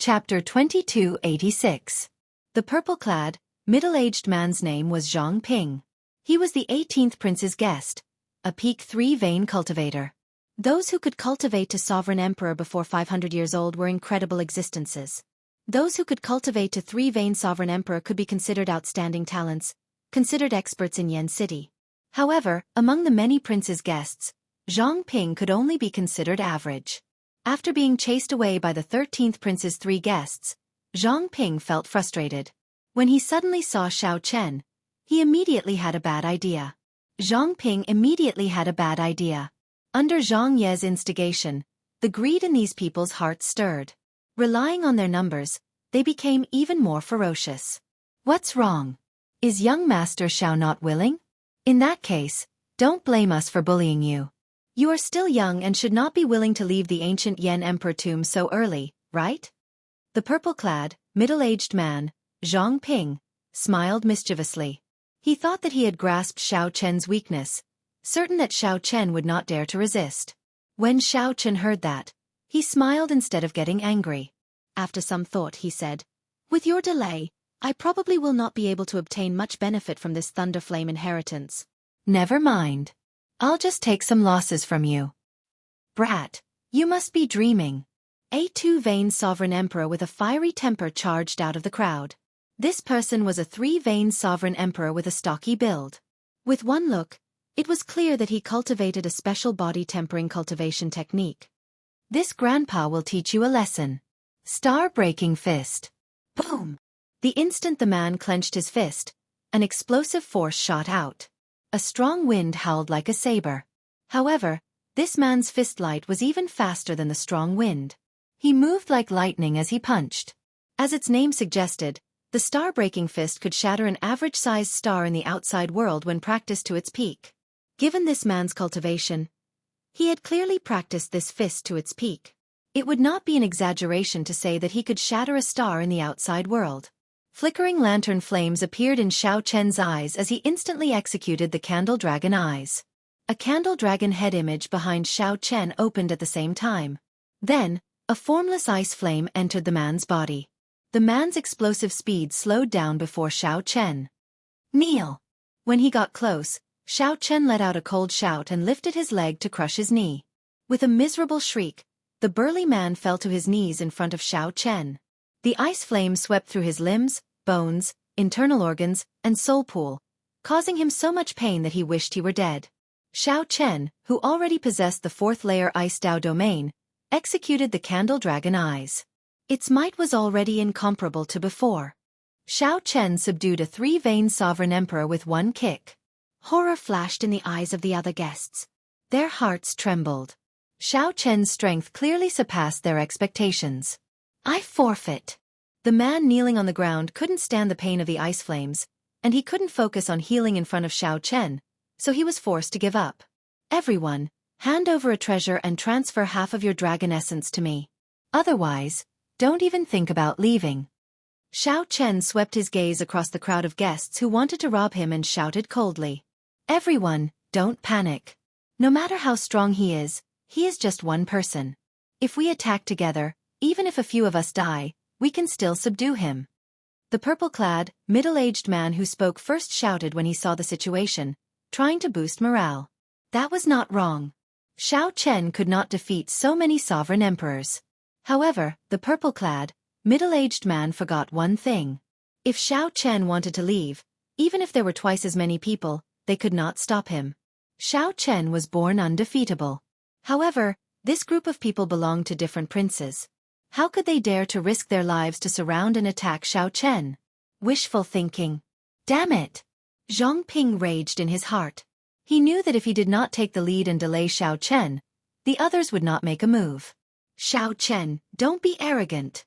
Chapter 2286. The purple-clad, middle-aged man's name was Zhang Ping. He was the 18th prince's guest, a peak 3-vein cultivator. Those who could cultivate to sovereign emperor before 500 years old were incredible existences. Those who could cultivate to 3-vein sovereign emperor could be considered outstanding talents, considered experts in Yen City. However, among the many prince's guests, Zhang Ping could only be considered average. After being chased away by the 13th prince's 3 guests, Zhang Ping felt frustrated. When he suddenly saw Xiao Chen, he immediately had a bad idea. Zhang Ping immediately had a bad idea. Under Zhang Ye's instigation, the greed in these people's hearts stirred. Relying on their numbers, they became even more ferocious. What's wrong? Is young Master Xiao not willing? In that case, don't blame us for bullying you. You are still young and should not be willing to leave the ancient Yen Emperor tomb so early, right? The purple-clad, middle-aged man, Zhang Ping, smiled mischievously. He thought that he had grasped Xiao Chen's weakness, certain that Xiao Chen would not dare to resist. When Xiao Chen heard that, he smiled instead of getting angry. After some thought, he said, "With your delay, I probably will not be able to obtain much benefit from this Thunderflame inheritance." "Never mind. I'll just take some losses from you." "Brat, you must be dreaming." A 2-vein sovereign emperor with a fiery temper charged out of the crowd. This person was a 3-vein sovereign emperor with a stocky build. With one look, it was clear that he cultivated a special body tempering cultivation technique. "This grandpa will teach you a lesson." Star-breaking fist. Boom! The instant the man clenched his fist, an explosive force shot out. A strong wind howled like a saber. However, this man's fist light was even faster than the strong wind. He moved like lightning as he punched. As its name suggested, the star-breaking fist could shatter an average-sized star in the outside world when practiced to its peak. Given this man's cultivation, he had clearly practiced this fist to its peak. It would not be an exaggeration to say that he could shatter a star in the outside world. Flickering lantern flames appeared in Xiao Chen's eyes as he instantly executed the candle dragon eyes. A candle dragon head image behind Xiao Chen opened at the same time. Then, a formless ice flame entered the man's body. The man's explosive speed slowed down before Xiao Chen. "Kneel!" When he got close, Xiao Chen let out a cold shout and lifted his leg to crush his knee. With a miserable shriek, the burly man fell to his knees in front of Xiao Chen. The ice flame swept through his limbs, bones, internal organs, and soul pool, causing him so much pain that he wished he were dead. Xiao Chen, who already possessed the 4th-layer Ice Dao domain, executed the candle dragon eyes. Its might was already incomparable to before. Xiao Chen subdued a 3-vein sovereign emperor with one kick. Horror flashed in the eyes of the other guests. Their hearts trembled. Xiao Chen's strength clearly surpassed their expectations. "I forfeit." The man kneeling on the ground couldn't stand the pain of the ice flames, and he couldn't focus on healing in front of Xiao Chen, so he was forced to give up. "Everyone, hand over a treasure and transfer half of your dragon essence to me. Otherwise, don't even think about leaving." Xiao Chen swept his gaze across the crowd of guests who wanted to rob him and shouted coldly, "Everyone, don't panic. No matter how strong he is just one person. If we attack together, even if a few of us die, we can still subdue him." The purple-clad, middle-aged man who spoke first shouted when he saw the situation, trying to boost morale. That was not wrong. Xiao Chen could not defeat so many sovereign emperors. However, the purple-clad, middle-aged man forgot one thing. If Xiao Chen wanted to leave, even if there were twice as many people, they could not stop him. Xiao Chen was born undefeatable. However, this group of people belonged to different princes. How could they dare to risk their lives to surround and attack Xiao Chen? Wishful thinking. Damn it! Zhang Ping raged in his heart. He knew that if he did not take the lead and delay Xiao Chen, the others would not make a move. "Xiao Chen, don't be arrogant."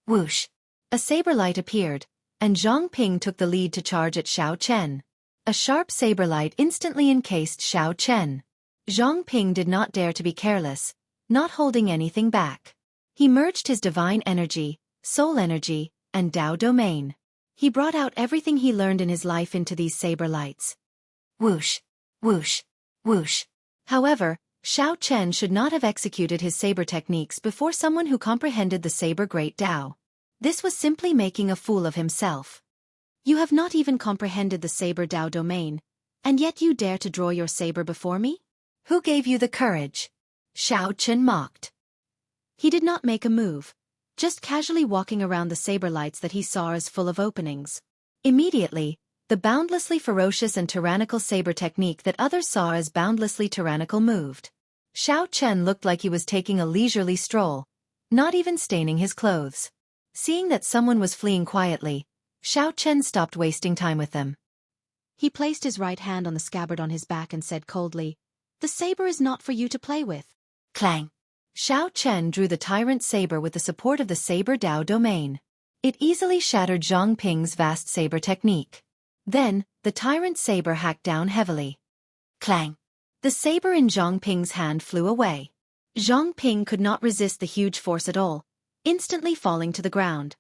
Whoosh! A saber light appeared, and Zhang Ping took the lead to charge at Xiao Chen. A sharp saber light instantly encased Xiao Chen. Zhang Ping did not dare to be careless, not holding anything back. He merged his divine energy, soul energy, and Dao domain. He brought out everything he learned in his life into these saber lights. Whoosh! Whoosh! Whoosh! However, Xiao Chen should not have executed his saber techniques before someone who comprehended the saber great Tao. This was simply making a fool of himself. You have not even comprehended the saber Tao domain, and yet you dare to draw your saber before me? Who gave you the courage? Xiao Chen mocked. He did not make a move, just casually walking around the saber lights that he saw as full of openings. Immediately, the boundlessly ferocious and tyrannical saber technique that others saw as boundlessly tyrannical moved. Xiao Chen looked like he was taking a leisurely stroll, not even staining his clothes. Seeing that someone was fleeing quietly, Xiao Chen stopped wasting time with them. He placed his right hand on the scabbard on his back and said coldly, "The saber is not for you to play with." Clang! Xiao Chen drew the tyrant saber with the support of the saber Tao domain. It easily shattered Zhang Ping's vast saber technique. Then, the tyrant saber hacked down heavily. Clang! The saber in Zhang Ping's hand flew away. Zhang Ping could not resist the huge force at all, instantly falling to the ground.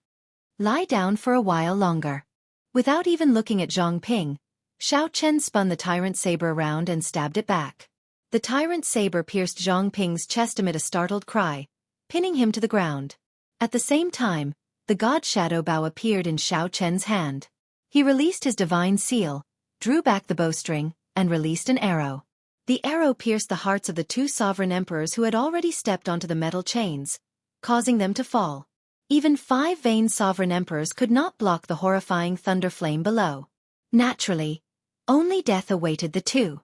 Lie down for a while longer. Without even looking at Zhang Ping, Xiao Chen spun the tyrant saber around and stabbed it back. The tyrant saber pierced Zhang Ping's chest amid a startled cry, pinning him to the ground. At the same time, the god shadow bow appeared in Xiao Chen's hand. He released his divine seal, drew back the bowstring, and released an arrow. The arrow pierced the hearts of the two sovereign emperors who had already stepped onto the metal chains, causing them to fall. Even 5 vain sovereign emperors could not block the horrifying thunder flame below. Naturally, only death awaited the two.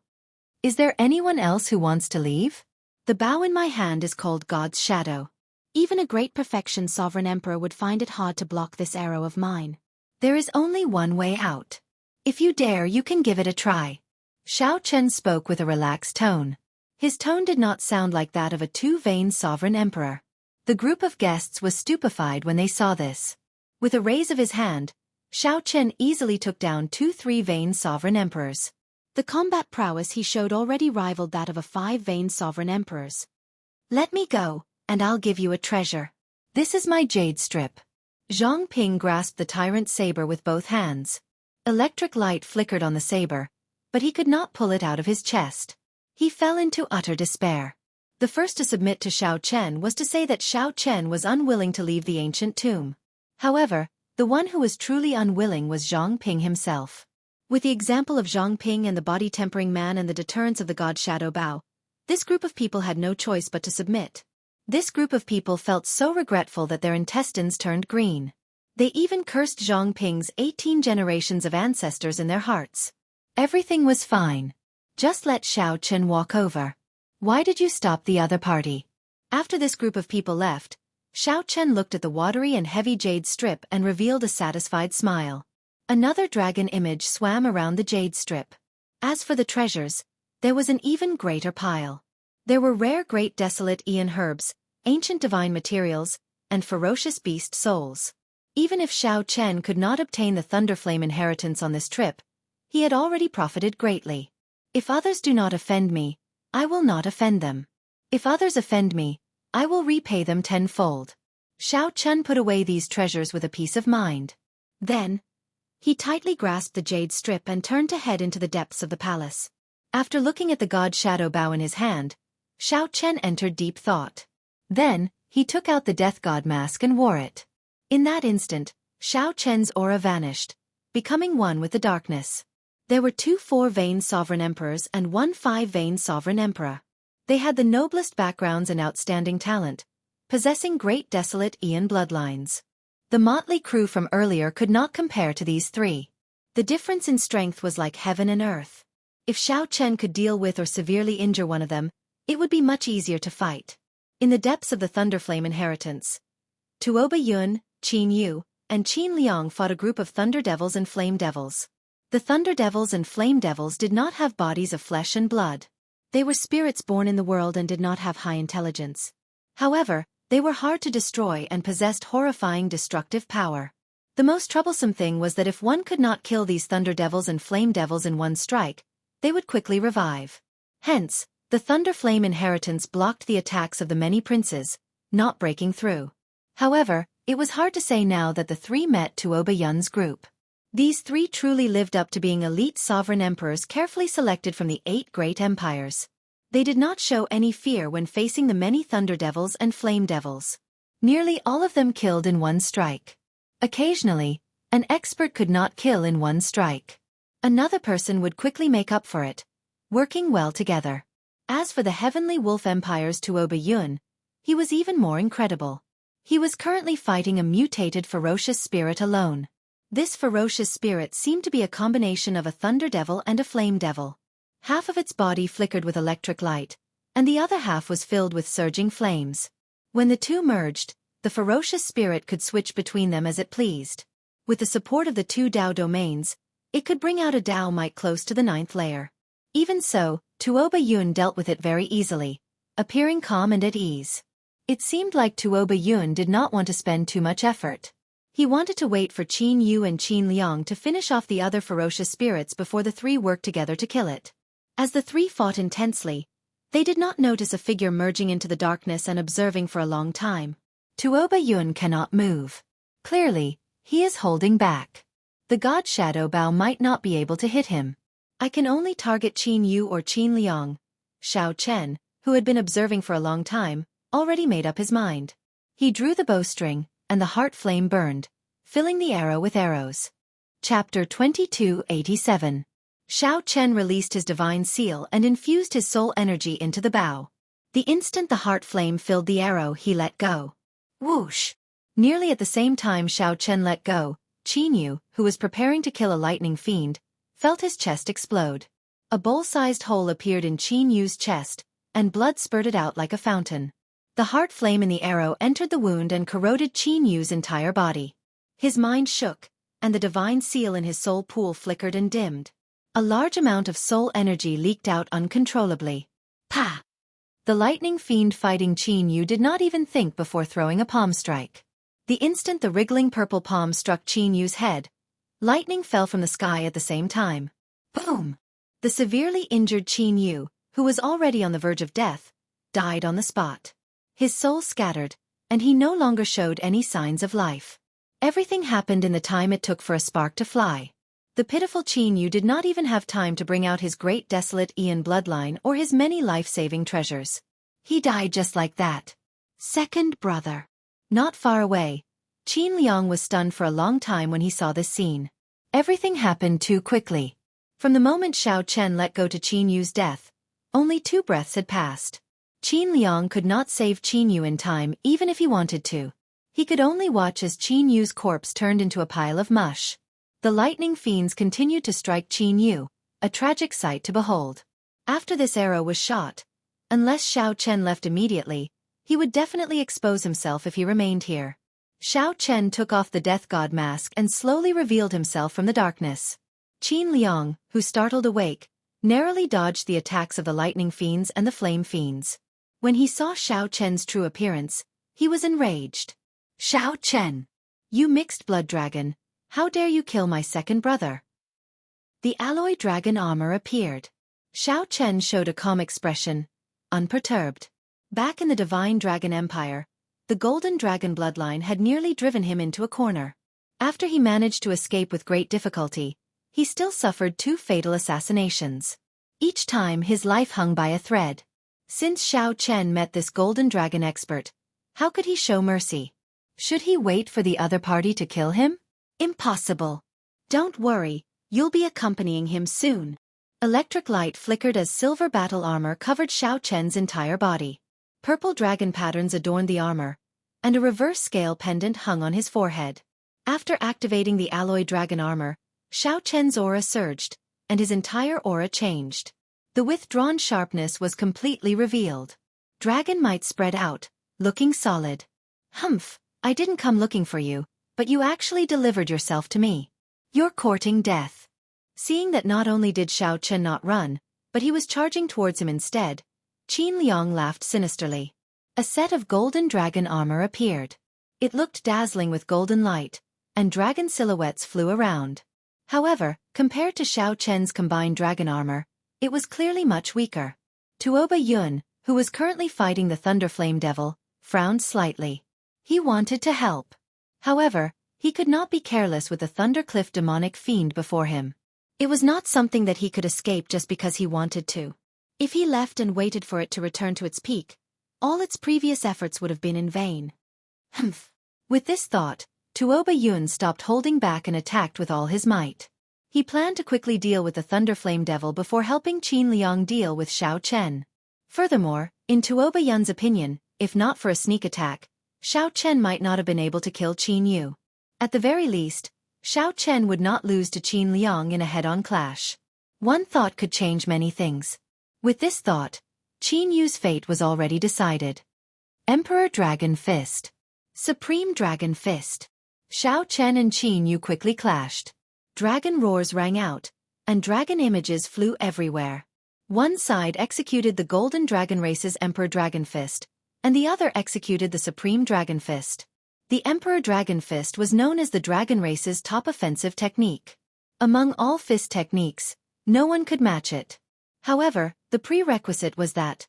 Is there anyone else who wants to leave? The bow in my hand is called God's Shadow. Even a great perfection sovereign emperor would find it hard to block this arrow of mine. There is only one way out. If you dare, you can give it a try. Xiao Chen spoke with a relaxed tone. His tone did not sound like that of a too-vain sovereign emperor. The group of guests was stupefied when they saw this. With a raise of his hand, Xiao Chen easily took down 2-3 vain sovereign emperors. The combat prowess he showed already rivaled that of a 5 vain sovereign emperors. Let me go, and I'll give you a treasure. This is my jade strip. Zhang Ping grasped the tyrant saber with both hands. Electric light flickered on the saber, but he could not pull it out of his chest. He fell into utter despair. The first to submit to Xiao Chen was to say that Xiao Chen was unwilling to leave the ancient tomb. However, the one who was truly unwilling was Zhang Ping himself. With the example of Zhang Ping and the body-tempering man and the deterrence of the god Shadow Bao, this group of people had no choice but to submit. This group of people felt so regretful that their intestines turned green. They even cursed Zhang Ping's 18 generations of ancestors in their hearts. Everything was fine. Just let Xiao Chen walk over. Why did you stop the other party? After this group of people left, Xiao Chen looked at the watery and heavy jade strip and revealed a satisfied smile. Another dragon image swam around the jade strip. As for the treasures, there was an even greater pile. There were rare great desolate Aeon herbs, ancient divine materials, and ferocious beast souls. Even if Xiao Chen could not obtain the Thunderflame inheritance on this trip, he had already profited greatly. If others do not offend me, I will not offend them. If others offend me, I will repay them tenfold. Xiao Chen put away these treasures with a peace of mind. Then, he tightly grasped the jade strip and turned to head into the depths of the palace. After looking at the god Shadow Bao in his hand, Xiao Chen entered deep thought. Then, he took out the death god mask and wore it. In that instant, Xiao Chen's aura vanished, becoming one with the darkness. There were 2 4-vain sovereign emperors and 1 5-vain sovereign emperor. They had the noblest backgrounds and outstanding talent, possessing great desolate Aeon bloodlines. The motley crew from earlier could not compare to these 3. The difference in strength was like heaven and earth. If Xiao Chen could deal with or severely injure one of them, it would be much easier to fight. In the depths of the Thunderflame inheritance, Tuoba Yun, Qin Yu, and Qin Liang fought a group of Thunder Devils and Flame Devils. The Thunder Devils and Flame Devils did not have bodies of flesh and blood. They were spirits born in the world and did not have high intelligence. However, they were hard to destroy and possessed horrifying destructive power. The most troublesome thing was that if one could not kill these Thunder Devils and Flame Devils in one strike, they would quickly revive. Hence, the Thunder Flame inheritance blocked the attacks of the many princes, not breaking through. However, it was hard to say now that the 3 met Tuoba Yun's group. These 3 truly lived up to being elite sovereign emperors carefully selected from the 8 great empires. They did not show any fear when facing the many thunder devils and flame devils. Nearly all of them killed in one strike. Occasionally, an expert could not kill in one strike. Another person would quickly make up for it, working well together. As for the Heavenly Wolf Empire's Tuoba Yun, he was even more incredible. He was currently fighting a mutated ferocious spirit alone. This ferocious spirit seemed to be a combination of a thunder devil and a flame devil. Half of its body flickered with electric light, and the other half was filled with surging flames. When the two merged, the ferocious spirit could switch between them as it pleased. With the support of the two Dao domains, it could bring out a Dao might close to the 9th layer. Even so, Tuoba Yun dealt with it very easily, appearing calm and at ease. It seemed like Tuoba Yun did not want to spend too much effort. He wanted to wait for Qin Yu and Qin Liang to finish off the other ferocious spirits before the three worked together to kill it. As the three fought intensely, they did not notice a figure merging into the darkness and observing for a long time. Tuoba Yun cannot move. Clearly, he is holding back. The God Shadow Bao might not be able to hit him. I can only target Qin Yu or Qin Liang. Xiao Chen, who had been observing for a long time, already made up his mind. He drew the bowstring, and the heart flame burned, filling the arrow with arrows. Chapter 2287. Xiao Chen released his divine seal and infused his soul energy into the bow. The instant the heart flame filled the arrow, he let go. Whoosh! Nearly at the same time Xiao Chen let go, Qin Yu, who was preparing to kill a lightning fiend, felt his chest explode. A bowl-sized hole appeared in Qin Yu's chest, and blood spurted out like a fountain. The heart flame in the arrow entered the wound and corroded Qin Yu's entire body. His mind shook, and the divine seal in his soul pool flickered and dimmed. A large amount of soul energy leaked out uncontrollably. Pa! The lightning fiend fighting Qin Yu did not even think before throwing a palm strike. The instant the wriggling purple palm struck Qin Yu's head, lightning fell from the sky at the same time. Boom! The severely injured Qin Yu, who was already on the verge of death, died on the spot. His soul scattered, and he no longer showed any signs of life. Everything happened in the time it took for a spark to fly. The pitiful Qin Yu did not even have time to bring out his great desolate Ian bloodline or his many life-saving treasures. He died just like that. Second brother. Not far away, Qin Liang was stunned for a long time when he saw this scene. Everything happened too quickly. From the moment Xiao Chen let go to Qin Yu's death, only 2 breaths had passed. Qin Liang could not save Qin Yu in time even if he wanted to. He could only watch as Qin Yu's corpse turned into a pile of mush. The lightning fiends continued to strike Qin Yu, a tragic sight to behold. After this arrow was shot, unless Xiao Chen left immediately, he would definitely expose himself if he remained here. Xiao Chen took off the death god mask and slowly revealed himself from the darkness. Qin Liang, who startled awake, narrowly dodged the attacks of the lightning fiends and the flame fiends. When he saw Xiao Chen's true appearance, he was enraged. Xiao Chen! You mixed blood dragon! How dare you kill my second brother? The alloy dragon armor appeared. Xiao Chen showed a calm expression, unperturbed. Back in the Divine Dragon Empire, the Golden Dragon bloodline had nearly driven him into a corner. After he managed to escape with great difficulty, he still suffered 2 fatal assassinations. Each time his life hung by a thread. Since Xiao Chen met this Golden Dragon expert, how could he show mercy? Should he wait for the other party to kill him? Impossible. Don't worry, you'll be accompanying him soon. Electric light flickered as silver battle armor covered Xiao Chen's entire body. Purple dragon patterns adorned the armor, and a reverse scale pendant hung on his forehead. After activating the alloy dragon armor, Xiao Chen's aura surged, and his entire aura changed. The withdrawn sharpness was completely revealed. Dragon might spread out, looking solid. Humph, I didn't come looking for you, but you actually delivered yourself to me. You're courting death. Seeing that not only did Xiao Chen not run, but he was charging towards him instead, Qin Liang laughed sinisterly. A set of golden dragon armor appeared. It looked dazzling with golden light, and dragon silhouettes flew around. However, compared to Xiao Chen's combined dragon armor, it was clearly much weaker. Tuoba Yun, who was currently fighting the Thunder Flame Devil, frowned slightly. He wanted to help. However, he could not be careless with the Thundercliff demonic fiend before him. It was not something that he could escape just because he wanted to. If he left and waited for it to return to its peak, all its previous efforts would have been in vain. Humph. With this thought, Tuoba Yun stopped holding back and attacked with all his might. He planned to quickly deal with the Thunderflame Devil before helping Qin Liang deal with Xiao Chen. Furthermore, in Tuoba Yun's opinion, if not for a sneak attack, Xiao Chen might not have been able to kill Qin Yu. At the very least, Xiao Chen would not lose to Qin Liang in a head-on clash. One thought could change many things. With this thought, Qin Yu's fate was already decided. Emperor Dragon Fist. Supreme Dragon Fist. Xiao Chen and Qin Yu quickly clashed. Dragon roars rang out, and dragon images flew everywhere. One side executed the Golden Dragon Race's Emperor Dragon Fist, and the other executed the Supreme Dragon Fist. The Emperor Dragon Fist was known as the Dragon Race's top offensive technique. Among all fist techniques, no one could match it. However, the prerequisite was that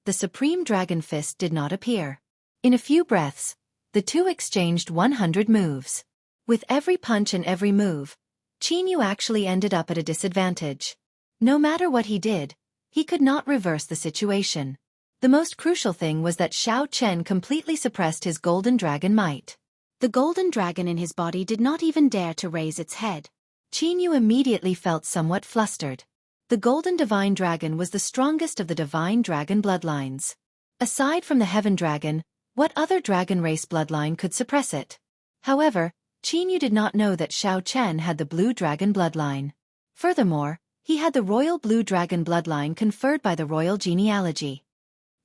the Supreme Dragon Fist did not appear. In a few breaths, the two exchanged 100 moves. With every punch and every move, Qin Yu actually ended up at a disadvantage. No matter what he did, he could not reverse the situation. The most crucial thing was that Xiao Chen completely suppressed his Golden Dragon might. The Golden Dragon in his body did not even dare to raise its head. Qin Yu immediately felt somewhat flustered. The Golden Divine Dragon was the strongest of the Divine Dragon bloodlines. Aside from the Heaven Dragon, what other dragon race bloodline could suppress it? However, Qin Yu did not know that Xiao Chen had the Blue Dragon bloodline. Furthermore, he had the Royal Blue Dragon bloodline conferred by the Royal Genealogy.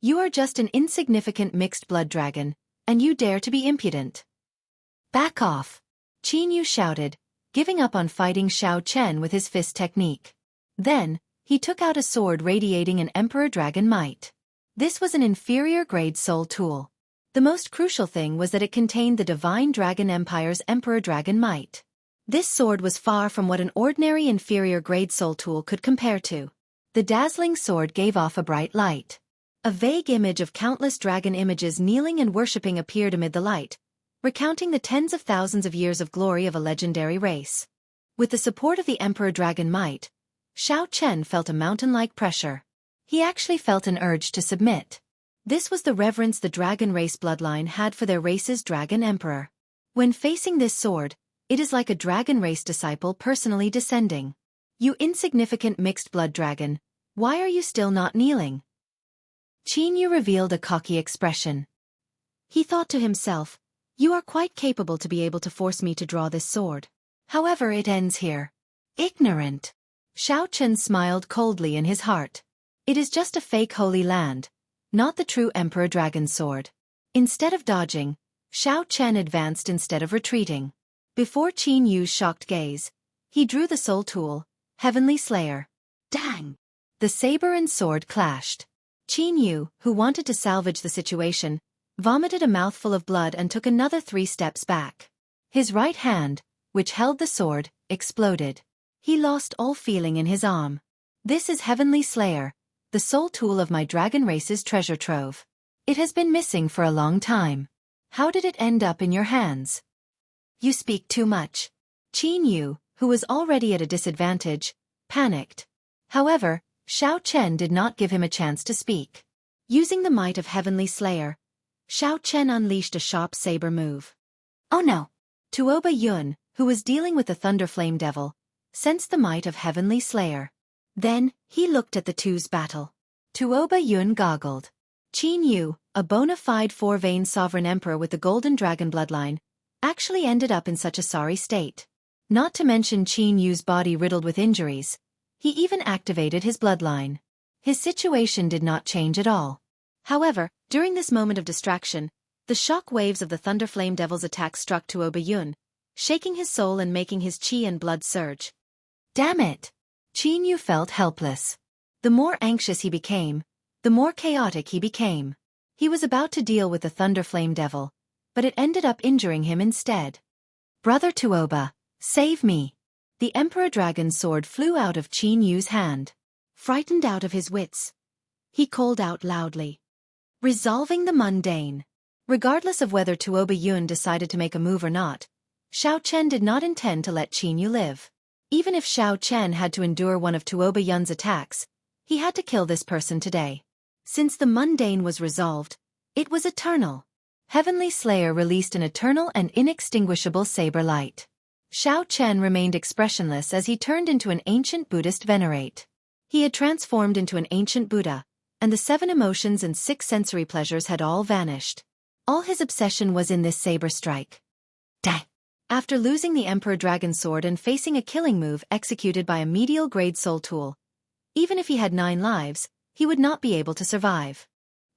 You are just an insignificant mixed blood dragon, and you dare to be impudent. Back off! Qin Yu shouted, giving up on fighting Xiao Chen with his fist technique. Then, he took out a sword radiating an Emperor Dragon might. This was an inferior grade soul tool. The most crucial thing was that it contained the Divine Dragon Empire's Emperor Dragon might. This sword was far from what an ordinary inferior grade soul tool could compare to. The dazzling sword gave off a bright light. A vague image of countless dragon images kneeling and worshipping appeared amid the light, recounting the tens of thousands of years of glory of a legendary race. With the support of the Emperor Dragon might, Xiao Chen felt a mountain-like pressure. He actually felt an urge to submit. This was the reverence the dragon race bloodline had for their race's dragon emperor. When facing this sword, it is like a dragon race disciple personally descending. You insignificant mixed blood dragon, why are you still not kneeling? Qin Yu revealed a cocky expression. He thought to himself, you are quite capable to be able to force me to draw this sword. However, it ends here. Ignorant. Xiao Chen smiled coldly in his heart. It is just a fake holy land, not the true Emperor Dragon sword. Instead of dodging, Xiao Chen advanced instead of retreating. Before Qin Yu's shocked gaze, he drew the soul tool, Heavenly Slayer. Dang! The saber and sword clashed. Qin Yu, who wanted to salvage the situation, vomited a mouthful of blood and took another 3 steps back. His right hand, which held the sword, exploded. He lost all feeling in his arm. This is Heavenly Slayer, the soul tool of my dragon race's treasure trove. It has been missing for a long time. How did it end up in your hands? You speak too much. Qin Yu, who was already at a disadvantage, panicked. However, Xiao Chen did not give him a chance to speak. Using the might of Heavenly Slayer, Xiao Chen unleashed a sharp saber move. Oh no! Tuoba Yun, who was dealing with the Thunderflame Devil, sensed the might of Heavenly Slayer. Then, he looked at the two's battle. Tuoba Yun goggled. Qin Yu, a bona fide 4-vein sovereign emperor with the Golden Dragon bloodline, actually ended up in such a sorry state. Not to mention Qin Yu's body riddled with injuries, he even activated his bloodline. His situation did not change at all. However, during this moment of distraction, the shock waves of the Thunderflame Devil's attack struck Tuoba Yun, shaking his soul and making his qi and blood surge. Damn it! Qin Yu felt helpless. The more anxious he became, the more chaotic he became. He was about to deal with the Thunderflame Devil, but it ended up injuring him instead. Brother Tuoba, save me! The Emperor Dragon's sword flew out of Qin Yu's hand. Frightened out of his wits, he called out loudly. Resolving the mundane. Regardless of whether Tuoba Yun decided to make a move or not, Xiao Chen did not intend to let Qin Yu live. Even if Xiao Chen had to endure one of Tuoba Yun's attacks, He had to kill this person today. Since the mundane was resolved, it was eternal. Heavenly Slayer released an eternal and inextinguishable saber light. Xiao Chen remained expressionless as he turned into an ancient Buddhist venerate. He had transformed into an ancient Buddha, and the 7 emotions and 6 sensory pleasures had all vanished. All his obsession was in this saber strike. Die. After losing the Emperor Dragon Sword and facing a killing move executed by a medial grade soul tool, even if he had 9 lives, he would not be able to survive.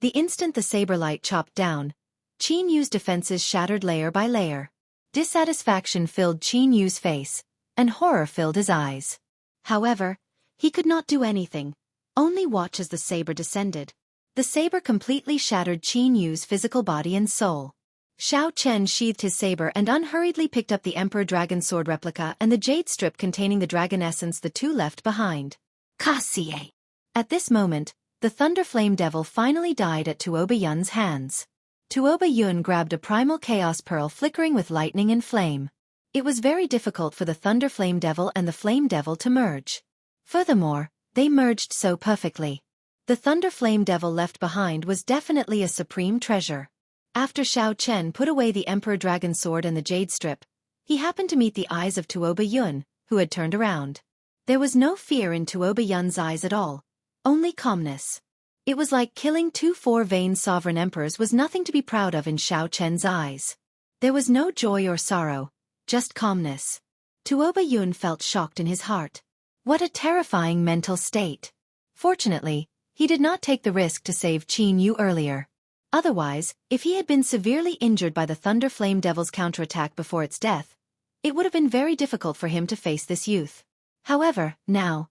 The instant the saber light chopped down, Qin Yu's defenses shattered layer by layer. Dissatisfaction filled Qin Yu's face, and horror filled his eyes. However, he could not do anything, only watch as the saber descended. The saber completely shattered Qin Yu's physical body and soul. Xiao Chen sheathed his saber and unhurriedly picked up the Emperor Dragon Sword replica and the jade strip containing the dragon essence the two left behind. Kasie. At this moment, the Thunder Flame Devil finally died at Tuoba Yun's hands. Tuoba Yun grabbed a primal chaos pearl flickering with lightning and flame. It was very difficult for the Thunder Flame Devil and the Flame Devil to merge. Furthermore, they merged so perfectly. The Thunder Flame Devil left behind was definitely a supreme treasure. After Xiao Chen put away the Emperor Dragon Sword and the jade strip, he happened to meet the eyes of Tuoba Yun, who had turned around. There was no fear in Tuoba Yun's eyes at all, only calmness. It was like killing 2 4-vein sovereign emperors was nothing to be proud of in Xiao Chen's eyes. There was no joy or sorrow, just calmness. Tuoba Yun felt shocked in his heart. What a terrifying mental state. Fortunately, he did not take the risk to save Qin Yu earlier. Otherwise, if he had been severely injured by the Thunder Flame Devil's counterattack before its death, it would have been very difficult for him to face this youth. However, now,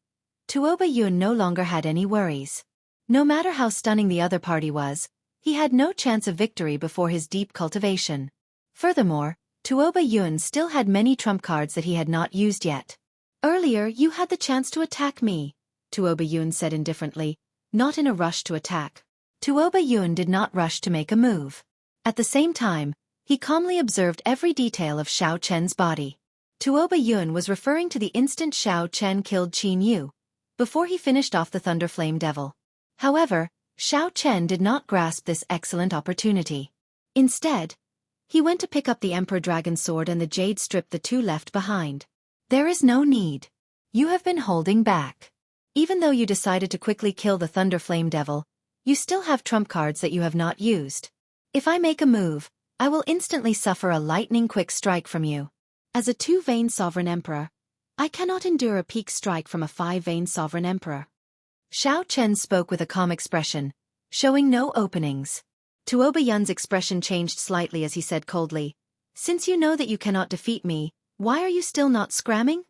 Tuoba Yun no longer had any worries. No matter how stunning the other party was, he had no chance of victory before his deep cultivation. Furthermore, Tuoba Yun still had many trump cards that he had not used yet. Earlier you had the chance to attack me, Tuoba Yun said indifferently, not in a rush to attack. Tuoba Yun did not rush to make a move. At the same time, he calmly observed every detail of Xiao Chen's body. Tuoba Yun was referring to the instant Xiao Chen killed Qin Yu, before he finished off the Thunder Flame Devil. However, Xiao Chen did not grasp this excellent opportunity. Instead, he went to pick up the Emperor Dragon Sword and the jade strip the two left behind. There is no need. You have been holding back. Even though you decided to quickly kill the Thunder Flame Devil, you still have trump cards that you have not used. If I make a move, I will instantly suffer a lightning-quick strike from you. As a 2-vein sovereign emperor, I cannot endure a peak strike from a 5-vein sovereign emperor. Xiao Chen spoke with a calm expression, showing no openings. Tuoba Yun's expression changed slightly as he said coldly, "Since you know that you cannot defeat me, why are you still not scramming?"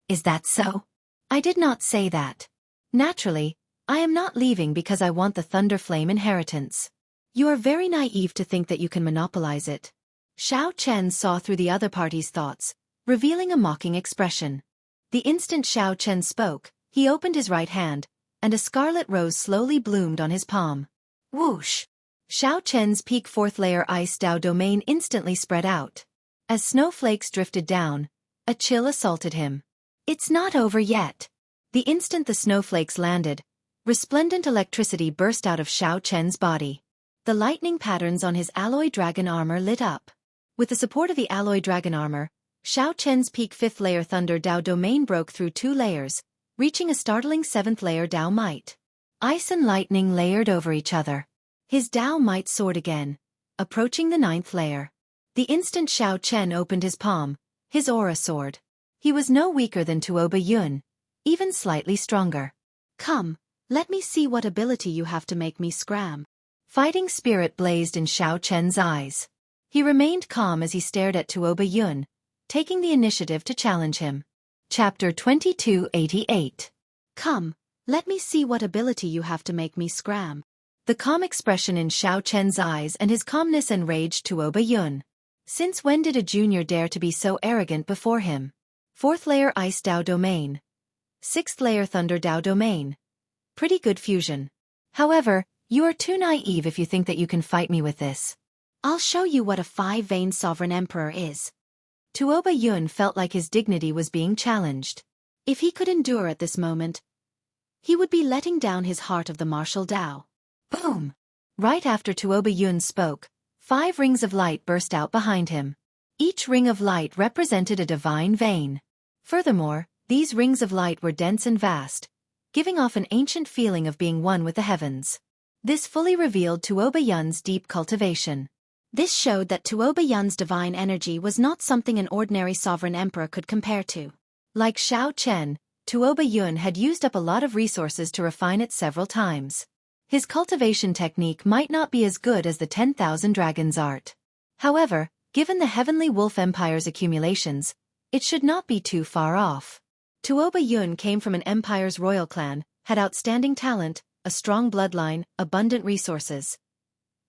"Is that so?" "I did not say that. Naturally, I am not leaving because I want the Thunder Flame inheritance. You are very naive to think that you can monopolize it." Xiao Chen saw through the other party's thoughts, revealing a mocking expression. The instant Xiao Chen spoke, he opened his right hand, and a scarlet rose slowly bloomed on his palm. Whoosh! Xiao Chen's peak 4th layer Ice Dao domain instantly spread out. As snowflakes drifted down, a chill assaulted him. It's not over yet. The instant the snowflakes landed, resplendent electricity burst out of Xiao Chen's body. The lightning patterns on his alloy dragon armor lit up. With the support of the alloy dragon armor, Xiao Chen's peak 5th layer Thunder Dao domain broke through 2 layers, reaching a startling 7th layer Dao Might. Ice and lightning layered over each other. His Dao Might soared again, approaching the 9th layer. The instant Xiao Chen opened his palm, his aura soared. He was no weaker than Tuoba Yun, even slightly stronger. "Come, let me see what ability you have to make me scram." Fighting spirit blazed in Xiao Chen's eyes. He remained calm as he stared at Tuoba Yun, taking the initiative to challenge him. Chapter 2288. "Come, let me see what ability you have to make me scram." The calm expression in Xiao Chen's eyes and his calmness enraged Tuoba Yun. Since when did a junior dare to be so arrogant before him? 4th layer Ice Dao domain. 6th layer Thunder Dao domain. Pretty good fusion. However, you are too naive if you think that you can fight me with this. I'll show you what a 5-vein sovereign emperor is. Tuoba Yun felt like his dignity was being challenged. If he could endure at this moment, He would be letting down his heart of the martial Tao. Boom! Right after Tuoba Yun spoke, 5 rings of light burst out behind him. Each ring of light represented a divine vein. Furthermore, these rings of light were dense and vast, giving off an ancient feeling of being one with the heavens. This fully revealed Tuoba Yun's deep cultivation. This showed that Tuoba Yun's divine energy was not something an ordinary sovereign emperor could compare to. Like Xiao Chen, Tuoba Yun had used up a lot of resources to refine it several times. His cultivation technique might not be as good as the 10,000 Dragons art. However, given the Heavenly Wolf Empire's accumulations, it should not be too far off. Tuoba Yun came from an empire's royal clan, had outstanding talent, a strong bloodline, abundant resources.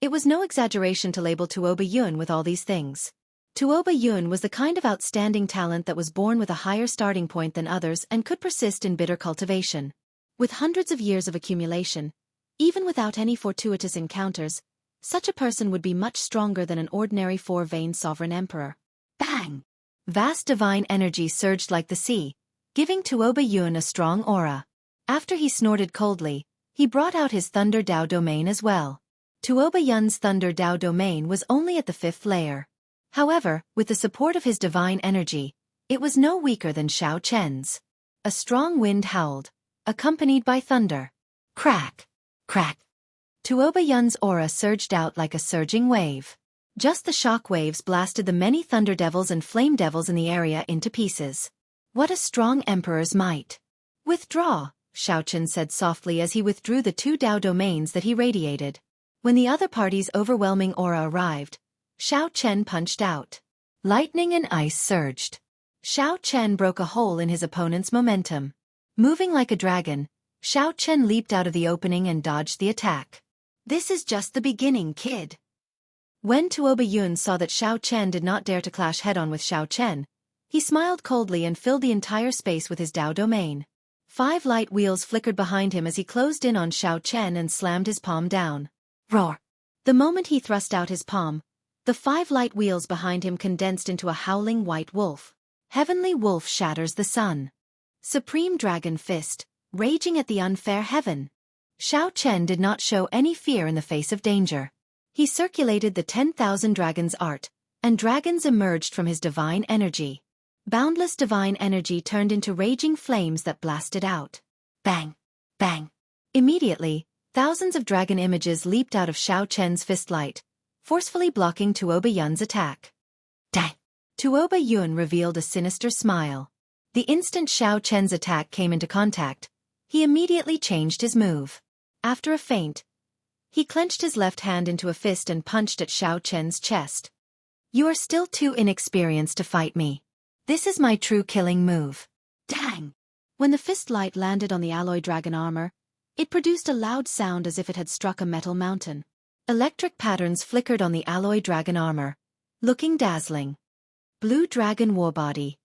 It was no exaggeration to label Tuoba Yun with all these things. Tuoba Yun was the kind of outstanding talent that was born with a higher starting point than others and could persist in bitter cultivation. With hundreds of years of accumulation, even without any fortuitous encounters, such a person would be much stronger than an ordinary 4-veined sovereign emperor. Bang! Vast divine energy surged like the sea, giving Tuoba Yun a strong aura. After he snorted coldly, he brought out his Thunder Dao domain as well. Tuoba Yun's Thunder Dao domain was only at the 5th layer. However, with the support of his divine energy, it was no weaker than Xiao Chen's. A strong wind howled, accompanied by thunder. Crack! Crack! Tuoba Yun's aura surged out like a surging wave. Just the shock waves blasted the many thunder devils and flame devils in the area into pieces. What a strong emperor's might! Withdraw, Xiao Chen said softly as he withdrew the 2 Dao domains that he radiated. When the other party's overwhelming aura arrived, Xiao Chen punched out. Lightning and ice surged. Xiao Chen broke a hole in his opponent's momentum. Moving like a dragon, Xiao Chen leaped out of the opening and dodged the attack. This is just the beginning, kid. When Tuoba Yun saw that Xiao Chen did not dare to clash head-on with Xiao Chen, he smiled coldly and filled the entire space with his Dao domain. 5 light wheels flickered behind him as he closed in on Xiao Chen and slammed his palm down. Roar! The moment he thrust out his palm, the 5 light wheels behind him condensed into a howling white wolf. Heavenly Wolf shatters the sun. Supreme Dragon Fist, raging at the unfair heaven. Xiao Chen did not show any fear in the face of danger. He circulated the 10,000 Dragons art, and dragons emerged from his divine energy. Boundless divine energy turned into raging flames that blasted out. Bang! Bang! Immediately, thousands of dragon images leaped out of Xiao Chen's fist light, forcefully blocking Tuoba Yun's attack. Dang! Tuoba Yun revealed a sinister smile. The instant Xiao Chen's attack came into contact, he immediately changed his move. After a feint, he clenched his left hand into a fist and punched at Xiao Chen's chest. You are still too inexperienced to fight me. This is my true killing move. Dang! When the fist light landed on the alloy dragon armor, it produced a loud sound as if it had struck a metal mountain. Electric patterns flickered on the alloy dragon armor, looking dazzling. Blue Dragon Warbody.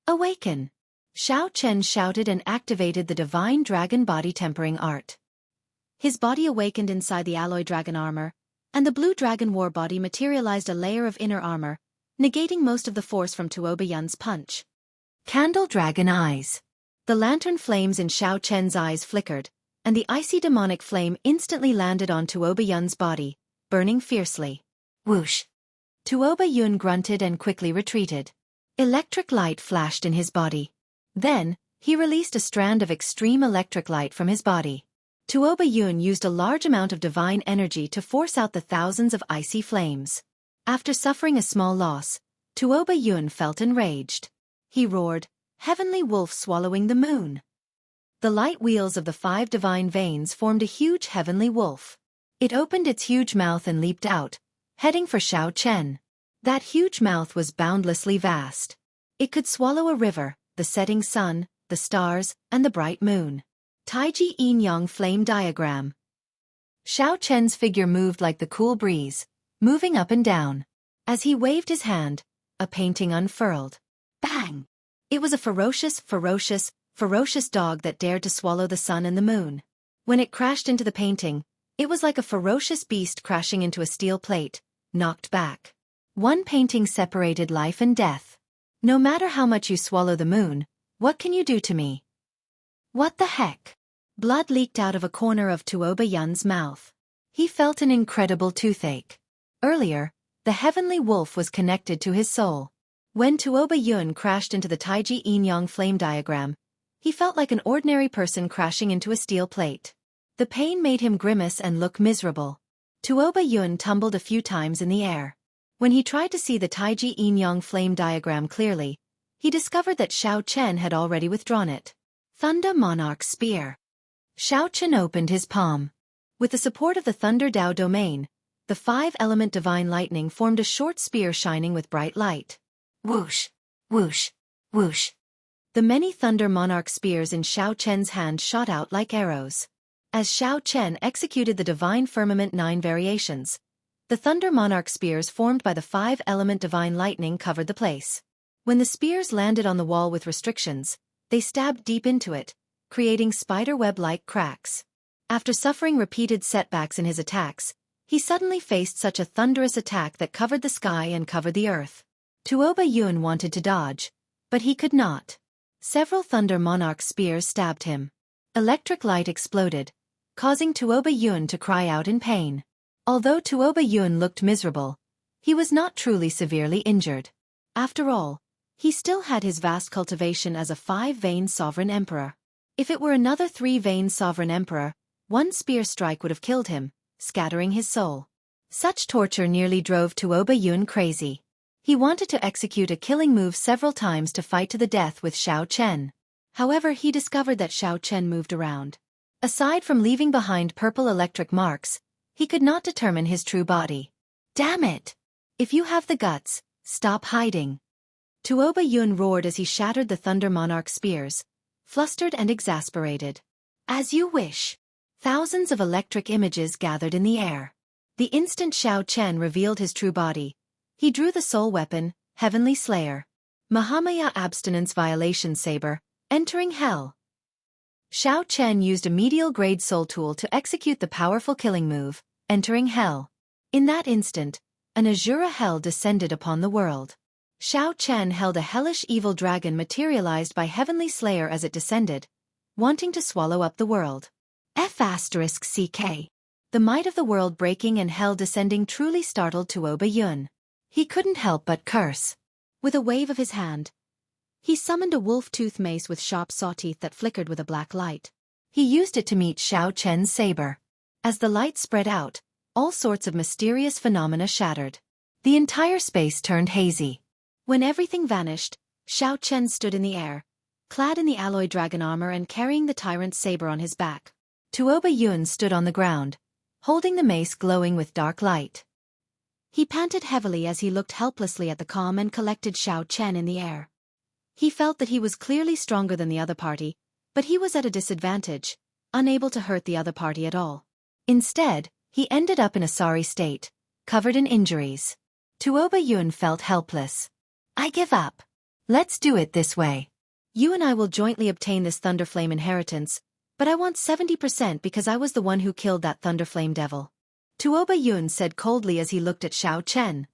Awaken! Xiao Chen shouted and activated the divine dragon body tempering art. His body awakened inside the alloy dragon armor, and the blue dragon warbody materialized a layer of inner armor, negating most of the force from Tuoba Yun's punch. Candle Dragon Eyes. The lantern flames in Xiao Chen's eyes flickered, and the icy demonic flame instantly landed on Tuoba Yun's body, burning fiercely. Whoosh! Tuoba Yun grunted and quickly retreated. Electric light flashed in his body. Then, he released a strand of extreme electric light from his body. Tuoba Yun used a large amount of divine energy to force out the thousands of icy flames. After suffering a small loss, Tuoba Yun felt enraged. He roared, Heavenly Wolf swallowing the moon. The light wheels of the 5 divine veins formed a huge heavenly wolf. It opened its huge mouth and leaped out, heading for Xiao Chen. That huge mouth was boundlessly vast. It could swallow a river, the setting sun, the stars, and the bright moon. Taiji Yin-Yang Flame Diagram. Xiao Chen's figure moved like the cool breeze, moving up and down. As he waved his hand, a painting unfurled. Bang! It was a ferocious dog that dared to swallow the sun and the moon. When it crashed into the painting, it was like a ferocious beast crashing into a steel plate, knocked back. One painting separated life and death. No matter how much you swallow the moon, what can you do to me? What the heck? Blood leaked out of a corner of Tuoba Yun's mouth. He felt an incredible toothache. Earlier, the heavenly wolf was connected to his soul. When Tuoba Yun crashed into the Taiji Yin-Yang flame diagram, he felt like an ordinary person crashing into a steel plate. The pain made him grimace and look miserable. Tuoba Yun tumbled a few times in the air. When he tried to see the Taiji Yin-Yang flame diagram clearly, he discovered that Xiao Chen had already withdrawn it. Thunder Monarch Spear. Xiao Chen opened his palm. With the support of the Thunder Dao domain, the 5-element divine lightning formed a short spear shining with bright light. Whoosh, whoosh, whoosh. The many Thunder Monarch spears in Xiao Chen's hand shot out like arrows. As Xiao Chen executed the Divine Firmament 9 variations, the Thunder Monarch spears formed by the 5-element divine lightning covered the place. When the spears landed on the wall with restrictions, they stabbed deep into it, creating spiderweb-like cracks. After suffering repeated setbacks in his attacks, he suddenly faced such a thunderous attack that covered the sky and covered the earth. Tuoba Yun wanted to dodge, but he could not. Several Thunder Monarch spears stabbed him. Electric light exploded, causing Tuoba Yun to cry out in pain. Although Tuoba Yun looked miserable, he was not truly severely injured. After all, he still had his vast cultivation as a 5-vein sovereign emperor. If it were another 3-vein sovereign emperor, one spear strike would have killed him, scattering his soul. Such torture nearly drove Tuoba Yun crazy. He wanted to execute a killing move several times to fight to the death with Xiao Chen. However, he discovered that Xiao Chen moved around. Aside from leaving behind purple electric marks, he could not determine his true body. Damn it! If you have the guts, stop hiding. Tuoba Yun roared as he shattered the Thunder Monarch spears, flustered and exasperated. As you wish. Thousands of electric images gathered in the air. The instant Xiao Chen revealed his true body, he drew the soul weapon, Heavenly Slayer. Mahamaya Abstinence Violation Saber, entering hell. Xiao Chen used a medial-grade soul tool to execute the powerful killing move, entering hell. In that instant, an Azura hell descended upon the world. Xiao Chen held a hellish evil dragon materialized by Heavenly Slayer as it descended, wanting to swallow up the world. F***CK. The might of the world breaking and hell descending truly startled Tuoba Yun. He couldn't help but curse. With a wave of his hand, he summoned a wolf-tooth mace with sharp saw-teeth that flickered with a black light. He used it to meet Xiao Chen's saber. As the light spread out, all sorts of mysterious phenomena shattered. The entire space turned hazy. When everything vanished, Xiao Chen stood in the air, clad in the alloy dragon armor and carrying the tyrant's saber on his back. Tuoba Yun stood on the ground, holding the mace glowing with dark light. He panted heavily as he looked helplessly at the calm and collected Xiao Chen in the air. He felt that he was clearly stronger than the other party, but he was at a disadvantage, unable to hurt the other party at all. Instead, he ended up in a sorry state, covered in injuries. Tuoba Yun felt helpless. I give up. Let's do it this way. You and I will jointly obtain this Thunderflame inheritance, but I want 70% because I was the one who killed that Thunderflame devil. Tuoba Yun said coldly as he looked at Xiao Chen.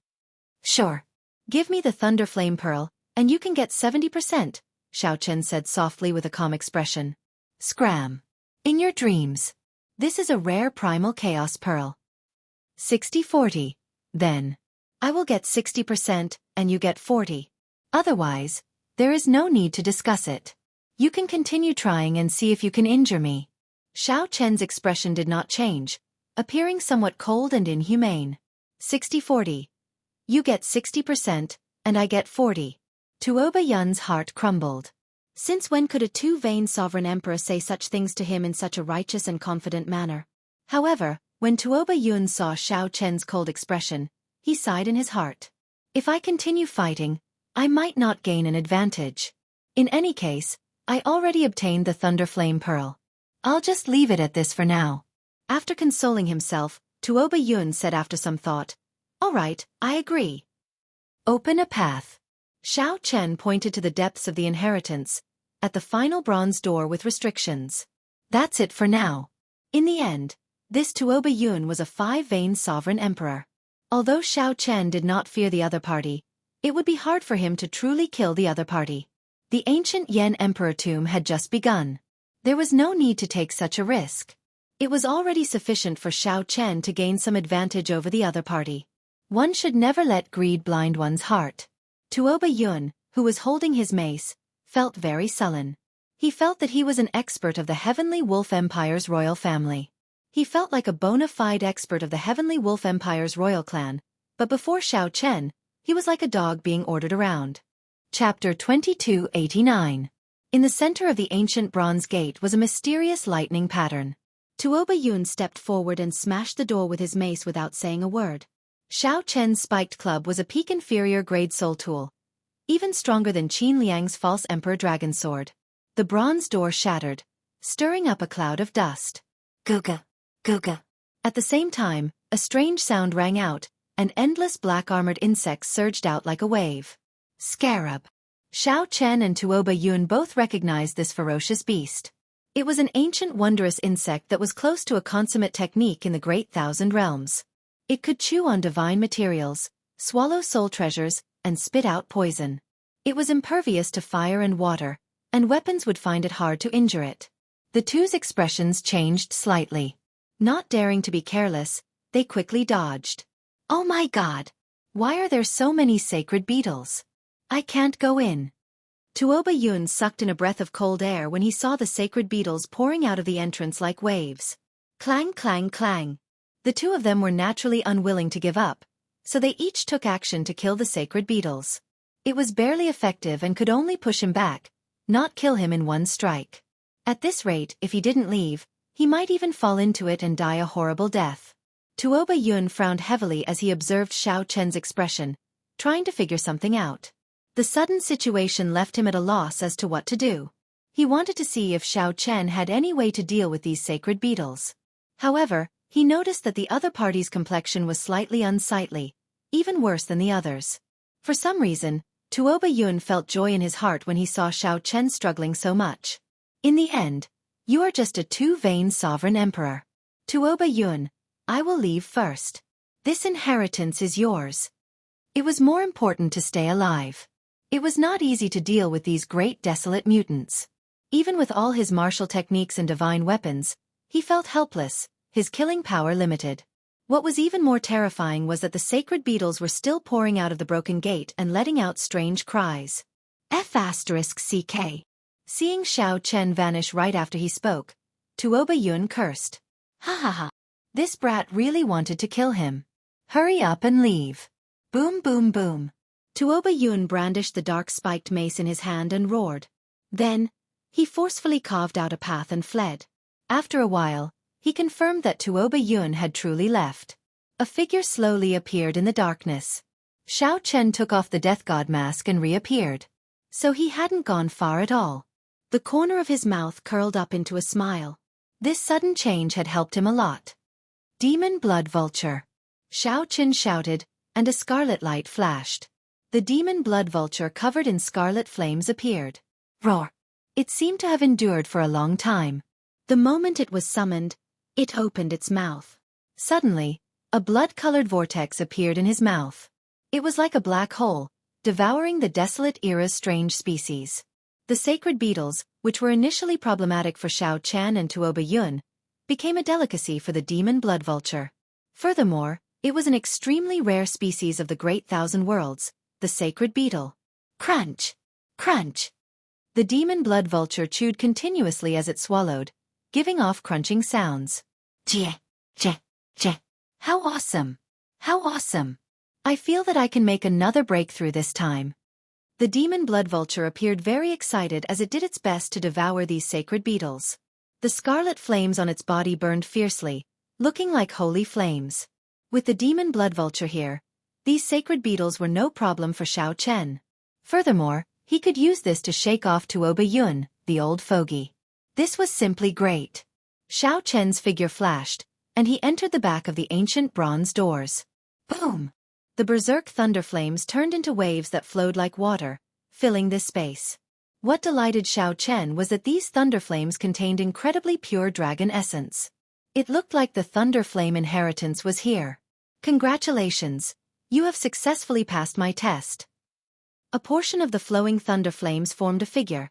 Sure. Give me the Thunderflame Pearl, and you can get 70%, Xiao Chen said softly with a calm expression. Scram. In your dreams. This is a rare primal chaos pearl. 60-40. Then. I will get 60%, and you get 40. Otherwise, there is no need to discuss it. You can continue trying and see if you can injure me. Xiao Chen's expression did not change, appearing somewhat cold and inhumane. 60-40. You get 60%, and I get 40. Tuoba Yun's heart crumbled. Since when could a 2-vein sovereign emperor say such things to him in such a righteous and confident manner? However, when Tuoba Yun saw Xiao Chen's cold expression, he sighed in his heart. If I continue fighting, I might not gain an advantage. In any case, I already obtained the Thunderflame Pearl. I'll just leave it at this for now. After consoling himself, Tuoba Yun said after some thought, All right, I agree. Open a path. Xiao Chen pointed to the depths of the inheritance, at the final bronze door with restrictions. That's it for now. In the end, this Tuoba Yun was a 5-vein sovereign emperor. Although Xiao Chen did not fear the other party, it would be hard for him to truly kill the other party. The ancient Yen Emperor tomb had just begun. There was no need to take such a risk. It was already sufficient for Xiao Chen to gain some advantage over the other party. One should never let greed blind one's heart. Tuoba Yun, who was holding his mace, felt very sullen. He felt that he was an expert of the Heavenly Wolf Empire's royal family. He felt like a bona fide expert of the Heavenly Wolf Empire's royal clan, but before Xiao Chen, he was like a dog being ordered around. Chapter 2289. In the center of the ancient bronze gate was a mysterious lightning pattern. Tuoba Yun stepped forward and smashed the door with his mace without saying a word. Xiao Chen's spiked club was a peak inferior grade soul tool, even stronger than Qin Liang's false emperor dragon sword. The bronze door shattered, stirring up a cloud of dust. Guga, guga. At the same time, a strange sound rang out, and endless black-armored insects surged out like a wave. Scarab. Xiao Chen and Tuoba Yun both recognized this ferocious beast. It was an ancient wondrous insect that was close to a consummate technique in the Great Thousand Realms. It could chew on divine materials, swallow soul treasures, and spit out poison. It was impervious to fire and water, and weapons would find it hard to injure it. The two's expressions changed slightly. Not daring to be careless, they quickly dodged. Oh my God! Why are there so many sacred beetles? I can't go in. Tuoba Yun sucked in a breath of cold air when he saw the sacred beetles pouring out of the entrance like waves. Clang, clang, clang. The two of them were naturally unwilling to give up, so they each took action to kill the sacred beetles. It was barely effective and could only push him back, not kill him in one strike. At this rate, if he didn't leave, he might even fall into it and die a horrible death. Tuoba Yun frowned heavily as he observed Xiao Chen's expression, trying to figure something out. The sudden situation left him at a loss as to what to do. He wanted to see if Xiao Chen had any way to deal with these sacred beetles. However, he noticed that the other party's complexion was slightly unsightly, even worse than the others. For some reason, Tuoba Yun felt joy in his heart when he saw Xiao Chen struggling so much. In the end, you are just a too-vain sovereign emperor. Tuoba Yun, I will leave first. This inheritance is yours. It was more important to stay alive. It was not easy to deal with these great desolate mutants. Even with all his martial techniques and divine weapons, he felt helpless, his killing power limited. What was even more terrifying was that the sacred beetles were still pouring out of the broken gate and letting out strange cries. F***CK. Seeing Xiao Chen vanish right after he spoke, Tuoba Yun cursed. Ha ha ha. This brat really wanted to kill him. Hurry up and leave. Boom boom boom. Tuoba Yun brandished the dark spiked mace in his hand and roared. Then, he forcefully carved out a path and fled. After a while, he confirmed that Tuoba Yun had truly left. A figure slowly appeared in the darkness. Xiao Chen took off the death god mask and reappeared. So he hadn't gone far at all. The corner of his mouth curled up into a smile. This sudden change had helped him a lot. Demon blood vulture. Xiao Chen shouted, and a scarlet light flashed. The demon blood vulture covered in scarlet flames appeared. Roar! It seemed to have endured for a long time. The moment it was summoned, it opened its mouth. Suddenly, a blood-colored vortex appeared in his mouth. It was like a black hole, devouring the desolate era's strange species. The sacred beetles, which were initially problematic for Xiao Chen and Tuoba Yun, became a delicacy for the demon blood vulture. Furthermore, it was an extremely rare species of the Great Thousand Worlds, the sacred beetle. Crunch! Crunch! The demon blood vulture chewed continuously as it swallowed, giving off crunching sounds. Jeh! Jeh! Jeh! How awesome! How awesome! I feel that I can make another breakthrough this time. The demon blood vulture appeared very excited as it did its best to devour these sacred beetles. The scarlet flames on its body burned fiercely, looking like holy flames. With the demon blood vulture here, these sacred beetles were no problem for Xiao Chen. Furthermore, he could use this to shake off Tuoba Yun, the old fogey. This was simply great. Xiao Chen's figure flashed, and he entered the back of the ancient bronze doors. Boom! The berserk thunder flames turned into waves that flowed like water, filling this space. What delighted Xiao Chen was that these thunder flames contained incredibly pure dragon essence. It looked like the thunder flame inheritance was here. Congratulations! You have successfully passed my test. A portion of the flowing thunder flames formed a figure,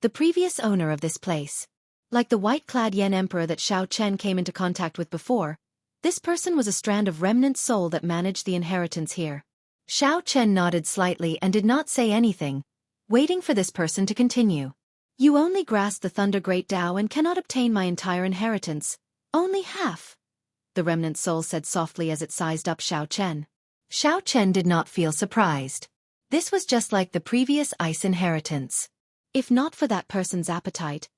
the previous owner of this place. Like the white-clad Yen Emperor that Xiao Chen came into contact with before, this person was a strand of remnant soul that managed the inheritance here. Xiao Chen nodded slightly and did not say anything, waiting for this person to continue. You only grasp the Thunder Great Tao and cannot obtain my entire inheritance. Only half, the remnant soul said softly as it sized up Xiao Chen. Xiao Chen did not feel surprised. This was just like the previous ice inheritance. If not for that person's appetite,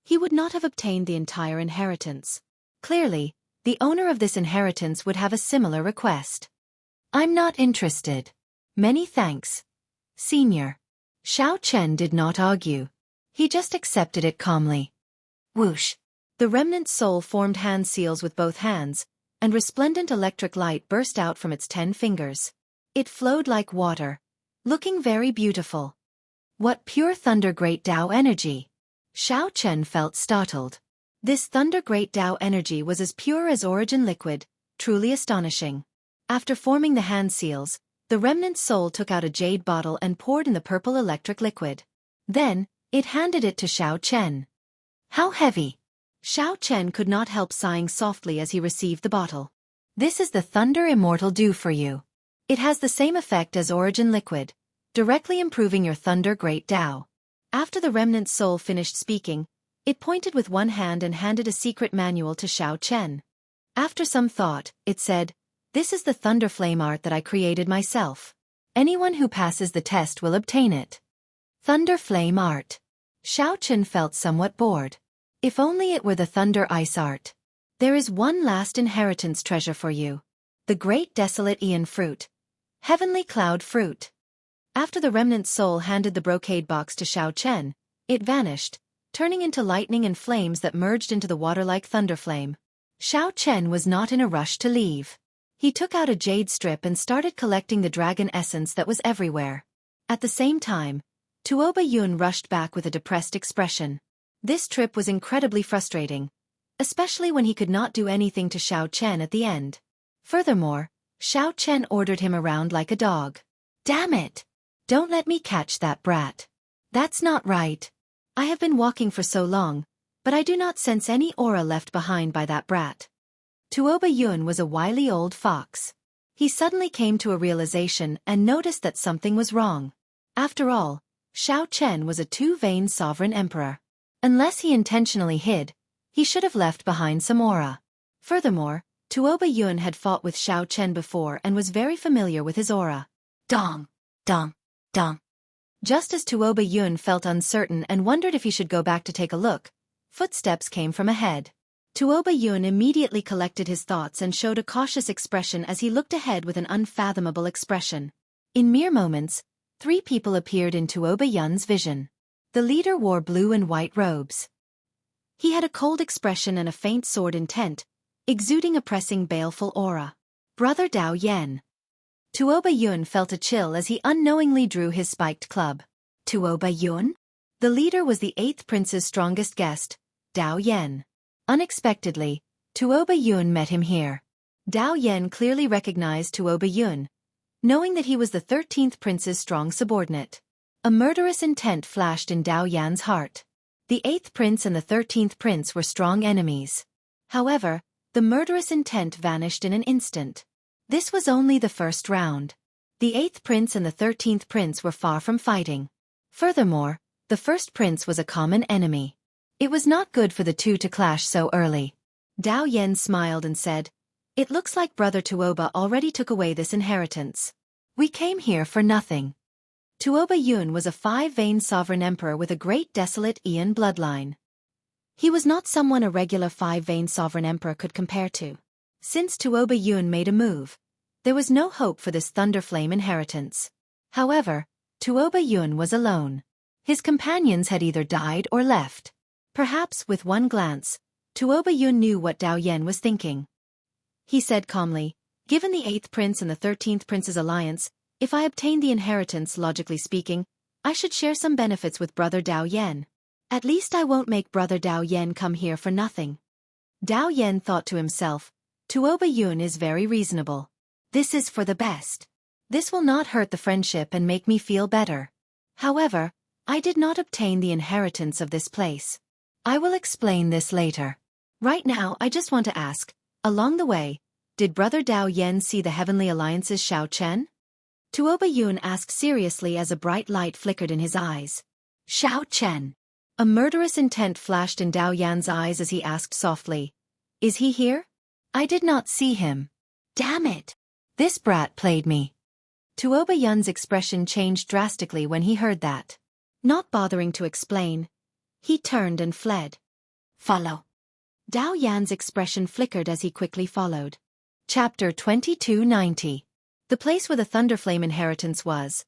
he would not have obtained the entire inheritance. Clearly, the owner of this inheritance would have a similar request. I'm not interested. Many thanks, Senior. Xiao Chen did not argue. He just accepted it calmly. Whoosh! The remnant soul formed hand seals with both hands, and resplendent electric light burst out from its 10 fingers. It flowed like water, looking very beautiful. What pure Thunder Great Tao energy! Xiao Chen felt startled. This Thunder Great Tao energy was as pure as origin liquid, truly astonishing. After forming the hand seals, the remnant soul took out a jade bottle and poured in the purple electric liquid. Then, it handed it to Xiao Chen. How heavy! Xiao Chen could not help sighing softly as he received the bottle. This is the Thunder Immortal Dew for you. It has the same effect as origin liquid, directly improving your Thunder Great Tao. After the remnant soul finished speaking, it pointed with one hand and handed a secret manual to Xiao Chen. After some thought, it said, This is the Thunder Flame art that I created myself. Anyone who passes the test will obtain it. Thunder Flame art. Xiao Chen felt somewhat bored. If only it were the Thunder Ice art. There is one last inheritance treasure for you. The Great Desolate Aeon Fruit. Heavenly Cloud Fruit. After the remnant soul handed the brocade box to Xiao Chen, it vanished, turning into lightning and flames that merged into the water-like thunder flame. Xiao Chen was not in a rush to leave. He took out a jade strip and started collecting the dragon essence that was everywhere. At the same time, Tuoba Yun rushed back with a depressed expression. This trip was incredibly frustrating, especially when he could not do anything to Xiao Chen at the end. Furthermore, Xiao Chen ordered him around like a dog. Damn it! Don't let me catch that brat. That's not right. I have been walking for so long, but I do not sense any aura left behind by that brat. Tuoba Yun was a wily old fox. He suddenly came to a realization and noticed that something was wrong. After all, Xiao Chen was a two-vein sovereign emperor. Unless he intentionally hid, he should have left behind some aura. Furthermore, Tuoba Yun had fought with Xiao Chen before and was very familiar with his aura. Dong, dong, dong. Just as Tuoba Yun felt uncertain and wondered if he should go back to take a look, footsteps came from ahead. Tuoba Yun immediately collected his thoughts and showed a cautious expression as he looked ahead with an unfathomable expression. In mere moments, 3 people appeared in Tuoba Yun's vision. The leader wore blue and white robes. He had a cold expression and a faint sword intent, exuding a pressing baleful aura. Brother Dao Yen. Tuoba Yun felt a chill as he unknowingly drew his spiked club. Tuoba Yun? The leader was the 8th prince's strongest guest, Dao Yen. Unexpectedly, Tuoba Yun met him here. Dao Yen clearly recognized Tuoba Yun, knowing that he was the 13th prince's strong subordinate. A murderous intent flashed in Dao Yan's heart. The 8th prince and the 13th prince were strong enemies. However, the murderous intent vanished in an instant. This was only the first round. The 8th prince and the 13th prince were far from fighting. Furthermore, the first prince was a common enemy. It was not good for the two to clash so early. Dao Yen smiled and said, It looks like Brother Tuoba already took away this inheritance. We came here for nothing. Tuoba Yun was a 5-vein sovereign emperor with a great desolate Aeon bloodline. He was not someone a regular 5-vein sovereign emperor could compare to. Since Tuoba Yun made a move, there was no hope for this Thunderflame inheritance. However, Tuoba Yun was alone. His companions had either died or left. Perhaps with one glance, Tuoba Yun knew what Dao Yen was thinking. He said calmly, Given the 8th prince and the 13th prince's alliance, if I obtain the inheritance, logically speaking, I should share some benefits with Brother Dao Yen. At least I won't make Brother Dao Yen come here for nothing. Dao Yen thought to himself, Tuoba Yun is very reasonable. This is for the best. This will not hurt the friendship and make me feel better. However, I did not obtain the inheritance of this place. I will explain this later. Right now I just want to ask, along the way, did Brother Dao Yen see the Heavenly Alliance's Xiao Chen? Tuoba Yun asked seriously as a bright light flickered in his eyes. Xiao Chen. A murderous intent flashed in Dao Yan's eyes as he asked softly. Is he here? I did not see him. Damn it. This brat played me. Tuoba Yun's expression changed drastically when he heard that. Not bothering to explain, he turned and fled. Follow. Dao Yan's expression flickered as he quickly followed. Chapter 2290. The place where the Thunderflame inheritance was.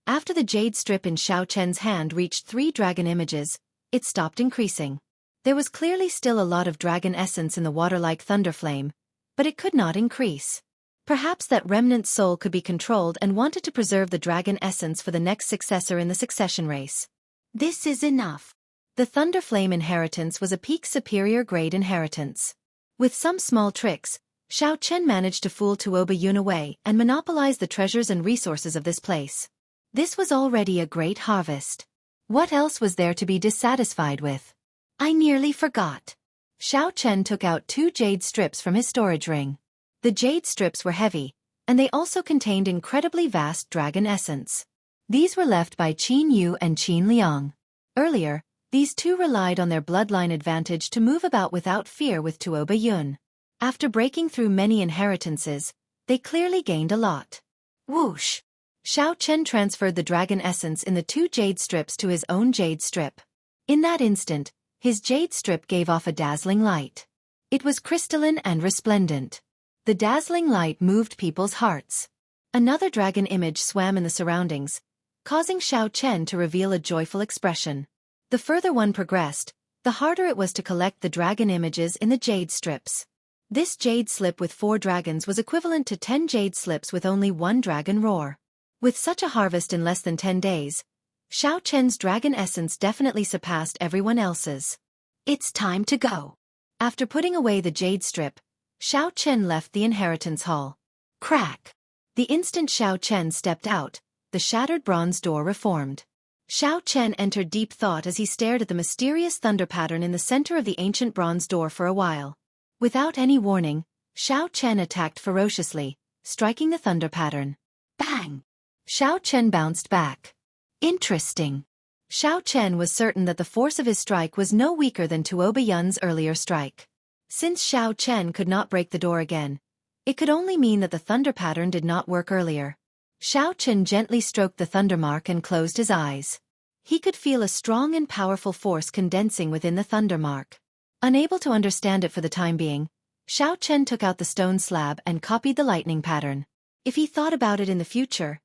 After the jade strip in Xiao Chen's hand reached 3 dragon images, it stopped increasing. There was clearly still a lot of dragon essence in the water-like Thunderflame, but it could not increase. Perhaps that remnant soul could be controlled and wanted to preserve the dragon essence for the next successor in the succession race. This is enough. The Thunderflame inheritance was a peak superior grade inheritance. With some small tricks, Xiao Chen managed to fool Tuoba Yun away and monopolize the treasures and resources of this place. This was already a great harvest. What else was there to be dissatisfied with? I nearly forgot. Xiao Chen took out 2 jade strips from his storage ring. The jade strips were heavy, and they also contained incredibly vast dragon essence. These were left by Qin Yu and Qin Liang. Earlier, these two relied on their bloodline advantage to move about without fear with Tuoba Yun. After breaking through many inheritances, they clearly gained a lot. Whoosh! Xiao Chen transferred the dragon essence in the 2 jade strips to his own jade strip. In that instant, his jade strip gave off a dazzling light. It was crystalline and resplendent. The dazzling light moved people's hearts. Another dragon image swam in the surroundings, causing Xiao Chen to reveal a joyful expression. The further one progressed, the harder it was to collect the dragon images in the jade strips. This jade slip with 4 dragons was equivalent to 10 jade slips with only 1 dragon roar. With such a harvest in less than 10 days, Xiao Chen's dragon essence definitely surpassed everyone else's. It's time to go. After putting away the jade strip, Xiao Chen left the inheritance hall. Crack! The instant Xiao Chen stepped out, the shattered bronze door reformed. Xiao Chen entered deep thought as he stared at the mysterious thunder pattern in the center of the ancient bronze door for a while. Without any warning, Xiao Chen attacked ferociously, striking the thunder pattern. Bang! Xiao Chen bounced back. Interesting. Xiao Chen was certain that the force of his strike was no weaker than Tuoba Yun's earlier strike. Since Xiao Chen could not break the door again, it could only mean that the thunder pattern did not work earlier. Xiao Chen gently stroked the thunder mark and closed his eyes. He could feel a strong and powerful force condensing within the thunder mark. Unable to understand it for the time being, Xiao Chen took out the stone slab and copied the lightning pattern. If he thought about it in the future,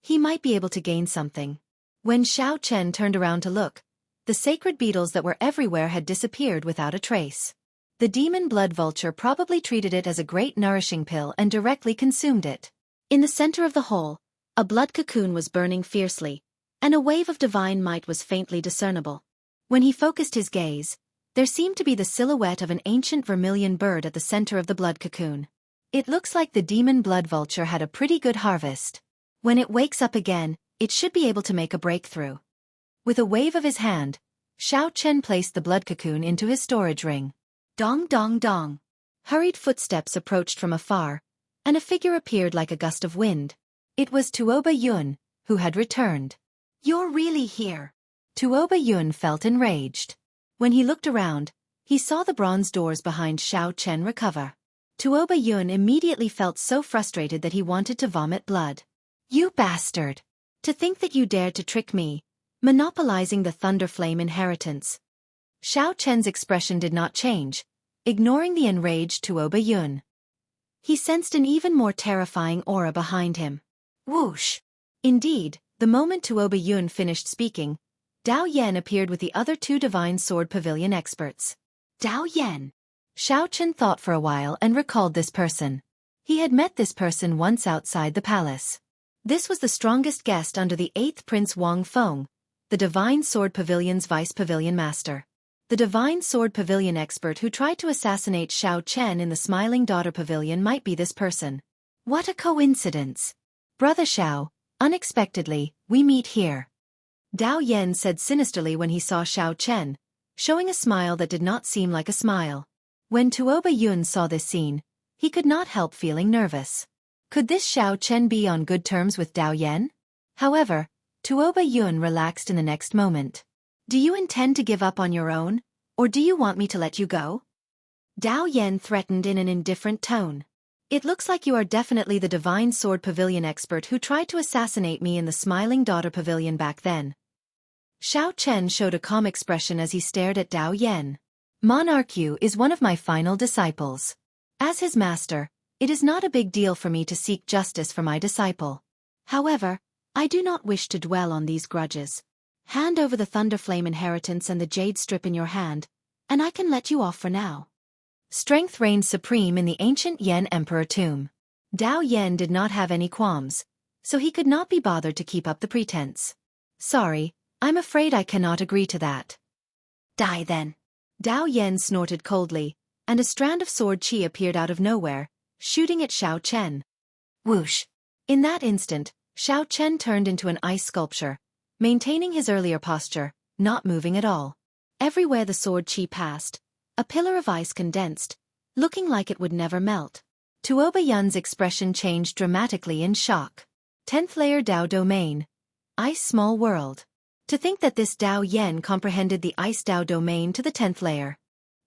he might be able to gain something. When Xiao Chen turned around to look, the sacred beetles that were everywhere had disappeared without a trace. The demon blood vulture probably treated it as a great nourishing pill and directly consumed it. In the center of the hole, a blood cocoon was burning fiercely, and a wave of divine might was faintly discernible. When he focused his gaze, there seemed to be the silhouette of an ancient vermilion bird at the center of the blood cocoon. It looks like the demon blood vulture had a pretty good harvest. When it wakes up again, it should be able to make a breakthrough. With a wave of his hand, Xiao Chen placed the blood cocoon into his storage ring. Dong dong dong. Hurried footsteps approached from afar, and a figure appeared like a gust of wind. It was Tuoba Yun, who had returned. You're really here. Tuoba Yun felt enraged. When he looked around, he saw the bronze doors behind Xiao Chen recover. Tuoba Yun immediately felt so frustrated that he wanted to vomit blood. You bastard! To think that you dared to trick me, monopolizing the Thunderflame inheritance. Xiao Chen's expression did not change, ignoring the enraged Tuoba Yun. He sensed an even more terrifying aura behind him. Whoosh! Indeed, the moment Tuoba Yun finished speaking, Dao Yan appeared with the other 2 Divine Sword Pavilion experts. Dao Yan. Xiao Chen thought for a while and recalled this person. He had met this person once outside the palace. This was the strongest guest under the 8th Prince Wang Feng, the Divine Sword Pavilion's Vice Pavilion Master. The Divine Sword Pavilion expert who tried to assassinate Xiao Chen in the Smiling Daughter Pavilion might be this person. What a coincidence! Brother Xiao, unexpectedly, we meet here. Dao Yan said sinisterly when he saw Xiao Chen, showing a smile that did not seem like a smile. When Tuoba Yun saw this scene, he could not help feeling nervous. Could this Xiao Chen be on good terms with Dao Yan? However, Tuoba Yun relaxed in the next moment. Do you intend to give up on your own, or do you want me to let you go? Dao Yan threatened in an indifferent tone. It looks like you are definitely the Divine Sword Pavilion expert who tried to assassinate me in the Smiling Daughter Pavilion back then. Xiao Chen showed a calm expression as he stared at Dao Yan. Monarch Yu is one of my final disciples. As his master, it is not a big deal for me to seek justice for my disciple. However, I do not wish to dwell on these grudges. Hand over the Thunderflame inheritance and the jade strip in your hand, and I can let you off for now. Strength reigned supreme in the ancient Yan Emperor tomb. Dao Yan did not have any qualms, so he could not be bothered to keep up the pretense. Sorry, I'm afraid I cannot agree to that. Die then. Dao Yan snorted coldly, and a strand of sword chi appeared out of nowhere, shooting at Xiao Chen. Whoosh! In that instant, Xiao Chen turned into an ice sculpture, maintaining his earlier posture, not moving at all. Everywhere the sword chi passed, a pillar of ice condensed, looking like it would never melt. Tuoba Yun's expression changed dramatically in shock. 10th layer Dao domain. Ice small world. To think that this Dao Yan comprehended the ice Dao domain to the 10th layer.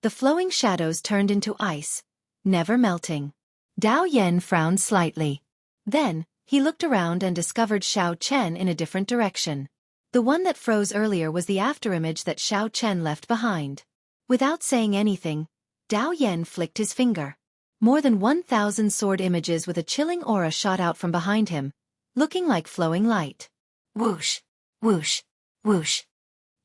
The flowing shadows turned into ice, never melting. Dao Yan frowned slightly. Then, he looked around and discovered Xiao Chen in a different direction. The one that froze earlier was the afterimage that Xiao Chen left behind. Without saying anything, Dao Yan flicked his finger. More than 1,000 sword images with a chilling aura shot out from behind him, looking like flowing light. Whoosh! Whoosh! Whoosh!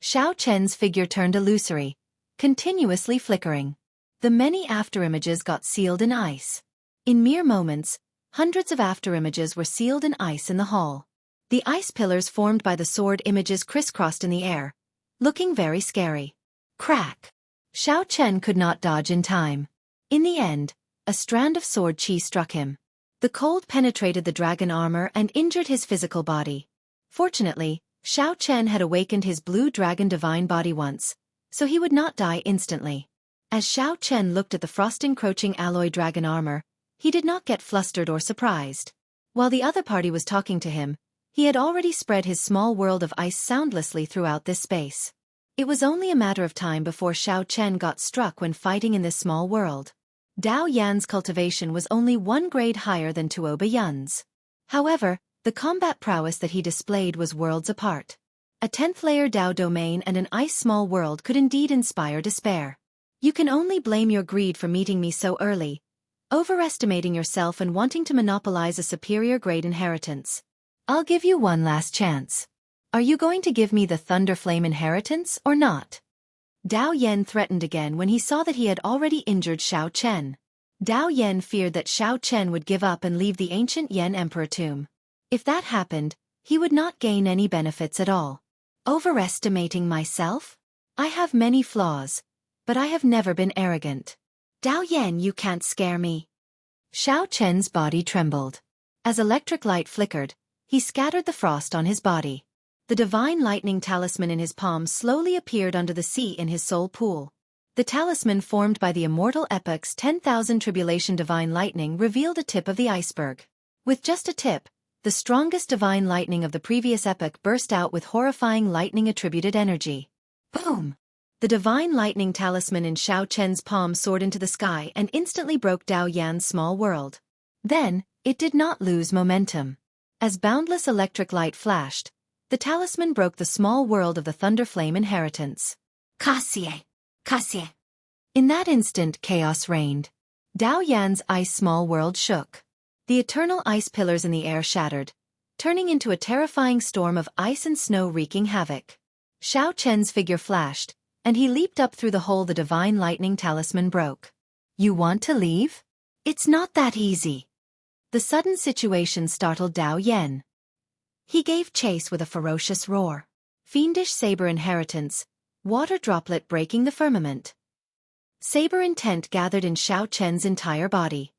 Xiao Chen's figure turned illusory, continuously flickering. The many afterimages got sealed in ice. In mere moments, hundreds of afterimages were sealed in ice in the hall. The ice pillars formed by the sword images crisscrossed in the air, looking very scary. Crack! Xiao Chen could not dodge in time. In the end, a strand of sword chi struck him. The cold penetrated the dragon armor and injured his physical body. Fortunately, Xiao Chen had awakened his blue dragon divine body once, so he would not die instantly. As Xiao Chen looked at the frost-encroaching alloy dragon armor, he did not get flustered or surprised. While the other party was talking to him, he had already spread his small world of ice soundlessly throughout this space. It was only a matter of time before Xiao Chen got struck when fighting in this small world. Dao Yan's cultivation was only one grade higher than Tuoba Yun's. However, the combat prowess that he displayed was worlds apart. A 10th layer Dao domain and an ice small world could indeed inspire despair. You can only blame your greed for meeting me so early, overestimating yourself and wanting to monopolize a superior grade inheritance. I'll give you one last chance. Are you going to give me the Thunderflame inheritance or not? Dao Yan threatened again when he saw that he had already injured Xiao Chen. Dao Yan feared that Xiao Chen would give up and leave the ancient Yan Emperor tomb. If that happened, he would not gain any benefits at all. Overestimating myself? I have many flaws, but I have never been arrogant. Dao Yan, you can't scare me. Xiao Chen's body trembled. As electric light flickered, he scattered the frost on his body. The divine lightning talisman in his palm slowly appeared under the sea in his soul pool. The talisman formed by the immortal epoc's 10,000 tribulation divine lightning revealed a tip of the iceberg. With just a tip, the strongest divine lightning of the previous epoch burst out with horrifying lightning-attributed energy. Boom! The divine lightning talisman in Xiao Chen's palm soared into the sky and instantly broke Dao Yan's small world. Then, it did not lose momentum. As boundless electric light flashed, the talisman broke the small world of the Thunderflame inheritance. Cassie! Cassie! In that instant, chaos reigned. Dao Yan's ice small world shook. The eternal ice pillars in the air shattered, turning into a terrifying storm of ice and snow wreaking havoc. Xiao Chen's figure flashed, and he leaped up through the hole the divine lightning talisman broke. You want to leave? It's not that easy. The sudden situation startled Dao Yan. He gave chase with a ferocious roar. Fiendish saber inheritance, water droplet breaking the firmament. Saber intent gathered in Xiao Chen's entire body.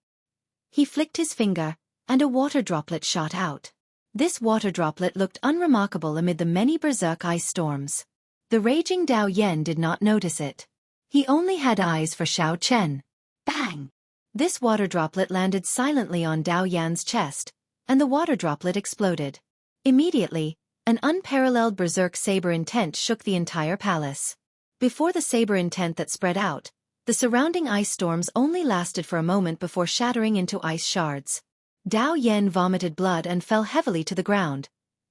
He flicked his finger, and a water droplet shot out. This water droplet looked unremarkable amid the many berserk ice storms. The raging Dao Yen did not notice it. He only had eyes for Xiao Chen. Bang! This water droplet landed silently on Dao Yan's chest, and the water droplet exploded. Immediately, an unparalleled berserk saber intent shook the entire palace. Before the saber intent that spread out, the surrounding ice storms only lasted for a moment before shattering into ice shards. Dao Yen vomited blood and fell heavily to the ground,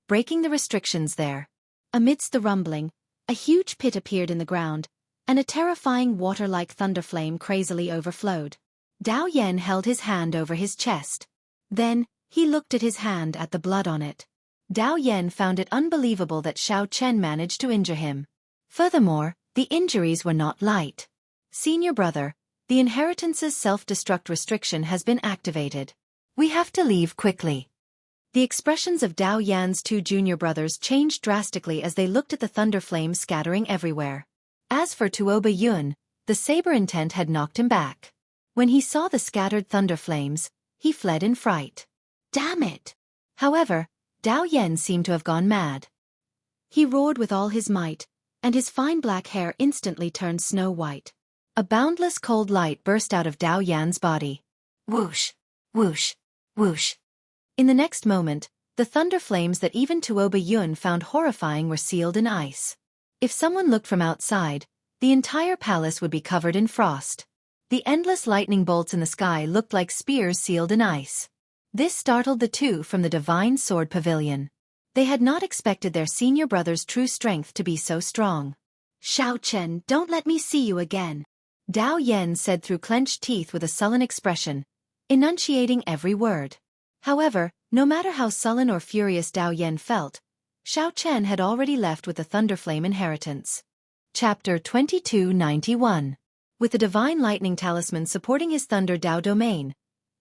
breaking the restrictions there. Amidst the rumbling, a huge pit appeared in the ground, and a terrifying water-like thunderflame crazily overflowed. Dao Yen held his hand over his chest. Then, he looked at his hand at the blood on it. Dao Yen found it unbelievable that Xiao Chen managed to injure him. Furthermore, the injuries were not light. Senior brother, the inheritance's self-destruct restriction has been activated. We have to leave quickly. The expressions of Dao Yan's two junior brothers changed drastically as they looked at the thunder flames scattering everywhere. As for Tuoba Yun, the saber intent had knocked him back. When he saw the scattered thunder flames, he fled in fright. Damn it! However, Dao Yen seemed to have gone mad. He roared with all his might, and his fine black hair instantly turned snow white. A boundless cold light burst out of Dao Yan's body. Whoosh! Whoosh! Whoosh! In the next moment, the thunder flames that even Tuoba Yun found horrifying were sealed in ice. If someone looked from outside, the entire palace would be covered in frost. The endless lightning bolts in the sky looked like spears sealed in ice. This startled the two from the Divine Sword Pavilion. They had not expected their senior brother's true strength to be so strong. Xiao Chen, don't let me see you again, Dao Yen said through clenched teeth with a sullen expression, enunciating every word. However, no matter how sullen or furious Dao Yen felt, Xiao Chen had already left with the Thunderflame inheritance. Chapter 2291. With the Divine Lightning Talisman supporting his Thunder Dao domain,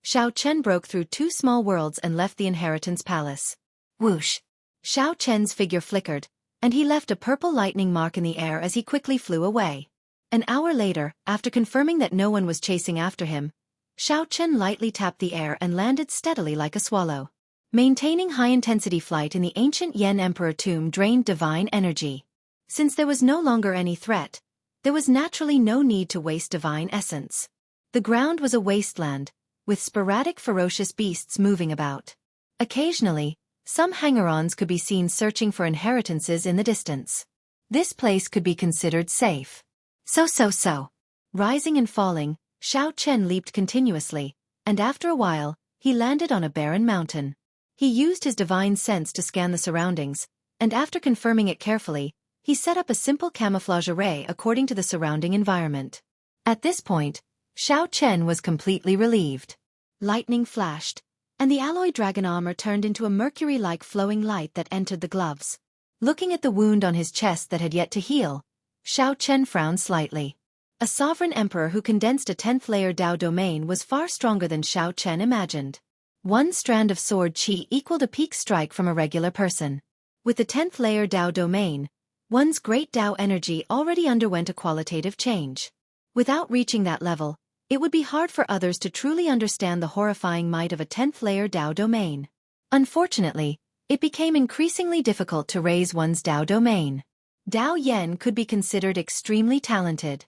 Xiao Chen broke through two small worlds and left the Inheritance Palace. Whoosh! Xiao Chen's figure flickered, and he left a purple lightning mark in the air as he quickly flew away. An hour later, after confirming that no one was chasing after him, Xiao Chen lightly tapped the air and landed steadily like a swallow. Maintaining high-intensity flight in the ancient Yen Emperor tomb drained divine energy. Since there was no longer any threat, there was naturally no need to waste divine essence. The ground was a wasteland, with sporadic ferocious beasts moving about. Occasionally, some hanger-ons could be seen searching for inheritances in the distance. This place could be considered safe. So. Rising and falling, Xiao Chen leaped continuously, and after a while, he landed on a barren mountain. He used his divine sense to scan the surroundings, and after confirming it carefully, he set up a simple camouflage array according to the surrounding environment. At this point, Xiao Chen was completely relieved. Lightning flashed, and the alloy dragon armor turned into a mercury-like flowing light that entered the gloves. Looking at the wound on his chest that had yet to heal, Xiao Chen frowned slightly. A sovereign emperor who condensed a 10th-layer Dao domain was far stronger than Xiao Chen imagined. One strand of sword qi equaled a peak strike from a regular person. With the 10th-layer Dao domain, one's great Dao energy already underwent a qualitative change. Without reaching that level, it would be hard for others to truly understand the horrifying might of a 10th-layer Dao domain. Unfortunately, it became increasingly difficult to raise one's Dao domain. Dao Yen could be considered extremely talented.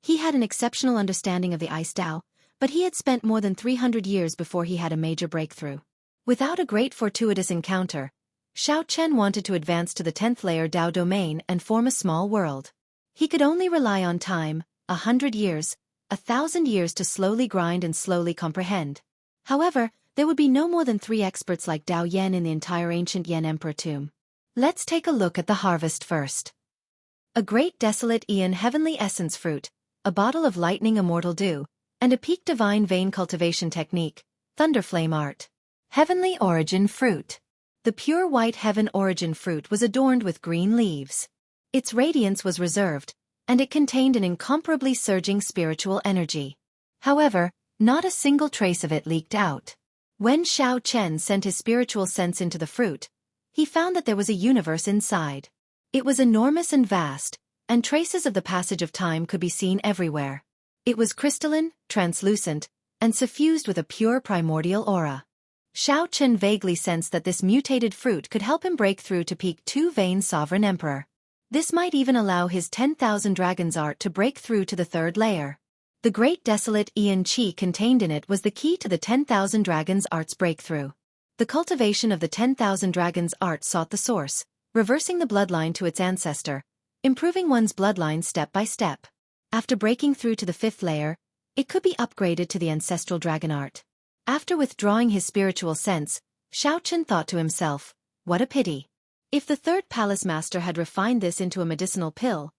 He had an exceptional understanding of the Ice Dao, but he had spent more than 300 years before he had a major breakthrough. Without a great fortuitous encounter, Xiao Chen wanted to advance to the 10th-layer Dao domain and form a small world. He could only rely on time, 100 years, 1,000 years to slowly grind and slowly comprehend. However, there would be no more than 3 experts like Dao Yen in the entire ancient Yen Emperor tomb. Let's take a look at the harvest first. A great desolate Aeon heavenly essence fruit, a bottle of lightning immortal dew, and a peak divine vein cultivation technique, Thunderflame art. Heavenly origin fruit. The pure white heaven origin fruit was adorned with green leaves. Its radiance was reserved, and it contained an incomparably surging spiritual energy. However, not a single trace of it leaked out. When Xiao Chen sent his spiritual sense into the fruit, he found that there was a universe inside. It was enormous and vast, and traces of the passage of time could be seen everywhere. It was crystalline, translucent, and suffused with a pure primordial aura. Xiao Chen vaguely sensed that this mutated fruit could help him break through to peak 2 Vein Sovereign Emperor. This might even allow his 10,000 dragons art to break through to the third layer. The great desolate Chi contained in it was the key to the 10,000 dragons art's breakthrough. The cultivation of the 10,000 dragons art sought the source, reversing the bloodline to its ancestor, improving one's bloodline step by step. After breaking through to the fifth layer, it could be upgraded to the ancestral dragon art. After withdrawing his spiritual sense, Xiao Chen thought to himself, what a pity. If the third palace master had refined this into a medicinal pill,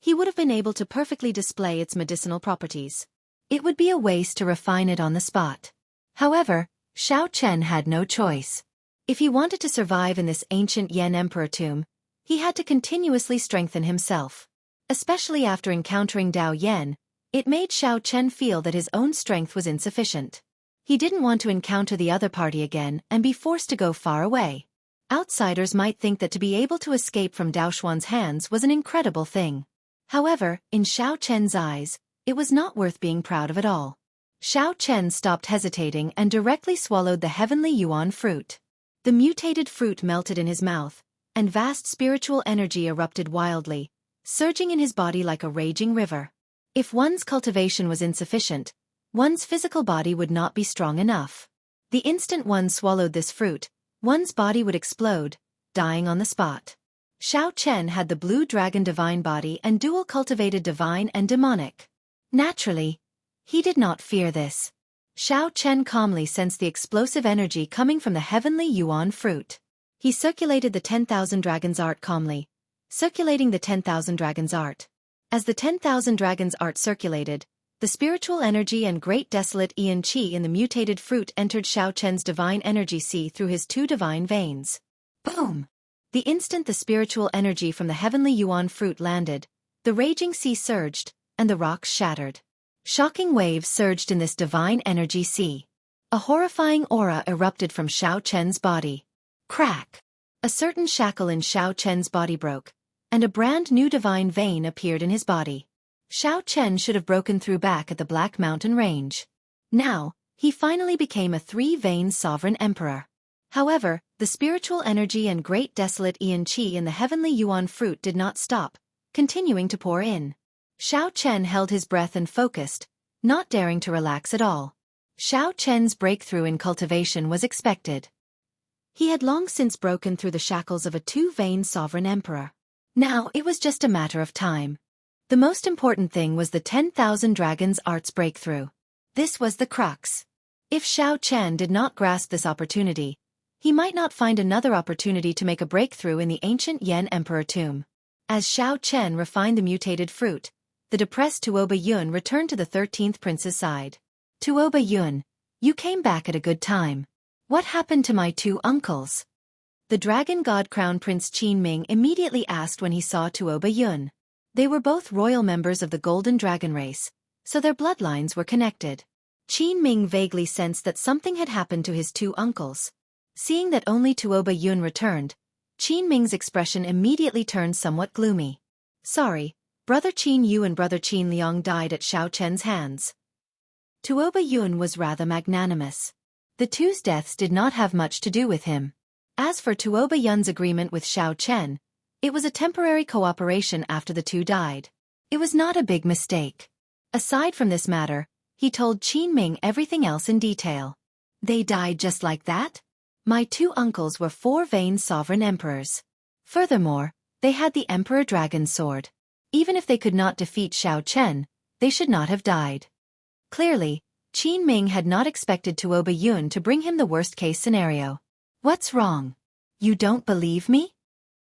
he would have been able to perfectly display its medicinal properties. It would be a waste to refine it on the spot. However, Xiao Chen had no choice. If he wanted to survive in this ancient Yan Emperor tomb, he had to continuously strengthen himself. Especially after encountering Dao Yan, it made Xiao Chen feel that his own strength was insufficient. He didn't want to encounter the other party again and be forced to go far away. Outsiders might think that to be able to escape from Dao Xuan's hands was an incredible thing. However, in Xiao Chen's eyes, it was not worth being proud of at all. Xiao Chen stopped hesitating and directly swallowed the heavenly yuan fruit. The mutated fruit melted in his mouth, and vast spiritual energy erupted wildly, surging in his body like a raging river. If one's cultivation was insufficient, one's physical body would not be strong enough. The instant one swallowed this fruit, one's body would explode, dying on the spot. Xiao Chen had the blue dragon divine body and dual cultivated divine and demonic. Naturally, he did not fear this. Xiao Chen calmly sensed the explosive energy coming from the heavenly yuan fruit. He circulated the 10,000 dragons art calmly, circulating the 10,000 dragons art. As the 10,000 dragons art circulated, the spiritual energy and great desolate Qi in the mutated fruit entered Xiao Chen's divine energy sea through his two divine veins. Boom! The instant the spiritual energy from the heavenly yuan fruit landed, the raging sea surged, and the rocks shattered. Shocking waves surged in this divine energy sea. A horrifying aura erupted from Xiao Chen's body. Crack! A certain shackle in Xiao Chen's body broke, and a brand new divine vein appeared in his body. Xiao Chen should have broken through back at the Black Mountain Range. Now, he finally became a three-vein sovereign emperor. However, the spiritual energy and great desolate Qi in the heavenly yuan fruit did not stop, continuing to pour in. Xiao Chen held his breath and focused, not daring to relax at all. Xiao Chen's breakthrough in cultivation was expected. He had long since broken through the shackles of a two-vein sovereign emperor. Now it was just a matter of time. The most important thing was the 10,000 dragons arts breakthrough. This was the crux. If Xiao Chen did not grasp this opportunity, he might not find another opportunity to make a breakthrough in the ancient Yan Emperor tomb. As Xiao Chen refined the mutated fruit, the depressed Tuoba Yun returned to the 13th prince's side. Tuoba Yun, you came back at a good time. What happened to my two uncles? The Dragon God Crown Prince Qin Ming immediately asked when he saw Tuoba Yun. They were both royal members of the Golden Dragon race, so their bloodlines were connected. Qin Ming vaguely sensed that something had happened to his two uncles. Seeing that only Tuoba Yun returned, Qin Ming's expression immediately turned somewhat gloomy. Sorry, Brother Qin Yu and Brother Qin Liang died at Xiao Chen's hands. Tuoba Yun was rather magnanimous. The two's deaths did not have much to do with him. As for Tuoba Yun's agreement with Xiao Chen, it was a temporary cooperation after the two died. It was not a big mistake. Aside from this matter, he told Qin Ming everything else in detail. They died just like that? My two uncles were four-vein sovereign emperors. Furthermore, they had the Emperor Dragon Sword. Even if they could not defeat Xiao Chen, they should not have died. Clearly, Qin Ming had not expected Tuoba Yun to bring him the worst-case scenario. What's wrong? You don't believe me?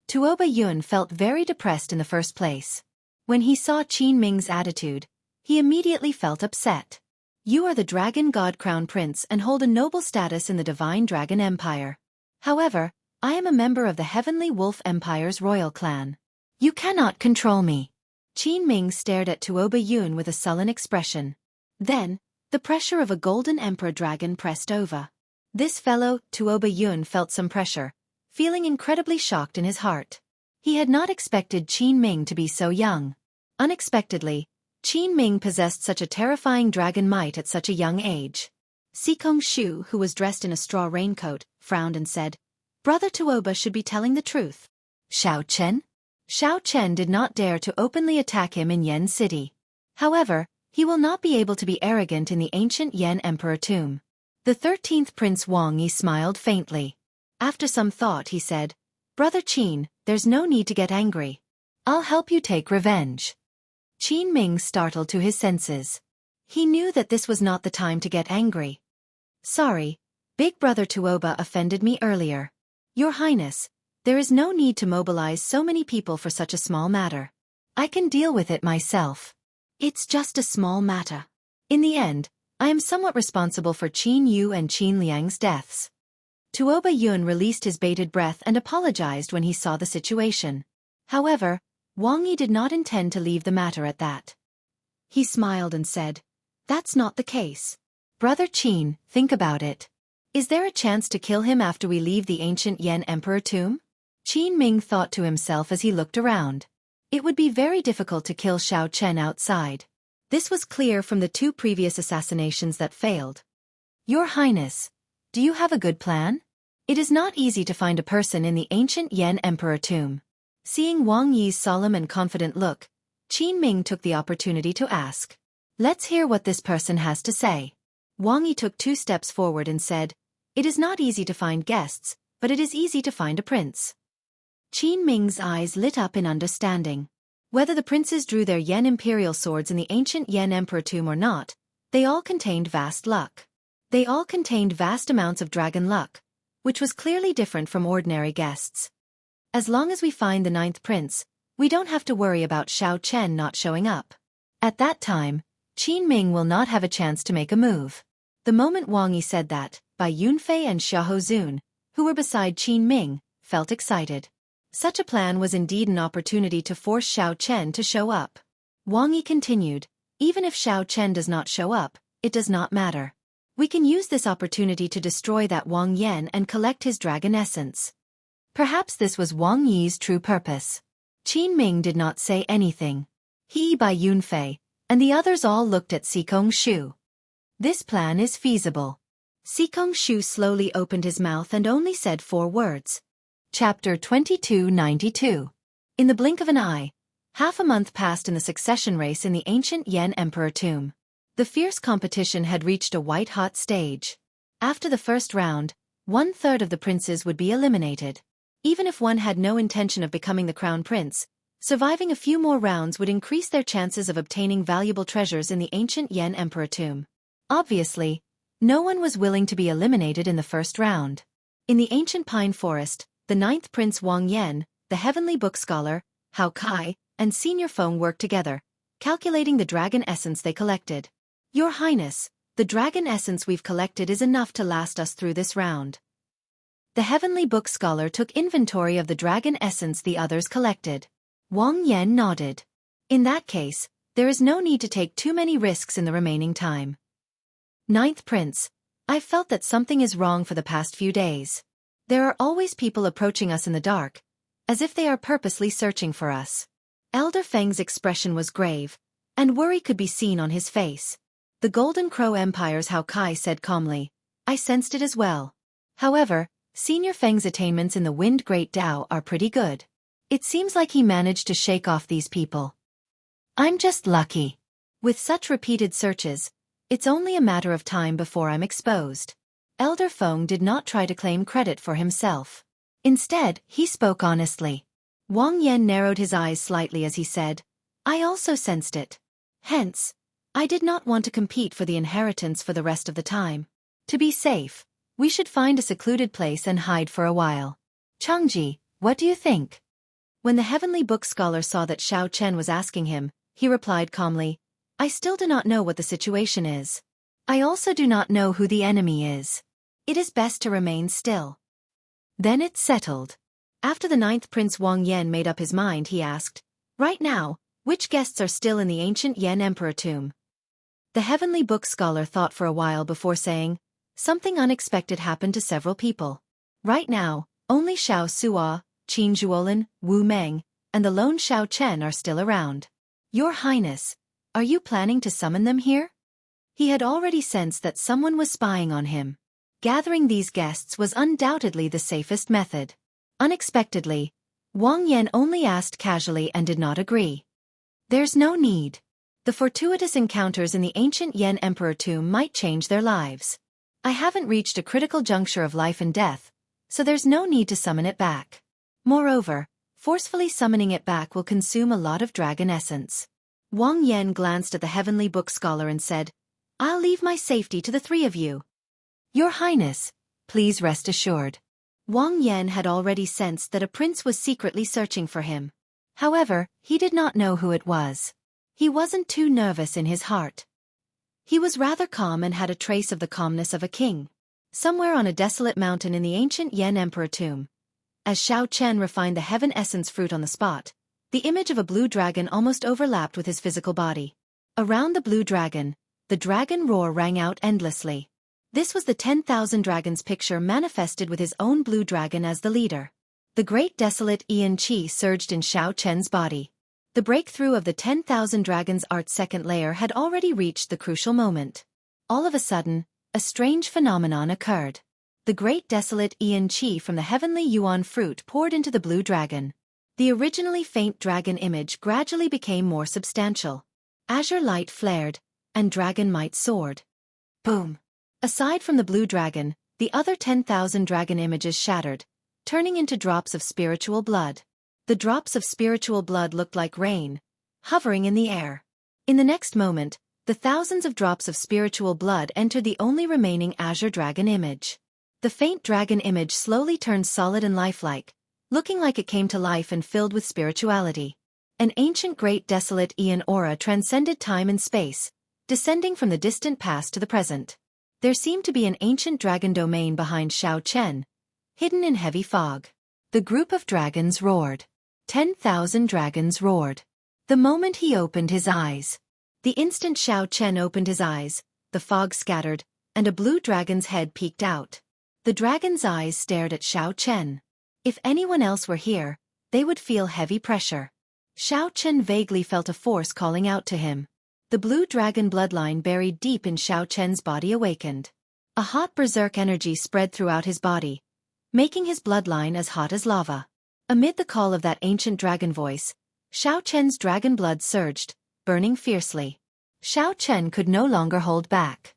Tuoba Yun felt very depressed in the first place. When he saw Qin Ming's attitude, he immediately felt upset. You are the Dragon God Crown Prince and hold a noble status in the Divine Dragon Empire. However, I am a member of the Heavenly Wolf Empire's royal clan. You cannot control me. Qin Ming stared at Tuoba Yun with a sullen expression. Then, the pressure of a golden emperor dragon pressed over. This fellow, Tuoba Yun, felt some pressure, feeling incredibly shocked in his heart. He had not expected Qin Ming to be so young. Unexpectedly, Qin Ming possessed such a terrifying dragon might at such a young age. Sikong Shu, who was dressed in a straw raincoat, frowned and said, Brother Tuoba should be telling the truth. Xiao Chen? Xiao Chen did not dare to openly attack him in Yen City. However, he will not be able to be arrogant in the ancient Yen Emperor tomb. The 13th Prince Wang Yi smiled faintly. After some thought he said, "Brother Qin, there's no need to get angry. I'll help you take revenge." Qin Ming startled to his senses. He knew that this was not the time to get angry. "Sorry, Big Brother Tuoba offended me earlier. Your Highness, there is no need to mobilize so many people for such a small matter. I can deal with it myself. It's just a small matter. In the end, I am somewhat responsible for Qin Yu and Qin Liang's deaths." Tuoba Yun released his bated breath and apologized when he saw the situation. However, Wang Yi did not intend to leave the matter at that. He smiled and said, "That's not the case. Brother Qin, think about it. Is there a chance to kill him after we leave the ancient Yen Emperor tomb?" Qin Ming thought to himself as he looked around. It would be very difficult to kill Xiao Chen outside. This was clear from the 2 previous assassinations that failed. "Your Highness, do you have a good plan? It is not easy to find a person in the ancient Yen Emperor tomb." Seeing Wang Yi's solemn and confident look, Qin Ming took the opportunity to ask, "Let's hear what this person has to say." Wang Yi took 2 steps forward and said, "It is not easy to find guests, but it is easy to find a prince." Qin Ming's eyes lit up in understanding. Whether the princes drew their Yen imperial swords in the ancient Yen Emperor tomb or not, they all contained vast luck. They all contained vast amounts of dragon luck, which was clearly different from ordinary guests. As long as we find the 9th prince, we don't have to worry about Xiao Chen not showing up. At that time, Qin Ming will not have a chance to make a move. The moment Wang Yi said that, Bai Yunfei and Xiahou Zun, who were beside Qin Ming, felt excited. Such a plan was indeed an opportunity to force Xiao Chen to show up. Wang Yi continued, "Even if Xiao Chen does not show up, it does not matter. We can use this opportunity to destroy that Wang Yan and collect his dragon essence." Perhaps this was Wang Yi's true purpose. Qin Ming did not say anything. He, Bai Yunfei, and the others all looked at Sikong Shu. This plan is feasible. Sikong Shu slowly opened his mouth and only said 4 words. Chapter 2292. In the blink of an eye, half a month passed in the succession race in the ancient Yen Emperor tomb. The fierce competition had reached a white-hot stage. After the first round, 1/3 of the princes would be eliminated. Even if one had no intention of becoming the crown prince, surviving a few more rounds would increase their chances of obtaining valuable treasures in the ancient Yen Emperor tomb. Obviously, no one was willing to be eliminated in the first round. In the ancient pine forest, the 9th Prince Wang Yan, the heavenly book scholar, Hao Kai, and Senior Feng worked together, calculating the dragon essence they collected. "Your Highness, the dragon essence we've collected is enough to last us through this round." The heavenly book scholar took inventory of the dragon essence the others collected. Wang Yan nodded. "In that case, there is no need to take too many risks in the remaining time. 9th Prince, I've felt that something is wrong for the past few days. There are always people approaching us in the dark, as if they are purposely searching for us." Elder Feng's expression was grave, and worry could be seen on his face. The Golden Crow Empire's Hao Kai said calmly, "I sensed it as well. However, Senior Feng's attainments in the Wind Great Tao are pretty good. It seems like he managed to shake off these people. I'm just lucky. With such repeated searches, it's only a matter of time before I'm exposed." Elder Feng did not try to claim credit for himself. Instead, he spoke honestly. Wang Yan narrowed his eyes slightly as he said, "I also sensed it. Hence, I did not want to compete for the inheritance for the rest of the time. To be safe, we should find a secluded place and hide for a while. Changji, what do you think?" When the heavenly book scholar saw that Xiao Chen was asking him, he replied calmly, "I still do not know what the situation is. I also do not know who the enemy is. It is best to remain still." Then it's settled. After the 9th Prince Wang Yan made up his mind, he asked, "Right now, which guests are still in the ancient Yen Emperor tomb?" The heavenly book scholar thought for a while before saying, "Something unexpected happened to several people. Right now, only Xiao Suo, Qin Zhuolin, Wu Meng, and the lone Xiao Chen are still around. Your Highness, are you planning to summon them here?" He had already sensed that someone was spying on him. Gathering these guests was undoubtedly the safest method. Unexpectedly, Wang Yan only asked casually and did not agree. There's no need. The fortuitous encounters in the ancient Yen Emperor tomb might change their lives. I haven't reached a critical juncture of life and death, so there's no need to summon it back. Moreover, forcefully summoning it back will consume a lot of dragon essence. Wang Yan glanced at the heavenly book scholar and said, I'll leave my safety to the three of you. Your Highness, please rest assured. Wang Yan had already sensed that a prince was secretly searching for him. However, he did not know who it was. He wasn't too nervous in his heart. He was rather calm and had a trace of the calmness of a king. Somewhere on a desolate mountain in the ancient Yen Emperor tomb, as Xiao Chen refined the heaven essence fruit on the spot, the image of a blue dragon almost overlapped with his physical body. Around the blue dragon, the dragon roar rang out endlessly. This was the 10,000 dragons picture manifested with his own blue dragon as the leader. The great desolate Yin Qi surged in Xiao Chen's body. The breakthrough of the 10,000 dragons art's second layer had already reached the crucial moment. All of a sudden, a strange phenomenon occurred. The great desolate Yin Qi from the heavenly Yuan fruit poured into the blue dragon. The originally faint dragon image gradually became more substantial. Azure light flared, and dragon might soared. Boom! Aside from the blue dragon, the other 10,000 dragon images shattered, turning into drops of spiritual blood. The drops of spiritual blood looked like rain, hovering in the air. In the next moment, the thousands of drops of spiritual blood entered the only remaining azure dragon image. The faint dragon image slowly turned solid and lifelike, looking like it came to life and filled with spirituality. An ancient great desolate Aeon aura transcended time and space, descending from the distant past to the present. There seemed to be an ancient dragon domain behind Xiao Chen, hidden in heavy fog. The group of dragons roared. 10,000 dragons roared. The moment he opened his eyes. The instant Xiao Chen opened his eyes, the fog scattered, and a blue dragon's head peeked out. The dragon's eyes stared at Xiao Chen. If anyone else were here, they would feel heavy pressure. Xiao Chen vaguely felt a force calling out to him. The blue dragon bloodline buried deep in Xiao Chen's body awakened. A hot berserk energy spread throughout his body, making his bloodline as hot as lava. Amid the call of that ancient dragon voice, Xiao Chen's dragon blood surged, burning fiercely. Xiao Chen could no longer hold back.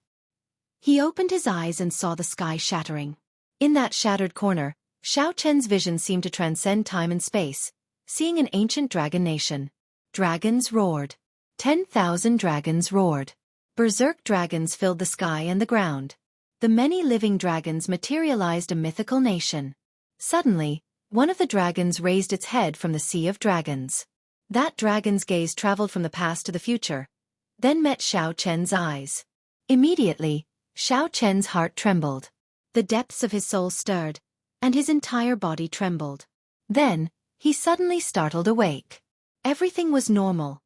He opened his eyes and saw the sky shattering. In that shattered corner, Xiao Chen's vision seemed to transcend time and space, seeing an ancient dragon nation. Dragons roared. 10,000 dragons roared. Berserk dragons filled the sky and the ground. The many living dragons materialized a mythical nation. Suddenly, one of the dragons raised its head from the sea of dragons. That dragon's gaze traveled from the past to the future, then met Xiao Chen's eyes. Immediately, Xiao Chen's heart trembled. The depths of his soul stirred, and his entire body trembled. Then, he suddenly startled awake. Everything was normal.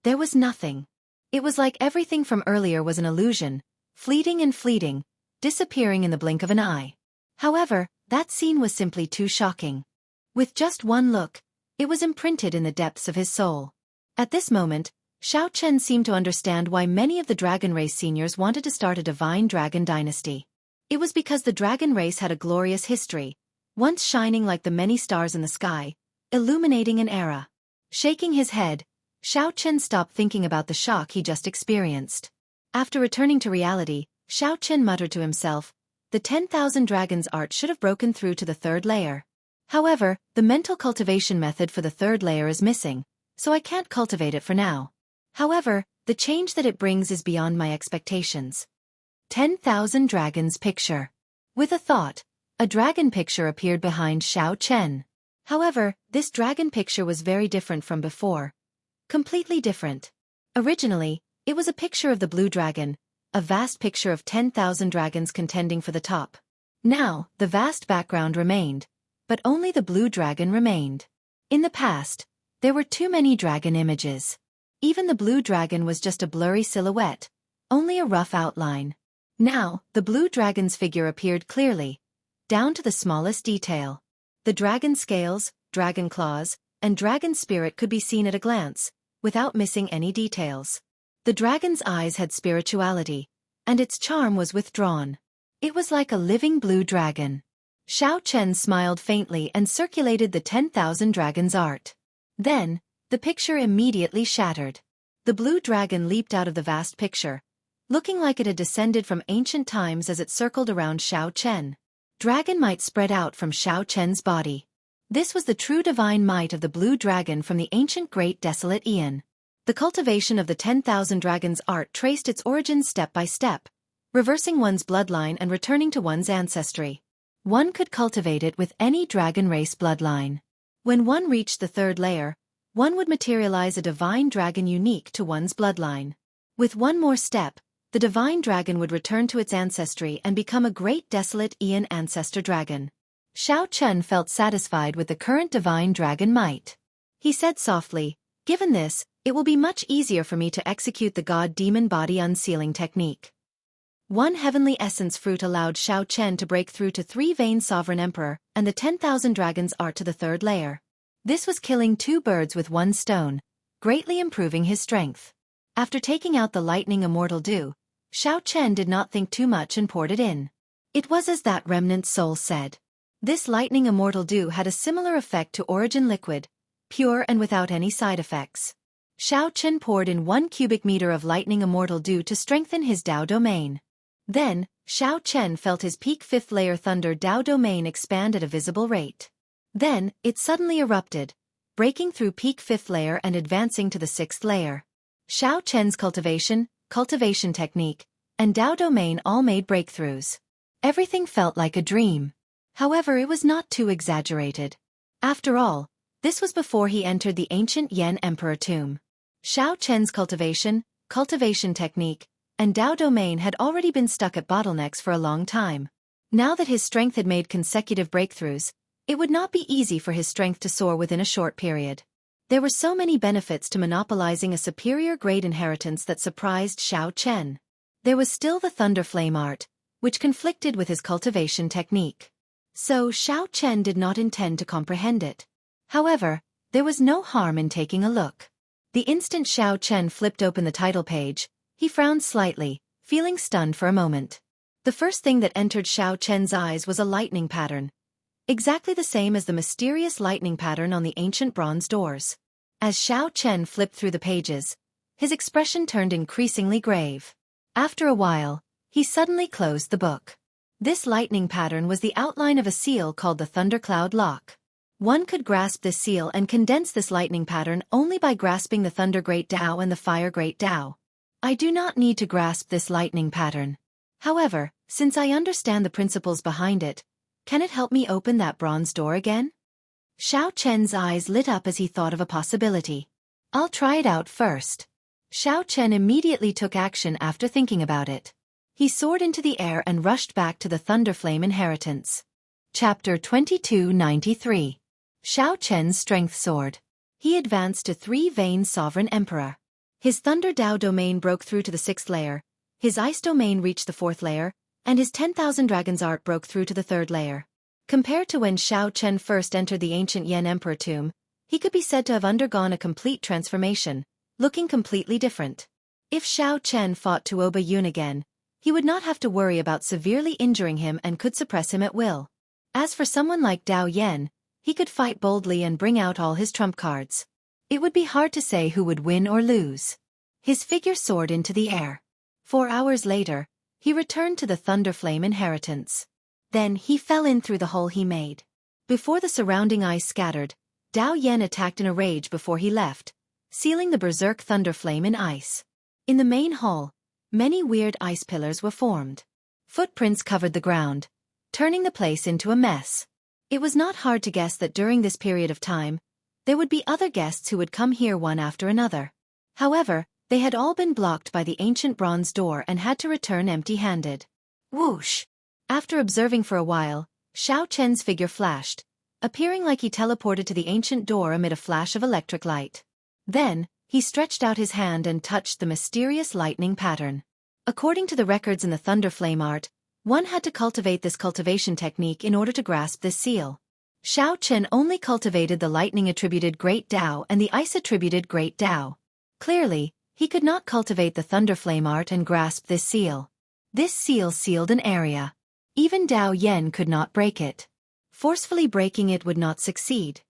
There was nothing. It was like everything from earlier was an illusion, fleeting and fleeting, disappearing in the blink of an eye. However, that scene was simply too shocking. With just one look, it was imprinted in the depths of his soul. At this moment, Xiao Chen seemed to understand why many of the dragon race seniors wanted to start a divine dragon dynasty. It was because the dragon race had a glorious history, once shining like the many stars in the sky, illuminating an era. Shaking his head, Xiao Chen stopped thinking about the shock he just experienced. After returning to reality, Xiao Chen muttered to himself, the 10,000 dragons art should have broken through to the third layer. However, the mental cultivation method for the third layer is missing, so I can't cultivate it for now. However, the change that it brings is beyond my expectations. 10,000 dragons picture. With a thought, a dragon picture appeared behind Xiao Chen. However, this dragon picture was very different from before. Completely different. Originally, it was a picture of the blue dragon, a vast picture of 10,000 dragons contending for the top. Now, the vast background remained, but only the blue dragon remained. In the past, there were too many dragon images. Even the blue dragon was just a blurry silhouette, only a rough outline. Now, the blue dragon's figure appeared clearly, down to the smallest detail. The dragon scales, dragon claws, and dragon spirit could be seen at a glance, without missing any details. The dragon's eyes had spirituality, and its charm was withdrawn. It was like a living blue dragon. Xiao Chen smiled faintly and circulated the 10,000 dragons art. Then, the picture immediately shattered. The blue dragon leaped out of the vast picture, looking like it had descended from ancient times as it circled around Xiao Chen. Dragon might spread out from Xiao Chen's body. This was the true divine might of the blue dragon from the ancient great desolate Aeon. The cultivation of the 10,000 dragons art traced its origins step by step, reversing one's bloodline and returning to one's ancestry. One could cultivate it with any dragon race bloodline. When one reached the third layer, one would materialize a divine dragon unique to one's bloodline. With one more step, the divine dragon would return to its ancestry and become a great desolate Aeon ancestor dragon. Xiao Chen felt satisfied with the current divine dragon might. He said softly, "Given this, it will be much easier for me to execute the god-demon body unsealing technique." One heavenly essence fruit allowed Xiao Chen to break through to 3-vein sovereign emperor and the 10,000 dragons art to the third layer. This was killing 2 birds with 1 stone, greatly improving his strength. After taking out the lightning immortal dew, Xiao Chen did not think too much and poured it in. It was as that remnant soul said. This lightning immortal dew had a similar effect to origin liquid, pure and without any side effects. Xiao Chen poured in 1 cubic meter of lightning immortal dew to strengthen his Dao domain. Then, Xiao Chen felt his peak 5th layer thunder Dao domain expand at a visible rate. Then, it suddenly erupted, breaking through peak 5th layer and advancing to the 6th layer. Xiao Chen's cultivation technique, and Dao domain all made breakthroughs. Everything felt like a dream. However, it was not too exaggerated. After all, this was before he entered the ancient Yan Emperor tomb. Xiao Chen's cultivation technique, and Dao domain had already been stuck at bottlenecks for a long time. Now that his strength had made consecutive breakthroughs, it would not be easy for his strength to soar within a short period. There were so many benefits to monopolizing a superior grade inheritance that surprised Xiao Chen. There was still the thunder flame art, which conflicted with his cultivation technique. So Xiao Chen did not intend to comprehend it. However, there was no harm in taking a look. The instant Xiao Chen flipped open the title page, he frowned slightly, feeling stunned for a moment. The first thing that entered Xiao Chen's eyes was a lightning pattern, exactly the same as the mysterious lightning pattern on the ancient bronze doors. As Xiao Chen flipped through the pages, his expression turned increasingly grave. After a while, he suddenly closed the book. This lightning pattern was the outline of a seal called the Thundercloud Lock. One could grasp this seal and condense this lightning pattern only by grasping the Thunder Great Tao and the Fire Great Tao. I do not need to grasp this lightning pattern. However, since I understand the principles behind it, can it help me open that bronze door again? Xiao Chen's eyes lit up as he thought of a possibility. I'll try it out first. Xiao Chen immediately took action after thinking about it. He soared into the air and rushed back to the Thunderflame inheritance. Chapter 2293. Xiao Chen's strength soared. He advanced to 3-vein sovereign emperor. His Thunder Dao domain broke through to the 6th layer, his Ice domain reached the 4th layer, and his 10,000 dragons art broke through to the 3rd layer. Compared to when Xiao Chen first entered the ancient Yan Emperor tomb, he could be said to have undergone a complete transformation, looking completely different. If Xiao Chen fought Tuoba Yun again, he would not have to worry about severely injuring him and could suppress him at will. As for someone like Dao Yan, he could fight boldly and bring out all his trump cards. It would be hard to say who would win or lose. His figure soared into the air. 4 hours later, he returned to the Thunderflame inheritance. Then he fell in through the hole he made. Before the surrounding ice scattered, Dao Yan attacked in a rage before he left, sealing the berserk Thunderflame in ice. In the main hall, many weird ice pillars were formed. Footprints covered the ground, turning the place into a mess. It was not hard to guess that during this period of time, there would be other guests who would come here one after another. However, they had all been blocked by the ancient bronze door and had to return empty-handed. Whoosh! After observing for a while, Xiao Chen's figure flashed, appearing like he teleported to the ancient door amid a flash of electric light. Then, he stretched out his hand and touched the mysterious lightning pattern. According to the records in the Thunderflame art, one had to cultivate this cultivation technique in order to grasp this seal. Xiao Chen only cultivated the lightning-attributed Great Tao and the ice-attributed Great Tao. Clearly, he could not cultivate the Thunderflame art and grasp this seal. This seal sealed an area. Even Dao Yan could not break it. Forcefully breaking it would not succeed.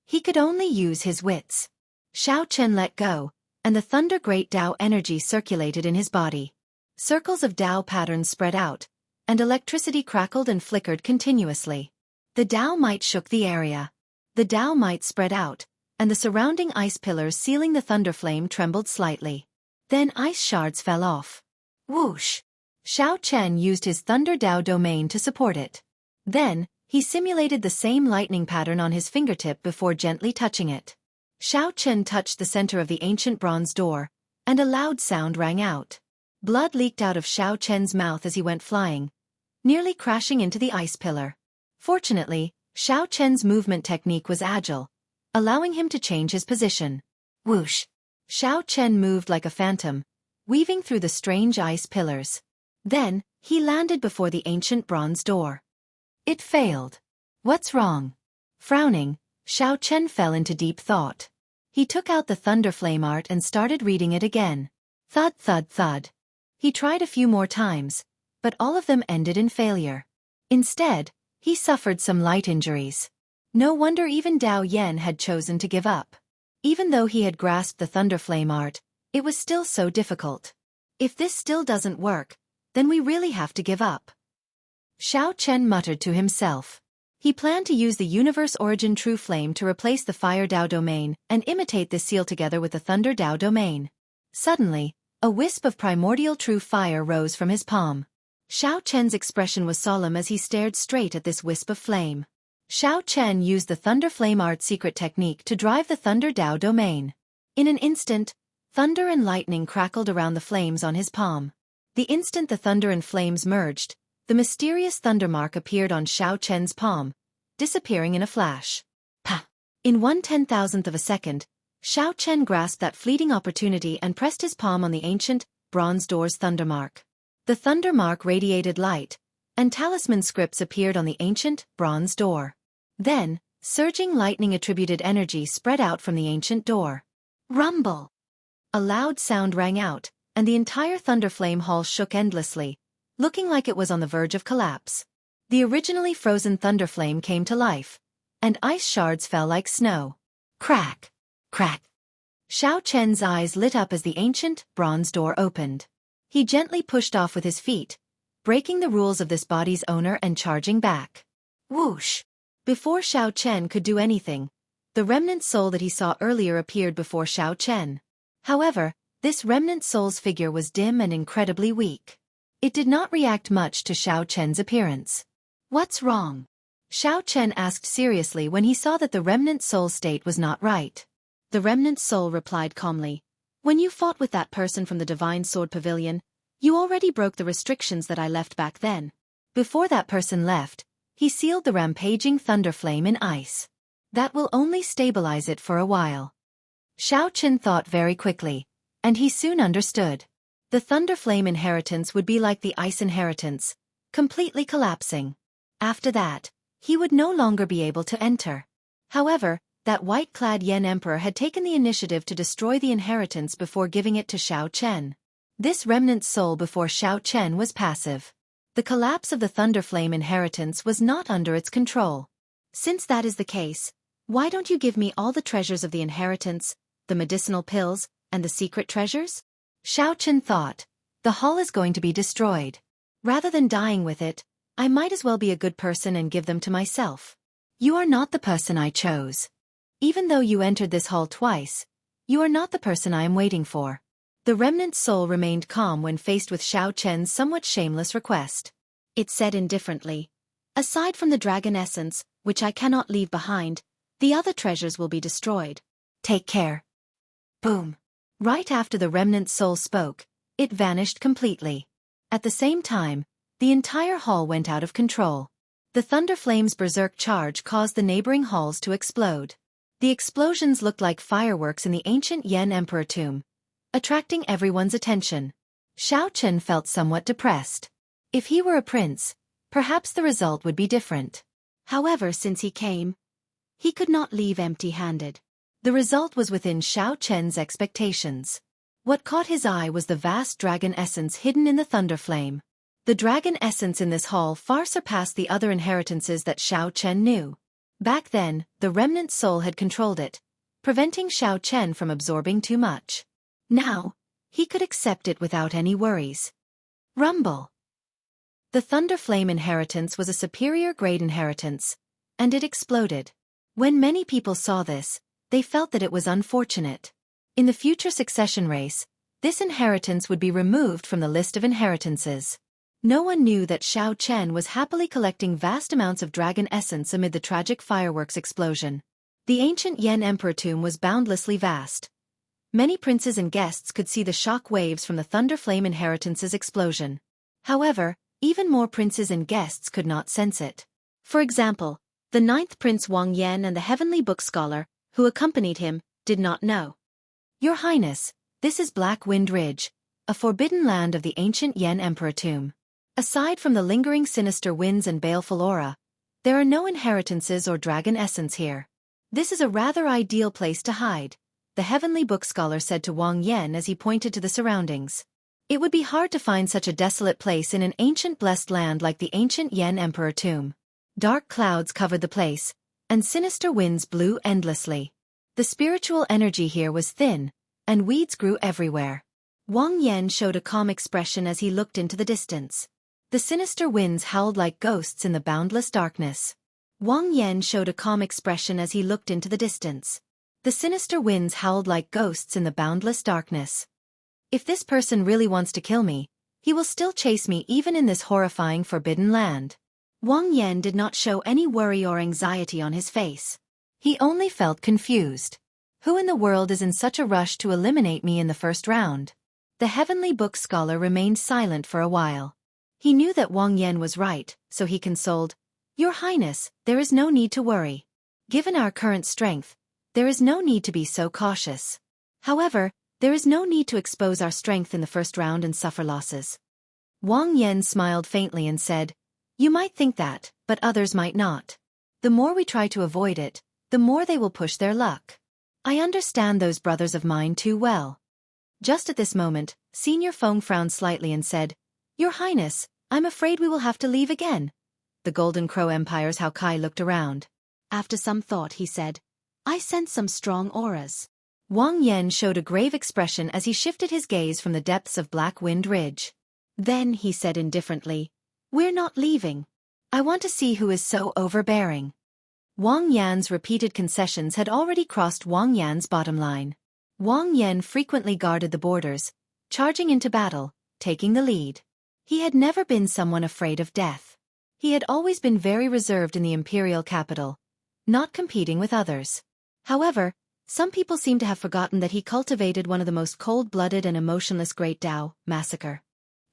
He could only use his wits. Xiao Chen let go, and the Thunder Great Tao energy circulated in his body. Circles of Tao patterns spread out, and electricity crackled and flickered continuously. The Tao might shook the area. The Tao might spread out, and the surrounding ice pillars sealing the thunder flame trembled slightly. Then ice shards fell off. Whoosh! Xiao Chen used his Thunder Tao domain to support it. Then, he simulated the same lightning pattern on his fingertip before gently touching it. Xiao Chen touched the center of the ancient bronze door, and a loud sound rang out. Blood leaked out of Xiao Chen's mouth as he went flying, nearly crashing into the ice pillar. Fortunately, Xiao Chen's movement technique was agile, allowing him to change his position. Whoosh! Xiao Chen moved like a phantom, weaving through the strange ice pillars. Then, he landed before the ancient bronze door. It failed. What's wrong? Frowning, Xiao Chen fell into deep thought. He took out the thunder flame art and started reading it again. Thud thud thud. He tried a few more times, but all of them ended in failure. Instead, he suffered some light injuries. No wonder even Dao Yan had chosen to give up. Even though he had grasped the thunder flame art, it was still so difficult. If this still doesn't work, then we really have to give up. Xiao Chen muttered to himself. He planned to use the Universe Origin True Flame to replace the Fire Dao domain and imitate this seal together with the Thunder Dao domain. Suddenly, a wisp of primordial true fire rose from his palm. Xiao Chen's expression was solemn as he stared straight at this wisp of flame. Xiao Chen used the Thunder Flame Art secret technique to drive the Thunder Dao domain. In an instant, thunder and lightning crackled around the flames on his palm. The instant the thunder and flames merged, the mysterious thunder mark appeared on Xiao Chen's palm, disappearing in a flash. Pa! In 1/10,000th of a second, Xiao Chen grasped that fleeting opportunity and pressed his palm on the ancient, bronze door's thunder mark. The thunder mark radiated light, and talisman scripts appeared on the ancient, bronze door. Then, surging lightning-attributed energy spread out from the ancient door. Rumble! A loud sound rang out, and the entire thunder flame hall shook endlessly, looking like it was on the verge of collapse. The originally frozen thunder flame came to life, and ice shards fell like snow. Crack! Crack! Xiao Chen's eyes lit up as the ancient, bronze door opened. He gently pushed off with his feet, breaking the rules of this body's owner and charging back. Whoosh! Before Xiao Chen could do anything, the remnant soul that he saw earlier appeared before Xiao Chen. However, this remnant soul's figure was dim and incredibly weak. It did not react much to Xiao Chen's appearance. What's wrong? Xiao Chen asked seriously when he saw that the remnant soul's state was not right. The remnant soul replied calmly, "When you fought with that person from the Divine Sword Pavilion, you already broke the restrictions that I left back then. Before that person left, he sealed the rampaging thunder flame in ice. That will only stabilize it for a while." Xiao Chen thought very quickly, and he soon understood. The thunder flame inheritance would be like the ice inheritance, completely collapsing. After that, he would no longer be able to enter. However, that white-clad Yen Emperor had taken the initiative to destroy the inheritance before giving it to Xiao Chen. This remnant soul before Xiao Chen was passive. The collapse of the thunder flame inheritance was not under its control. Since that is the case, why don't you give me all the treasures of the inheritance, the medicinal pills, and the secret treasures? Xiao Chen thought, the hall is going to be destroyed. Rather than dying with it, I might as well be a good person and give them to myself. You are not the person I chose. Even though you entered this hall twice, you are not the person I am waiting for. The remnant soul remained calm when faced with Xiao Chen's somewhat shameless request. It said indifferently, "Aside from the dragon essence, which I cannot leave behind, the other treasures will be destroyed. Take care." Boom! Right after the remnant soul spoke, it vanished completely. At the same time, the entire hall went out of control. The thunder flame's berserk charge caused the neighboring halls to explode. The explosions looked like fireworks in the ancient Yen Emperor tomb, attracting everyone's attention. Xiao Chen felt somewhat depressed. If he were a prince, perhaps the result would be different. However, since he came, he could not leave empty-handed. The result was within Xiao Chen's expectations. What caught his eye was the vast dragon essence hidden in the thunder flame. The The dragon essence in this hall far surpassed the other inheritances that Xiao Chen knew. Back then, the remnant soul had controlled it, preventing Xiao Chen from absorbing too much. Now, he could accept it without any worries. Rumble. The Thunder Flame inheritance was a superior grade inheritance, and it exploded. When many people saw this, they felt that it was unfortunate. In the future succession race, this inheritance would be removed from the list of inheritances. No one knew that Xiao Chen was happily collecting vast amounts of dragon essence amid the tragic fireworks explosion. The ancient Yan Emperor tomb was boundlessly vast. Many princes and guests could see the shock waves from the Thunder Flame inheritance's explosion. However, even more princes and guests could not sense it. For example, the 9th Prince Wang Yan and the Heavenly Book Scholar, who accompanied him, did not know. Your Highness, this is Black Wind Ridge, a forbidden land of the ancient Yan Emperor tomb. Aside from the lingering sinister winds and baleful aura, there are no inheritances or dragon essence here. This is a rather ideal place to hide, the Heavenly Book Scholar said to Wang Yan as he pointed to the surroundings. It would be hard to find such a desolate place in an ancient blessed land like the ancient Yan Emperor tomb. Dark clouds covered the place, and sinister winds blew endlessly. The spiritual energy here was thin, and weeds grew everywhere. Wang Yan showed a calm expression as he looked into the distance. The sinister winds howled like ghosts in the boundless darkness. Wang Yan showed a calm expression as he looked into the distance. The sinister winds howled like ghosts in the boundless darkness. If this person really wants to kill me, he will still chase me even in this horrifying forbidden land. Wang Yan did not show any worry or anxiety on his face. He only felt confused. Who in the world is in such a rush to eliminate me in the first round? The Heavenly Book Scholar remained silent for a while. He knew that Wang Yan was right, so he consoled, Your Highness, there is no need to worry. Given our current strength, there is no need to be so cautious. However, there is no need to expose our strength in the first round and suffer losses. Wang Yan smiled faintly and said, You might think that, but others might not. The more we try to avoid it, the more they will push their luck. I understand those brothers of mine too well. Just at this moment, Senior Feng frowned slightly and said, Your Highness, I'm afraid we will have to leave again. The Golden Crow Empire's Hao Kai looked around. After some thought he said, I sense some strong auras. Wang Yan showed a grave expression as he shifted his gaze from the depths of Black Wind Ridge. Then he said indifferently, We're not leaving. I want to see who is so overbearing. Wang Yan's repeated concessions had already crossed Wang Yan's bottom line. Wang Yan frequently guarded the borders, charging into battle, taking the lead. He had never been someone afraid of death. He had always been very reserved in the imperial capital, not competing with others. However, some people seem to have forgotten that he cultivated one of the most cold-blooded and emotionless Great Tao, massacre.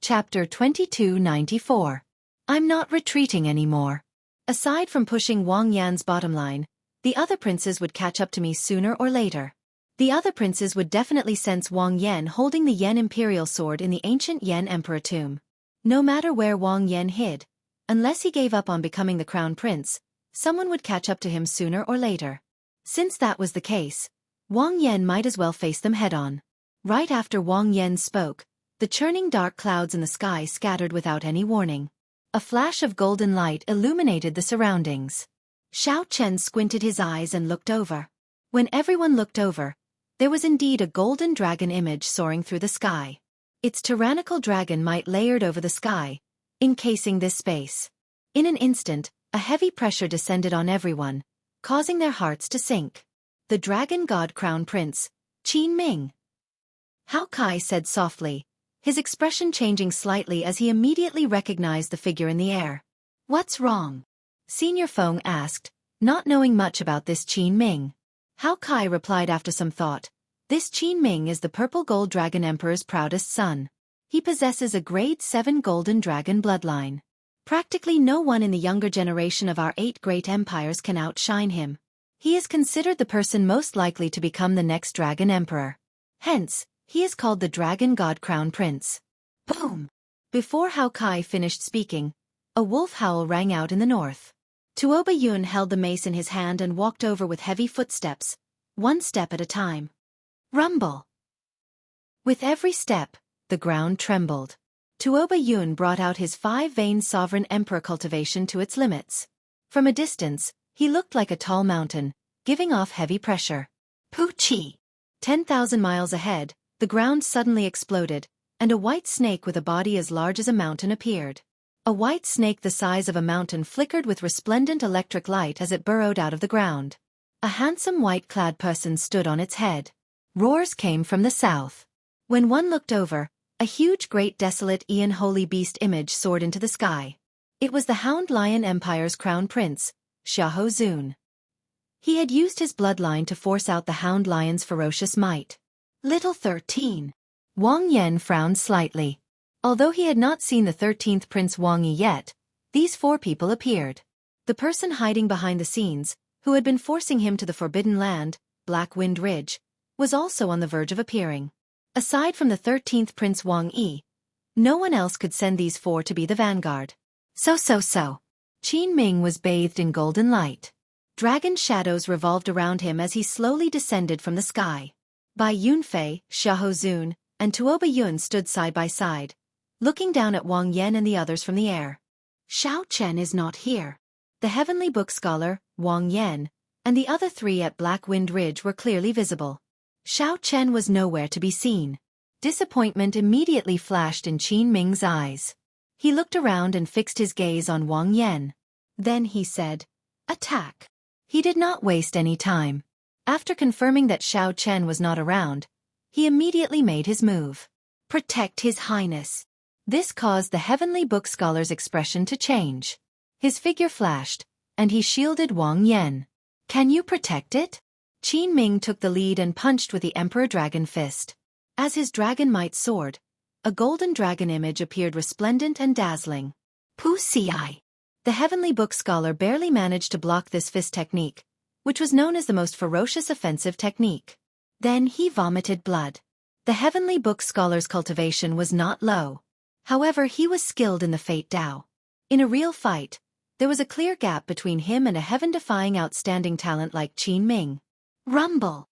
Chapter 2294. I'm not retreating anymore. Aside from pushing Wang Yan's bottom line, the other princes would catch up to me sooner or later. The other princes would definitely sense Wang Yan holding the Yan Imperial Sword in the ancient Yan Emperor tomb. No matter where Wang Yan hid, unless he gave up on becoming the crown prince, someone would catch up to him sooner or later. Since that was the case, Wang Yan might as well face them head-on. Right after Wang Yan spoke, the churning dark clouds in the sky scattered without any warning. A flash of golden light illuminated the surroundings. Xiao Chen squinted his eyes and looked over. When everyone looked over, there was indeed a golden dragon image soaring through the sky. Its tyrannical dragon might layered over the sky, encasing this space. In an instant, a heavy pressure descended on everyone, causing their hearts to sink. The Dragon God Crown Prince, Qin Ming. Hao Kai said softly, his expression changing slightly as he immediately recognized the figure in the air. What's wrong? Senior Feng asked, not knowing much about this Qin Ming. Hao Kai replied after some thought, This Qin Ming is the Purple Gold Dragon Emperor's proudest son. He possesses a grade 7 Golden Dragon bloodline. Practically no one in the younger generation of our 8 great empires can outshine him. He is considered the person most likely to become the next Dragon Emperor. Hence, he is called the Dragon God Crown Prince. Boom! Before Hao Kai finished speaking, a wolf howl rang out in the north. Tuoba Yun held the mace in his hand and walked over with heavy footsteps, one step at a time. Rumble! With every step, the ground trembled. Tuoba Yun brought out his 5-vein sovereign emperor cultivation to its limits. From a distance, he looked like a tall mountain, giving off heavy pressure. Poochie! 10,000 miles ahead, the ground suddenly exploded, and a white snake with a body as large as a mountain appeared. A white snake the size of a mountain flickered with resplendent electric light as it burrowed out of the ground. A handsome white-clad person stood on its head. Roars came from the south. When one looked over, a huge great desolate Aeon holy beast image soared into the sky. It was the Hound Lion Empire's crown prince, Xiahou Zun. He had used his bloodline to force out the Hound Lion's ferocious might. Little 13. Wang Yan frowned slightly. Although he had not seen the 13th Prince Wang Yi yet, these 4 people appeared. The person hiding behind the scenes, who had been forcing him to the Forbidden Land, Black Wind Ridge, was also on the verge of appearing. Aside from the 13th Prince Wang Yi, no one else could send these 4 to be the vanguard. So. Qin Ming was bathed in golden light. Dragon shadows revolved around him as he slowly descended from the sky. Bai Yunfei, Xiahou Zun, and Tuoba Yun stood side by side, looking down at Wang Yan and the others from the air. Xiao Chen is not here. The heavenly book scholar, Wang Yan, and the other 3 at Black Wind Ridge were clearly visible. Xiao Chen was nowhere to be seen. Disappointment immediately flashed in Qin Ming's eyes. He looked around and fixed his gaze on Wang Yan. Then he said, "Attack." He did not waste any time. After confirming that Xiao Chen was not around, he immediately made his move. Protect His Highness. This caused the heavenly book scholar's expression to change. His figure flashed, and he shielded Wang Yan. Can you protect it? Qin Ming took the lead and punched with the Emperor Dragon Fist. As his dragon might soared, a golden dragon image appeared resplendent and dazzling. Pu-ci. The heavenly book scholar barely managed to block this fist technique, which was known as the most ferocious offensive technique. Then he vomited blood. The heavenly book scholar's cultivation was not low. However, he was skilled in the Fate Dao. In a real fight, there was a clear gap between him and a heaven-defying outstanding talent like Qin Ming. Rumble!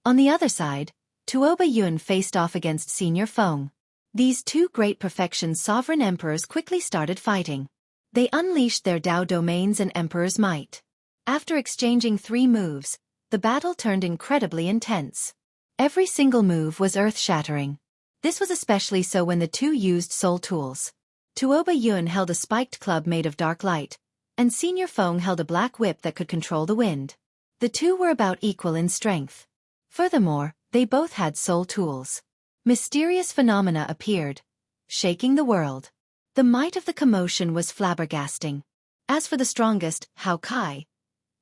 On the other side, Tuoba Yun faced off against Senior Feng. These 2 great perfection sovereign emperors quickly started fighting. They unleashed their Dao domains and emperor's might. After exchanging 3 moves, the battle turned incredibly intense. Every single move was earth-shattering. This was especially so when the 2 used soul tools. Tuoba Yun held a spiked club made of dark light, and Senior Feng held a black whip that could control the wind. The 2 were about equal in strength. Furthermore, they both had soul tools. Mysterious phenomena appeared, shaking the world. The might of the commotion was flabbergasting. As for the strongest, Hao Kai,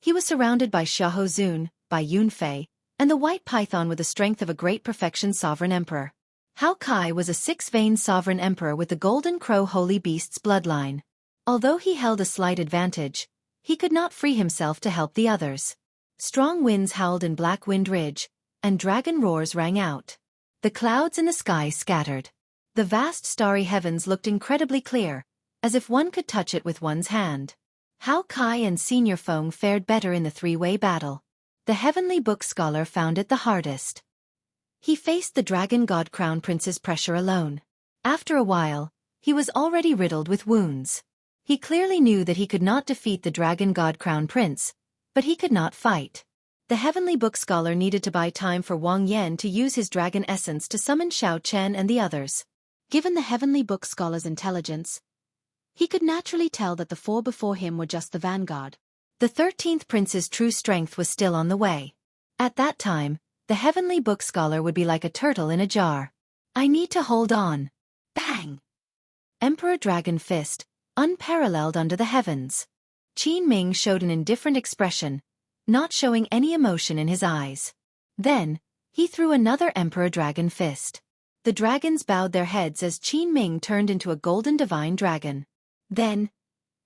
he was surrounded by Xiahou Zun, Bai Yunfei, and the white python with the strength of a great perfection sovereign emperor. Hao Kai was a 6-vein sovereign emperor with the golden crow holy beast's bloodline. Although he held a slight advantage, he could not free himself to help the others. Strong winds howled in Black Wind Ridge, and dragon roars rang out. The clouds in the sky scattered. The vast starry heavens looked incredibly clear, as if one could touch it with one's hand. Hao Kai and Senior Feng fared better in the 3-way battle. The heavenly book scholar found it the hardest. He faced the Dragon God Crown Prince's pressure alone. After a while, he was already riddled with wounds. He clearly knew that he could not defeat the Dragon God Crown Prince, but he could not fight. The heavenly book scholar needed to buy time for Wang Yan to use his dragon essence to summon Xiao Chen and the others. Given the heavenly book scholar's intelligence, he could naturally tell that the 4 before him were just the vanguard. The 13th Prince's true strength was still on the way. At that time, the heavenly book scholar would be like a turtle in a jar. I need to hold on. Bang! Emperor Dragon Fist, unparalleled under the heavens. Qin Ming showed an indifferent expression, not showing any emotion in his eyes. Then, he threw another Emperor Dragon Fist. The dragons bowed their heads as Qin Ming turned into a golden divine dragon. Then,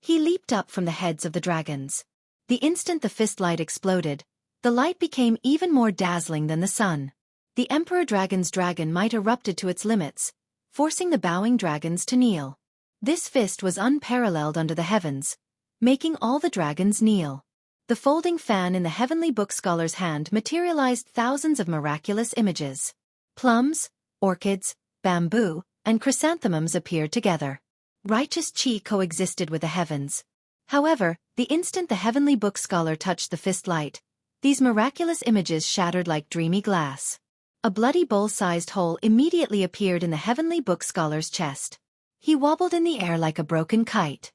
he leaped up from the heads of the dragons. The instant the fist light exploded, the light became even more dazzling than the sun. The Emperor Dragon's dragon might erupted to its limits, forcing the bowing dragons to kneel. This fist was unparalleled under the heavens, making all the dragons kneel. The folding fan in the heavenly book scholar's hand materialized thousands of miraculous images. Plums, orchids, bamboo, and chrysanthemums appeared together. Righteous chi coexisted with the heavens. However, the instant the heavenly book scholar touched the fist light, these miraculous images shattered like dreamy glass. A bloody bowl-sized hole immediately appeared in the heavenly book scholar's chest. He wobbled in the air like a broken kite.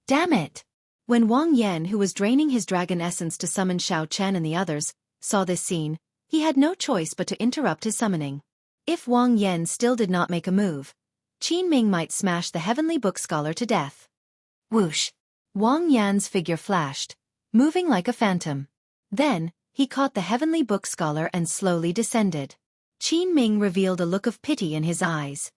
Damn it! When Wang Yan, who was draining his dragon essence to summon Xiao Chen and the others, saw this scene, he had no choice but to interrupt his summoning. If Wang Yan still did not make a move, Qin Ming might smash the heavenly book scholar to death. Whoosh! Wang Yan's figure flashed, moving like a phantom. Then, he caught the heavenly book scholar and slowly descended. Qin Ming revealed a look of pity in his eyes.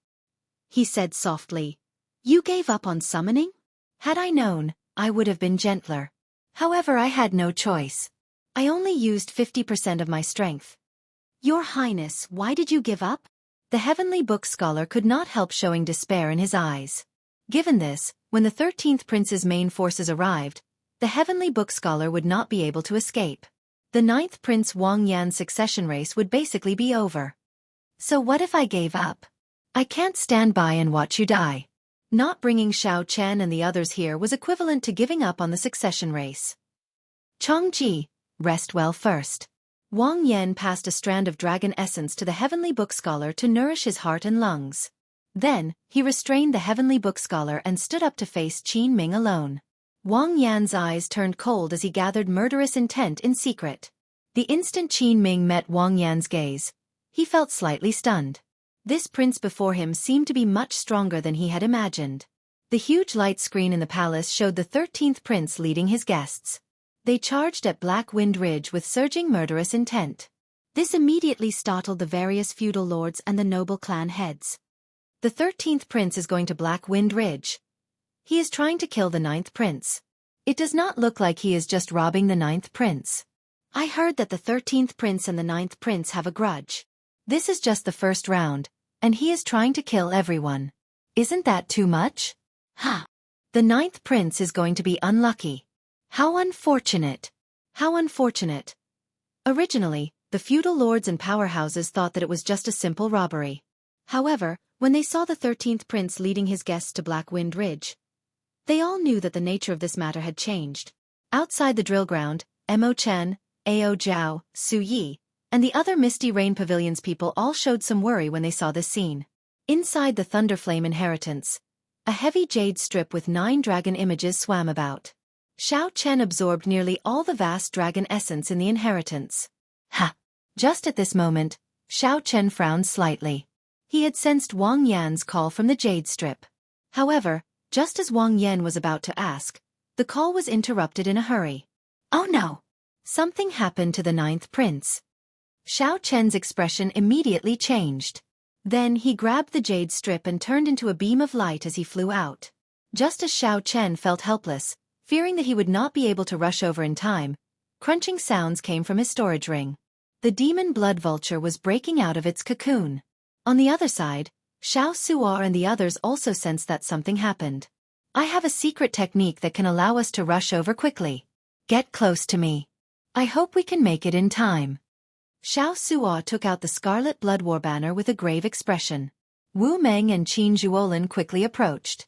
He said softly, "You gave up on summoning? Had I known, I would have been gentler. However, I had no choice. I only used 50% of my strength." "Your Highness, why did you give up?" The heavenly book scholar could not help showing despair in his eyes. Given this, when the 13th Prince's main forces arrived, the heavenly book scholar would not be able to escape. The 9th Prince Wang Yan's succession race would basically be over. "So what if I gave up? I can't stand by and watch you die." Not bringing Xiao Chen and the others here was equivalent to giving up on the succession race. "Chongji, rest well first." Wang Yan passed a strand of dragon essence to the heavenly book scholar to nourish his heart and lungs. Then, he restrained the heavenly book scholar and stood up to face Qin Ming alone. Wang Yan's eyes turned cold as he gathered murderous intent in secret. The instant Qin Ming met Wang Yan's gaze, he felt slightly stunned. This prince before him seemed to be much stronger than he had imagined. The huge light screen in the palace showed the 13th prince leading his guests. They charged at Black Wind Ridge with surging murderous intent. This immediately startled the various feudal lords and the noble clan heads. The 13th prince is going to Black Wind Ridge. He is trying to kill the 9th prince. It does not look like he is just robbing the 9th prince. I heard that the 13th prince and the 9th prince have a grudge. This is just the first round, and he is trying to kill everyone. Isn't that too much? Ha! The 9th prince is going to be unlucky. How unfortunate! How unfortunate! Originally, the feudal lords and powerhouses thought that it was just a simple robbery. However, when they saw the 13th prince leading his guests to Black Wind Ridge, they all knew that the nature of this matter had changed. Outside the drill ground, Mo Chen, Ao Zhao, Su Yi, and the other Misty Rain Pavilion's people all showed some worry when they saw this scene. Inside the Thunderflame Inheritance, a heavy jade strip with 9 dragon images swam about. Xiao Chen absorbed nearly all the vast dragon essence in the inheritance. Ha! Just at this moment, Xiao Chen frowned slightly. He had sensed Wang Yan's call from the jade strip. However, just as Wang Yan was about to ask, the call was interrupted in a hurry. Oh no! Something happened to the 9th prince. Xiao Chen's expression immediately changed. Then he grabbed the jade strip and turned into a beam of light as he flew out. Just as Xiao Chen felt helpless, fearing that he would not be able to rush over in time, crunching sounds came from his storage ring. The demon blood vulture was breaking out of its cocoon. On the other side, Xiao Suar and the others also sensed that something happened. I have a secret technique that can allow us to rush over quickly. Get close to me. I hope we can make it in time. Xiao Suar took out the Scarlet Blood War banner with a grave expression. Wu Meng and Qin Zhuolin quickly approached.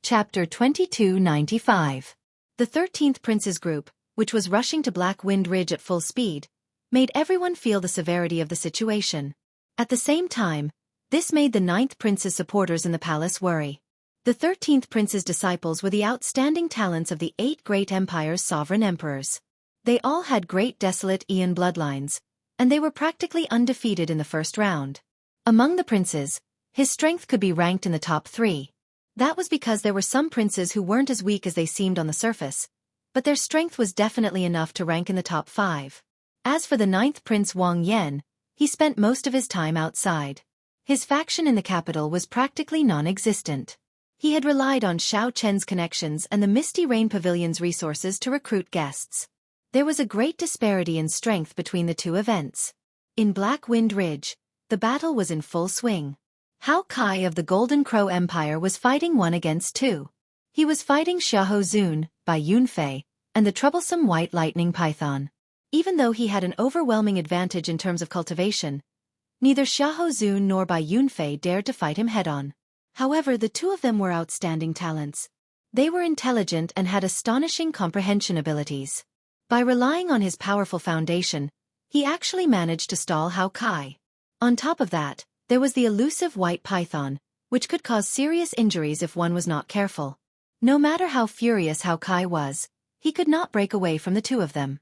Chapter 2295. The 13th Prince's group, which was rushing to Black Wind Ridge at full speed, made everyone feel the severity of the situation. At the same time, this made the 9th Prince's supporters in the palace worry. The 13th Prince's disciples were the outstanding talents of the 8 great empires' sovereign emperors. They all had great desolate Aeon bloodlines, and they were practically undefeated in the first round. Among the princes, his strength could be ranked in the top 3. That was because there were some princes who weren't as weak as they seemed on the surface, but their strength was definitely enough to rank in the top 5. As for the 9th Prince Wang Yan, he spent most of his time outside. His faction in the capital was practically non-existent. He had relied on Xiao Chen's connections and the Misty Rain Pavilion's resources to recruit guests. There was a great disparity in strength between the two events. In Black Wind Ridge, the battle was in full swing. Hao Kai of the Golden Crow Empire was fighting 1 against 2. He was fighting Xiahou Zun, Bai Yunfei, and the troublesome White Lightning Python. Even though he had an overwhelming advantage in terms of cultivation, neither Xiahou Zun nor Bai Yunfei dared to fight him head-on. However, the two of them were outstanding talents. They were intelligent and had astonishing comprehension abilities. By relying on his powerful foundation, he actually managed to stall Hao Kai. On top of that, there was the elusive white python, which could cause serious injuries if one was not careful. No matter how furious Hao Kai was, he could not break away from the two of them.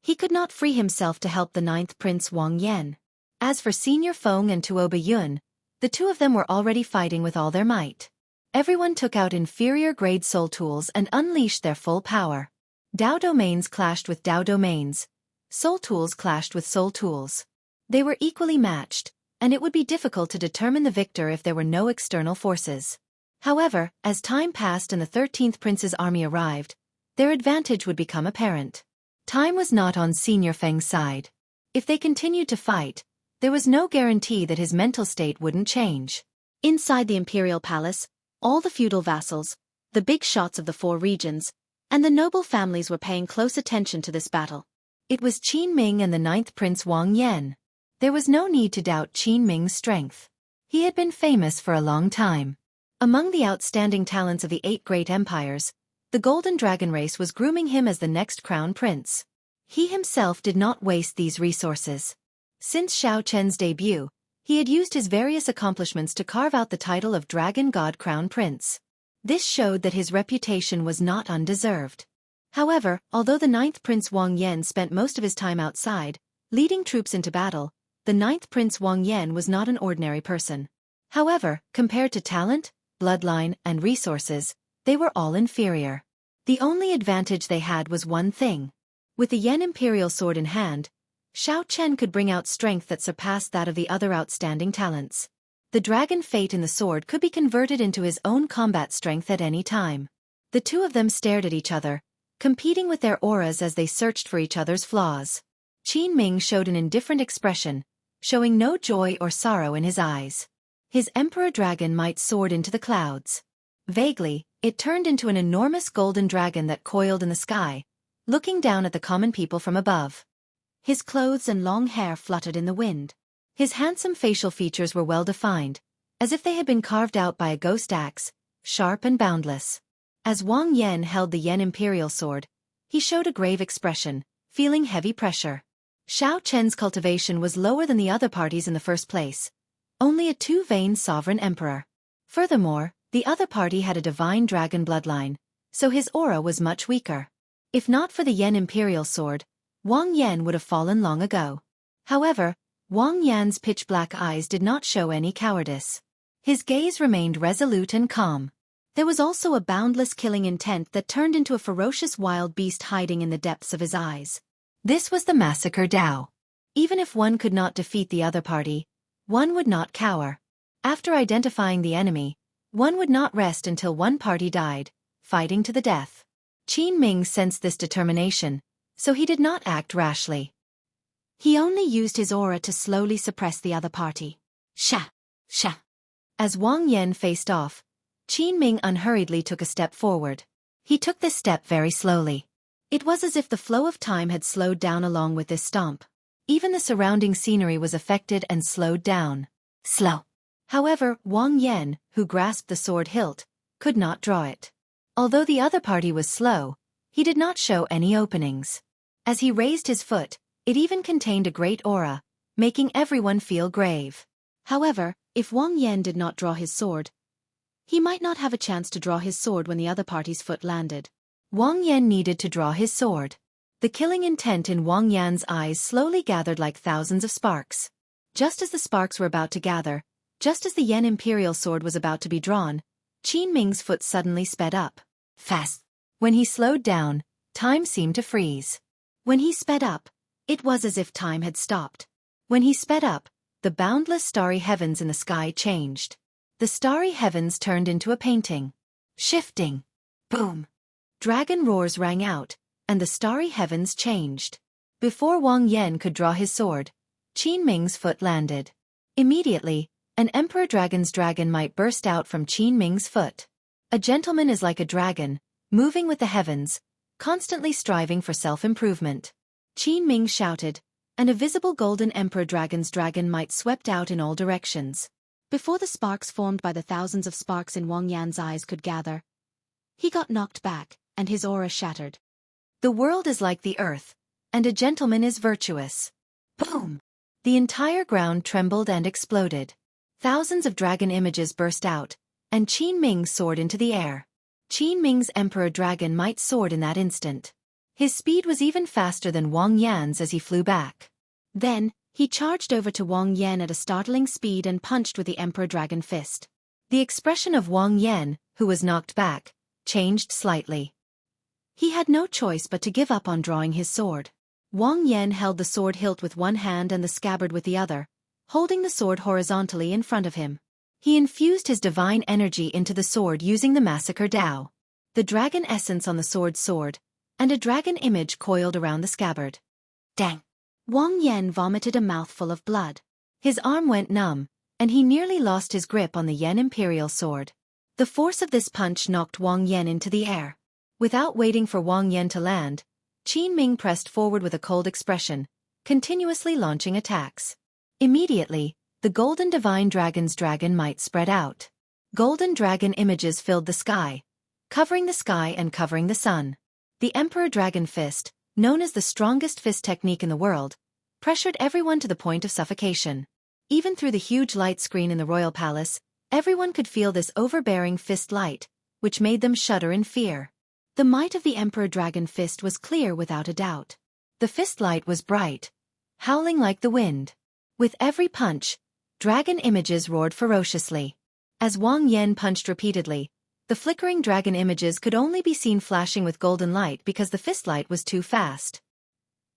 He could not free himself to help the ninth prince Wang Yan. As for Senior Feng and Tuo Bayun, the two of them were already fighting with all their might. Everyone took out inferior-grade soul tools and unleashed their full power. Dao domains clashed with Dao domains. Soul tools clashed with soul tools. They were equally matched, and it would be difficult to determine the victor if there were no external forces. However, as time passed and the 13th Prince's army arrived, their advantage would become apparent. Time was not on Senior Feng's side. If they continued to fight, there was no guarantee that his mental state wouldn't change. Inside the imperial palace, all the feudal vassals, the big shots of the four regions, and the noble families were paying close attention to this battle. It was Qin Ming and the ninth prince Wang Yan. There was no need to doubt Qin Ming's strength. He had been famous for a long time. Among the outstanding talents of the 8 great empires, the Golden Dragon race was grooming him as the next crown prince. He himself did not waste these resources. Since Xiao Chen's debut, he had used his various accomplishments to carve out the title of Dragon God Crown Prince. This showed that his reputation was not undeserved. However, although the ninth Prince Wang Yan spent most of his time outside, leading troops into battle, the ninth Prince Wang Yan was not an ordinary person. However, compared to talent, bloodline, and resources, they were all inferior. The only advantage they had was one thing. With the Yan Imperial Sword in hand, Xiao Chen could bring out strength that surpassed that of the other outstanding talents. The dragon fate in the sword could be converted into his own combat strength at any time. The two of them stared at each other, competing with their auras as they searched for each other's flaws. Qin Ming showed an indifferent expression, showing no joy or sorrow in his eyes. His Emperor Dragon might soared into the clouds. Vaguely, it turned into an enormous golden dragon that coiled in the sky, looking down at the common people from above. His clothes and long hair fluttered in the wind. His handsome facial features were well defined, as if they had been carved out by a ghost axe, sharp and boundless. As Wang Yan held the Yan Imperial Sword, he showed a grave expression, feeling heavy pressure. Xiao Chen's cultivation was lower than the other parties in the first place. Only a two-veined sovereign emperor. Furthermore, the other party had a divine dragon bloodline, so his aura was much weaker. If not for the Yan Imperial Sword, Wang Yan would have fallen long ago. However, Wang Yan's pitch-black eyes did not show any cowardice. His gaze remained resolute and calm. There was also a boundless killing intent that turned into a ferocious wild beast hiding in the depths of his eyes. This was the Massacre Dao. Even if one could not defeat the other party, one would not cower. After identifying the enemy, one would not rest until one party died, fighting to the death. Qin Ming sensed this determination, so he did not act rashly. He only used his aura to slowly suppress the other party. Sha! Sha! As Wang Yan faced off, Qin Ming unhurriedly took a step forward. He took this step very slowly. It was as if the flow of time had slowed down along with this stomp. Even the surrounding scenery was affected and slowed down. Slow. However, Wang Yan, who grasped the sword hilt, could not draw it. Although the other party was slow, he did not show any openings. As he raised his foot, it even contained a great aura, making everyone feel grave. However, if Wang Yan did not draw his sword, he might not have a chance to draw his sword when the other party's foot landed. Wang Yan needed to draw his sword. The killing intent in Wang Yan's eyes slowly gathered like thousands of sparks. Just as the sparks were about to gather, just as the Yan Imperial Sword was about to be drawn, Qin Ming's foot suddenly sped up. Fast. When he slowed down, time seemed to freeze. When he sped up, it was as if time had stopped. When he sped up, the boundless starry heavens in the sky changed. The starry heavens turned into a painting. Shifting. Boom. Dragon roars rang out, and the starry heavens changed. Before Wang Yan could draw his sword, Qin Ming's foot landed. Immediately, an Emperor Dragon's dragon might burst out from Qin Ming's foot. A gentleman is like a dragon, moving with the heavens, constantly striving for self-improvement. Qin Ming shouted, and a visible golden Emperor Dragon's dragon might swept out in all directions. Before the sparks formed by the thousands of sparks in Wang Yan's eyes could gather, he got knocked back, and his aura shattered. The world is like the earth, and a gentleman is virtuous. Boom! The entire ground trembled and exploded. Thousands of dragon images burst out, and Qin Ming soared into the air. Qin Ming's Emperor Dragon might soared in that instant. His speed was even faster than Wang Yan's as he flew back. Then, he charged over to Wang Yan at a startling speed and punched with the Emperor Dragon fist. The expression of Wang Yan, who was knocked back, changed slightly. He had no choice but to give up on drawing his sword. Wang Yan held the sword hilt with one hand and the scabbard with the other, holding the sword horizontally in front of him. He infused his divine energy into the sword using the Massacre Dao. The dragon essence on the sword soared, and a dragon image coiled around the scabbard. Dang! Wang Yan vomited a mouthful of blood. His arm went numb, and he nearly lost his grip on the Yan Imperial sword. The force of this punch knocked Wang Yan into the air. Without waiting for Wang Yan to land, Qin Ming pressed forward with a cold expression, continuously launching attacks. Immediately, the Golden Divine Dragon's dragon might spread out. Golden dragon images filled the sky, covering the sky and covering the sun. The Emperor Dragon Fist, known as the strongest fist technique in the world, pressured everyone to the point of suffocation. Even through the huge light screen in the royal palace, everyone could feel this overbearing fist light, which made them shudder in fear. The might of the Emperor Dragon Fist was clear without a doubt. The fist light was bright, howling like the wind. With every punch, dragon images roared ferociously. As Wang Yan punched repeatedly, the flickering dragon images could only be seen flashing with golden light because the fist light was too fast.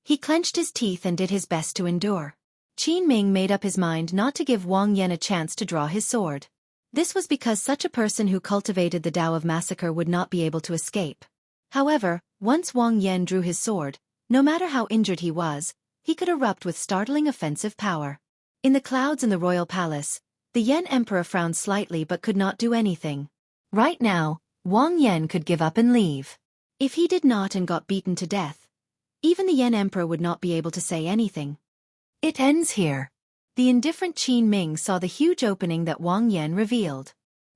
He clenched his teeth and did his best to endure. Qin Ming made up his mind not to give Wang Yan a chance to draw his sword. This was because such a person who cultivated the Tao of Massacre would not be able to escape. However, once Wang Yan drew his sword, no matter how injured he was, he could erupt with startling offensive power. In the clouds in the royal palace, the Yan Emperor frowned slightly but could not do anything. Right now, Wang Yan could give up and leave. If he did not and got beaten to death, even the Yan Emperor would not be able to say anything. It ends here. The indifferent Qin Ming saw the huge opening that Wang Yan revealed.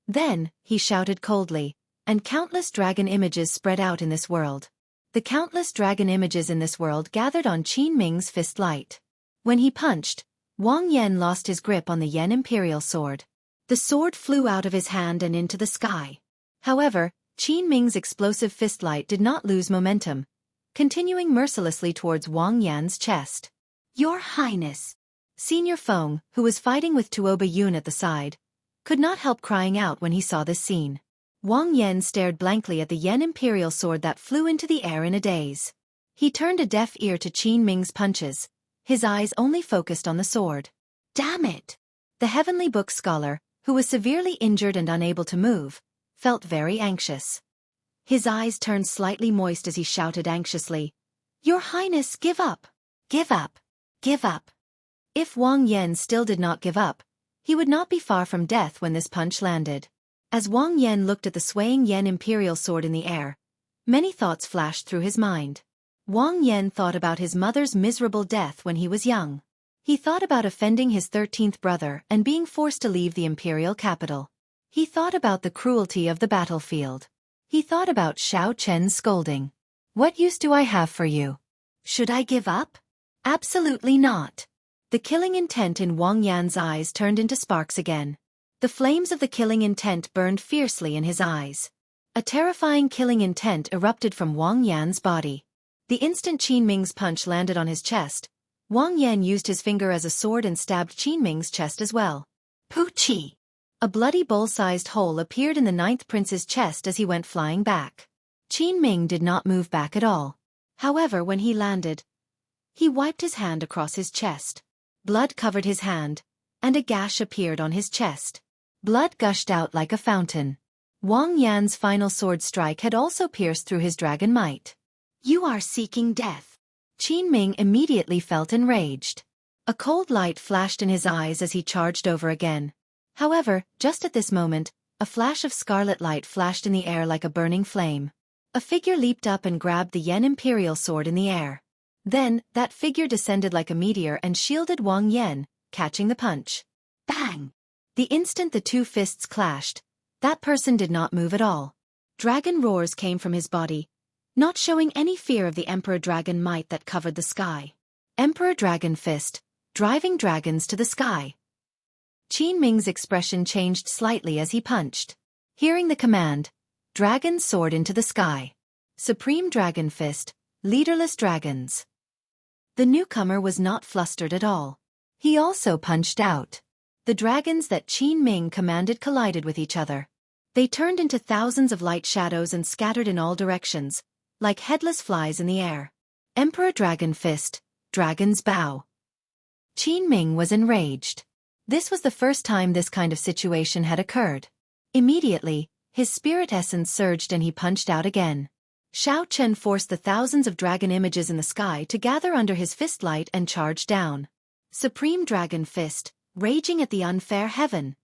Then, he shouted coldly, and countless dragon images spread out in this world. The countless dragon images in this world gathered on Qin Ming's fist light. When he punched, Wang Yan lost his grip on the Yan Imperial sword. The sword flew out of his hand and into the sky. However, Qin Ming's explosive fist light did not lose momentum, continuing mercilessly towards Wang Yan's chest. Your Highness! Senior Feng, who was fighting with Tuoba Yun at the side, could not help crying out when he saw this scene. Wang Yan stared blankly at the Yan Imperial sword that flew into the air in a daze. He turned a deaf ear to Qin Ming's punches, his eyes only focused on the sword. Damn it! The Heavenly Book scholar, who was severely injured and unable to move, felt very anxious. His eyes turned slightly moist as he shouted anxiously, Your Highness, give up! Give up! Give up! If Wang Yan still did not give up, he would not be far from death when this punch landed. As Wang Yan looked at the swaying Yan Imperial sword in the air, many thoughts flashed through his mind. Wang Yan thought about his mother's miserable death when he was young. He thought about offending his 13th brother and being forced to leave the imperial capital. He thought about the cruelty of the battlefield. He thought about Xiao Chen's scolding. What use do I have for you? Should I give up? Absolutely not. The killing intent in Wang Yan's eyes turned into sparks again. The flames of the killing intent burned fiercely in his eyes. A terrifying killing intent erupted from Wang Yan's body. The instant Qin Ming's punch landed on his chest, Wang Yan used his finger as a sword and stabbed Qin Ming's chest as well. Poochie! A bloody bowl-sized hole appeared in the 9th prince's chest as he went flying back. Qin Ming did not move back at all. However, when he landed, he wiped his hand across his chest. Blood covered his hand, and a gash appeared on his chest. Blood gushed out like a fountain. Wang Yan's final sword strike had also pierced through his dragon might. You are seeking death. Qin Ming immediately felt enraged. A cold light flashed in his eyes as he charged over again. However, just at this moment, a flash of scarlet light flashed in the air like a burning flame. A figure leaped up and grabbed the Yan Imperial sword in the air. Then, that figure descended like a meteor and shielded Wang Yan, catching the punch. Bang! The instant the two fists clashed, that person did not move at all. Dragon roars came from his body, not showing any fear of the Emperor Dragon might that covered the sky. Emperor Dragon Fist, driving dragons to the sky. Qin Ming's expression changed slightly as he punched. Hearing the command, dragons soared into the sky. Supreme Dragon Fist, leaderless dragons. The newcomer was not flustered at all. He also punched out. The dragons that Qin Ming commanded collided with each other. They turned into thousands of light shadows and scattered in all directions, like headless flies in the air. Emperor Dragon Fist, Dragon's Bow. Qin Ming was enraged. This was the first time this kind of situation had occurred. Immediately, his spirit essence surged and he punched out again. Xiao Chen forced the thousands of dragon images in the sky to gather under his fist light and charge down. Supreme Dragon Fist, raging at the unfair heaven.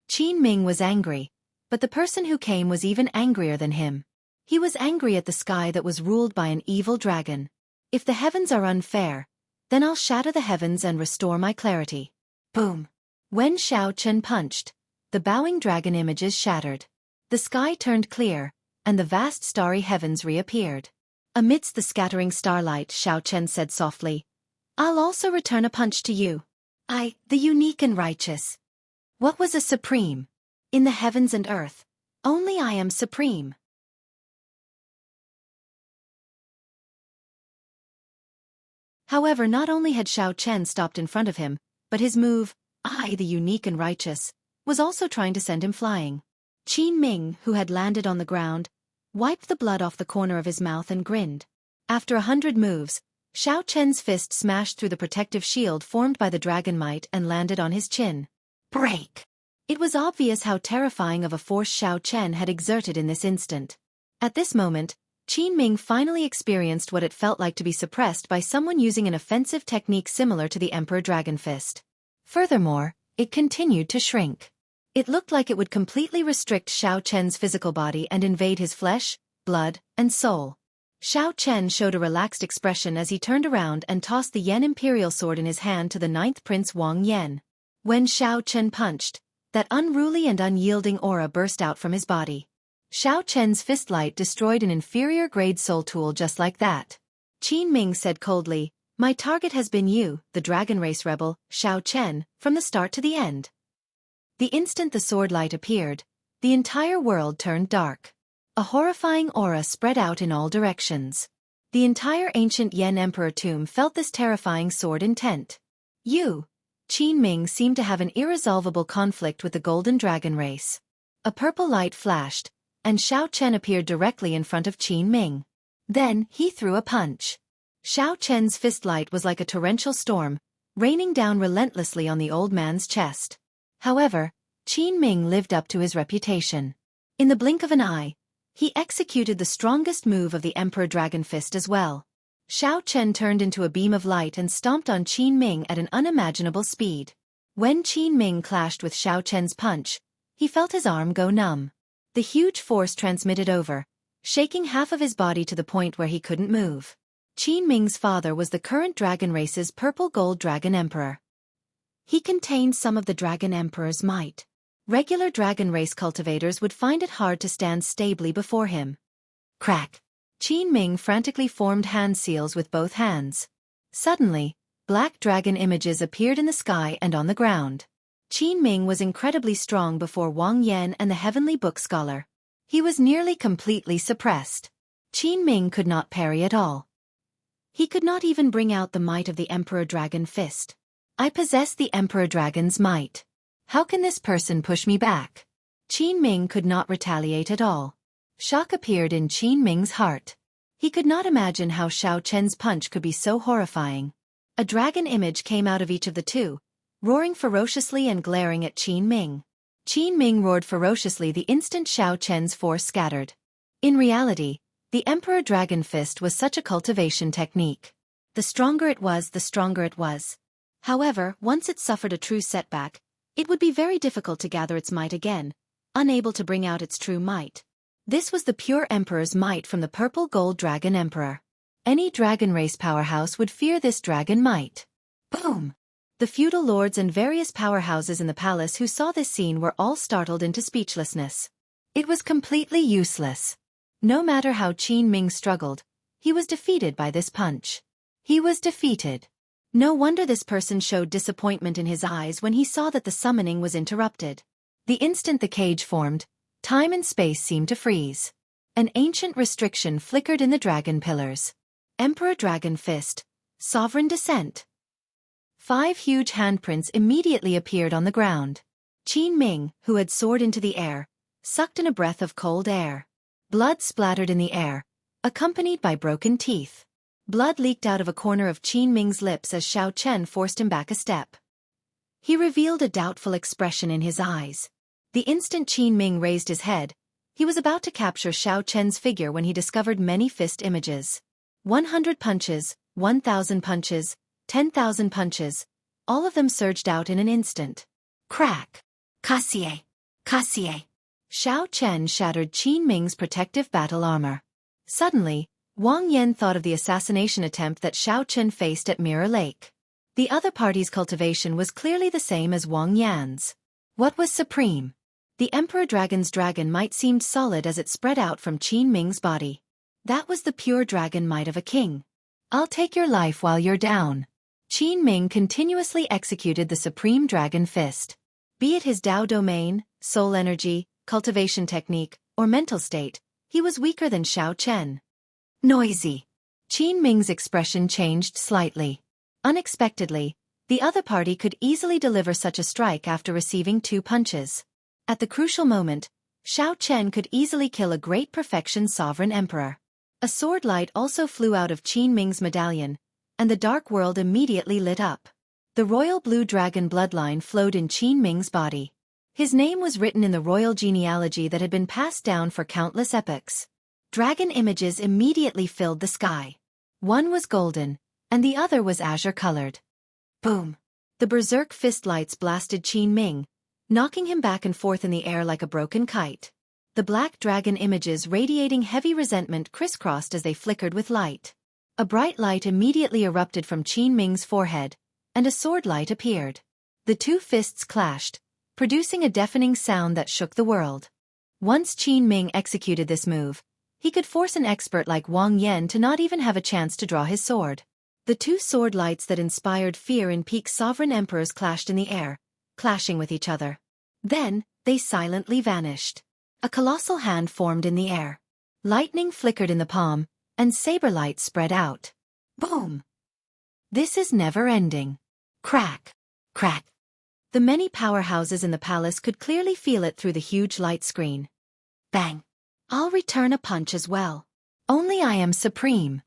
Qin Ming was angry, but the person who came was even angrier than him. He was angry at the sky that was ruled by an evil dragon. If the heavens are unfair, then I'll shatter the heavens and restore my clarity. Boom! When Xiao Chen punched, the bowing dragon images shattered. The sky turned clear, and the vast starry heavens reappeared. Amidst the scattering starlight, Xiao Chen said softly, "I'll also return a punch to you. I, the unique and righteous." What was a supreme? In the heavens and earth, only I am supreme. However, not only had Xiao Chen stopped in front of him, but his move, I, the unique and righteous, was also trying to send him flying. Qin Ming, who had landed on the ground, wiped the blood off the corner of his mouth and grinned. After 100 moves, Xiao Chen's fist smashed through the protective shield formed by the dragon might and landed on his chin. Break! It was obvious how terrifying of a force Xiao Chen had exerted in this instant. At this moment, Qin Ming finally experienced what it felt like to be suppressed by someone using an offensive technique similar to the Emperor Dragon Fist. Furthermore, it continued to shrink. It looked like it would completely restrict Xiao Chen's physical body and invade his flesh, blood, and soul. Xiao Chen showed a relaxed expression as he turned around and tossed the Yan Imperial Sword in his hand to the 9th Prince Wang Yan. When Xiao Chen punched, that unruly and unyielding aura burst out from his body. Xiao Chen's fist light destroyed an inferior-grade soul tool just like that. Qin Ming said coldly, "My target has been you, the dragon race rebel, Xiao Chen, from the start to the end." The instant the sword light appeared, the entire world turned dark. A horrifying aura spread out in all directions. The entire ancient Yan Emperor tomb felt this terrifying sword intent. Qin Ming seemed to have an irresolvable conflict with the golden dragon race. A purple light flashed, and Xiao Chen appeared directly in front of Qin Ming. Then, he threw a punch. Xiao Chen's fist light was like a torrential storm, raining down relentlessly on the old man's chest. However, Qin Ming lived up to his reputation. In the blink of an eye, he executed the strongest move of the Emperor Dragon Fist as well. Xiao Chen turned into a beam of light and stomped on Qin Ming at an unimaginable speed. When Qin Ming clashed with Xiao Chen's punch, he felt his arm go numb. The huge force transmitted over, shaking half of his body to the point where he couldn't move. Qin Ming's father was the current dragon race's purple gold dragon emperor. He contained some of the dragon emperor's might. Regular dragon race cultivators would find it hard to stand stably before him. Crack! Qin Ming frantically formed hand seals with both hands. Suddenly, black dragon images appeared in the sky and on the ground. Qin Ming was incredibly strong before Wang Yan and the heavenly book scholar. He was nearly completely suppressed. Qin Ming could not parry at all. He could not even bring out the might of the Emperor Dragon Fist. I possess the Emperor Dragon's might. How can this person push me back? Qin Ming could not retaliate at all. Shock appeared in Qin Ming's heart. He could not imagine how Xiao Chen's punch could be so horrifying. A dragon image came out of each of the two, roaring ferociously and glaring at Qin Ming. Qin Ming roared ferociously the instant Xiao Chen's force scattered. In reality, the Emperor Dragon Fist was such a cultivation technique. The stronger it was, the stronger it was. However, once it suffered a true setback, it would be very difficult to gather its might again, unable to bring out its true might. This was the pure Emperor's might from the purple gold dragon emperor. Any dragon race powerhouse would fear this dragon might. Boom! The feudal lords and various powerhouses in the palace who saw this scene were all startled into speechlessness. It was completely useless. No matter how Qin Ming struggled, he was defeated by this punch. He was defeated. No wonder this person showed disappointment in his eyes when he saw that the summoning was interrupted. The instant the cage formed, time and space seemed to freeze. An ancient restriction flickered in the dragon pillars. Emperor Dragon Fist, Sovereign Descent. 5 huge handprints immediately appeared on the ground. Qin Ming, who had soared into the air, sucked in a breath of cold air. Blood splattered in the air, accompanied by broken teeth. Blood leaked out of a corner of Qin Ming's lips as Xiao Chen forced him back a step. He revealed a doubtful expression in his eyes. The instant Qin Ming raised his head, he was about to capture Xiao Chen's figure when he discovered many fist images. 100 punches, 1,000 punches, 10,000 punches, all of them surged out in an instant. Crack! Cassier! Cassier! Xiao Chen shattered Qin Ming's protective battle armor. Suddenly, Wang Yan thought of the assassination attempt that Xiao Chen faced at Mirror Lake. The other party's cultivation was clearly the same as Wang Yan's. What was supreme? The Emperor Dragon's dragon might seemed solid as it spread out from Qin Ming's body. That was the pure dragon might of a king. I'll take your life while you're down. Qin Ming continuously executed the supreme dragon fist. Be it his Dao domain, soul energy, cultivation technique, or mental state, he was weaker than Xiao Chen. Noisy. Qin Ming's expression changed slightly. Unexpectedly, the other party could easily deliver such a strike after receiving 2 punches. At the crucial moment, Xiao Chen could easily kill a great perfection sovereign emperor. A sword light also flew out of Qin Ming's medallion, and the dark world immediately lit up. The royal blue dragon bloodline flowed in Qin Ming's body. His name was written in the royal genealogy that had been passed down for countless epochs. Dragon images immediately filled the sky. One was golden, and the other was azure-colored. Boom! The berserk fist lights blasted Qin Ming, knocking him back and forth in the air like a broken kite. The black dragon images radiating heavy resentment crisscrossed as they flickered with light. A bright light immediately erupted from Qin Ming's forehead, and a sword light appeared. The 2 fists clashed, producing a deafening sound that shook the world. Once Qin Ming executed this move, he could force an expert like Wang Yan to not even have a chance to draw his sword. The 2 sword lights that inspired fear in peak sovereign emperors clashed in the air, clashing with each other. Then, they silently vanished. A colossal hand formed in the air. Lightning flickered in the palm, and saber light spread out. Boom! This is never-ending. Crack! Crack! The many powerhouses in the palace could clearly feel it through the huge light screen. Bang! I'll return a punch as well. Only I am supreme.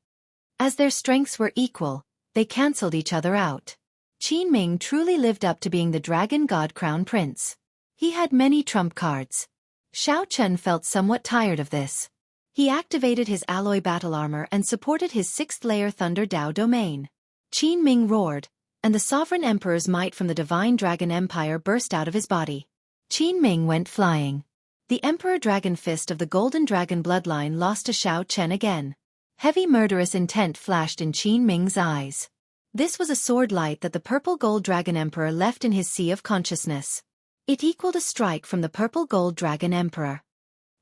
As their strengths were equal, they cancelled each other out. Qin Ming truly lived up to being the Dragon God Crown Prince. He had many trump cards. Xiao Chen felt somewhat tired of this. He activated his alloy battle armor and supported his 6th-layer Thunder Dao domain. Qin Ming roared, and the sovereign emperor's might from the divine dragon empire burst out of his body. Qin Ming went flying. The Emperor Dragon Fist of the Golden Dragon bloodline lost to Xiao Chen again. Heavy murderous intent flashed in Qin Ming's eyes. This was a sword light that the Purple Gold Dragon Emperor left in his sea of consciousness. It equaled a strike from the Purple Gold Dragon Emperor.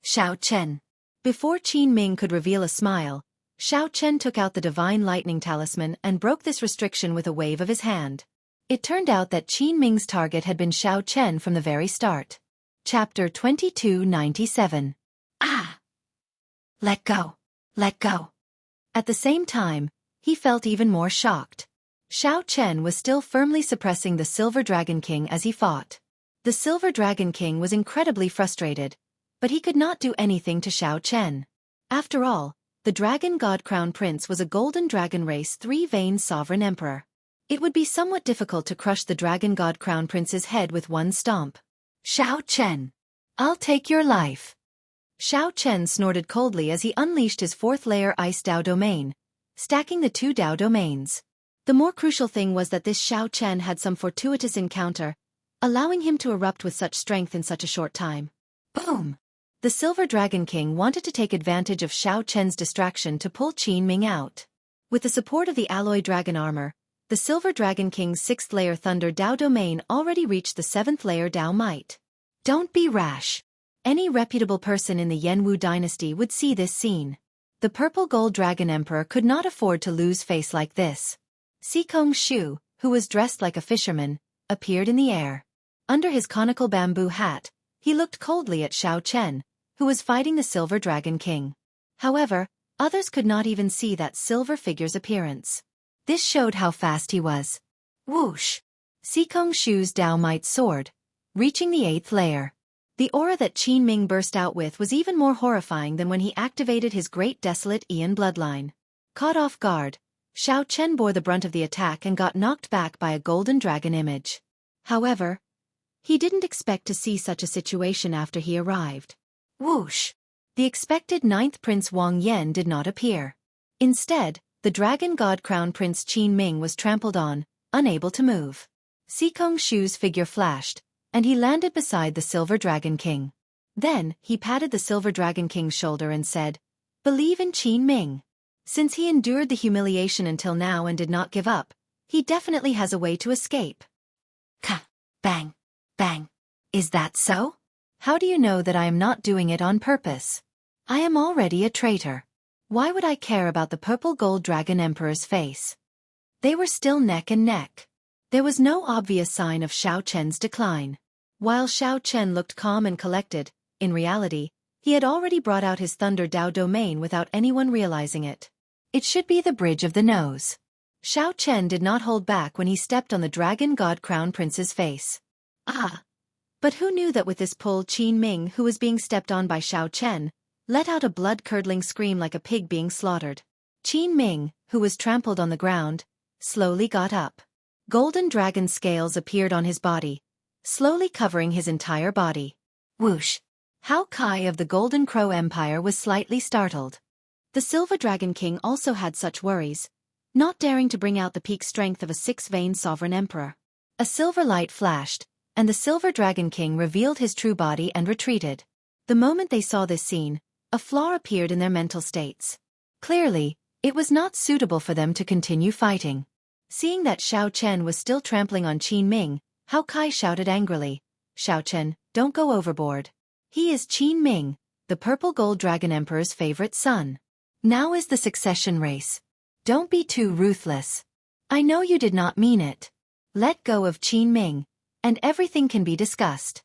Xiao Chen. Before Qin Ming could reveal a smile, Xiao Chen took out the Divine Lightning Talisman and broke this restriction with a wave of his hand. It turned out that Qin Ming's target had been Xiao Chen from the very start. Chapter 2297. Ah! Let go. Let go. At the same time, he felt even more shocked. Xiao Chen was still firmly suppressing the Silver Dragon King as he fought. The Silver Dragon King was incredibly frustrated, but he could not do anything to Xiao Chen. After all, the Dragon God Crown Prince was a Golden Dragon Race 3-Vein Sovereign Emperor. It would be somewhat difficult to crush the Dragon God Crown Prince's head with one stomp. Xiao Chen. I'll take your life. Xiao Chen snorted coldly as he unleashed his 4th-layer Ice Dao domain, stacking the 2 Dao domains. The more crucial thing was that this Xiao Chen had some fortuitous encounter, allowing him to erupt with such strength in such a short time. Boom! The Silver Dragon King wanted to take advantage of Xiao Chen's distraction to pull Qin Ming out. With the support of the alloy dragon armor, the Silver Dragon King's 6th layer Thunder Dao domain already reached the 7th layer Dao might. Don't be rash. Any reputable person in the Yenwu dynasty would see this scene. The Purple Gold Dragon Emperor could not afford to lose face like this. Sikong Shu, who was dressed like a fisherman, appeared in the air. Under his conical bamboo hat, he looked coldly at Xiao Chen, who was fighting the Silver Dragon King. However, others could not even see that silver figure's appearance. This showed how fast he was. Whoosh! Sikong Shu's Dao Might soared, reaching the 8th layer. The aura that Qin Ming burst out with was even more horrifying than when he activated his great desolate Aeon bloodline. Caught off guard, Xiao Chen bore the brunt of the attack and got knocked back by a golden dragon image. However, he didn't expect to see such a situation after he arrived. Whoosh! The expected 9th Prince Wang Yan did not appear. Instead, the Dragon God Crown Prince Qin Ming was trampled on, unable to move. Sikong Shu's figure flashed, and he landed beside the Silver Dragon King. Then, he patted the Silver Dragon King's shoulder and said, "Believe in Qin Ming. Since he endured the humiliation until now and did not give up, he definitely has a way to escape." Ka! Bang! Bang! Is that so? How do you know that I am not doing it on purpose? I am already a traitor. Why would I care about the Purple Gold Dragon Emperor's face? They were still neck and neck. There was no obvious sign of Xiao Chen's decline. While Xiao Chen looked calm and collected, in reality, he had already brought out his Thunder Dao domain without anyone realizing it. It should be the bridge of the nose. Xiao Chen did not hold back when he stepped on the Dragon God Crown Prince's face. Ah! But who knew that with this pull Qin Ming, who was being stepped on by Xiao Chen, let out a blood-curdling scream like a pig being slaughtered. Qin Ming, who was trampled on the ground, slowly got up. Golden dragon scales appeared on his body, slowly covering his entire body. Whoosh! Hao Kai of the Golden Crow Empire was slightly startled. The Silver Dragon King also had such worries, not daring to bring out the peak strength of a 6-vein sovereign emperor. A silver light flashed, and the Silver Dragon King revealed his true body and retreated. The moment they saw this scene, a flaw appeared in their mental states. Clearly, it was not suitable for them to continue fighting. Seeing that Xiao Chen was still trampling on Qin Ming, Hao Kai shouted angrily, "Xiao Chen, don't go overboard. He is Qin Ming, the Purple Gold Dragon Emperor's favorite son. Now is the succession race. Don't be too ruthless. I know you did not mean it. Let go of Qin Ming, and everything can be discussed."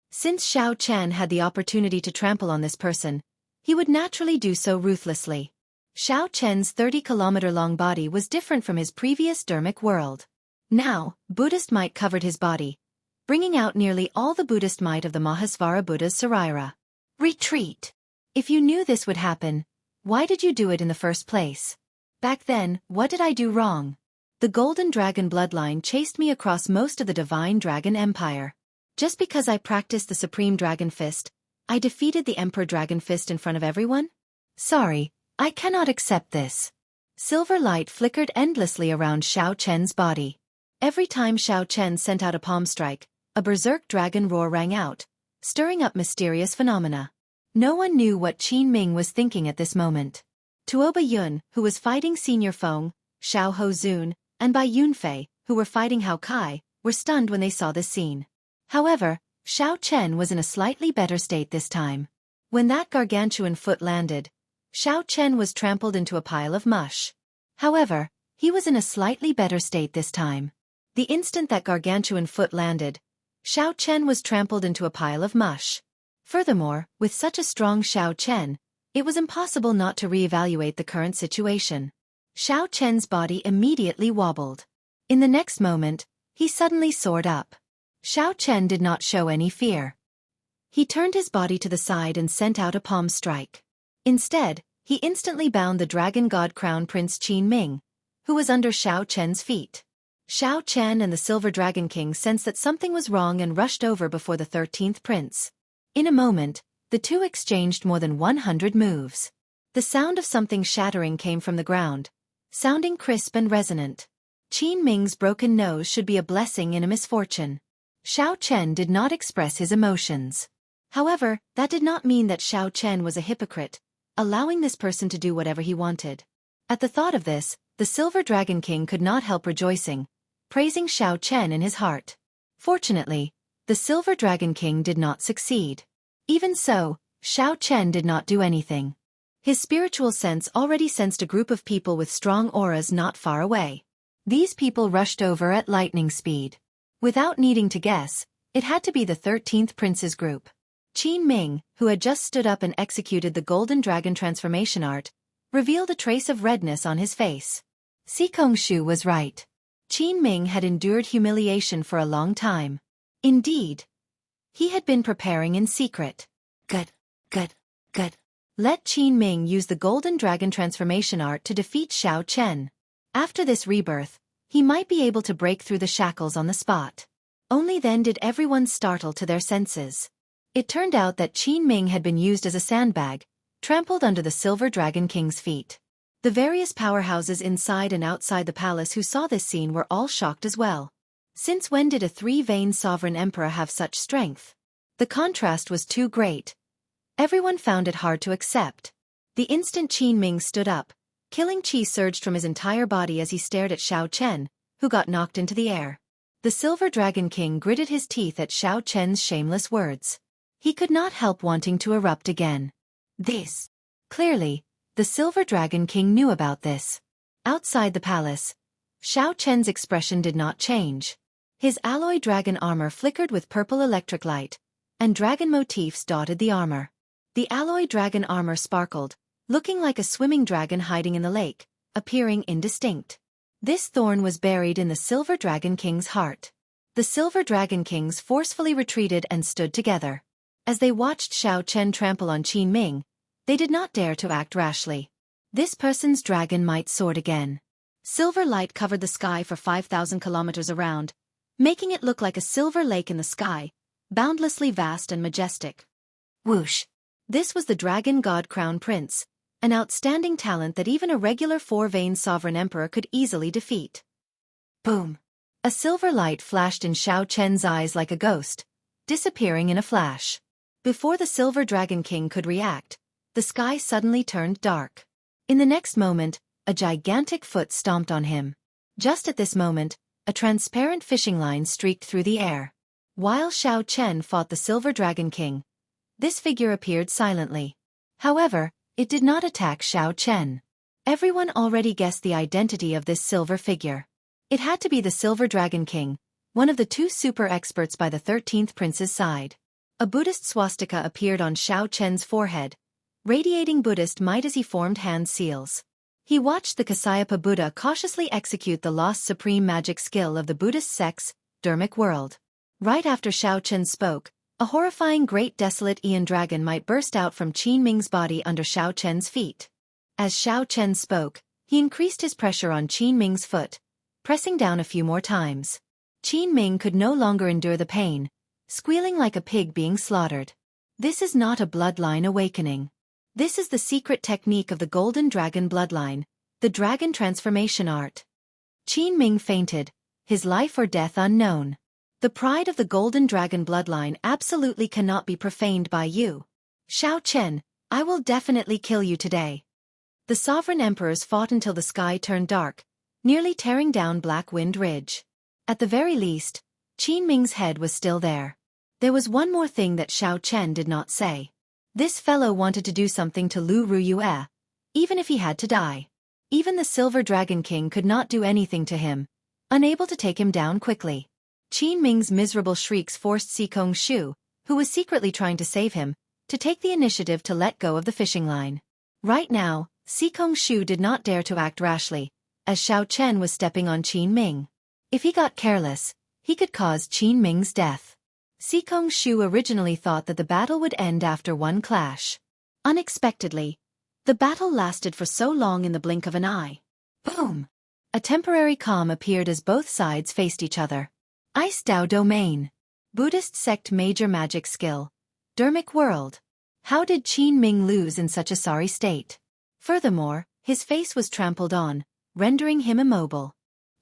Since Xiao Chen had the opportunity to trample on this person, he would naturally do so ruthlessly. Xiao Chen's 30-kilometer-long body was different from his previous dermic world. Now, Buddhist might covered his body, bringing out nearly all the Buddhist might of the Mahasvara Buddha's Sarira. Retreat! If you knew this would happen, why did you do it in the first place? Back then, what did I do wrong? The Golden Dragon bloodline chased me across most of the Divine Dragon Empire. Just because I practiced the Supreme Dragon Fist, I defeated the Emperor Dragon Fist in front of everyone? Sorry, I cannot accept this. Silver light flickered endlessly around Xiao Chen's body. Every time Xiao Chen sent out a palm strike, a berserk dragon roar rang out, stirring up mysterious phenomena. No one knew what Qin Ming was thinking at this moment. Tuoba Yun, who was fighting Senior Feng, Xiao Hozun, and Bai Yunfei, who were fighting Hao Kai, were stunned when they saw this scene. However, Xiao Chen was in a slightly better state this time. When that gargantuan foot landed, Xiao Chen was trampled into a pile of mush. However, he was in a slightly better state this time. The instant that gargantuan foot landed, Xiao Chen was trampled into a pile of mush. Furthermore, with such a strong Xiao Chen, it was impossible not to reevaluate the current situation. Xiao Chen's body immediately wobbled. In the next moment, he suddenly soared up. Xiao Chen did not show any fear. He turned his body to the side and sent out a palm strike. Instead, he instantly bound the Dragon God Crown Prince Qin Ming, who was under Xiao Chen's feet. Xiao Chen and the Silver Dragon King sensed that something was wrong and rushed over before the 13th prince. In a moment, the two exchanged more than 100 moves. The sound of something shattering came from the ground, sounding crisp and resonant. Qin Ming's broken nose should be a blessing in a misfortune. Xiao Chen did not express his emotions. However, that did not mean that Xiao Chen was a hypocrite, allowing this person to do whatever he wanted. At the thought of this, the Silver Dragon King could not help rejoicing, praising Xiao Chen in his heart. Fortunately, the Silver Dragon King did not succeed. Even so, Xiao Chen did not do anything. His spiritual sense already sensed a group of people with strong auras not far away. These people rushed over at lightning speed. Without needing to guess, it had to be the 13th Prince's group. Qin Ming, who had just stood up and executed the Golden Dragon transformation art, revealed a trace of redness on his face. Shu was right. Qin Ming had endured humiliation for a long time. Indeed, he had been preparing in secret. Good. Let Qin Ming use the Golden Dragon transformation art to defeat Xiao Chen. After this rebirth, he might be able to break through the shackles on the spot. Only then did everyone startle to their senses. It turned out that Qin Ming had been used as a sandbag, trampled under the Silver Dragon King's feet. The various powerhouses inside and outside the palace who saw this scene were all shocked as well. Since when did a three-veined sovereign emperor have such strength? The contrast was too great. Everyone found it hard to accept. The instant Qin Ming stood up, killing qi surged from his entire body as he stared at Xiao Chen, who got knocked into the air. The Silver Dragon King gritted his teeth at Xiao Chen's shameless words. He could not help wanting to erupt again. This. Clearly, the Silver Dragon King knew about this. Outside the palace, Xiao Chen's expression did not change. His alloy dragon armor flickered with purple electric light, and dragon motifs dotted the armor. The alloy dragon armor sparkled, looking like a swimming dragon hiding in the lake, appearing indistinct. This thorn was buried in the Silver Dragon King's heart. The Silver Dragon Kings forcefully retreated and stood together. As they watched Xiao Chen trample on Qin Ming, they did not dare to act rashly. This person's dragon might soar again. Silver light covered the sky for 5,000 kilometers around, making it look like a silver lake in the sky, boundlessly vast and majestic. Whoosh! This was the Dragon God Crown Prince, an outstanding talent that even a regular four-veined sovereign emperor could easily defeat. Boom! A silver light flashed in Xiao Chen's eyes like a ghost, disappearing in a flash. Before the Silver Dragon King could react, the sky suddenly turned dark. In the next moment, a gigantic foot stomped on him. Just at this moment, a transparent fishing line streaked through the air. While Xiao Chen fought the Silver Dragon King, this figure appeared silently. However, it did not attack Xiao Chen. Everyone already guessed the identity of this silver figure. It had to be the Silver Dragon King, one of the two super experts by the 13th Prince's side. A Buddhist swastika appeared on Xiao Chen's forehead, radiating Buddhist might as he formed hand seals. He watched the Kasyapa Buddha cautiously execute the lost supreme magic skill of the Buddhist sect's Dharmic world. Right after Xiao Chen spoke, a horrifying great desolate Aeon dragon might burst out from Qin Ming's body under Xiao Chen's feet. As Xiao Chen spoke, he increased his pressure on Qin Ming's foot, pressing down a few more times. Qin Ming could no longer endure the pain, squealing like a pig being slaughtered. This is not a bloodline awakening. This is the secret technique of the Golden Dragon bloodline, the dragon transformation art. Qin Ming fainted, his life or death unknown. The pride of the Golden Dragon bloodline absolutely cannot be profaned by you. Xiao Chen, I will definitely kill you today. The sovereign emperors fought until the sky turned dark, nearly tearing down Black Wind Ridge. At the very least, Qin Ming's head was still there. There was one more thing that Xiao Chen did not say. This fellow wanted to do something to Lu Ruyue, even if he had to die. Even the Silver Dragon King could not do anything to him, unable to take him down quickly. Qin Ming's miserable shrieks forced Shu, who was secretly trying to save him, to take the initiative to let go of the fishing line. Right now, Shu did not dare to act rashly, as Xiao Chen was stepping on Qin Ming. If he got careless, he could cause Qin Ming's death. Shu originally thought that the battle would end after one clash. Unexpectedly, the battle lasted for so long in the blink of an eye. Boom! A temporary calm appeared as both sides faced each other. Ice Dao Domain. Buddhist sect major magic skill. Dharmic world. How did Qin Ming lose in such a sorry state? Furthermore, his face was trampled on, rendering him immobile.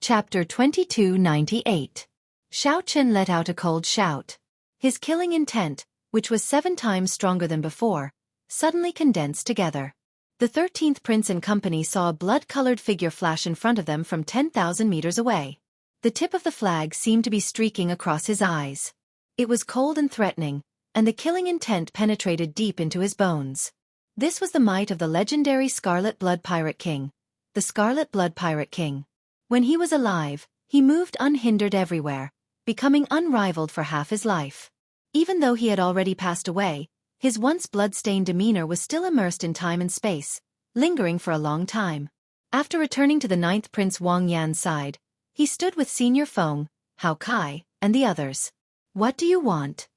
Chapter 2298. Xiao Chen let out a cold shout. His killing intent, which was 7 times stronger than before, suddenly condensed together. The 13th prince and company saw a blood-colored figure flash in front of them from 10,000 meters away. The tip of the flag seemed to be streaking across his eyes. It was cold and threatening, and the killing intent penetrated deep into his bones. This was the might of the legendary Scarlet Blood Pirate King, the Scarlet Blood Pirate King. When he was alive, he moved unhindered everywhere, becoming unrivaled for half his life. Even though he had already passed away, his once blood-stained demeanor was still immersed in time and space, lingering for a long time. After returning to the 9th Prince Wang Yan's side, he stood with Senior Feng, Hao Kai, and the others. "What do you want?"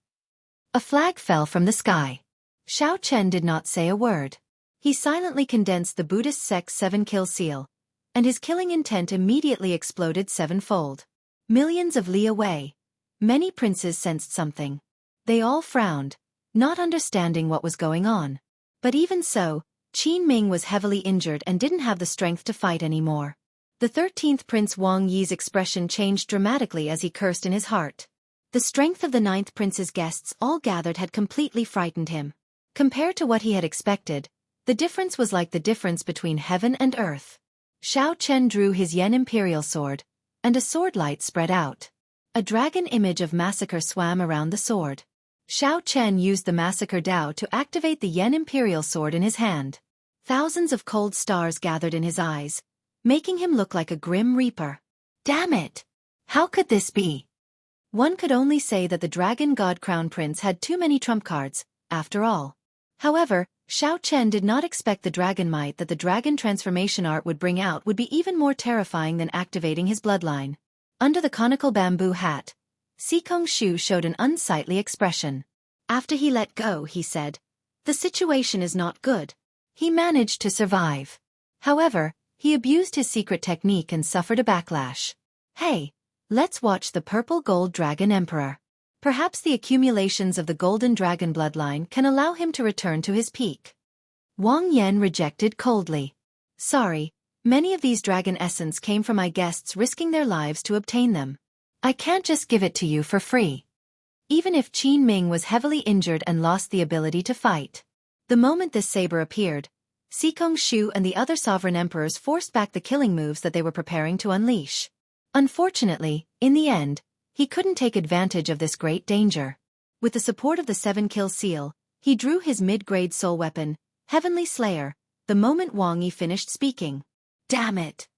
A flag fell from the sky. Xiao Chen did not say a word. He silently condensed the Buddhist sect's 7-kill seal, and his killing intent immediately exploded sevenfold. Millions of li away. Many princes sensed something. They all frowned, not understanding what was going on. But even so, Qin Ming was heavily injured and didn't have the strength to fight anymore. The 13th Prince Wang Yi's expression changed dramatically as he cursed in his heart. The strength of the 9th Prince's guests all gathered had completely frightened him. Compared to what he had expected, the difference was like the difference between heaven and earth. Xiao Chen drew his Yen Imperial sword, and a sword light spread out. A dragon image of massacre swam around the sword. Xiao Chen used the Massacre Dao to activate the Yen Imperial Sword in his hand. Thousands of cold stars gathered in his eyes, making him look like a grim reaper. Damn it! How could this be? One could only say that the Dragon God Crown Prince had too many trump cards, after all. However, Xiao Chen did not expect the dragon might that the dragon transformation art would bring out would be even more terrifying than activating his bloodline. Under the conical bamboo hat, Sikong Shu showed an unsightly expression. After he let go, he said, "The situation is not good." He managed to survive. However, he abused his secret technique and suffered a backlash. Hey, let's watch the Purple Gold Dragon Emperor. Perhaps the accumulations of the Golden Dragon bloodline can allow him to return to his peak. Wang Yan rejected coldly. Sorry, many of these dragon essence came from my guests risking their lives to obtain them. I can't just give it to you for free. Even if Qin Ming was heavily injured and lost the ability to fight. The moment this saber appeared, Sikong Shu and the other sovereign emperors forced back the killing moves that they were preparing to unleash. Unfortunately, in the end, he couldn't take advantage of this great danger. With the support of the 7-kill seal, he drew his mid-grade soul weapon, Heavenly Slayer, the moment Wang Yi finished speaking. Damn it!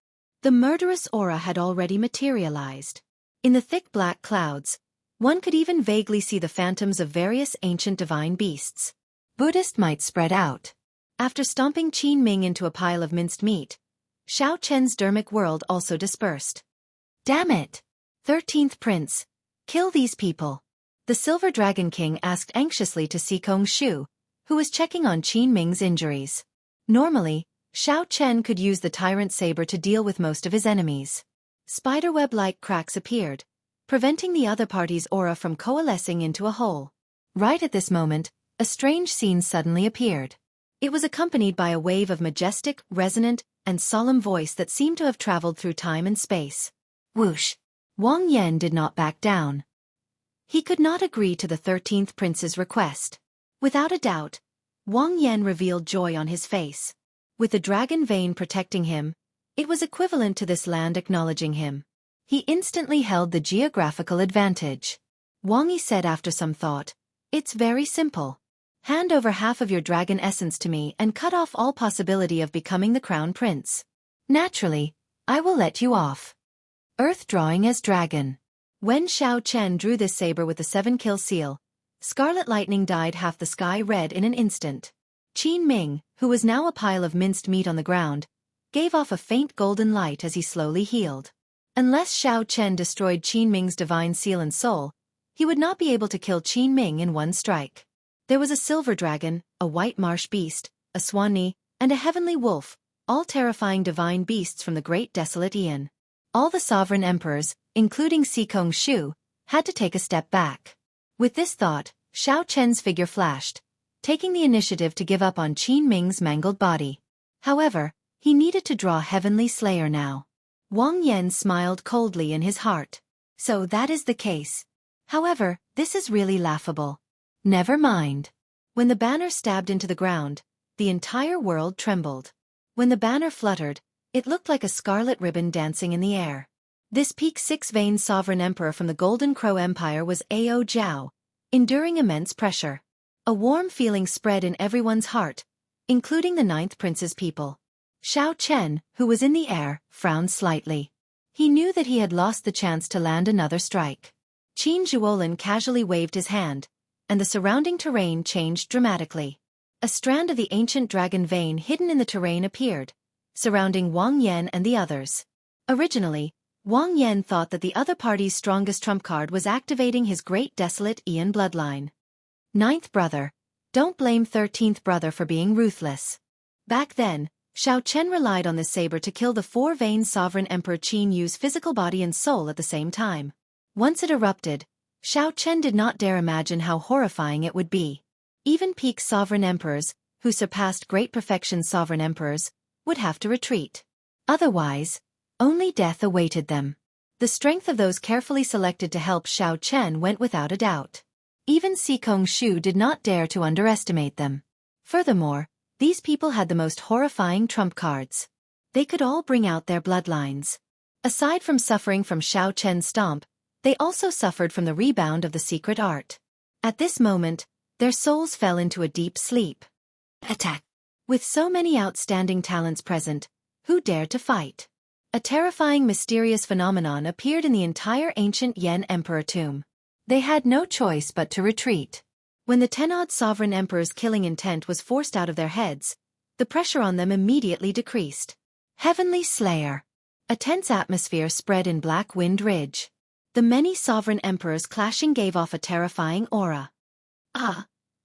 The murderous aura had already materialized. In the thick black clouds, one could even vaguely see the phantoms of various ancient divine beasts. Buddhist might spread out. After stomping Qin Ming into a pile of minced meat, Xiao Chen's dermic world also dispersed. Damn it! 13th Prince, kill these people. The Silver Dragon King asked anxiously to Sikong Shu, who was checking on Qin Ming's injuries. Normally, Xiao Chen could use the Tyrant Saber to deal with most of his enemies. Spiderweb-like cracks appeared, preventing the other party's aura from coalescing into a whole. Right at this moment, a strange scene suddenly appeared. It was accompanied by a wave of majestic, resonant, and solemn voice that seemed to have traveled through time and space. Whoosh! Wang Yan did not back down. He could not agree to the 13th Prince's request. Without a doubt, Wang Yan revealed joy on his face. With the dragon vein protecting him, it was equivalent to this land acknowledging him. He instantly held the geographical advantage. Wang Yi said after some thought, "It's very simple. Hand over half of your dragon essence to me and cut off all possibility of becoming the crown prince. Naturally, I will let you off." Earth drawing as dragon. When Xiao Chen drew this saber with the 7-kill seal, scarlet lightning dyed half the sky red in an instant. Qin Ming, who was now a pile of minced meat on the ground, gave off a faint golden light as he slowly healed. Unless Xiao Chen destroyed Qin Ming's divine seal and soul, he would not be able to kill Qin Ming in one strike. There was a silver dragon, a white marsh beast, a swanee, and a heavenly wolf, all terrifying divine beasts from the great desolate Aeon. All the sovereign emperors, including Sikong Shu, had to take a step back. With this thought, Xiao Chen's figure flashed, taking the initiative to give up on Qin Ming's mangled body. However, he needed to draw Heavenly Slayer now. Wang Yan smiled coldly in his heart. So that is the case. However, this is really laughable. Never mind. When the banner stabbed into the ground, the entire world trembled. When the banner fluttered, it looked like a scarlet ribbon dancing in the air. This peak six-veined sovereign emperor from the Golden Crow Empire was Ao Zhao, enduring immense pressure. A warm feeling spread in everyone's heart, including the ninth prince's people. Xiao Chen, who was in the air, frowned slightly. He knew that he had lost the chance to land another strike. Qin Zhuolin casually waved his hand, and the surrounding terrain changed dramatically. A strand of the ancient dragon vein hidden in the terrain appeared, surrounding Wang Yan and the others. Originally, Wang Yan thought that the other party's strongest trump card was activating his great desolate Ian bloodline. Ninth brother, don't blame 13th brother for being ruthless. Back then, Xiao Chen relied on this saber to kill the four-veined sovereign Emperor Qin Yu's physical body and soul at the same time. Once it erupted, Xiao Chen did not dare imagine how horrifying it would be. Even peak sovereign emperors, who surpassed great perfection sovereign emperors, would have to retreat. Otherwise, only death awaited them. The strength of those carefully selected to help Xiao Chen went without a doubt. Even Xikong Shu did not dare to underestimate them. Furthermore, these people had the most horrifying trump cards. They could all bring out their bloodlines. Aside from suffering from Xiao Chen's stomp, they also suffered from the rebound of the secret art. At this moment, their souls fell into a deep sleep. Attack! With so many outstanding talents present, who dared to fight? A terrifying mysterious phenomenon appeared in the entire ancient Yan Emperor tomb. They had no choice but to retreat. When the 10-odd sovereign emperor's killing intent was forced out of their heads, the pressure on them immediately decreased. Heavenly Slayer! A tense atmosphere spread in Black Wind Ridge. The many sovereign emperors clashing gave off a terrifying aura.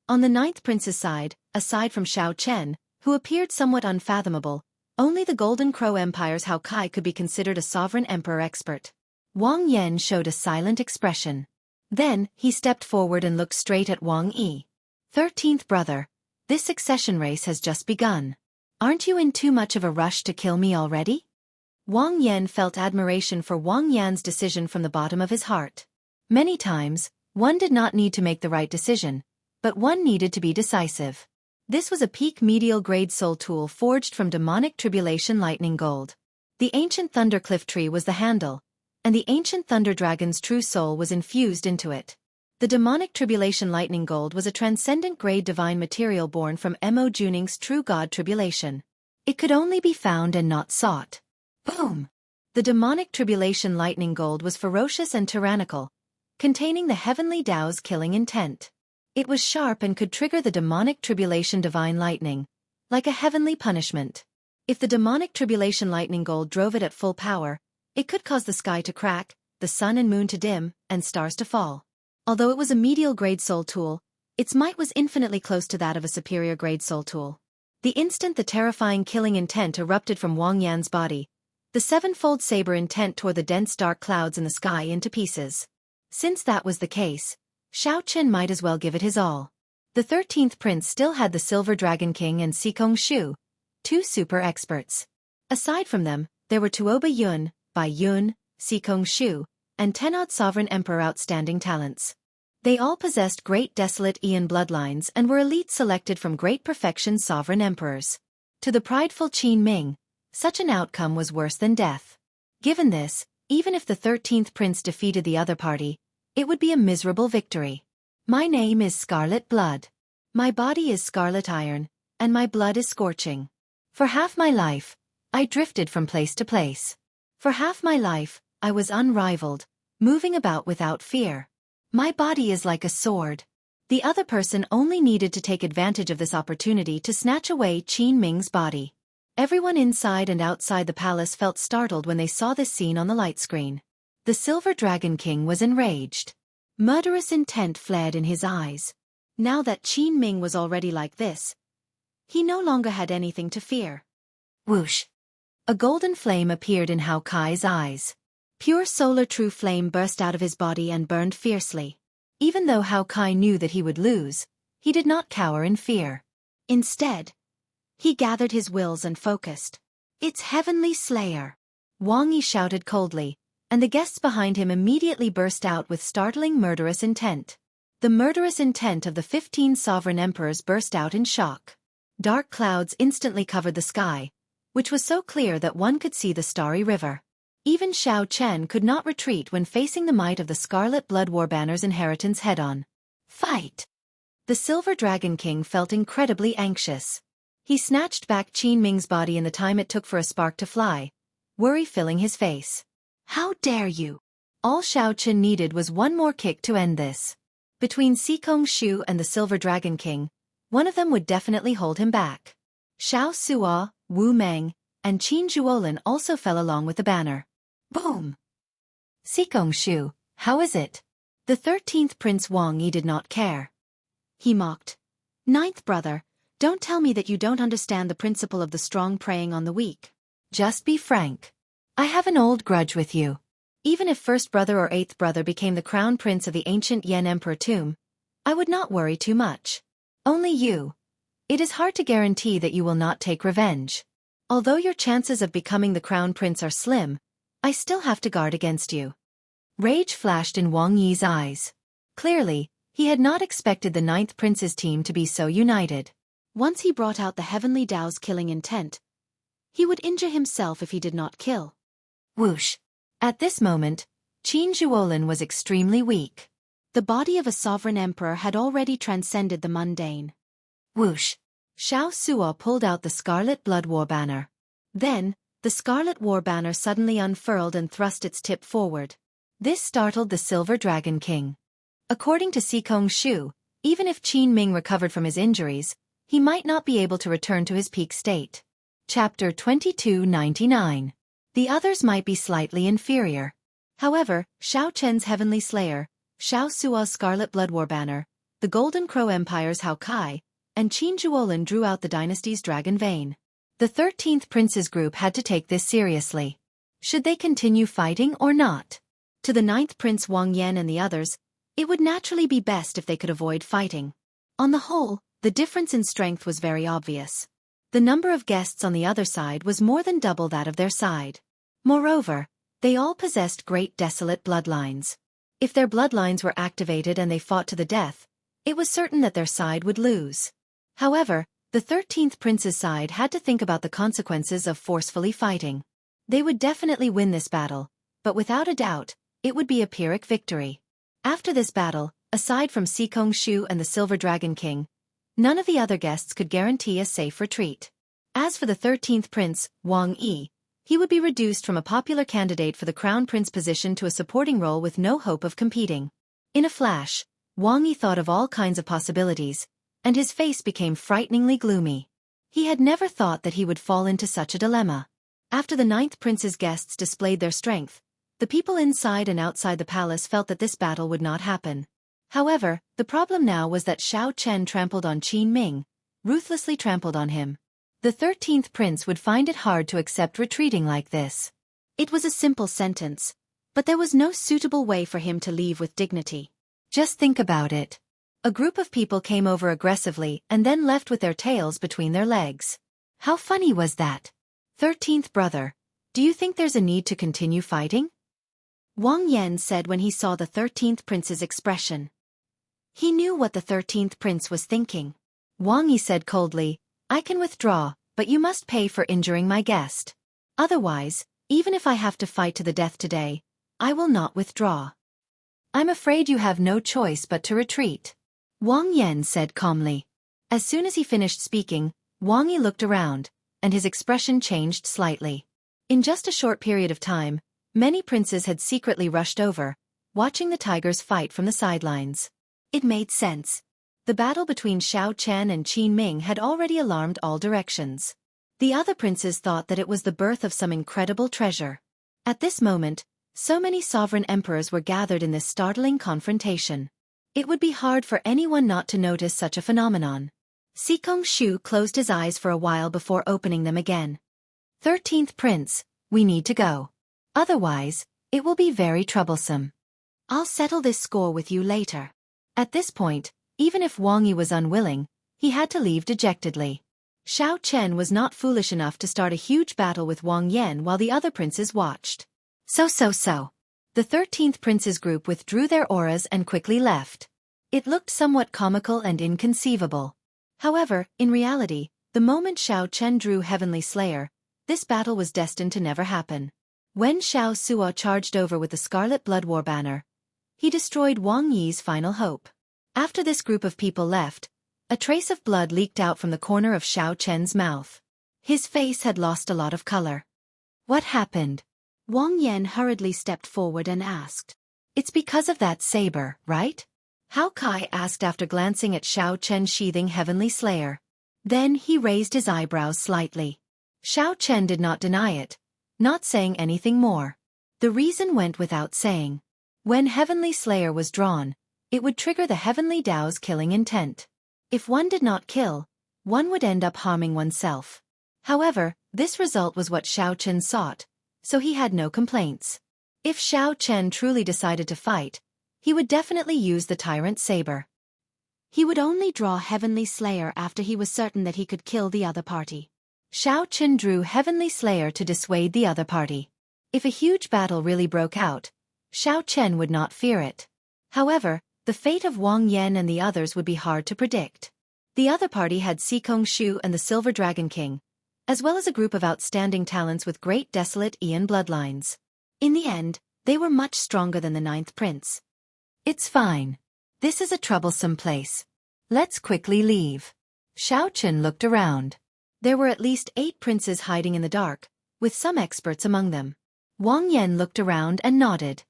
On the ninth prince's side, aside from Xiao Chen, who appeared somewhat unfathomable, only the Golden Crow Empire's Hao Kai could be considered a sovereign emperor expert. Wang Yan showed a silent expression. Then, he stepped forward and looked straight at Wang Yi. 13th brother, this succession race has just begun. Aren't you in too much of a rush to kill me already? Wang Yan felt admiration for Wang Yan's decision from the bottom of his heart. Many times, one did not need to make the right decision, but one needed to be decisive. This was a peak medial grade soul tool forged from demonic tribulation lightning gold. The ancient thundercliff tree was the handle, and the ancient thunder dragon's true soul was infused into it. The demonic tribulation lightning gold was a transcendent grade divine material born from Mo Juning's true god tribulation. It could only be found and not sought. Boom! The demonic tribulation lightning gold was ferocious and tyrannical, containing the heavenly Tao's killing intent. It was sharp and could trigger the demonic tribulation divine lightning, like a heavenly punishment. If the demonic tribulation lightning gold drove it at full power, it could cause the sky to crack, the sun and moon to dim, and stars to fall. Although it was a medial grade soul tool, its might was infinitely close to that of a superior grade soul tool. The instant the terrifying killing intent erupted from Wang Yan's body, the sevenfold saber intent tore the dense dark clouds in the sky into pieces. Since that was the case, Xiao Chen might as well give it his all. The 13th prince still had the Silver Dragon King and Xikong Shu, two super experts. Aside from them, there were Tuoba Yun, Bai Yun, Xikong Shu, and 10-odd sovereign emperor outstanding talents. They all possessed great desolate Ian bloodlines and were elite selected from great perfection sovereign emperors. To the prideful Qin Ming, such an outcome was worse than death. Given this, even if the 13th prince defeated the other party, it would be a miserable victory. My name is Scarlet Blood. My body is scarlet iron, and my blood is scorching. For half my life, I drifted from place to place. For half my life, I was unrivaled, moving about without fear. My body is like a sword. The other person only needed to take advantage of this opportunity to snatch away Qin Ming's body. Everyone inside and outside the palace felt startled when they saw this scene on the light screen. The Silver Dragon King was enraged. Murderous intent flared in his eyes. Now that Qin Ming was already like this, he no longer had anything to fear. Whoosh! A golden flame appeared in Hao Kai's eyes. Pure solar true flame burst out of his body and burned fiercely. Even though Hao Kai knew that he would lose, he did not cower in fear. Instead, he gathered his wills and focused. It's Heavenly Slayer! Wang Yi shouted coldly, and the guests behind him immediately burst out with startling murderous intent. The murderous intent of the 15 sovereign emperors burst out in shock. Dark clouds instantly covered the sky, which was so clear that one could see the starry river. Even Xiao Chen could not retreat when facing the might of the Scarlet Blood Warbanner's inheritance head-on. Fight! The Silver Dragon King felt incredibly anxious. He snatched back Qin Ming's body in the time it took for a spark to fly, worry filling his face. How dare you! All Xiao Chen needed was one more kick to end this. Between Xikong Shu and the Silver Dragon King, one of them would definitely hold him back. Xiao Suo, Wu Meng, and Qin Zhuolin also fell along with the banner. Boom! Xikong Shu, how is it? The 13th Prince Wang Yi did not care. He mocked. Ninth brother, don't tell me that you don't understand the principle of the strong preying on the weak. Just be frank. I have an old grudge with you. Even if first brother or eighth brother became the crown prince of the ancient Yan Emperor tomb, I would not worry too much. Only you. It is hard to guarantee that you will not take revenge. Although your chances of becoming the crown prince are slim, I still have to guard against you. Rage flashed in Wang Yi's eyes. Clearly, he had not expected the 9th Prince's team to be so united. Once he brought out the Heavenly Dao's killing intent, he would injure himself if he did not kill. Whoosh! At this moment, Qin Zhuolin was extremely weak. The body of a sovereign emperor had already transcended the mundane. Whoosh! Xiao Suo pulled out the Scarlet Blood War banner. Then, the Scarlet War banner suddenly unfurled and thrust its tip forward. This startled the Silver Dragon King. According to Xikong Shu, even if Qin Ming recovered from his injuries, he might not be able to return to his peak state. Chapter 2299. The others might be slightly inferior. However, Xiao Chen's Heavenly Slayer, Xiao Suo's Scarlet Blood War banner, the Golden Crow Empire's Hao Kai, and Qin Zhuolin drew out the dynasty's dragon vein. The 13th Prince's group had to take this seriously. Should they continue fighting or not? To the 9th Prince Wang Yan and the others, it would naturally be best if they could avoid fighting. On the whole, the difference in strength was very obvious. The number of guests on the other side was more than double that of their side. Moreover, they all possessed great desolate bloodlines. If their bloodlines were activated and they fought to the death, it was certain that their side would lose. However, the 13th Prince's side had to think about the consequences of forcefully fighting. They would definitely win this battle, but without a doubt, it would be a Pyrrhic victory. After this battle, aside from Xikong Shu and the Silver Dragon King, none of the other guests could guarantee a safe retreat. As for the 13th Prince, Wang Yi, he would be reduced from a popular candidate for the crown prince position to a supporting role with no hope of competing. In a flash, Wang Yi thought of all kinds of possibilities, and his face became frighteningly gloomy. He had never thought that he would fall into such a dilemma. After the 9th Prince's guests displayed their strength, the people inside and outside the palace felt that this battle would not happen. However, the problem now was that Xiao Chen trampled on Qin Ming, ruthlessly trampled on him. The 13th Prince would find it hard to accept retreating like this. It was a simple sentence, but there was no suitable way for him to leave with dignity. Just think about it. A group of people came over aggressively and then left with their tails between their legs. How funny was that? 13th brother, do you think there's a need to continue fighting? Wang Yan said when he saw the 13th Prince's expression. He knew what the 13th Prince was thinking. Wang Yi said coldly, I can withdraw, but you must pay for injuring my guest. Otherwise, even if I have to fight to the death today, I will not withdraw. I'm afraid you have no choice but to retreat. Wang Yan said calmly. As soon as he finished speaking, Wang Yi looked around, and his expression changed slightly. In just a short period of time, many princes had secretly rushed over, watching the tigers fight from the sidelines. It made sense. The battle between Xiao Chen and Qin Ming had already alarmed all directions. The other princes thought that it was the birth of some incredible treasure. At this moment, so many sovereign emperors were gathered in this startling confrontation. It would be hard for anyone not to notice such a phenomenon. Xikong Shu closed his eyes for a while before opening them again. 13th Prince, we need to go. Otherwise, it will be very troublesome. I'll settle this score with you later. At this point, even if Wang Yi was unwilling, he had to leave dejectedly. Xiao Chen was not foolish enough to start a huge battle with Wang Yan while the other princes watched. So. The 13th Prince's group withdrew their auras and quickly left. It looked somewhat comical and inconceivable. However, in reality, The moment Xiao Chen drew Heavenly Slayer, this battle was destined to never happen. When Xiao Suo charged over with the Scarlet Blood War banner, he destroyed Wang Yi's final hope. After this group of people left, a trace of blood leaked out from the corner of Xiao Chen's mouth. His face had lost a lot of color. What happened? Wang Yan hurriedly stepped forward and asked. It's because of that saber, right? Hao Kai asked after glancing at Xiao Chen sheathing Heavenly Slayer. Then he raised his eyebrows slightly. Xiao Chen did not deny it, not saying anything more. The reason went without saying. When Heavenly Slayer was drawn, it would trigger the Heavenly Dao's killing intent. If one did not kill, one would end up harming oneself. However, this result was what Xiao Chen sought, so he had no complaints. If Xiao Chen truly decided to fight, he would definitely use the Tyrant Saber. He would only draw Heavenly Slayer after he was certain that he could kill the other party. Xiao Chen drew Heavenly Slayer to dissuade the other party. If a huge battle really broke out, Xiao Chen would not fear it. However, the fate of Wang Yan and the others would be hard to predict. The other party had Sikong Shu and the Silver Dragon King, as well as a group of outstanding talents with great desolate Ian bloodlines. In the end, they were much stronger than the Ninth Prince. It's fine. This is a troublesome place. Let's quickly leave. Xiao Chen looked around. There were at least 8 princes hiding in the dark, with some experts among them. Wang Yan looked around and nodded.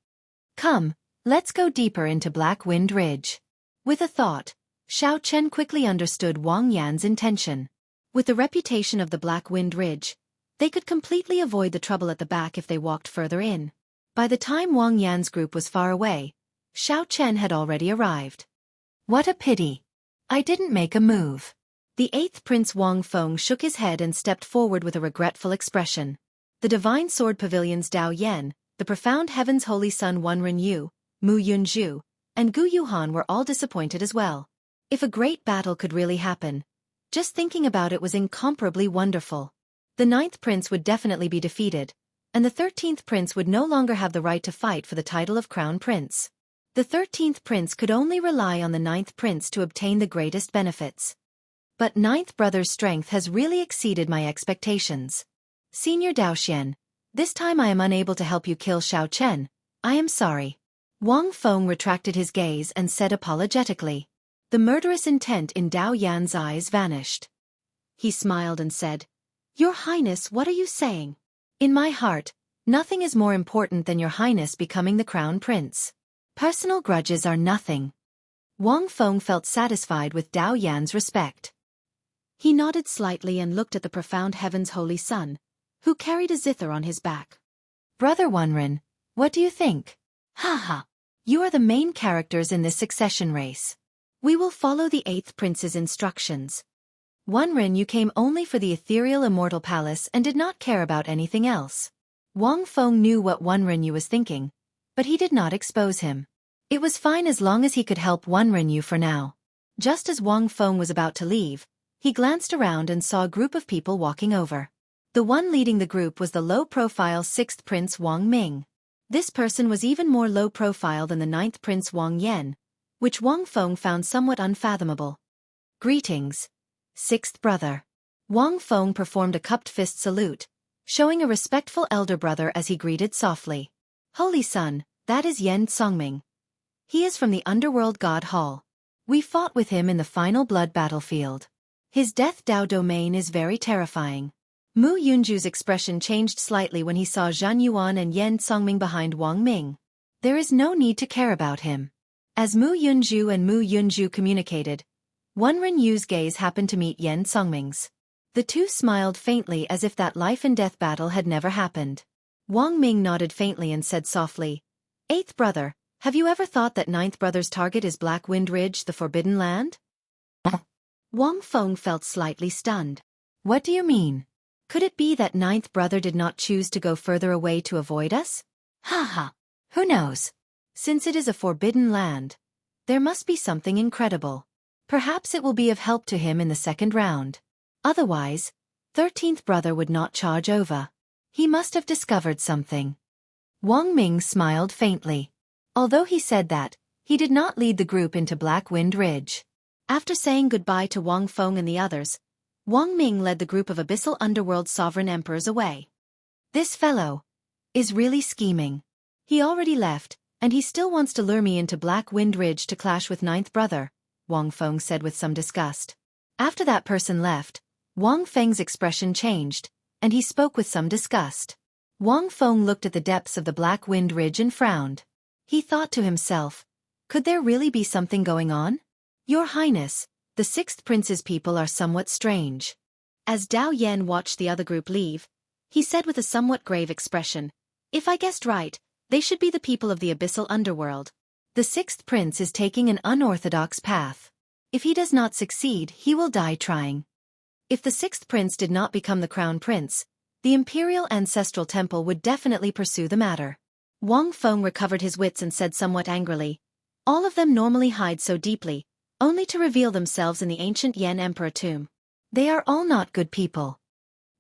Come, let's go deeper into Black Wind Ridge. With a thought, Xiao Chen quickly understood Wang Yan's intention. With the reputation of the Black Wind Ridge, they could completely avoid the trouble at the back if they walked further in. By the time Wang Yan's group was far away, Xiao Chen had already arrived. What a pity. I didn't make a move. The 8th Prince Wang Feng shook his head and stepped forward with a regretful expression. The Divine Sword Pavilions Dao Yan, the Profound Heaven's Holy Son Wenren Yu, Mu Yunzhu, and Gu Yuhan were all disappointed as well. If a great battle could really happen, just thinking about it was incomparably wonderful. The 9th Prince would definitely be defeated, and the 13th Prince would no longer have the right to fight for the title of Crown Prince. The 13th Prince could only rely on the 9th Prince to obtain the greatest benefits. But 9th Brother's strength has really exceeded my expectations. Senior Daoxian, this time I am unable to help you kill Xiao Chen. I am sorry. Wang Feng retracted his gaze and said apologetically. The murderous intent in Dao Yan's eyes vanished. He smiled and said, Your Highness, what are you saying? In my heart, nothing is more important than Your Highness becoming the Crown Prince. Personal grudges are nothing. Wang Feng felt satisfied with Dao Yan's respect. He nodded slightly and looked at the Profound Heaven's Holy Son, who carried a zither on his back. Brother Wenren, what do you think? Ha. You are the main characters in this succession race. We will follow the 8th Prince's instructions. Wenren, you came only for the ethereal immortal palace and did not care about anything else. Wang Feng knew what Wenren Yu was thinking, but he did not expose him. It was fine as long as he could help Wenren Yu for now. Just as Wang Feng was about to leave, he glanced around and saw a group of people walking over. The one leading the group was the low-profile 6th Prince Wang Ming. This person was even more low-profile than the 9th Prince Wang Yan, which Wang Feng found somewhat unfathomable. Greetings, 6th brother. Wang Feng performed a cupped fist salute, showing a respectful elder brother as he greeted softly. Holy Son, that is Yen Songming. He is from the Underworld God Hall. We fought with him in the final blood battlefield. His Death Dao domain is very terrifying. Mu Yunju's expression changed slightly when he saw Zhan Yuan and Yen Songming behind Wang Ming. There is no need to care about him. As Mu Yunju and Mu Yunju communicated, Wenren Yu's gaze happened to meet Yen Songming's. The two smiled faintly as if that life-and-death battle had never happened. Wang Ming nodded faintly and said softly, 8th brother, have you ever thought that 9th brother's target is Black Wind Ridge, the Forbidden Land? Wang Feng felt slightly stunned. What do you mean? Could it be that 9th brother did not choose to go further away to avoid us? Ha. Who knows? Since it is a forbidden land, there must be something incredible. Perhaps it will be of help to him in the second round. Otherwise, 13th brother would not charge over. He must have discovered something. Wang Ming smiled faintly. Although he said that, he did not lead the group into Black Wind Ridge. After saying goodbye to Wang Feng and the others, Wang Ming led the group of abyssal underworld sovereign emperors away. This fellow is really scheming. He already left, and he still wants to lure me into Black Wind Ridge to clash with Ninth Brother, Wang Feng said with some disgust. After that person left, Wang Feng's expression changed, and he spoke with some disgust. Wang Feng looked at the depths of the Black Wind Ridge and frowned. He thought to himself, could there really be something going on? Your Highness, the Sixth Prince's people are somewhat strange. As Dao Yan watched the other group leave, he said with a somewhat grave expression, if I guessed right, they should be the people of the abyssal underworld. The Sixth Prince is taking an unorthodox path. If he does not succeed, he will die trying. If the Sixth Prince did not become the Crown Prince, the Imperial Ancestral Temple would definitely pursue the matter. Wang Feng recovered his wits and said somewhat angrily, all of them normally hide so deeply, only to reveal themselves in the ancient Yan Emperor tomb. They are all not good people.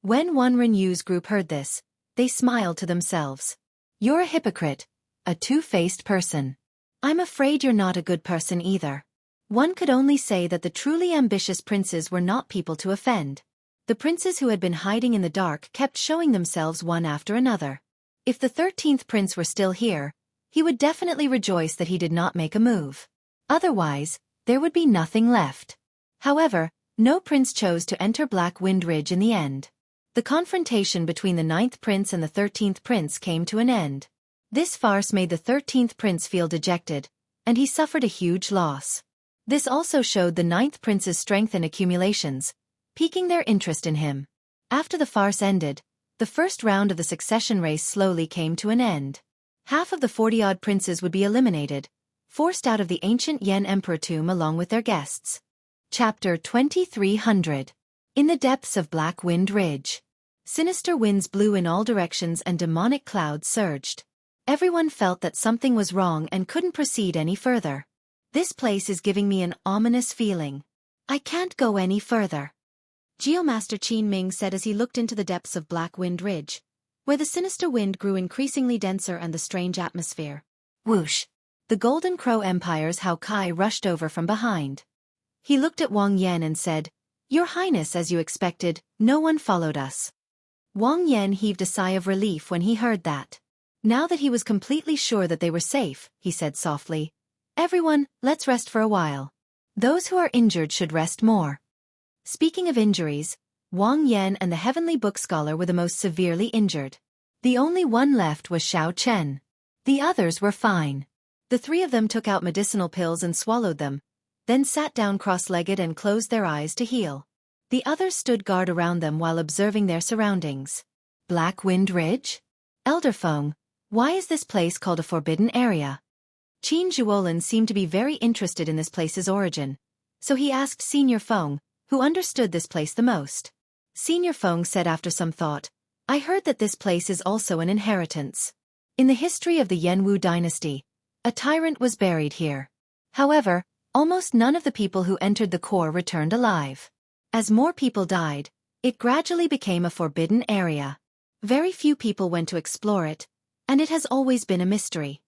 When Wan Renyu's group heard this, they smiled to themselves. You're a hypocrite, a two-faced person. I'm afraid you're not a good person either. One could only say that the truly ambitious princes were not people to offend. The princes who had been hiding in the dark kept showing themselves one after another. If the 13th prince were still here, he would definitely rejoice that he did not make a move. Otherwise, there would be nothing left. However, no prince chose to enter Black Wind Ridge in the end. The confrontation between the 9th prince and the 13th prince came to an end. This farce made the 13th prince feel dejected, and he suffered a huge loss. This also showed the 9th prince's strength and accumulations, piquing their interest in him. After the farce ended, the first round of the succession race slowly came to an end. Half of the 40-odd princes would be eliminated, forced out of the ancient Yan Emperor tomb along with their guests. Chapter 2300. In the depths of Black Wind Ridge. Sinister winds blew in all directions and demonic clouds surged. Everyone felt that something was wrong and couldn't proceed any further. This place is giving me an ominous feeling. I can't go any further. Geomaster Qin Ming said as he looked into the depths of Black Wind Ridge, where the sinister wind grew increasingly denser and the strange atmosphere. Whoosh! The Golden Crow Empire's Hao Kai rushed over from behind. He looked at Wang Yan and said, Your Highness, as you expected, no one followed us. Wang Yan heaved a sigh of relief when he heard that. Now that he was completely sure that they were safe, he said softly, Everyone, let's rest for a while. Those who are injured should rest more. Speaking of injuries, Wang Yan and the Heavenly Book Scholar were the most severely injured. The only one left was Xiao Chen. The others were fine. The three of them took out medicinal pills and swallowed them, then sat down cross-legged and closed their eyes to heal. The others stood guard around them while observing their surroundings. Black Wind Ridge? Elder Feng, why is this place called a forbidden area? Qin Zhuolin seemed to be very interested in this place's origin, so he asked Senior Feng, who understood this place the most. Senior Feng said after some thought, I heard that this place is also an inheritance. In the history of the Yenwu dynasty, a tyrant was buried here. However, almost none of the people who entered the core returned alive. As more people died, it gradually became a forbidden area. Very few people went to explore it, and it has always been a mystery.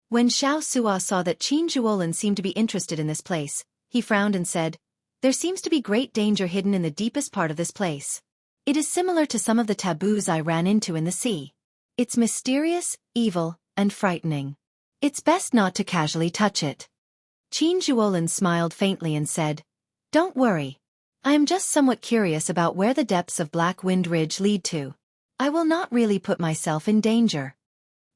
When Xiao Sua saw that Qin Zhuolin seemed to be interested in this place, he frowned and said, There seems to be great danger hidden in the deepest part of this place. It is similar to some of the taboos I ran into in the sea. It's mysterious, evil, and frightening. It's best not to casually touch it. Qin Zhuolin smiled faintly and said, Don't worry. I am just somewhat curious about where the depths of Black Wind Ridge lead to. I will not really put myself in danger.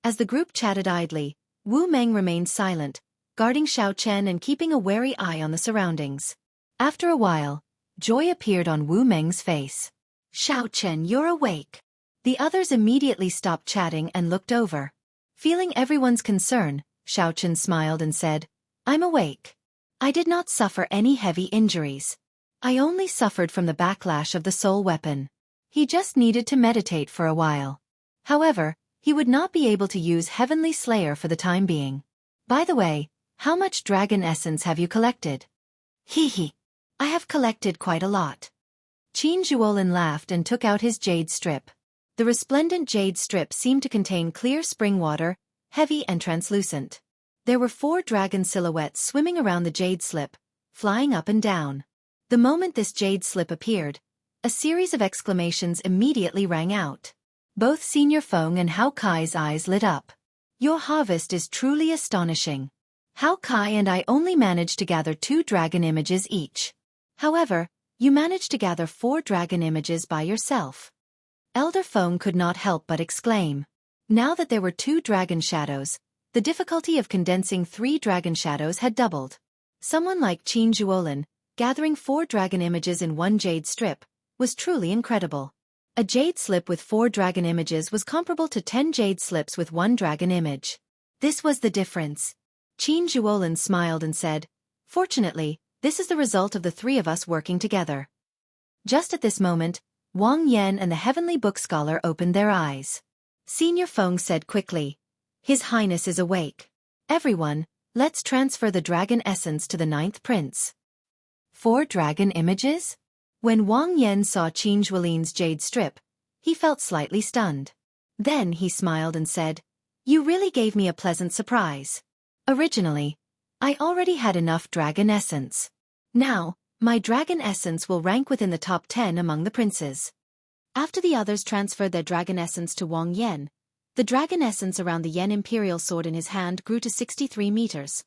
As the group chatted idly, Wu Meng remained silent, guarding Xiao Chen and keeping a wary eye on the surroundings. After a while, joy appeared on Wu Meng's face. Xiao Chen, you're awake. The others immediately stopped chatting and looked over. Feeling everyone's concern, Xiao Chen smiled and said, I'm awake. I did not suffer any heavy injuries. I only suffered from the backlash of the soul weapon. He just needed to meditate for a while. However, he would not be able to use Heavenly Slayer for the time being. By the way, how much dragon essence have you collected? Hee. I have collected quite a lot. Qin Zhuolin laughed and took out his jade strip. The resplendent jade strip seemed to contain clear spring water, heavy and translucent. There were 4 dragon silhouettes swimming around the jade slip, flying up and down. The moment this jade slip appeared, A series of exclamations immediately rang out. Both Senior Feng and Hao Kai's eyes lit up. Your harvest is truly astonishing. Hao Kai and I only managed to gather 2 dragon images each. However, you managed to gather 4 dragon images by yourself. Elder Feng could not help but exclaim. Now that there were 2 dragon shadows, the difficulty of condensing 3 dragon shadows had doubled. Someone like Qin Zhuolin, gathering 4 dragon images in 1 jade strip, was truly incredible. A jade slip with 4 dragon images was comparable to 10 jade slips with 1 dragon image. This was the difference. Qin Zhuolin smiled and said, "Fortunately, this is the result of the 3 of us working together." Just at this moment, Wang Yan and the Heavenly Book Scholar opened their eyes. Senior Feng said quickly, "His Highness is awake. Everyone, let's transfer the dragon essence to the 9th prince." 4 dragon images? When Wang Yan saw Qin Zhuolin's jade strip, he felt slightly stunned. Then he smiled and said, "You really gave me a pleasant surprise. Originally, I already had enough dragon essence. Now, my dragon essence will rank within the top 10 among the princes." After the others transferred their dragon essence to Wang Yan, the dragon essence around the Yan Imperial sword in his hand grew to 63 meters.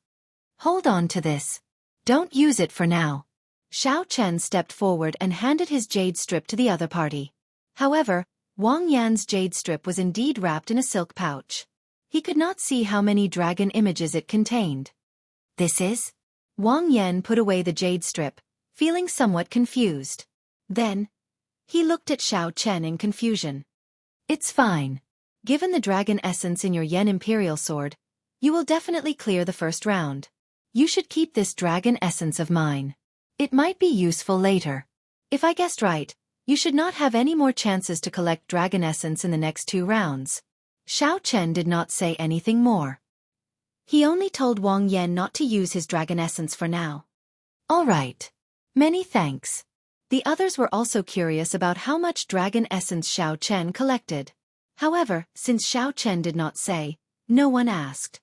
"Hold on to this. Don't use it for now." Xiao Chen stepped forward and handed his jade strip to the other party. However, Wang Yan's jade strip was indeed wrapped in a silk pouch. He could not see how many dragon images it contained. "This is?" Wang Yan put away the jade strip, feeling somewhat confused. Then, he looked at Xiao Chen in confusion. "It's fine. Given the dragon essence in your Yan Imperial sword, you will definitely clear the first round. You should keep this dragon essence of mine. It might be useful later. If I guessed right, you should not have any more chances to collect dragon essence in the next 2 rounds. Xiao Chen did not say anything more. He only told Wang Yan not to use his dragon essence for now. "All right. Many thanks." The others were also curious about how much dragon essence Xiao Chen collected. However, since Xiao Chen did not say, no one asked.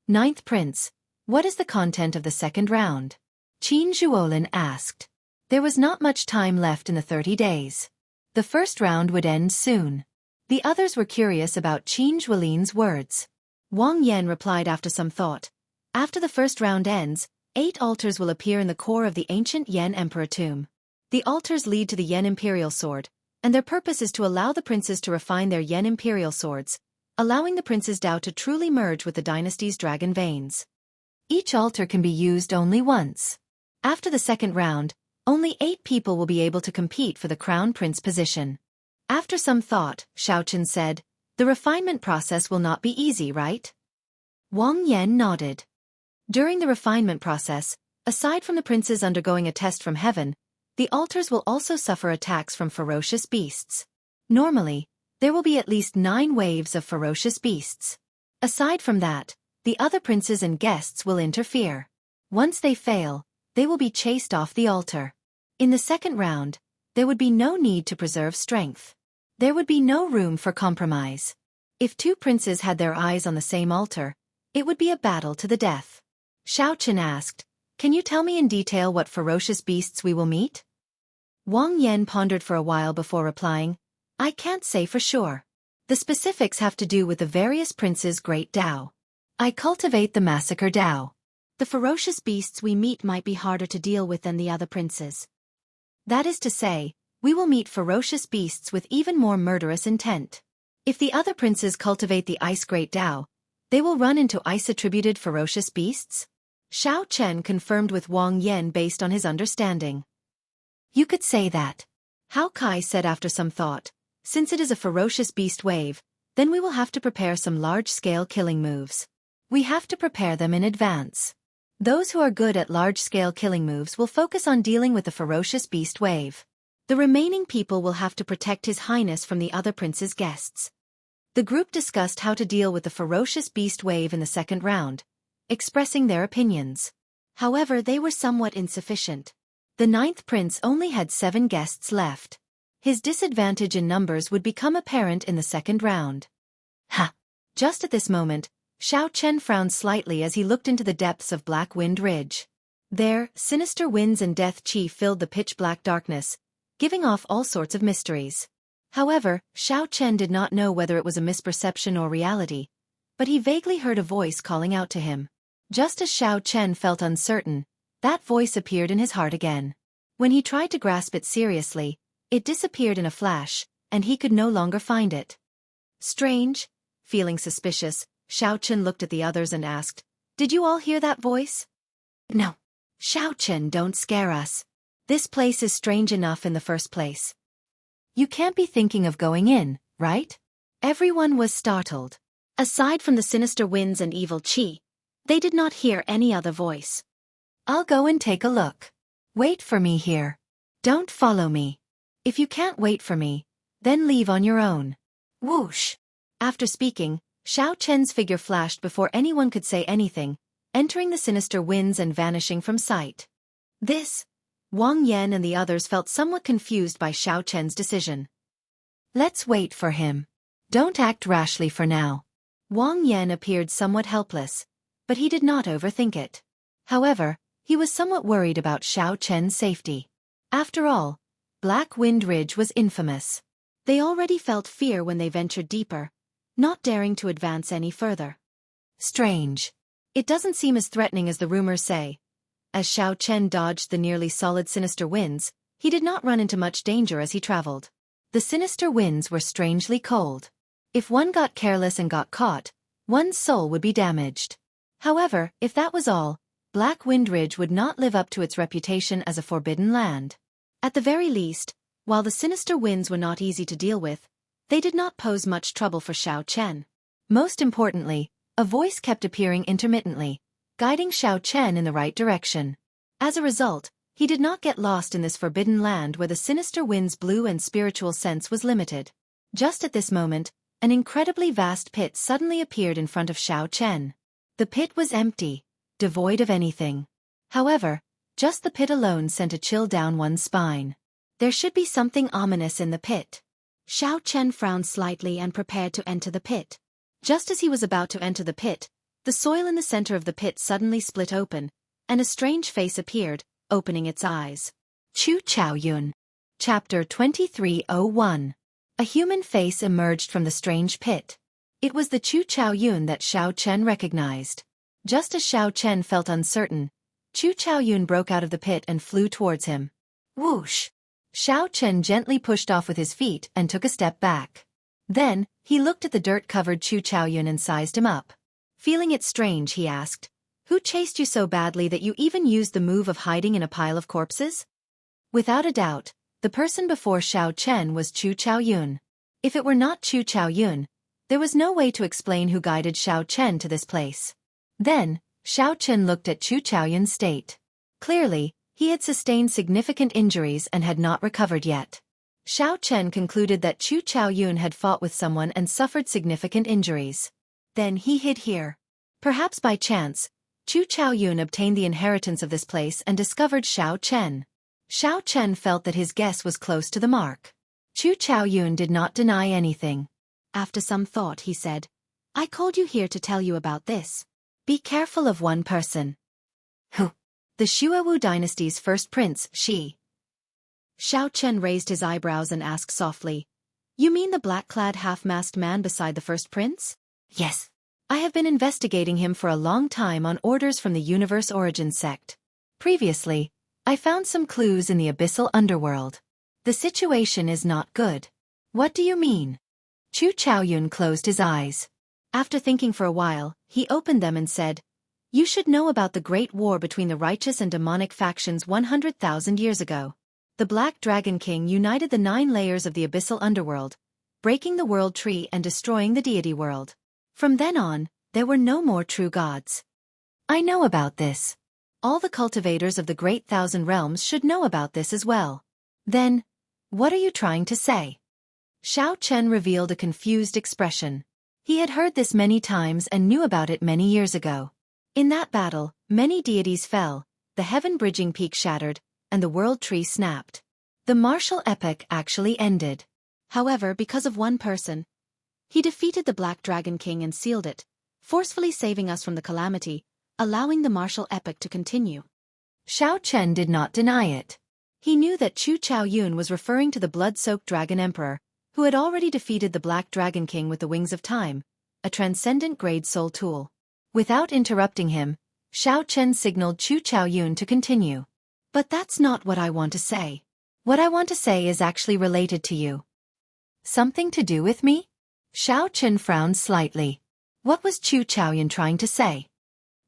9th Prince, what is the content of the second round? Qin Zhuolin asked. There was not much time left in the 30 days. The first round would end soon. The others were curious about Qin Zhuolin's words. Wang Yan replied after some thought. After the first round ends, 8 altars will appear in the core of the ancient Yan Emperor tomb. The altars lead to the Yan Imperial sword, and their purpose is to allow the princes to refine their Yan Imperial swords, allowing the prince's Dao to truly merge with the dynasty's dragon veins. Each altar can be used only once. After the second round, only 8 people will be able to compete for the crown prince position. After some thought, Xiao Chen said, the refinement process will not be easy, right? Wang Yan nodded. During the refinement process, aside from the princes undergoing a test from heaven, the altars will also suffer attacks from ferocious beasts. Normally, there will be at least 9 waves of ferocious beasts. Aside from that, the other princes and guests will interfere. Once they fail, they will be chased off the altar. In the second round, there would be no need to preserve strength. There would be no room for compromise. If 2 princes had their eyes on the same altar, it would be a battle to the death. Xiao Chen asked, can you tell me in detail what ferocious beasts we will meet? Wang Yan pondered for a while before replying, I can't say for sure. The specifics have to do with the various princes' great Dao. I cultivate the massacre Dao. The ferocious beasts we meet might be harder to deal with than the other princes. That is to say, we will meet ferocious beasts with even more murderous intent. If the other princes cultivate the ice great Dao, they will run into ice-attributed ferocious beasts? Xiao Chen confirmed with Wang Yan based on his understanding. You could say that. Hao Kai said after some thought, since it is a ferocious beast wave, then we will have to prepare some large-scale killing moves. We have to prepare them in advance. Those who are good at large-scale killing moves will focus on dealing with the ferocious beast wave. The remaining people will have to protect His Highness from the other prince's guests. The group discussed how to deal with the ferocious beast wave in the second round, expressing their opinions. However, they were somewhat insufficient. The 9th prince only had 7 guests left. His disadvantage in numbers would become apparent in the second round. Ha! Just at this moment, Xiao Chen frowned slightly as he looked into the depths of Black Wind Ridge. There, sinister winds and death chi filled the pitch-black darkness, giving off all sorts of mysteries. However, Xiao Chen did not know whether it was a misperception or reality, but he vaguely heard a voice calling out to him. Just as Xiao Chen felt uncertain, that voice appeared in his heart again. When he tried to grasp it seriously, it disappeared in a flash, and he could no longer find it. Strange. Feeling suspicious, Xiao Chen looked at the others and asked, "Did you all hear that voice?" "No. Xiao Chen, don't scare us. This place is strange enough in the first place. You can't be thinking of going in, right?" Everyone was startled. Aside from the sinister winds and evil qi, they did not hear any other voice. "I'll go and take a look. Wait for me here. Don't follow me. If you can't wait for me, then leave on your own." Whoosh! After speaking, Xiao Chen's figure flashed before anyone could say anything, entering the sinister winds and vanishing from sight. Wang Yan and the others felt somewhat confused by Xiao Chen's decision. "Let's wait for him. Don't act rashly for now." Wang Yan appeared somewhat helpless, but he did not overthink it. However, he was somewhat worried about Xiao Chen's safety. After all, Black Wind Ridge was infamous. They already felt fear when they ventured deeper, not daring to advance any further. Strange. It doesn't seem as threatening as the rumors say. As Xiao Chen dodged the nearly solid sinister winds, he did not run into much danger as he traveled. The sinister winds were strangely cold. If one got careless and got caught, one's soul would be damaged. However, if that was all, Black Wind Ridge would not live up to its reputation as a forbidden land. At the very least, while the sinister winds were not easy to deal with, they did not pose much trouble for Xiao Chen. Most importantly, a voice kept appearing intermittently, guiding Xiao Chen in the right direction. As a result, he did not get lost in this forbidden land where the sinister winds blew and spiritual sense was limited. Just at this moment, an incredibly vast pit suddenly appeared in front of Xiao Chen. The pit was empty, devoid of anything. However, just the pit alone sent a chill down one's spine. There should be something ominous in the pit. Xiao Chen frowned slightly and prepared to enter the pit. Just as he was about to enter the pit, the soil in the center of the pit suddenly split open, and a strange face appeared, opening its eyes. Chu Chaoyun. Chapter 2301. A human face emerged from the strange pit. It was the Chu Chaoyun that Xiao Chen recognized. Just as Xiao Chen felt uncertain, Chu Chaoyun broke out of the pit and flew towards him. Whoosh! Xiao Chen gently pushed off with his feet and took a step back. Then, he looked at the dirt-covered Chu Chaoyun and sized him up. Feeling it strange, he asked, "Who chased you so badly that you even used the move of hiding in a pile of corpses?" Without a doubt, the person before Xiao Chen was Chu Chaoyun. If it were not Chu Chaoyun, there was no way to explain who guided Xiao Chen to this place. Then, Xiao Chen looked at Chu Chaoyun's state. Clearly, he had sustained significant injuries and had not recovered yet. Xiao Chen concluded that Chu Chaoyun had fought with someone and suffered significant injuries. Then he hid here. Perhaps by chance, Chu Chaoyun obtained the inheritance of this place and discovered Xiao Chen. Xiao Chen felt that his guess was close to the mark. Chu Chaoyun did not deny anything. After some thought, he said, "I called you here to tell you about this. Be careful of one person." "Who?" "The Xuewu dynasty's first prince, Shi." Xiao Chen raised his eyebrows and asked softly, "You mean the black-clad half-masked man beside the first prince?" "Yes. I have been investigating him for a long time on orders from the Universe Origin sect. Previously, I found some clues in the abyssal underworld. The situation is not good." "What do you mean?" Chu Chaoyun closed his eyes. After thinking for a while, he opened them and said, "You should know about the great war between the righteous and demonic factions 100,000 years ago. The Black Dragon King united the 9 layers of the abyssal underworld, breaking the world tree and destroying the deity world. From then on, there were no more true gods." "I know about this. All the cultivators of the Great Thousand Realms should know about this as well." "Then, what are you trying to say?" Xiao Chen revealed a confused expression. He had heard this many times and knew about it many years ago. In that battle, many deities fell, the heaven-bridging peak shattered, and the world tree snapped. The martial epic actually ended. However, because of one person, he defeated the Black Dragon King and sealed it, forcefully saving us from the calamity, allowing the martial epic to continue. Xiao Chen did not deny it. He knew that Chu Chaoyun was referring to the blood-soaked Dragon Emperor, who had already defeated the Black Dragon King with the Wings of Time, a transcendent-grade soul tool. Without interrupting him, Xiao Chen signaled Chu Chaoyun to continue. But that's not what I want to say. What I want to say is actually related to you. Something to do with me? Xiao Chen frowned slightly. What was Chu Chaoyun trying to say?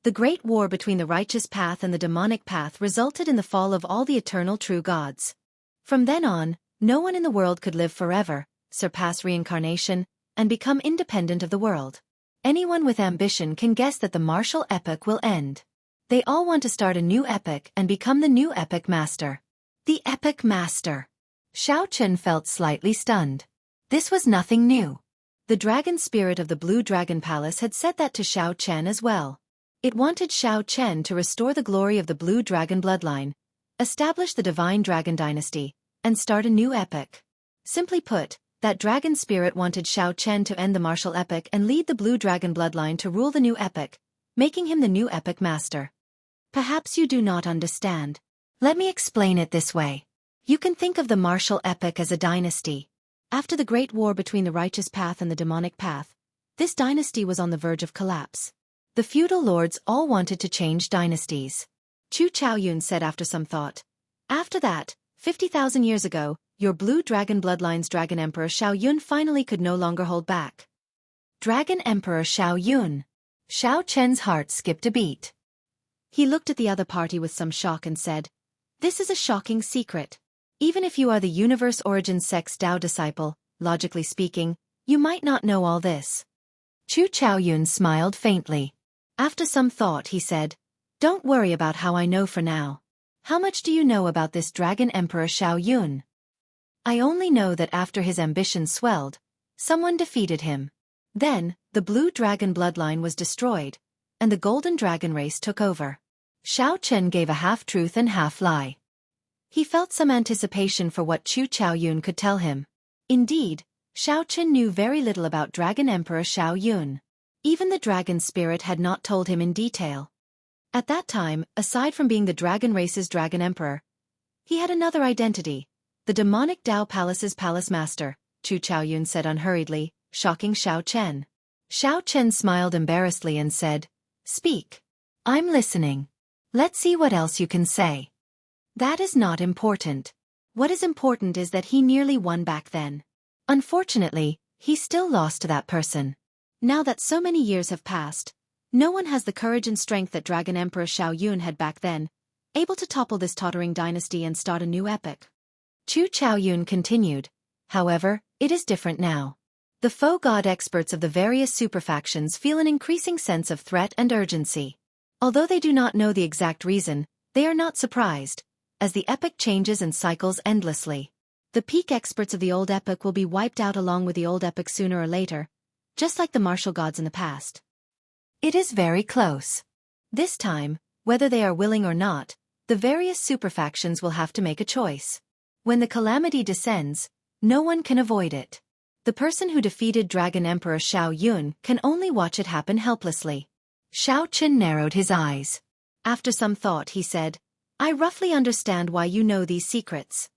The great war between the righteous path and the demonic path resulted in the fall of all the eternal true gods. From then on, no one in the world could live forever, surpass reincarnation, and become independent of the world. Anyone with ambition can guess that the martial epoch will end. They all want to start a new epoch and become the new epoch master. The epoch master. Xiao Chen felt slightly stunned. This was nothing new. The dragon spirit of the Blue Dragon Palace had said that to Xiao Chen as well. It wanted Xiao Chen to restore the glory of the Blue Dragon bloodline, establish the Divine Dragon Dynasty, and start a new epoch. Simply put, that dragon spirit wanted Xiao Chen to end the martial epoch and lead the Blue Dragon bloodline to rule the new epoch, making him the new epoch master. Perhaps you do not understand. Let me explain it this way. You can think of the martial epoch as a dynasty. After the great war between the righteous path and the demonic path, this dynasty was on the verge of collapse. The feudal lords all wanted to change dynasties. Chu Chaoyun said after some thought. After that, 50,000 years ago, your Blue Dragon bloodline's Dragon Emperor Xiao Yun finally could no longer hold back. Dragon Emperor Xiao Yun. Xiao Chen's heart skipped a beat. He looked at the other party with some shock and said, "This is a shocking secret. Even if you are the Universe Origin Sect's Tao disciple, logically speaking, you might not know all this." Chu Chaoyun smiled faintly. After some thought he said, "Don't worry about how I know for now. How much do you know about this Dragon Emperor Xiao Yun?" "I only know that after his ambition swelled, someone defeated him. Then, the Blue Dragon bloodline was destroyed, and the Golden Dragon race took over." Xiao Chen gave a half-truth and half-lie. He felt some anticipation for what Chu Chaoyun could tell him. Indeed, Xiao Chen knew very little about Dragon Emperor Xiao Yun. Even the dragon spirit had not told him in detail. At that time, aside from being the dragon race's Dragon Emperor, he had another identity, the demonic Tao Palace's Palace Master, Chu Chaoyun said unhurriedly, shocking Xiao Chen. Xiao Chen smiled embarrassedly and said, "Speak. I'm listening. Let's see what else you can say." "That is not important. What is important is that he nearly won back then. Unfortunately, he still lost to that person. Now that so many years have passed, no one has the courage and strength that Dragon Emperor Xiao Yun had back then, able to topple this tottering dynasty and start a new epoch." Chu Chaoyun continued, "However, it is different now. The faux god experts of the various superfactions feel an increasing sense of threat and urgency. Although they do not know the exact reason, they are not surprised, as the epoch changes and cycles endlessly. The peak experts of the old epoch will be wiped out along with the old epoch sooner or later, just like the martial gods in the past. It is very close. This time, whether they are willing or not, the various superfactions will have to make a choice. When the calamity descends, no one can avoid it. The person who defeated Dragon Emperor Xiao Yun can only watch it happen helplessly." Xiao Chen narrowed his eyes. After some thought he said, "I roughly understand why you know these secrets."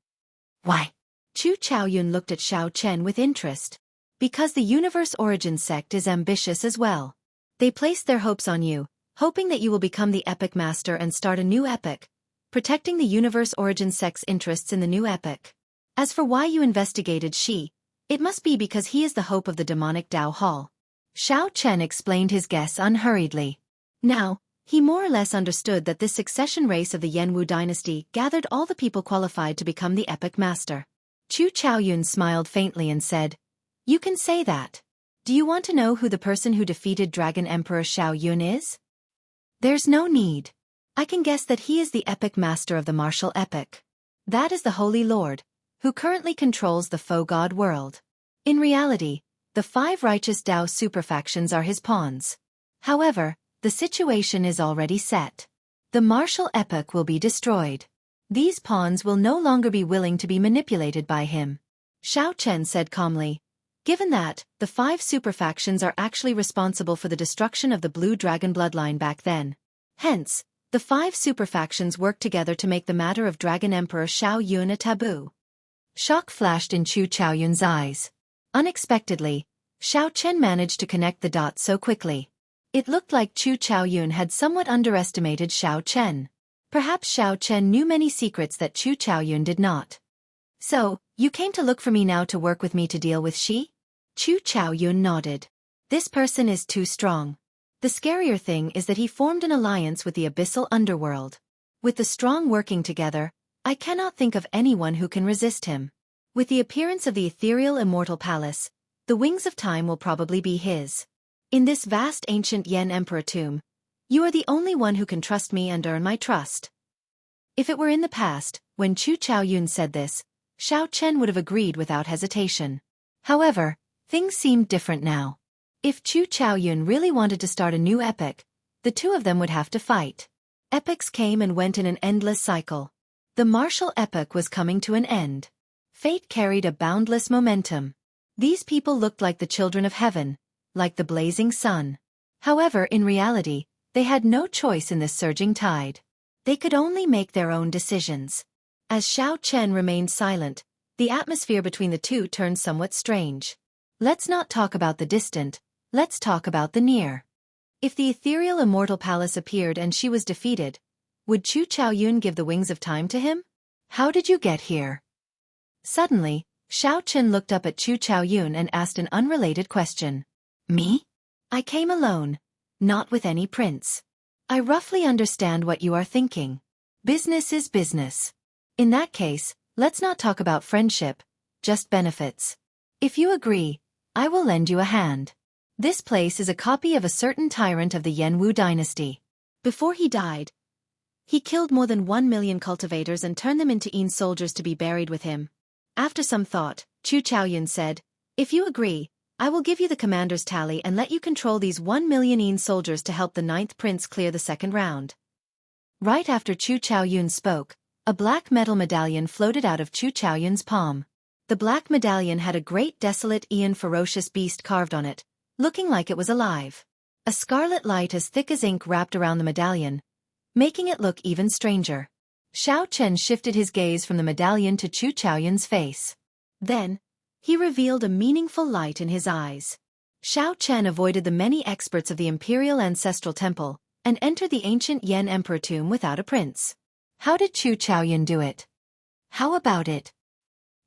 "Why?" Chu Chaoyun looked at Xiao Chen with interest. "Because the Universe Origin Sect is ambitious as well. They place their hopes on you, hoping that you will become the epoch master and start a new epoch, protecting the Universe Origin Sect's interests in the new epoch. As for why you investigated Shi, it must be because he is the hope of the demonic Tao Hall." Xiao Chen explained his guess unhurriedly. Now, he more or less understood that this succession race of the Yanwu dynasty gathered all the people qualified to become the epoch master. Chu Chaoyun smiled faintly and said, "You can say that. Do you want to know who the person who defeated Dragon Emperor Xiao Yun is?" "There's no need. I can guess that he is the epoch master of the martial epoch. That is the Holy Lord, who currently controls the faux god world. In reality, the 5 righteous Tao superfactions are his pawns. However, the situation is already set. The martial epoch will be destroyed. These pawns will no longer be willing to be manipulated by him." Xiao Chen said calmly, "Given that, the 5 superfactions are actually responsible for the destruction of the Blue Dragon bloodline back then. Hence, The 5 superfactions worked together to make the matter of Dragon Emperor Xiao Yun a taboo. Shock flashed in Chu Chaoyun's eyes. Unexpectedly, Xiao Chen managed to connect the dots so quickly. It looked like Chu Chaoyun had somewhat underestimated Xiao Chen. Perhaps Xiao Chen knew many secrets that Chu Chaoyun did not. So, you came to look for me now to work with me to deal with Xi? Chu Chaoyun nodded. This person is too strong. The scarier thing is that he formed an alliance with the abyssal underworld. With the strong working together, I cannot think of anyone who can resist him. With the appearance of the ethereal immortal palace, the wings of time will probably be his. In this vast ancient Yen Emperor tomb, you are the only one who can trust me and earn my trust. If it were in the past, when Chu Chaoyun said this, Xiao Chen would have agreed without hesitation. However, things seemed different now. If Chu Chaoyun really wanted to start a new epic, the two of them would have to fight. Epics came and went in an endless cycle. The martial epic was coming to an end. Fate carried a boundless momentum. These people looked like the children of heaven, like the blazing sun. However, in reality, they had no choice in this surging tide. They could only make their own decisions. As Xiao Chen remained silent, the atmosphere between the two turned somewhat strange. Let's not talk about the distant, let's talk about the near. If the ethereal immortal palace appeared and she was defeated, would Chu Chaoyun give the wings of time to him? How did you get here? Suddenly, Xiao Chen looked up at Chu Chaoyun and asked an unrelated question. Me? I came alone, not with any prince. I roughly understand what you are thinking. Business is business. In that case, let's not talk about friendship, just benefits. If you agree, I will lend you a hand. This place is a copy of a certain tyrant of the Yanwu dynasty. Before he died, he killed more than 1 million cultivators and turned them into Yin soldiers to be buried with him. After some thought, Chu Chaoyun said, if you agree, I will give you the commander's tally and let you control these 1 million Yin soldiers to help the 9th prince clear the second round. Right after Chu Chaoyun spoke, a black metal medallion floated out of Chu Chaoyun's palm. The black medallion had a great desolate Ian ferocious beast carved on it, looking like it was alive. A scarlet light as thick as ink wrapped around the medallion, making it look even stranger. Xiao Chen shifted his gaze from the medallion to Chu Chaoyun's face. Then, he revealed a meaningful light in his eyes. Xiao Chen avoided the many experts of the Imperial Ancestral Temple, and entered the ancient Yen Emperor tomb without a prince. How did Chu Chaoyun do it? How about it?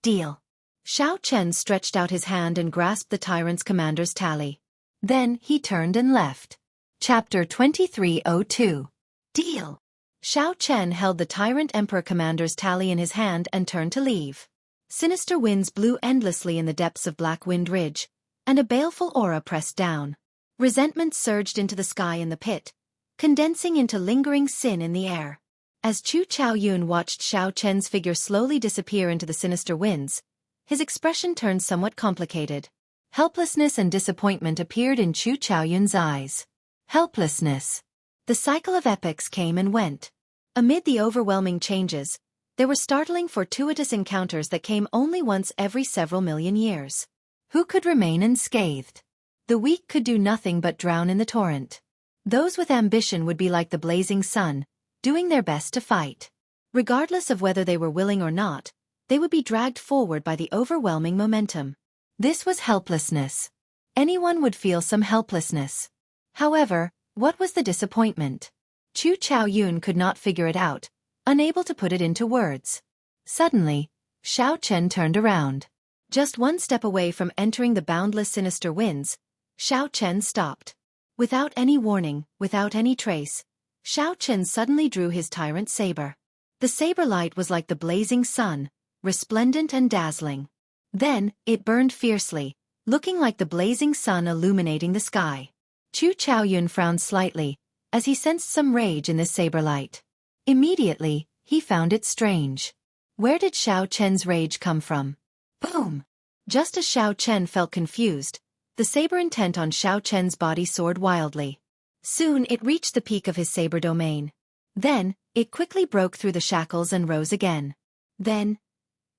Deal. Xiao Chen stretched out his hand and grasped the tyrant's commander's tally. Then he turned and left. Chapter 2302. Deal. Xiao Chen held the tyrant emperor commander's tally in his hand and turned to leave. Sinister winds blew endlessly in the depths of Black Wind Ridge, and a baleful aura pressed down. Resentment surged into the sky in the pit, condensing into lingering sin in the air. As Chu Chaoyun watched Xiao Chen's figure slowly disappear into the sinister winds, his expression turned somewhat complicated. Helplessness and disappointment appeared in Chu Chaoyun's eyes. Helplessness. The cycle of epics came and went. Amid the overwhelming changes, there were startling fortuitous encounters that came only once every several million years. Who could remain unscathed? The weak could do nothing but drown in the torrent. Those with ambition would be like the blazing sun, doing their best to fight. Regardless of whether they were willing or not, they would be dragged forward by the overwhelming momentum. This was helplessness. Anyone would feel some helplessness. However, what was the disappointment? Chu Chaoyun could not figure it out, unable to put it into words. Suddenly, Xiao Chen turned around. Just one step away from entering the boundless sinister winds, Xiao Chen stopped. Without any warning, without any trace, Xiao Chen suddenly drew his tyrant saber. The saber light was like the blazing sun, resplendent and dazzling. Then, it burned fiercely, looking like the blazing sun illuminating the sky. Chu Chaoyun frowned slightly, as he sensed some rage in this saber light. Immediately, he found it strange. Where did Xiao Chen's rage come from? Boom! Just as Xiao Chen felt confused, the saber intent on Xiao Chen's body soared wildly. Soon it reached the peak of his saber domain. Then, it quickly broke through the shackles and rose again. Then,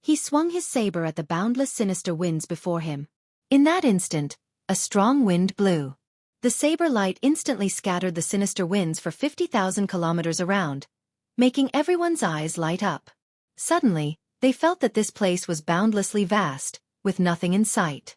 he swung his saber at the boundless sinister winds before him. In that instant, a strong wind blew. The saber light instantly scattered the sinister winds for 50,000 kilometers around, making everyone's eyes light up. Suddenly, they felt that this place was boundlessly vast, with nothing in sight.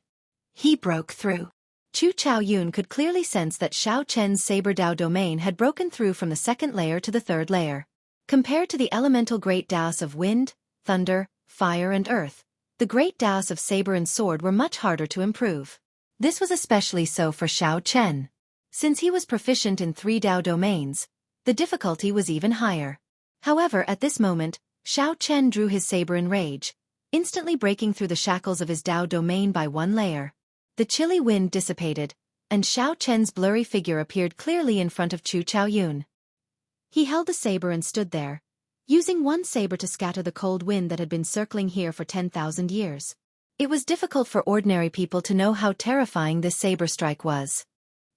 He broke through. Chu Chaoyun could clearly sense that Xiao Chen's Saber Dao domain had broken through from the second layer to the third layer. Compared to the elemental great Daos of wind, thunder, fire and earth, the great Daos of saber and sword were much harder to improve. This was especially so for Xiao Chen. Since he was proficient in 3 Dao domains, the difficulty was even higher. However, at this moment, Xiao Chen drew his saber in rage, instantly breaking through the shackles of his Dao domain by 1 layer. The chilly wind dissipated, and Xiao Chen's blurry figure appeared clearly in front of Chu Chaoyun. He held the saber and stood there, using one saber to scatter the cold wind that had been circling here for 10,000 years. It was difficult for ordinary people to know how terrifying this saber strike was.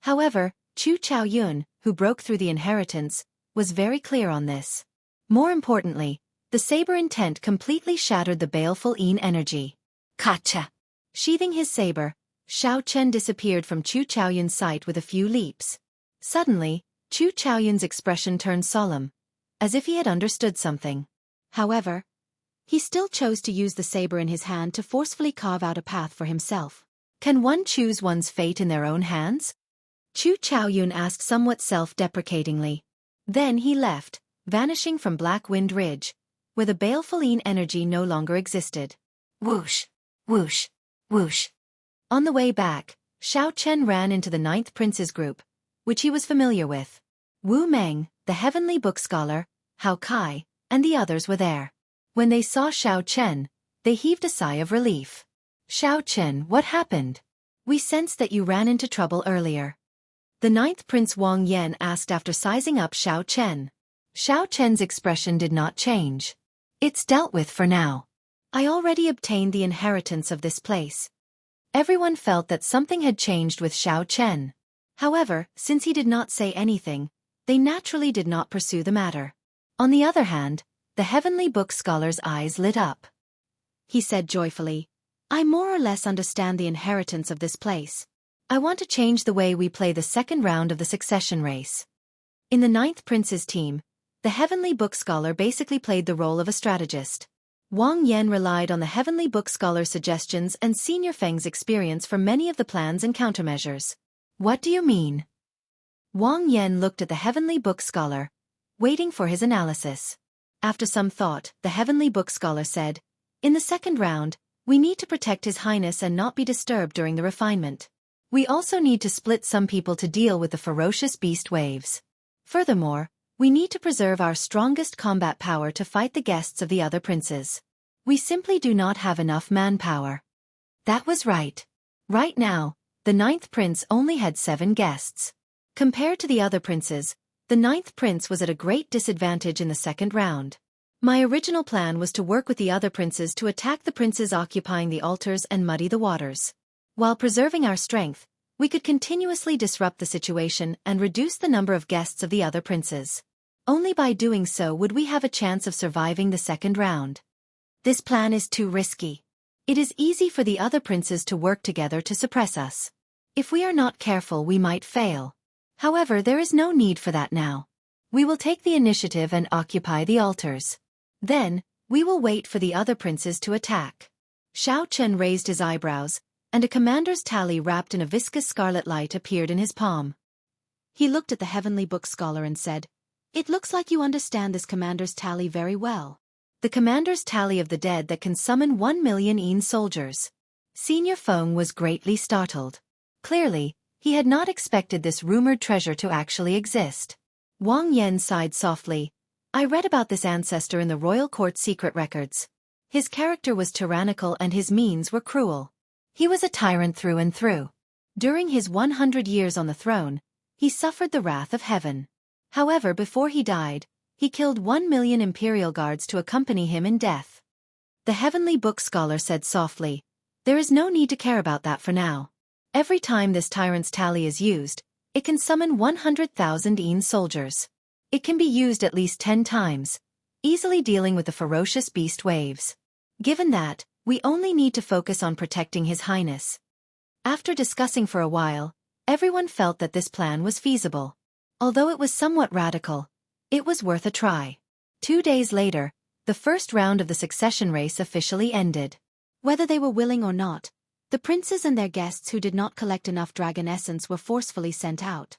However, Chu Chaoyun, who broke through the inheritance, was very clear on this. More importantly, the saber intent completely shattered the baleful Yin energy. Gotcha! Sheathing his saber, Xiao Chen disappeared from Chu Chaoyun's sight with a few leaps. Suddenly, Chu Chaoyun's expression turned solemn, as if he had understood something. However, he still chose to use the saber in his hand to forcefully carve out a path for himself. Can one choose one's fate in their own hands? Chu Chaoyun asked somewhat self-deprecatingly. Then he left, vanishing from Black Wind Ridge, where the baleful Yin energy no longer existed. Whoosh! Whoosh! Whoosh! On the way back, Xiao Chen ran into the 9th Prince's group, which he was familiar with. Wu Meng, the heavenly book scholar, Hao Kai, and the others were there. When they saw Xiao Chen, they heaved a sigh of relief. Xiao Chen, what happened? We sensed that you ran into trouble earlier. The 9th Prince Wang Yan asked after sizing up Xiao Chen. Xiao Chen's expression did not change. It's dealt with for now. I already obtained the inheritance of this place. Everyone felt that something had changed with Xiao Chen. However, since he did not say anything, they naturally did not pursue the matter. On the other hand, the heavenly book scholar's eyes lit up. He said joyfully, I more or less understand the inheritance of this place. I want to change the way we play the second round of the succession race. In the 9th Prince's team, the heavenly book scholar basically played the role of a strategist. Wang Yan relied on the heavenly book scholar's suggestions and Senior Feng's experience for many of the plans and countermeasures. What do you mean? Wang Yan looked at the heavenly book scholar, waiting for his analysis. After some thought, the heavenly book scholar said, in the second round, we need to protect His Highness and not be disturbed during the refinement. We also need to split some people to deal with the ferocious beast waves. Furthermore, we need to preserve our strongest combat power to fight the guests of the other princes. We simply do not have enough manpower. That was right. Right now, the 9th prince only had 7 guests. Compared to the other princes, the 9th prince was at a great disadvantage in the second round. My original plan was to work with the other princes to attack the princes occupying the altars and muddy the waters. While preserving our strength, we could continuously disrupt the situation and reduce the number of guests of the other princes. Only by doing so would we have a chance of surviving the second round. This plan is too risky. It is easy for the other princes to work together to suppress us. If we are not careful, we might fail. However, there is no need for that now. We will take the initiative and occupy the altars. Then, we will wait for the other princes to attack. Xiao Chen raised his eyebrows, and a commander's tally wrapped in a viscous scarlet light appeared in his palm. He looked at the heavenly book scholar and said, It looks like you understand this commander's tally very well. The commander's tally of the dead that can summon 1 million Yin soldiers. Senior Feng was greatly startled. Clearly, he had not expected this rumored treasure to actually exist. Wang Yan sighed softly. I read about this ancestor in the royal court secret records. His character was tyrannical and his means were cruel. He was a tyrant through and through. During his 100 years on the throne, he suffered the wrath of heaven. However, before he died, he killed 1 million imperial guards to accompany him in death. The heavenly book scholar said softly, There is no need to care about that for now. Every time this tyrant's tally is used, it can summon 100,000 Yin soldiers. It can be used at least 10 times, easily dealing with the ferocious beast waves. Given that, we only need to focus on protecting His Highness. After discussing for a while, Everyone felt that this plan was feasible. Although it was somewhat radical, it was worth a try. 2 days later, the first round of the succession race officially ended. Whether they were willing or not, the princes and their guests who did not collect enough dragon essence were forcefully sent out.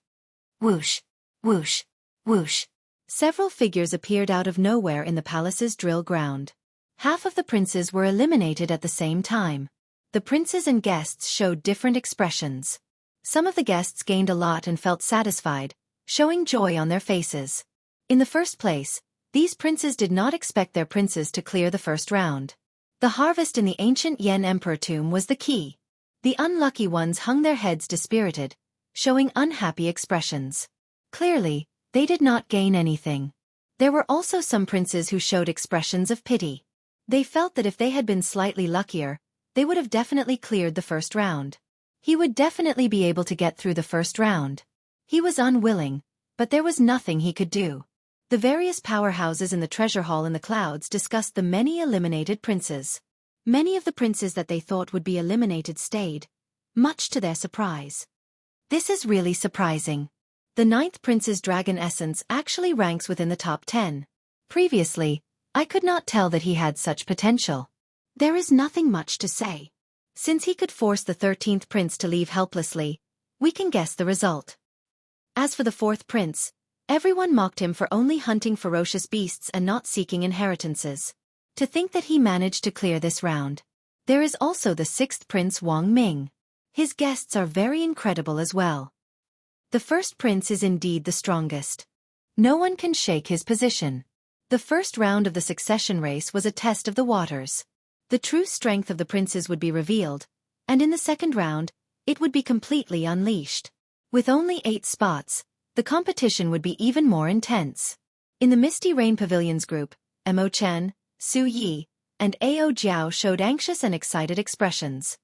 Whoosh, whoosh, whoosh. Several figures appeared out of nowhere in the palace's drill ground. Half of the princes were eliminated at the same time. The princes and guests showed different expressions. Some of the guests gained a lot and felt satisfied, showing joy on their faces. In the first place, these princes did not expect their princes to clear the first round. The harvest in the ancient Yen Emperor tomb was the key. The unlucky ones hung their heads dispirited, showing unhappy expressions. Clearly, they did not gain anything. There were also some princes who showed expressions of pity. They felt that if they had been slightly luckier, they would have definitely cleared the first round. He would definitely be able to get through the first round. He was unwilling, but there was nothing he could do. The various powerhouses in the treasure hall in the clouds discussed the many eliminated princes. Many of the princes that they thought would be eliminated stayed, much to their surprise. This is really surprising. The 9th prince's dragon essence actually ranks within the top 10. Previously, I could not tell that he had such potential. There is nothing much to say. Since he could force the 13th prince to leave helplessly, we can guess the result. As for the 4th prince, everyone mocked him for only hunting ferocious beasts and not seeking inheritances. To think that he managed to clear this round. There is also the 6th prince Wang Ming. His guests are very incredible as well. The first prince is indeed the strongest. No one can shake his position. The first round of the succession race was a test of the waters. The true strength of the princes would be revealed, and in the second round, it would be completely unleashed. With only 8 spots, the competition would be even more intense. In the Misty Rain Pavilion's group, Mo Chen, Su Yi, and Ao Jiao showed anxious and excited expressions.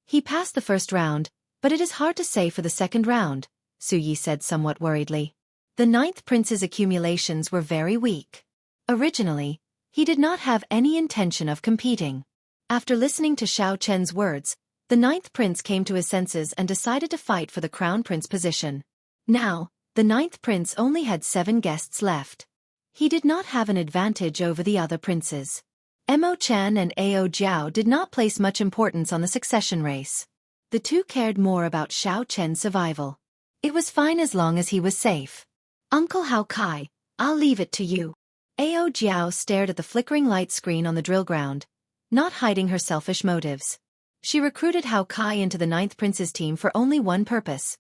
He passed the first round, but it is hard to say for the second round, Su Yi said somewhat worriedly. The 9th prince's accumulations were very weak. Originally, he did not have any intention of competing. After listening to Xiao Chen's words, the 9th prince came to his senses and decided to fight for the crown prince position. Now, the 9th prince only had 7 guests left. He did not have an advantage over the other princes. Mo Chen and Ao Jiao did not place much importance on the succession race. The two cared more about Xiao Chen's survival. It was fine as long as he was safe. Uncle Hao Kai, I'll leave it to you. Ao Jiao stared at the flickering light screen on the drill ground, not hiding her selfish motives. She recruited Hao Kai into the 9th prince's team for only one purpose: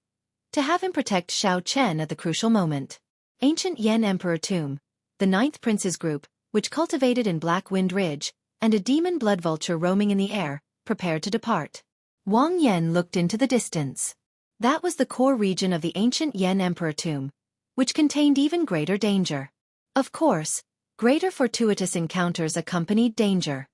to have him protect Xiao Chen at the crucial moment. Ancient Yen Emperor Tomb, the 9th prince's group, which cultivated in Black Wind Ridge, and a demon blood vulture roaming in the air, prepared to depart. Wang Yen looked into the distance. That was the core region of the ancient Yen Emperor Tomb, which contained even greater danger. Of course, greater fortuitous encounters accompanied danger.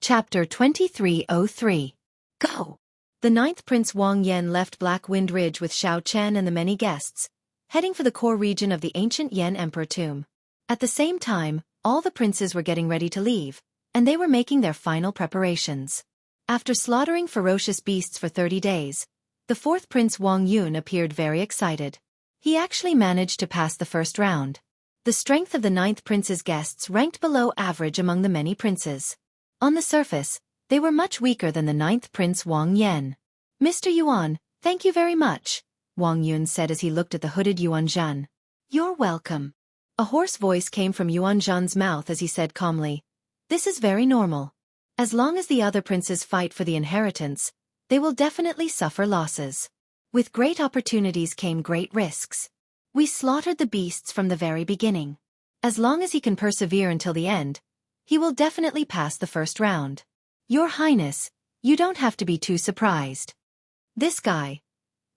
Chapter 2303. Go! The 9th Prince Wang Yen left Black Wind Ridge with Xiao Chen and the many guests, heading for the core region of the ancient Yen Emperor Tomb. At the same time, all the princes were getting ready to leave, and they were making their final preparations. After slaughtering ferocious beasts for 30 days, the 4th Prince Wang Yun appeared very excited. He actually managed to pass the first round. The strength of the 9th Prince's guests ranked below average among the many princes. On the surface, they were much weaker than the 9th Prince Wang Yen. Mr. Yuan, thank you very much, Wang Yun said as he looked at the hooded Yuan Zhan. You're welcome. A hoarse voice came from Yuan Zhan's mouth as he said calmly, "This is very normal. As long as the other princes fight for the inheritance, they will definitely suffer losses. With great opportunities came great risks. We slaughtered the beasts from the very beginning. As long as he can persevere until the end, he will definitely pass the first round. Your Highness, you don't have to be too surprised." This guy.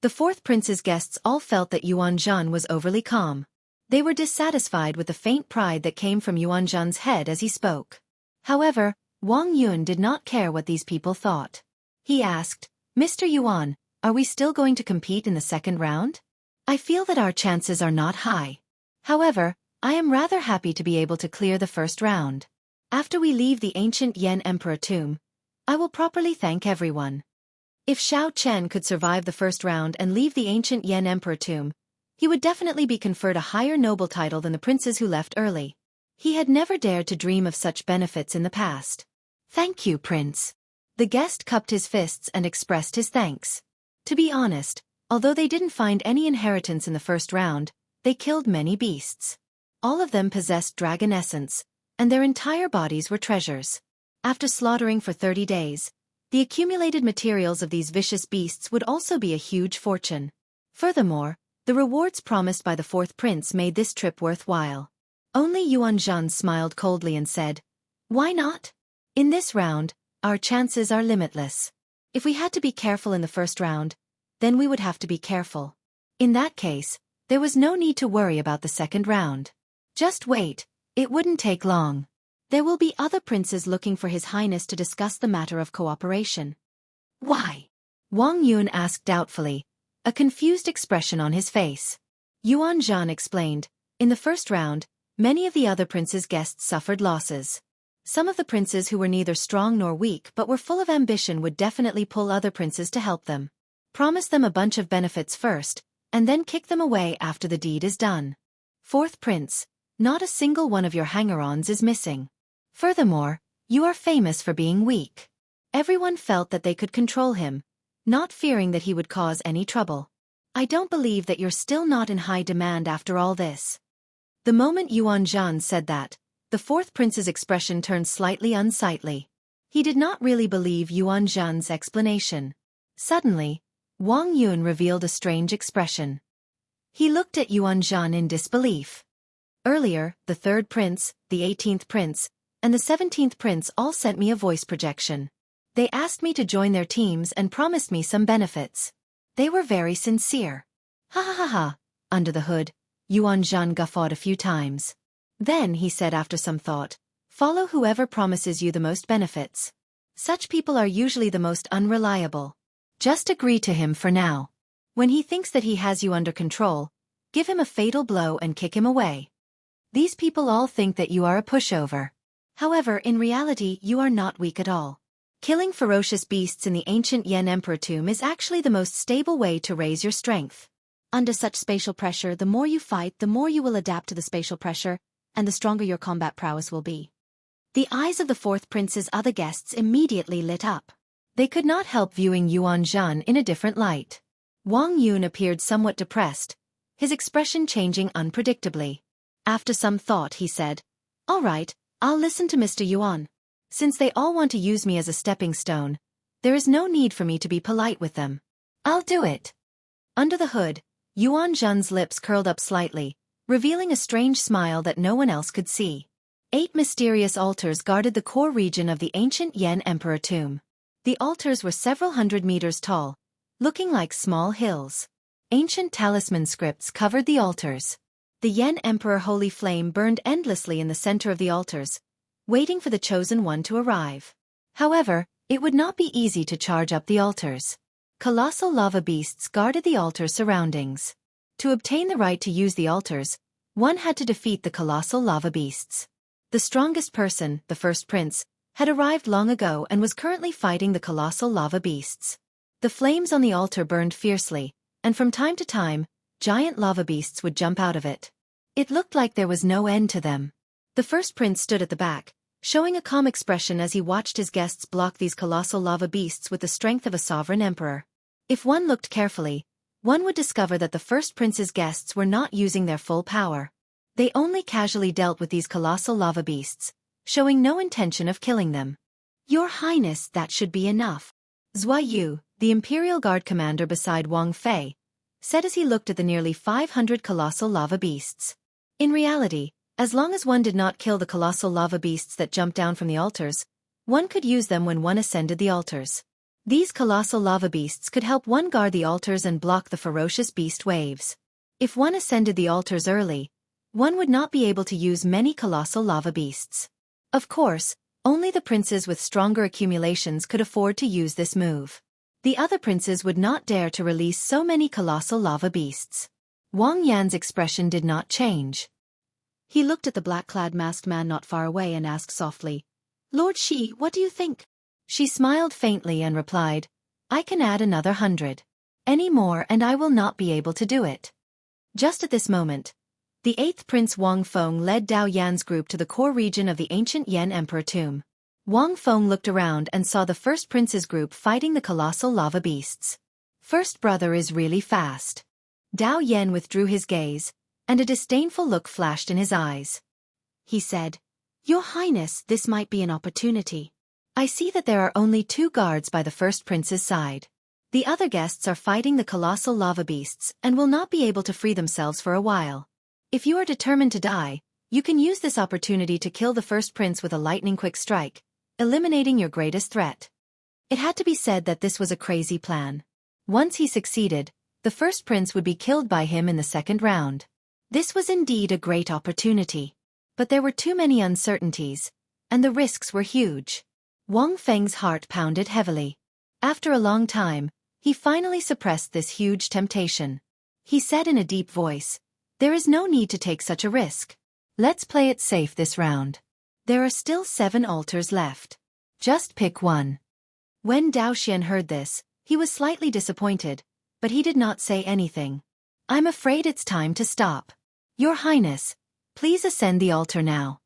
The 4th Prince's guests all felt that Yuan Zhan was overly calm. They were dissatisfied with the faint pride that came from Yuan Zhan's head as he spoke. However, Wang Yun did not care what these people thought. He asked, "Mr. Yuan, are we still going to compete in the second round? I feel that our chances are not high. However, I am rather happy to be able to clear the first round. After we leave the ancient Yen Emperor Tomb, I will properly thank everyone." If Xiao Chen could survive the first round and leave the ancient Yan Emperor tomb, he would definitely be conferred a higher noble title than the princes who left early. He had never dared to dream of such benefits in the past. Thank you, Prince. The guest cupped his fists and expressed his thanks. To be honest, although they didn't find any inheritance in the first round, they killed many beasts. All of them possessed dragon essence, and their entire bodies were treasures. After slaughtering for 30 days, the accumulated materials of these vicious beasts would also be a huge fortune. Furthermore, the rewards promised by the fourth prince made this trip worthwhile. Only Yuan Zhan smiled coldly and said, "Why not? In this round, our chances are limitless. If we had to be careful in the first round, then we would have to be careful. In that case, there was no need to worry about the second round. Just wait, it wouldn't take long. There will be other princes looking for His Highness to discuss the matter of cooperation." "Why?" Wang Yun asked doubtfully, a confused expression on his face. Yuan Zhan explained, in the first round, many of the other princes' guests suffered losses. Some of the princes who were neither strong nor weak but were full of ambition would definitely pull other princes to help them. Promise them a bunch of benefits first, and then kick them away after the deed is done. Fourth prince, not a single one of your hanger-ons is missing. Furthermore, you are famous for being weak. Everyone felt that they could control him, not fearing that he would cause any trouble. I don't believe that you're still not in high demand after all this. The moment Yuan Zhan said that, the fourth prince's expression turned slightly unsightly. He did not really believe Yuan Zhan's explanation. Suddenly, Wang Yun revealed a strange expression. He looked at Yuan Zhan in disbelief. Earlier, the third prince, the 18th prince, and the 17th prince all sent me a voice projection. They asked me to join their teams and promised me some benefits. They were very sincere. Ha ha ha ha. Under the hood, Yuan Zhan guffawed a few times. Then he said after some thought, "Follow whoever promises you the most benefits. Such people are usually the most unreliable. Just agree to him for now. When he thinks that he has you under control, give him a fatal blow and kick him away. These people all think that you are a pushover. However, in reality you are not weak at all. Killing ferocious beasts in the ancient Yan Emperor tomb is actually the most stable way to raise your strength. Under such spatial pressure, the more you fight, the more you will adapt to the spatial pressure, and the stronger your combat prowess will be." The eyes of the fourth prince's other guests immediately lit up. They could not help viewing Yuan Zhan in a different light. Wang Yun appeared somewhat depressed, his expression changing unpredictably. After some thought he said, "All right, I'll listen to Mr. Yuan. Since they all want to use me as a stepping stone, there is no need for me to be polite with them. I'll do it." Under the hood, Yuan Zhan's lips curled up slightly, revealing a strange smile that no one else could see. 8 mysterious altars guarded the core region of the ancient Yan Emperor tomb. The altars were several hundred meters tall, looking like small hills. Ancient talisman scripts covered the altars. The Yan Emperor holy flame burned endlessly in the center of the altars, waiting for the chosen one to arrive. However, it would not be easy to charge up the altars. Colossal lava beasts guarded the altar surroundings. To obtain the right to use the altars, one had to defeat the colossal lava beasts. The strongest person, the first prince, had arrived long ago and was currently fighting the colossal lava beasts. The flames on the altar burned fiercely, and from time to time, giant lava beasts would jump out of it. It looked like there was no end to them. The first prince stood at the back, showing a calm expression as he watched his guests block these colossal lava beasts with the strength of a sovereign emperor. If one looked carefully, one would discover that the first prince's guests were not using their full power. They only casually dealt with these colossal lava beasts, showing no intention of killing them. "Your Highness, that should be enough," Zhua Yu, the Imperial Guard commander beside Wang Fei, said as he looked at the nearly 500 colossal lava beasts. In reality, as long as one did not kill the colossal lava beasts that jumped down from the altars, one could use them when one ascended the altars. These colossal lava beasts could help one guard the altars and block the ferocious beast waves. If one ascended the altars early, one would not be able to use many colossal lava beasts. Of course, only the princes with stronger accumulations could afford to use this move. The other princes would not dare to release so many colossal lava beasts. Wang Yan's expression did not change. He looked at the black-clad masked man not far away and asked softly, "Lord Shi, what do you think?" She smiled faintly and replied, I can add another 100. Any more and I will not be able to do it. Just at this moment, the 8th Prince Wang Feng led Dao Yan's group to the core region of the ancient Yan Emperor tomb. Wang Feng looked around and saw the 1st Prince's group fighting the colossal lava beasts. First brother is really fast. Dao Yan withdrew his gaze, and a disdainful look flashed in his eyes. He said, "Your Highness, this might be an opportunity. I see that there are only 2 guards by the 1st Prince's side. The other guests are fighting the colossal lava beasts and will not be able to free themselves for a while. If you are determined to die, you can use this opportunity to kill the 1st Prince with a lightning-quick strike, eliminating your greatest threat." It had to be said that this was a crazy plan. Once he succeeded, the 1st Prince would be killed by him in the 2nd round. This was indeed a great opportunity. But there were too many uncertainties, and the risks were huge. Wang Feng's heart pounded heavily. After a long time, he finally suppressed this huge temptation. He said in a deep voice, "There is no need to take such a risk. Let's play it safe this round. There are still 7 altars left. Just pick one." When Dao Xian heard this, he was slightly disappointed, but he did not say anything. "I'm afraid it's time to stop. Your Highness, please ascend the altar now,"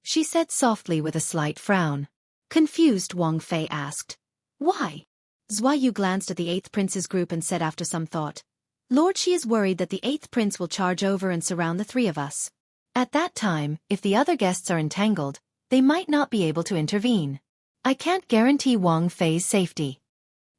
she said softly with a slight frown. Confused, Wang Fei asked, "Why?" Zhua Yu glanced at the 8th Prince's group and said after some thought, "Lord, she is worried that the 8th Prince will charge over and surround the 3 of us. At that time, if the other guests are entangled, they might not be able to intervene. I can't guarantee Wang Fei's safety."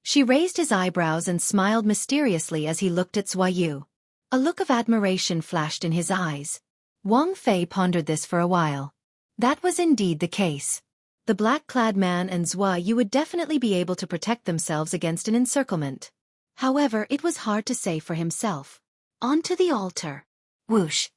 She raised his eyebrows and smiled mysteriously as he looked at Zhua Yu. A look of admiration flashed in his eyes. Wang Fei pondered this for a while. That was indeed the case. The black-clad man and Zhua Yu would definitely be able to protect themselves against an encirclement. However, it was hard to say for himself. Onto the altar. Whoosh!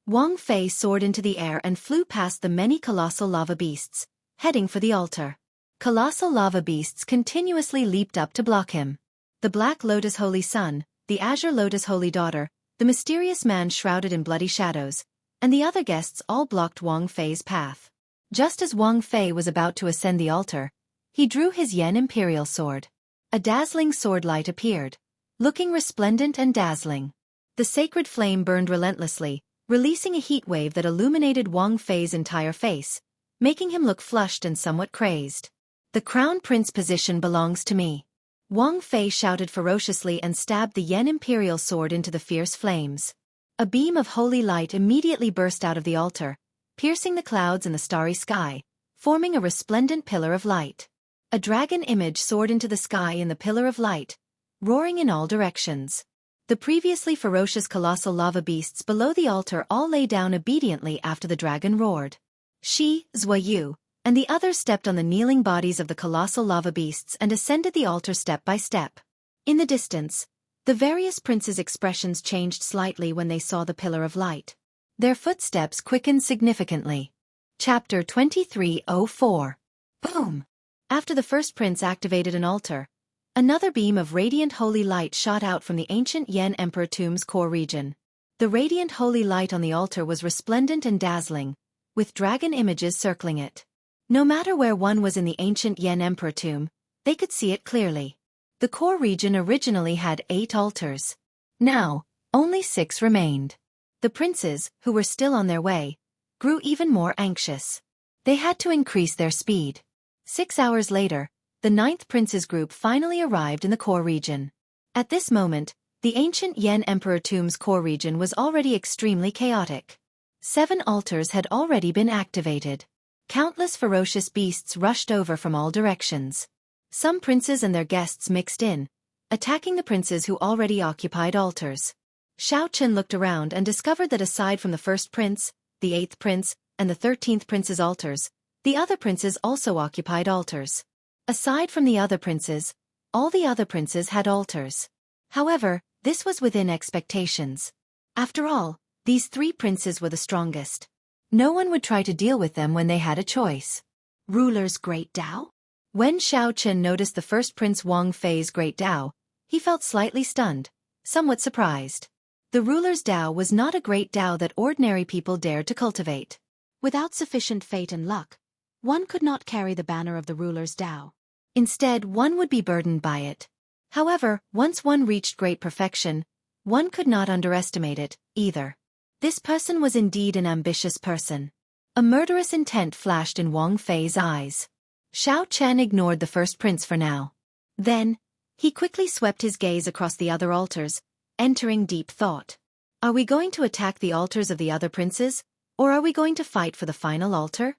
Wang Fei soared into the air and flew past the many colossal lava beasts, heading for the altar. Colossal lava beasts continuously leaped up to block him. The Black Lotus Holy Son, the Azure Lotus Holy Daughter, the mysterious man shrouded in bloody shadows, and the other guests all blocked Wang Fei's path. Just as Wang Fei was about to ascend the altar, he drew his Yan Imperial sword. A dazzling sword light appeared, looking resplendent and dazzling. The sacred flame burned relentlessly, releasing a heat wave that illuminated Wang Fei's entire face, making him look flushed and somewhat crazed. "The Crown Prince position belongs to me." Wang Fei shouted ferociously and stabbed the Yan Imperial sword into the fierce flames. A beam of holy light immediately burst out of the altar, piercing the clouds and the starry sky, forming a resplendent pillar of light. A dragon image soared into the sky in the pillar of light, roaring in all directions. The previously ferocious colossal lava beasts below the altar all lay down obediently after the dragon roared. She, Zhua Yu, and the others stepped on the kneeling bodies of the colossal lava beasts and ascended the altar step by step. In the distance, the various princes' expressions changed slightly when they saw the pillar of light. Their footsteps quickened significantly. Chapter 2304. Boom! After the 1st Prince activated an altar, another beam of radiant holy light shot out from the ancient Yan Emperor tomb's core region. The radiant holy light on the altar was resplendent and dazzling, with dragon images circling it. No matter where one was in the ancient Yan Emperor tomb, they could see it clearly. The core region originally had 8 altars. Now, only 6 remained. The princes, who were still on their way, grew even more anxious. They had to increase their speed. 6 hours later, the 9th Prince's group finally arrived in the core region. At this moment, the ancient Yan Emperor tomb's core region was already extremely chaotic. 7 altars had already been activated. Countless ferocious beasts rushed over from all directions. Some princes and their guests mixed in, attacking the princes who already occupied altars. Xiao Chen looked around and discovered that aside from the 1st Prince, the 8th Prince, and the 13th Prince's altars, the other princes also occupied altars. Aside from the other princes, all the other princes had altars. However, this was within expectations. After all, these 3 princes were the strongest. No one would try to deal with them when they had a choice. Ruler's Great Tao? When Xiao Chen noticed the 1st Prince Wang Fei's Great Tao, he felt slightly stunned, somewhat surprised. The ruler's Tao was not a great Tao that ordinary people dared to cultivate. Without sufficient fate and luck, one could not carry the banner of the ruler's Tao. Instead, one would be burdened by it. However, once one reached great perfection, one could not underestimate it, either. This person was indeed an ambitious person. A murderous intent flashed in Wang Fei's eyes. Xiao Chen ignored the first prince for now. Then, he quickly swept his gaze across the other altars, entering deep thought. Are we going to attack the altars of the other princes, or are we going to fight for the final altar?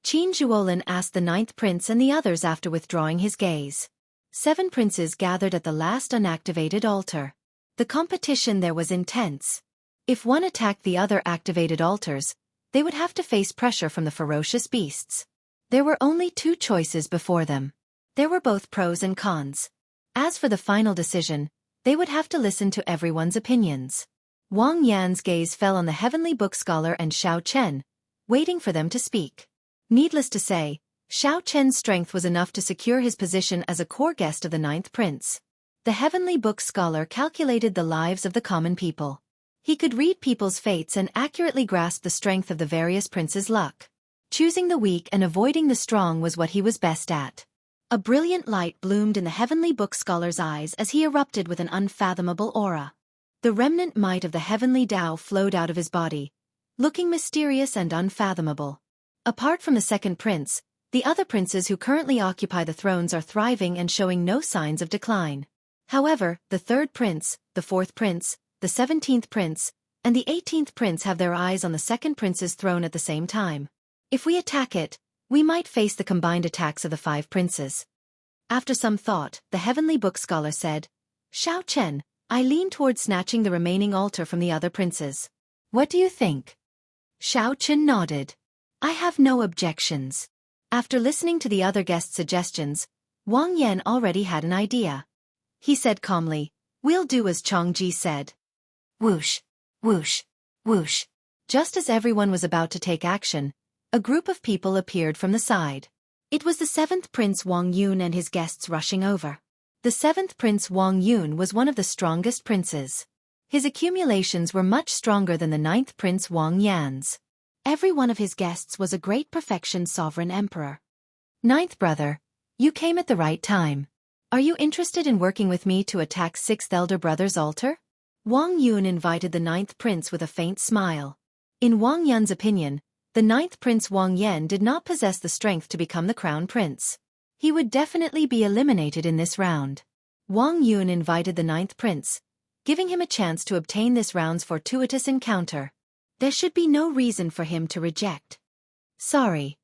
Qin Zhuolin asked the ninth prince and the others after withdrawing his gaze. 7 princes gathered at the last unactivated altar. The competition there was intense. If one attacked the other activated altars, they would have to face pressure from the ferocious beasts. There were only 2 choices before them. There were both pros and cons. As for the final decision, they would have to listen to everyone's opinions. Wang Yan's gaze fell on the heavenly book scholar and Xiao Chen, waiting for them to speak. Needless to say, Xiao Chen's strength was enough to secure his position as a core guest of the ninth prince. The heavenly book scholar calculated the lives of the common people. He could read people's fates and accurately grasp the strength of the various princes' luck. Choosing the weak and avoiding the strong was what he was best at. A brilliant light bloomed in the heavenly book scholar's eyes as he erupted with an unfathomable aura. The remnant might of the heavenly Tao flowed out of his body, looking mysterious and unfathomable. Apart from the second prince, the other princes who currently occupy the thrones are thriving and showing no signs of decline. However, the third prince, the fourth prince, the 17th prince, and the 18th prince have their eyes on the second prince's throne at the same time. If we attack it, we might face the combined attacks of the 5 princes. After some thought, the heavenly book scholar said, Xiao Chen, I lean toward snatching the remaining altar from the other princes. What do you think? Xiao Chen nodded. I have no objections. After listening to the other guests' suggestions, Wang Yan already had an idea. He said calmly, we'll do as Changji said. Whoosh, whoosh, whoosh. Just as everyone was about to take action, a group of people appeared from the side. It was the 7th Prince Wang Yun and his guests rushing over. The 7th Prince Wang Yun was one of the strongest princes. His accumulations were much stronger than the 9th Prince Wang Yan's. Every one of his guests was a great perfection sovereign emperor. 9th brother, you came at the right time. Are you interested in working with me to attack 6th elder brother's altar? Wang Yun invited the 9th prince with a faint smile. In Wang Yun's opinion, the 9th prince Wang Yan did not possess the strength to become the crown prince. He would definitely be eliminated in this round. Wang Yun invited the 9th prince, giving him a chance to obtain this round's fortuitous encounter. There should be no reason for him to reject. Sorry.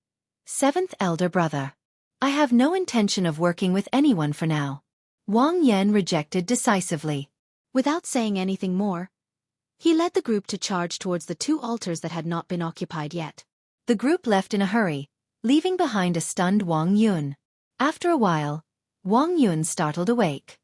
7th elder brother. I have no intention of working with anyone for now. Wang Yan rejected decisively. Without saying anything more, he led the group to charge towards the 2 altars that had not been occupied yet. The group left in a hurry, leaving behind a stunned Wang Yun. After a while, Wang Yun startled awake.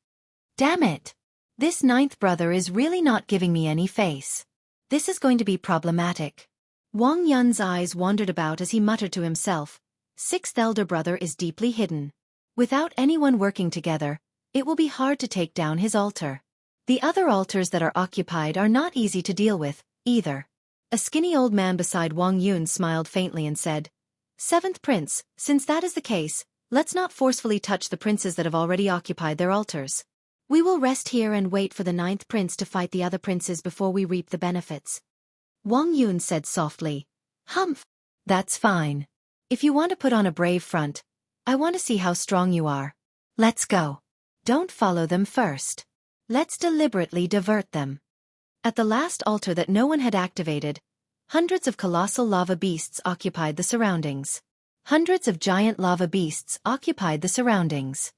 Damn it! This 9th brother is really not giving me any face. This is going to be problematic. Wang Yun's eyes wandered about as he muttered to himself, 6th elder brother is deeply hidden. Without anyone working together, it will be hard to take down his altar. The other altars that are occupied are not easy to deal with, either. A skinny old man beside Wang Yun smiled faintly and said, 7th prince, since that is the case, let's not forcefully touch the princes that have already occupied their altars. We will rest here and wait for the 9th prince to fight the other princes before we reap the benefits. Wang Yun said softly, Humph. That's fine. If you want to put on a brave front, I want to see how strong you are. Let's go. Don't follow them first. Let's deliberately divert them. At the last altar that no one had activated, hundreds of colossal lava beasts occupied the surroundings. Hundreds of giant lava beasts occupied the surroundings.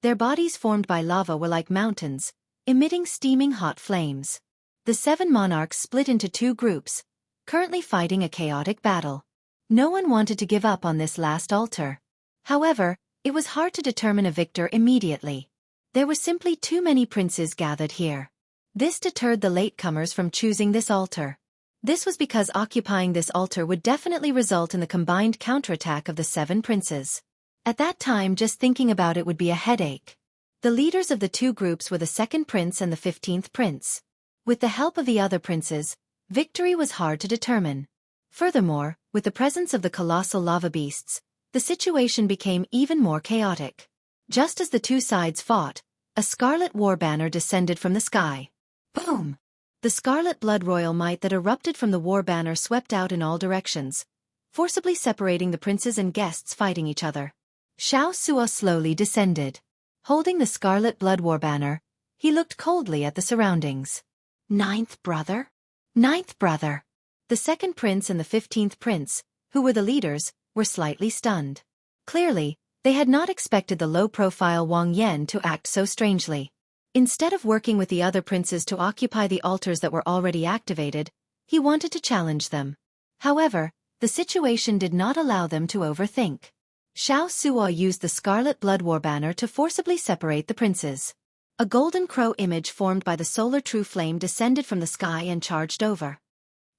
Their bodies formed by lava were like mountains, emitting steaming hot flames. The 7 monarchs split into 2 groups, currently fighting a chaotic battle. No one wanted to give up on this last altar. However, it was hard to determine a victor immediately. There were simply too many princes gathered here. This deterred the latecomers from choosing this altar. This was because occupying this altar would definitely result in the combined counterattack of the 7 princes. At that time, just thinking about it would be a headache. The leaders of the 2 groups were the 2nd prince and the 15th prince. With the help of the other princes, victory was hard to determine. Furthermore, with the presence of the colossal lava beasts, the situation became even more chaotic. Just as the 2 sides fought, a A scarlet war banner descended from the sky. Boom! The scarlet blood royal might that erupted from the war banner swept out in all directions, forcibly separating the princes and guests fighting each other. Xiao Suo slowly descended. Holding the scarlet blood war banner, he looked coldly at the surroundings. Ninth brother? Ninth brother. The second prince and the 15th prince, who were the leaders, were slightly stunned. Clearly, they had not expected the low-profile Wang Yan to act so strangely. Instead of working with the other princes to occupy the altars that were already activated, he wanted to challenge them. However, the situation did not allow them to overthink. Xiao Suo used the Scarlet Blood War banner to forcibly separate the princes. A golden crow image formed by the solar true flame descended from the sky and charged over.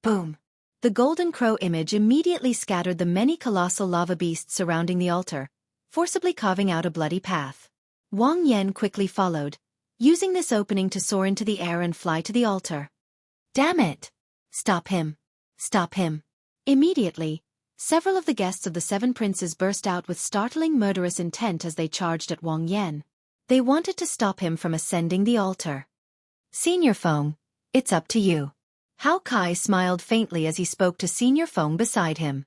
Boom! The golden crow image immediately scattered the many colossal lava beasts surrounding the altar, forcibly carving out a bloody path. Wang Yan quickly followed, using this opening to soar into the air and fly to the altar. Damn it! Stop him! Stop him! Immediately, several of the guests of the 7 princes burst out with startling murderous intent as they charged at Wang Yan. They wanted to stop him from ascending the altar. Senior Feng, it's up to you. Hao Kai smiled faintly as he spoke to Senior Feng beside him.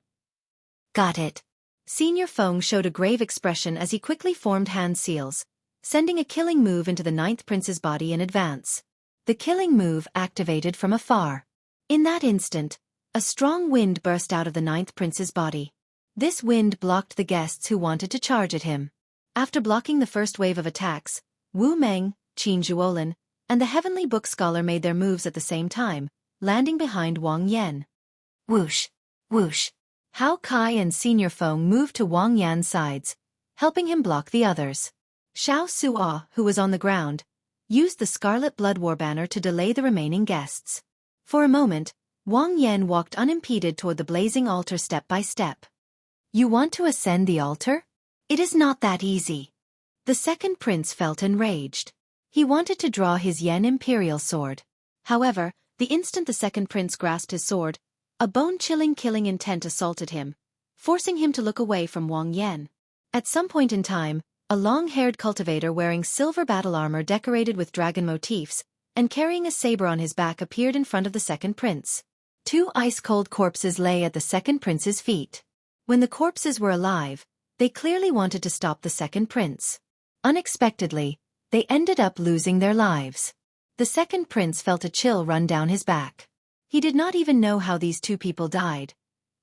Got it. Senior Feng showed a grave expression as he quickly formed hand seals, sending a killing move into the 9th prince's body in advance. The killing move activated from afar. In that instant, a strong wind burst out of the 9th prince's body. This wind blocked the guests who wanted to charge at him. After blocking the first wave of attacks, Wu Meng, Qin Zhuolin, and the Heavenly Book Scholar made their moves at the same time, landing behind Wang Yan. Whoosh! Whoosh! Hao Kai and Senior Feng moved to Wang Yan's sides, helping him block the others. Xiao Suo, who was on the ground, used the Scarlet Blood War banner to delay the remaining guests. For a moment, Wang Yan walked unimpeded toward the blazing altar step by step. You want to ascend the altar? It is not that easy. The second prince felt enraged. He wanted to draw his Yen Imperial sword. However, the instant the second prince grasped his sword, a bone-chilling killing intent assaulted him, forcing him to look away from Wang Yan. At some point in time, a long-haired cultivator wearing silver battle armor decorated with dragon motifs and carrying a saber on his back appeared in front of the second prince. 2 ice-cold corpses lay at the second prince's feet. When the corpses were alive, they clearly wanted to stop the second prince. Unexpectedly, they ended up losing their lives. The second prince felt a chill run down his back. He did not even know how these 2 people died.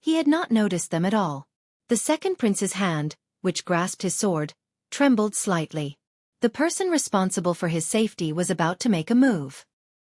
He had not noticed them at all. The second prince's hand, which grasped his sword, trembled slightly. The person responsible for his safety was about to make a move.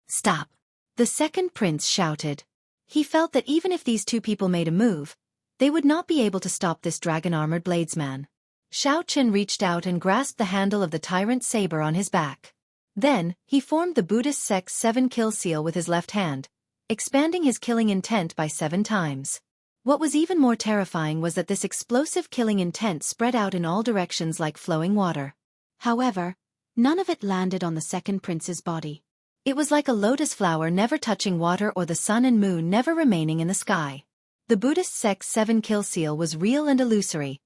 Stop! The second prince shouted. He felt that even if these 2 people made a move, they would not be able to stop this dragon-armored bladesman. Xiao Chen reached out and grasped the handle of the tyrant saber on his back. Then, he formed the Buddhist sect's 7 kill seal with his left hand, expanding his killing intent by 7 times. What was even more terrifying was that this explosive killing intent spread out in all directions like flowing water. However, none of it landed on the second prince's body. It was like a lotus flower never touching water or the sun and moon never remaining in the sky. The Buddhist sect's 7 kill seal was real and illusory,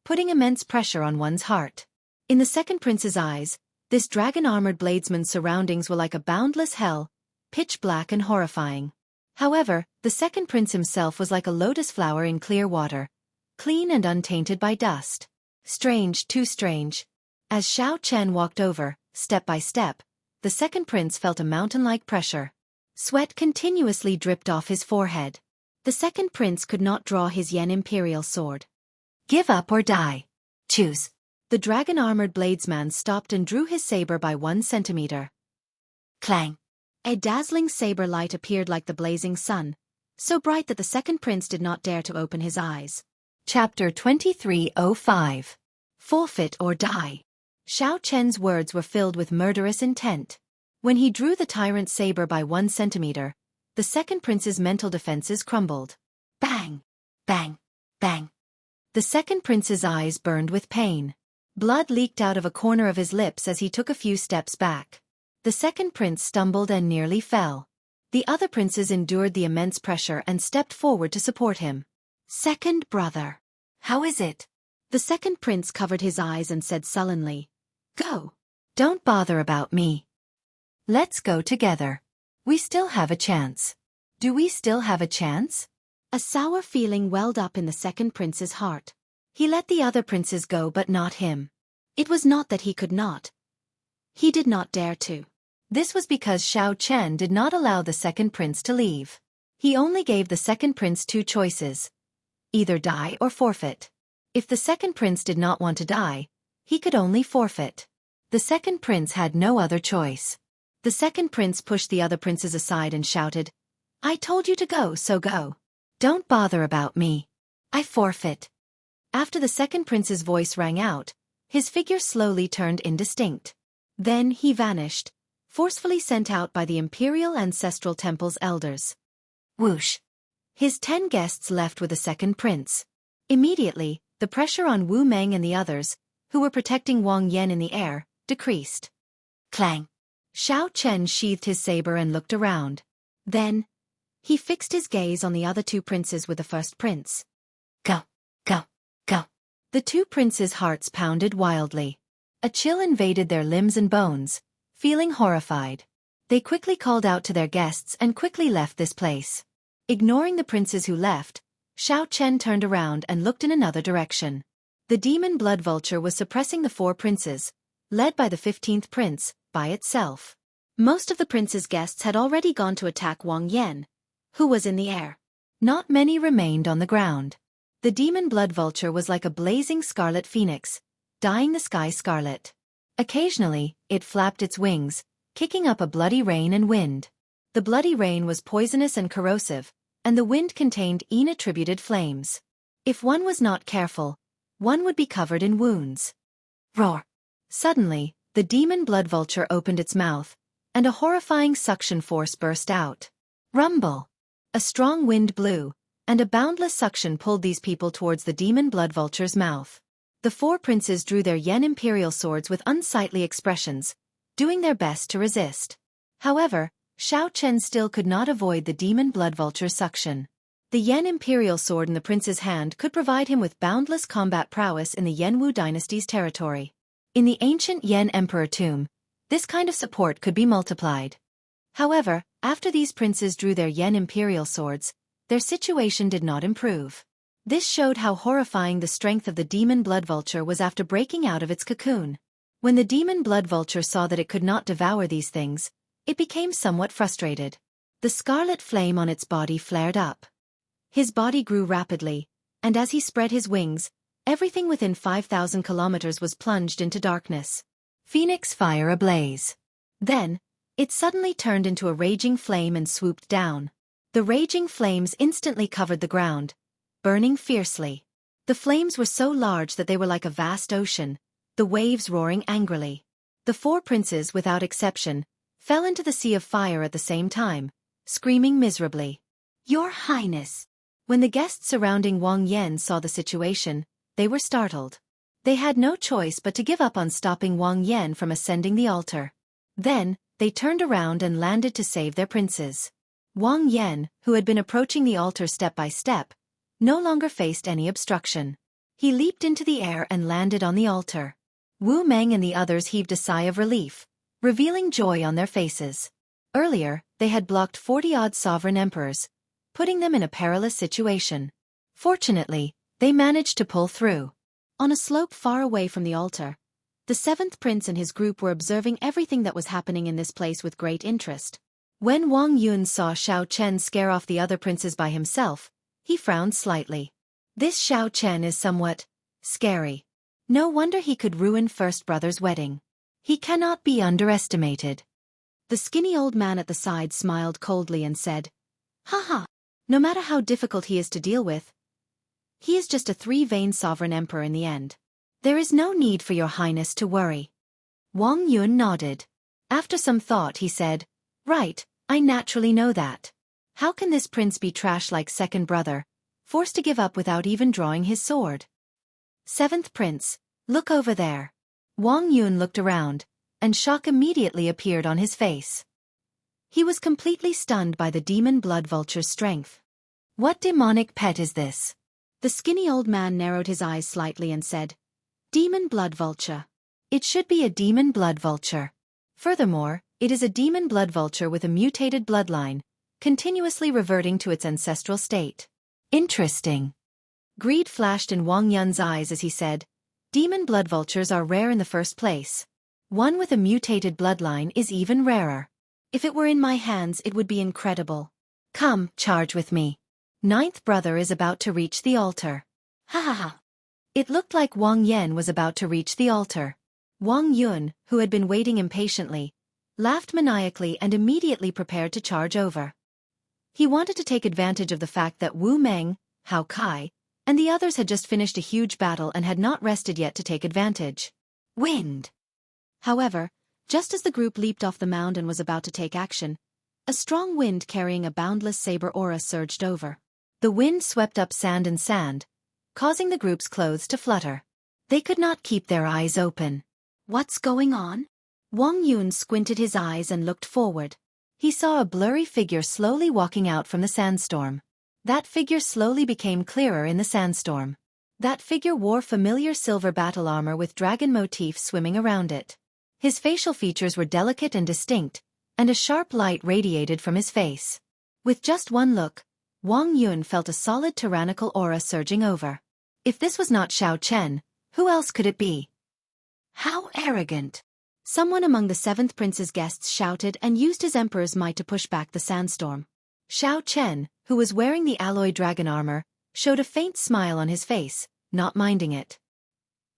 putting immense pressure on one's heart. In the second prince's eyes, this dragon-armored bladesman's surroundings were like a boundless hell, pitch black and horrifying. However, the second prince himself was like a lotus flower in clear water, clean and untainted by dust. Strange, too strange. As Xiao Chen walked over, step by step, the second prince felt a mountain-like pressure. Sweat continuously dripped off his forehead. The second prince could not draw his Yen Imperial sword. Give up or die. Choose. The dragon-armored bladesman stopped and drew his saber by 1 centimeter. Clang! A dazzling saber light appeared like the blazing sun, so bright that the second prince did not dare to open his eyes. Chapter 2305. Forfeit or die. Xiao Chen's words were filled with murderous intent. When he drew the tyrant saber by 1 centimeter, the second prince's mental defenses crumbled. Bang! Bang! Bang! The second prince's eyes burned with pain. Blood leaked out of a corner of his lips as he took a few steps back. The second prince stumbled and nearly fell. The other princes endured the immense pressure and stepped forward to support him. Second brother. How is it? The second prince covered his eyes and said sullenly, Go. Don't bother about me. Let's go together. We still have a chance. Do we still have a chance? A sour feeling welled up in the second prince's heart. He let the other princes go but not him. It was not that he could not. He did not dare to. This was because Xiao Chen did not allow the second prince to leave. He only gave the second prince two choices. Either die or forfeit. If the second prince did not want to die, he could only forfeit. The second prince had no other choice. The second prince pushed the other princes aside and shouted, "I told you to go, so go. Don't bother about me. I forfeit." After the second prince's voice rang out, his figure slowly turned indistinct. Then he vanished, forcefully sent out by the Imperial Ancestral Temple's elders. Whoosh! His 10 guests left with the second prince. Immediately, the pressure on Wu Meng and the others, who were protecting Wang Yan in the air, decreased. Clang! Xiao Chen sheathed his saber and looked around. Then, he fixed his gaze on the other two princes with the first prince. Go! Go! Go! The two princes' hearts pounded wildly. A chill invaded their limbs and bones, feeling horrified. They quickly called out to their guests and quickly left this place. Ignoring the princes who left, Xiao Chen turned around and looked in another direction. The demon blood vulture was suppressing the 4 princes, led by the 15th prince, by itself. Most of the prince's guests had already gone to attack Wang Yan, who was in the air. Not many remained on the ground. The demon blood vulture was like a blazing scarlet phoenix, dyeing the sky scarlet. Occasionally, it flapped its wings, kicking up a bloody rain and wind. The bloody rain was poisonous and corrosive, and the wind contained attributed flames. If one was not careful, one would be covered in wounds. Roar! Suddenly, the demon blood vulture opened its mouth, and a horrifying suction force burst out. Rumble! A strong wind blew, and a boundless suction pulled these people towards the demon blood vulture's mouth. The 4 princes drew their Yen imperial swords with unsightly expressions, doing their best to resist. However, Xiao Chen still could not avoid the demon blood vulture's suction. The Yen imperial sword in the prince's hand could provide him with boundless combat prowess in the Yenwu dynasty's territory. In the ancient Yen emperor tomb, this kind of support could be multiplied. However, after these princes drew their Yen imperial swords, their situation did not improve. This showed how horrifying the strength of the demon blood vulture was after breaking out of its cocoon. When the demon blood vulture saw that it could not devour these things, it became somewhat frustrated. The scarlet flame on its body flared up. His body grew rapidly, and as he spread his wings, everything within 5,000 kilometers was plunged into darkness. Phoenix fire ablaze. Then, it suddenly turned into a raging flame and swooped down. The raging flames instantly covered the ground, burning fiercely. The flames were so large that they were like a vast ocean, the waves roaring angrily. The 4 princes, without exception, fell into the sea of fire at the same time, screaming miserably. Your Highness! When the guests surrounding Wang Yan saw the situation, they were startled. They had no choice but to give up on stopping Wang Yan from ascending the altar. Then, they turned around and landed to save their princes. Wang Yan, who had been approaching the altar step by step, no longer faced any obstruction. He leaped into the air and landed on the altar. Wu Meng and the others heaved a sigh of relief, revealing joy on their faces. Earlier, they had blocked 40-odd sovereign emperors, putting them in a perilous situation. Fortunately, they managed to pull through. On a slope far away from the altar, the 7th prince and his group were observing everything that was happening in this place with great interest. When Wang Yun saw Xiao Chen scare off the other princes by himself, he frowned slightly. This Xiao Chen is somewhat scary. No wonder he could ruin first brother's wedding. He cannot be underestimated. The skinny old man at the side smiled coldly and said, "Haha, no matter how difficult he is to deal with, he is just a 3-vein sovereign emperor in the end. There is no need for your highness to worry." Wang Yun nodded. After some thought he said, "Right, I naturally know that. How can this prince be trash like second brother, forced to give up without even drawing his sword?" 7th prince, look over there. Wang Yun looked around, and shock immediately appeared on his face. He was completely stunned by the demon blood vulture's strength. What demonic pet is this? The skinny old man narrowed his eyes slightly and said, "Demon blood vulture. It should be a demon blood vulture. Furthermore, it is a demon blood vulture with a mutated bloodline, continuously reverting to its ancestral state. Interesting. Greed flashed in Wang Yun's eyes as he said, demon blood vultures are rare in the first place. One with a mutated bloodline is even rarer. If it were in my hands, it would be incredible. Come, charge with me. Ninth brother is about to reach the altar. Ha ha ha. It looked like Wang Yan was about to reach the altar. Wang Yun, who had been waiting impatiently, laughed maniacally and immediately prepared to charge over. He wanted to take advantage of the fact that Wu Meng, Hao Kai, and the others had just finished a huge battle and had not rested yet to take advantage. Wind! However, just as the group leaped off the mound and was about to take action, a strong wind carrying a boundless saber aura surged over. The wind swept up sand and sand, causing the group's clothes to flutter. They could not keep their eyes open. What's going on? Wang Yun squinted his eyes and looked forward. He saw a blurry figure slowly walking out from the sandstorm. That figure slowly became clearer in the sandstorm. That figure wore familiar silver battle armor with dragon motifs swimming around it. His facial features were delicate and distinct, and a sharp light radiated from his face. With just one look, Wang Yun felt a solid tyrannical aura surging over. If this was not Xiao Chen, who else could it be? How arrogant! Someone among the seventh prince's guests shouted and used his emperor's might to push back the sandstorm. Xiao Chen, who was wearing the alloy dragon armor, showed a faint smile on his face, not minding it.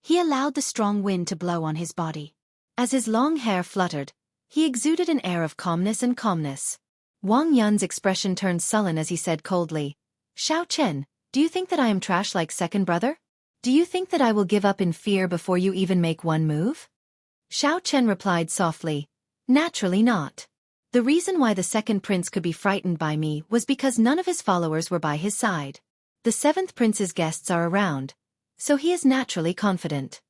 He allowed the strong wind to blow on his body. As his long hair fluttered, he exuded an air of calmness and calmness. Wang Yun's expression turned sullen as he said coldly, Xiao Chen, do you think that I am trash like second brother? Do you think that I will give up in fear before you even make one move? Xiao Chen replied softly, naturally not. The reason why the second prince could be frightened by me was because none of his followers were by his side. The seventh prince's guests are around, so he is naturally confident.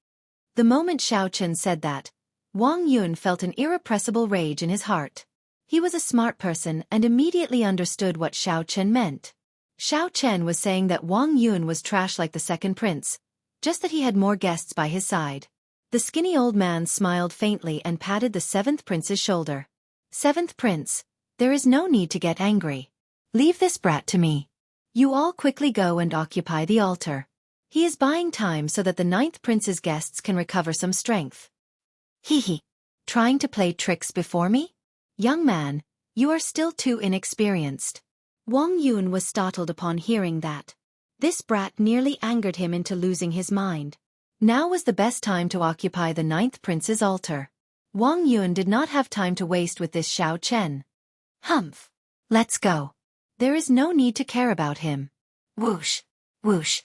The moment Xiao Chen said that, Wang Yun felt an irrepressible rage in his heart. He was a smart person and immediately understood what Xiao Chen meant. Xiao Chen was saying that Wang Yun was trash like the second prince, just that he had more guests by his side. The skinny old man smiled faintly and patted the seventh prince's shoulder. Seventh prince, there is no need to get angry. Leave this brat to me. You all quickly go and occupy the altar. He is buying time so that the ninth prince's guests can recover some strength. Hee. Trying to play tricks before me? Young man, you are still too inexperienced. Wang Yun was startled upon hearing that. This brat nearly angered him into losing his mind. Now was the best time to occupy the ninth prince's altar. Wang Yun did not have time to waste with this Xiao Chen. Humph. Let's go. There is no need to care about him. Whoosh, whoosh.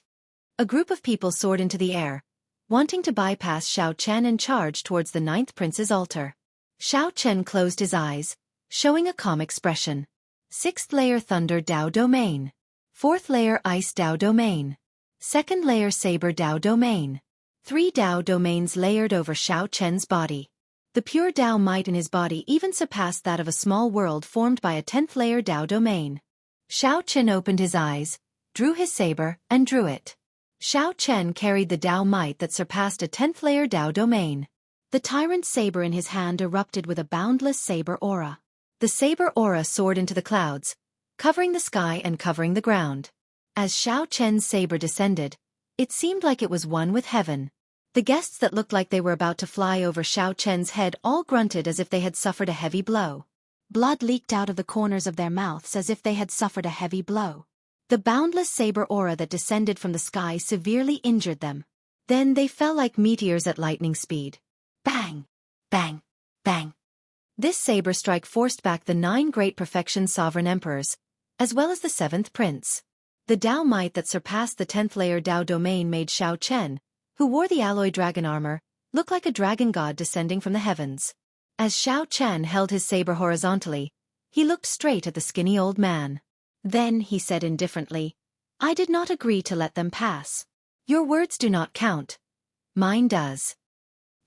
A group of people soared into the air, wanting to bypass Xiao Chen and charge towards the ninth prince's altar. Xiao Chen closed his eyes, showing a calm expression. 6th layer Thunder Dao Domain. 4th layer Ice Dao Domain. 2nd layer Saber Dao Domain. 3 Dao domains layered over Xiao Chen's body. The pure Dao might in his body even surpassed that of a small world formed by a 10th layer Dao domain. Xiao Chen opened his eyes, drew his saber, and drew it. Xiao Chen carried the Dao might that surpassed a 10th layer Dao domain. The tyrant's saber in his hand erupted with a boundless saber aura. The saber aura soared into the clouds, covering the sky and covering the ground. As Xiao Chen's saber descended, it seemed like it was one with heaven. The guests that looked like they were about to fly over Xiao Chen's head all grunted as if they had suffered a heavy blow. Blood leaked out of the corners of their mouths as if they had suffered a heavy blow. The boundless saber aura that descended from the sky severely injured them. Then they fell like meteors at lightning speed. Bang! Bang! Bang! This saber strike forced back the 9 great perfection sovereign emperors, as well as the 7th prince. The Dao might that surpassed the 10th layer Dao domain made Xiao Chen, who wore the alloy dragon armor, look like a dragon god descending from the heavens. As Xiao Chen held his saber horizontally, he looked straight at the skinny old man. Then he said indifferently, I did not agree to let them pass. Your words do not count. Mine does.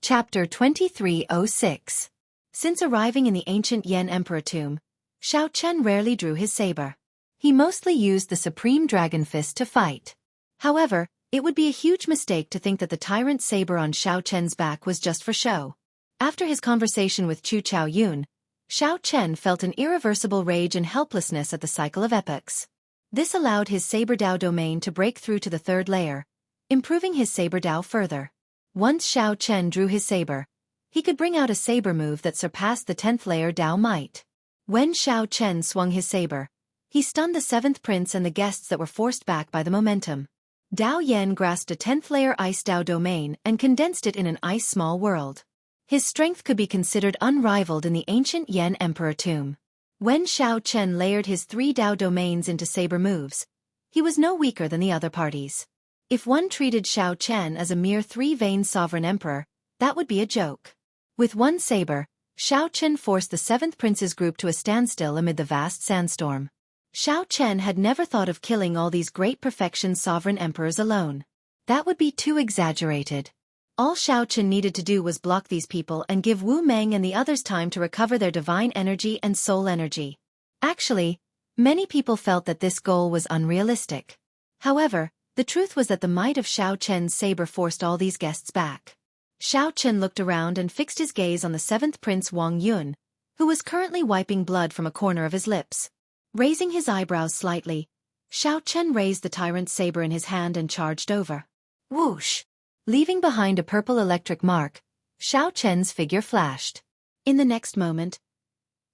Chapter 2306. Since arriving in the ancient Yan Emperor tomb, Xiao Chen rarely drew his saber. He mostly used the Supreme Dragon Fist to fight. However, It would be a huge mistake to think that the tyrant saber on Xiao Chen's back was just for show. After his conversation with Chu Chaoyun, Xiao Chen felt an irreversible rage and helplessness at the cycle of epochs. This allowed his Saber Dao domain to break through to the third layer, improving his Saber Dao further. Once Xiao Chen drew his saber, he could bring out a saber move that surpassed the 10th layer Dao might. When Xiao Chen swung his saber, he stunned the 7th prince and the guests that were forced back by the momentum. Dao Yan grasped a 10th layer Ice Dao domain and condensed it in an ice small world. His strength could be considered unrivaled in the ancient Yan Emperor tomb. When Xiao Chen layered his 3 Dao domains into saber moves, he was no weaker than the other parties. If one treated Xiao Chen as a mere 3-vein sovereign emperor, that would be a joke. With one saber, Xiao Chen forced the 7th prince's group to a standstill amid the vast sandstorm. Xiao Chen had never thought of killing all these great perfection sovereign emperors alone. That would be too exaggerated. All Xiao Chen needed to do was block these people and give Wu Meng and the others time to recover their divine energy and soul energy. Actually, many people felt that this goal was unrealistic. However, the truth was that the might of Xiao Chen's saber forced all these guests back. Xiao Chen looked around and fixed his gaze on the 7th prince Wang Yun, who was currently wiping blood from a corner of his lips. Raising his eyebrows slightly, Xiao Chen raised the tyrant's saber in his hand and charged over. Whoosh! Leaving behind a purple electric mark, Xiao Chen's figure flashed. In the next moment,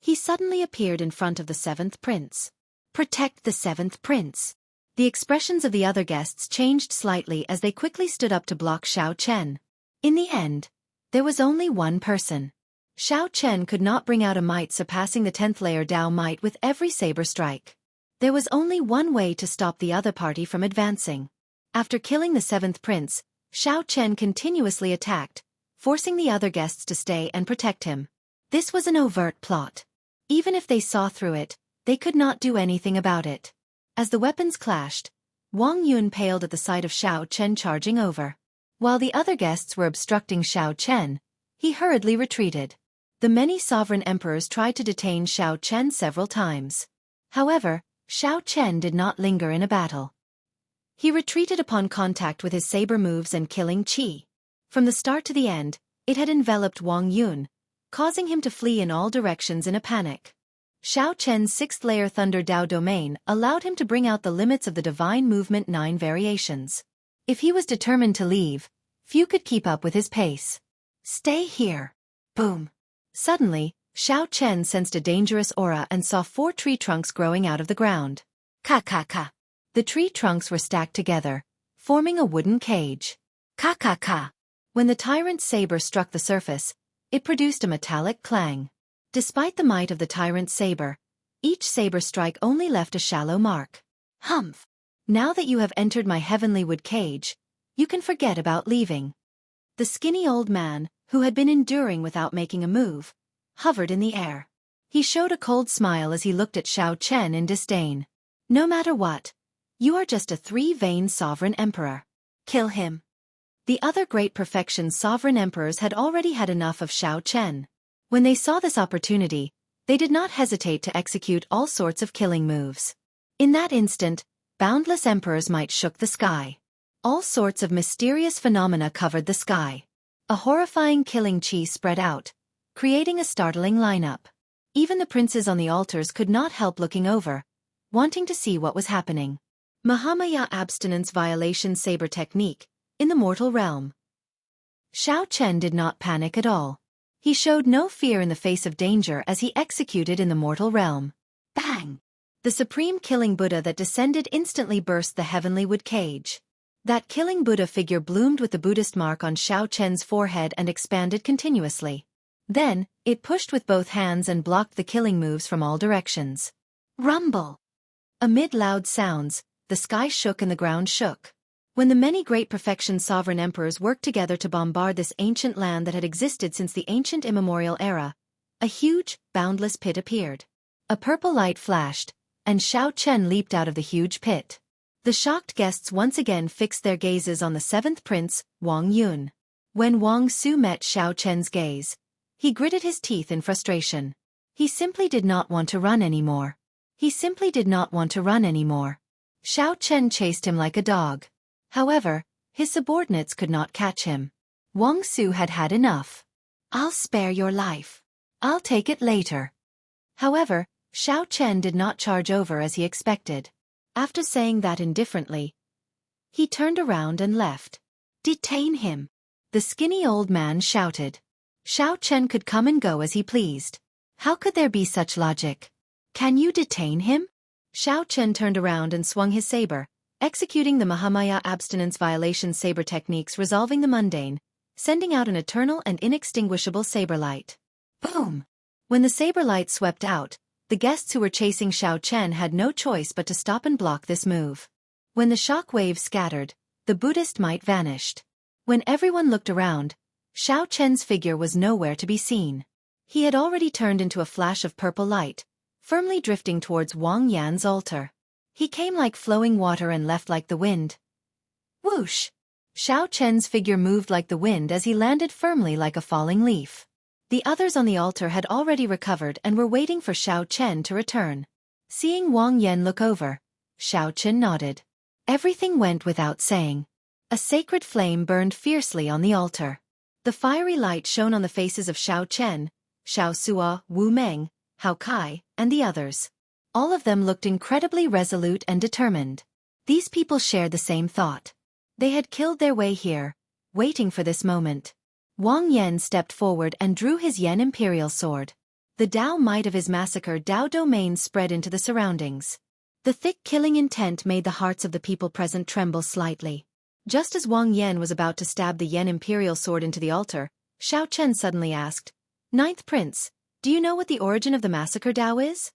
he suddenly appeared in front of the 7th prince. Protect the 7th prince. The expressions of the other guests changed slightly as they quickly stood up to block Xiao Chen. In the end, there was only one person. Xiao Chen could not bring out a might surpassing the 10th layer Dao might with every saber strike. There was only one way to stop the other party from advancing. After killing the 7th prince, Xiao Chen continuously attacked, forcing the other guests to stay and protect him. This was an overt plot. Even if they saw through it, they could not do anything about it. As the weapons clashed, Wang Yun paled at the sight of Xiao Chen charging over. While the other guests were obstructing Xiao Chen, he hurriedly retreated. The many sovereign emperors tried to detain Xiao Chen several times. However, Xiao Chen did not linger in a battle. He retreated upon contact with his saber moves and killing Qi. From the start to the end, it had enveloped Wang Yun, causing him to flee in all directions in a panic. Xiao Chen's 6th layer Thunder Dao domain allowed him to bring out the limits of the Divine Movement 9 variations. If he was determined to leave, few could keep up with his pace. Stay here. Boom. Suddenly, Xiao Chen sensed a dangerous aura and saw 4 tree trunks growing out of the ground. Ka. The tree trunks were stacked together, forming a wooden cage. Ka. When the tyrant's saber struck the surface, it produced a metallic clang. Despite the might of the tyrant's saber, each saber strike only left a shallow mark. Humph! Now that you have entered my heavenly wood cage, you can forget about leaving. The skinny old man, who had been enduring without making a move, hovered in the air. He showed a cold smile as he looked at Xiao Chen in disdain. No matter what, you are just a 3-vein sovereign emperor. Kill him. The other great perfection sovereign emperors had already had enough of Xiao Chen. When they saw this opportunity, they did not hesitate to execute all sorts of killing moves. In that instant, boundless emperors might shook the sky. All sorts of mysterious phenomena covered the sky. A horrifying killing chi spread out, creating a startling lineup. Even the princes on the altars could not help looking over, wanting to see what was happening. Mahamaya abstinence violation saber technique, in the mortal realm. Xiao Chen did not panic at all. He showed no fear in the face of danger as he executed in the mortal realm. Bang! The supreme killing Buddha that descended instantly burst the heavenly wood cage. That killing Buddha figure bloomed with the Buddhist mark on Xiao Chen's forehead and expanded continuously. Then, it pushed with both hands and blocked the killing moves from all directions. Rumble! Amid loud sounds, the sky shook and the ground shook. When the many great perfection sovereign emperors worked together to bombard this ancient land that had existed since the ancient immemorial era, a huge, boundless pit appeared. A purple light flashed, and Xiao Chen leaped out of the huge pit. The shocked guests once again fixed their gazes on the 7th prince, Wang Yun. When Wang Su met Xiao Chen's gaze, he gritted his teeth in frustration. He simply did not want to run anymore. Xiao Chen chased him like a dog. However, His subordinates could not catch him. Wang Su had had enough. "I'll spare your life. I'll take it later." However, Xiao Chen did not charge over as he expected. After saying that indifferently, he turned around and left. "Detain him!" the skinny old man shouted. Xiao Chen could come and go as he pleased. How could there be such logic? "Can you detain him?" Xiao Chen turned around and swung his saber, executing the Mahamaya abstinence violation saber techniques, resolving the mundane, sending out an eternal and inextinguishable saber light. Boom! When the saber light swept out, the guests who were chasing Xiao Chen had no choice but to stop and block this move. When the shock wave scattered, the Buddhist might vanished. When everyone looked around, Xiao Chen's figure was nowhere to be seen. He had already turned into a flash of purple light, firmly drifting towards Wang Yan's altar. He came like flowing water and left like the wind. Whoosh! Xiao Chen's figure moved like the wind as he landed firmly like a falling leaf. The others on the altar had already recovered and were waiting for Xiao Chen to return. Seeing Wang Yan look over, Xiao Chen nodded. Everything went without saying. A sacred flame burned fiercely on the altar. The fiery light shone on the faces of Xiao Chen, Xiao Sua, Wu Meng, Hao Kai, and the others. All of them looked incredibly resolute and determined. These people shared the same thought. They had killed their way here, waiting for this moment. Wang Yan stepped forward and drew his Yen Imperial Sword. The Dao might of his massacre Dao domain spread into the surroundings. The thick killing intent made the hearts of the people present tremble slightly. Just as Wang Yan was about to stab the Yen Imperial Sword into the altar, Xiao Chen suddenly asked, "Ninth Prince, do you know what the origin of the massacre Dao is?"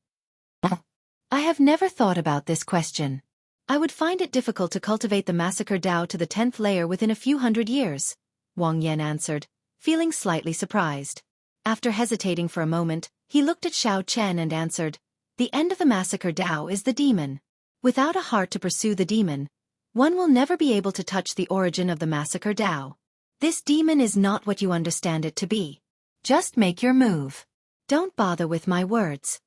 "I have never thought about this question. I would find it difficult to cultivate the massacre Dao to the 10th layer within a few hundred years," Wang Yan answered, feeling slightly surprised. After hesitating for a moment, he looked at Xiao Chen and answered, "The end of the massacre Dao is the demon. Without a heart to pursue the demon, one will never be able to touch the origin of the massacre Dao. This demon is not what you understand it to be. Just make your move. Don't bother with my words."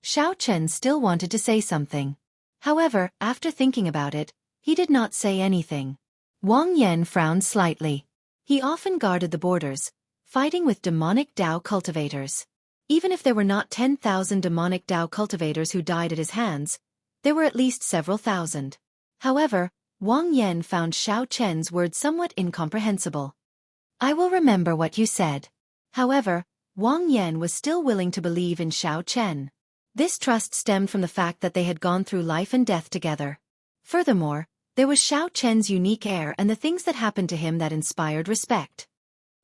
Xiao Chen still wanted to say something. However, after thinking about it, he did not say anything. Wang Yan frowned slightly. He often guarded the borders, fighting with demonic Dao cultivators. Even if there were not 10,000 demonic Dao cultivators who died at his hands, there were at least several thousand. However, Wang Yan found Xiao Chen's words somewhat incomprehensible. "I will remember what you said." However, Wang Yan was still willing to believe in Xiao Chen. This trust stemmed from the fact that they had gone through life and death together. Furthermore, there was Xiao Chen's unique air and the things that happened to him that inspired respect.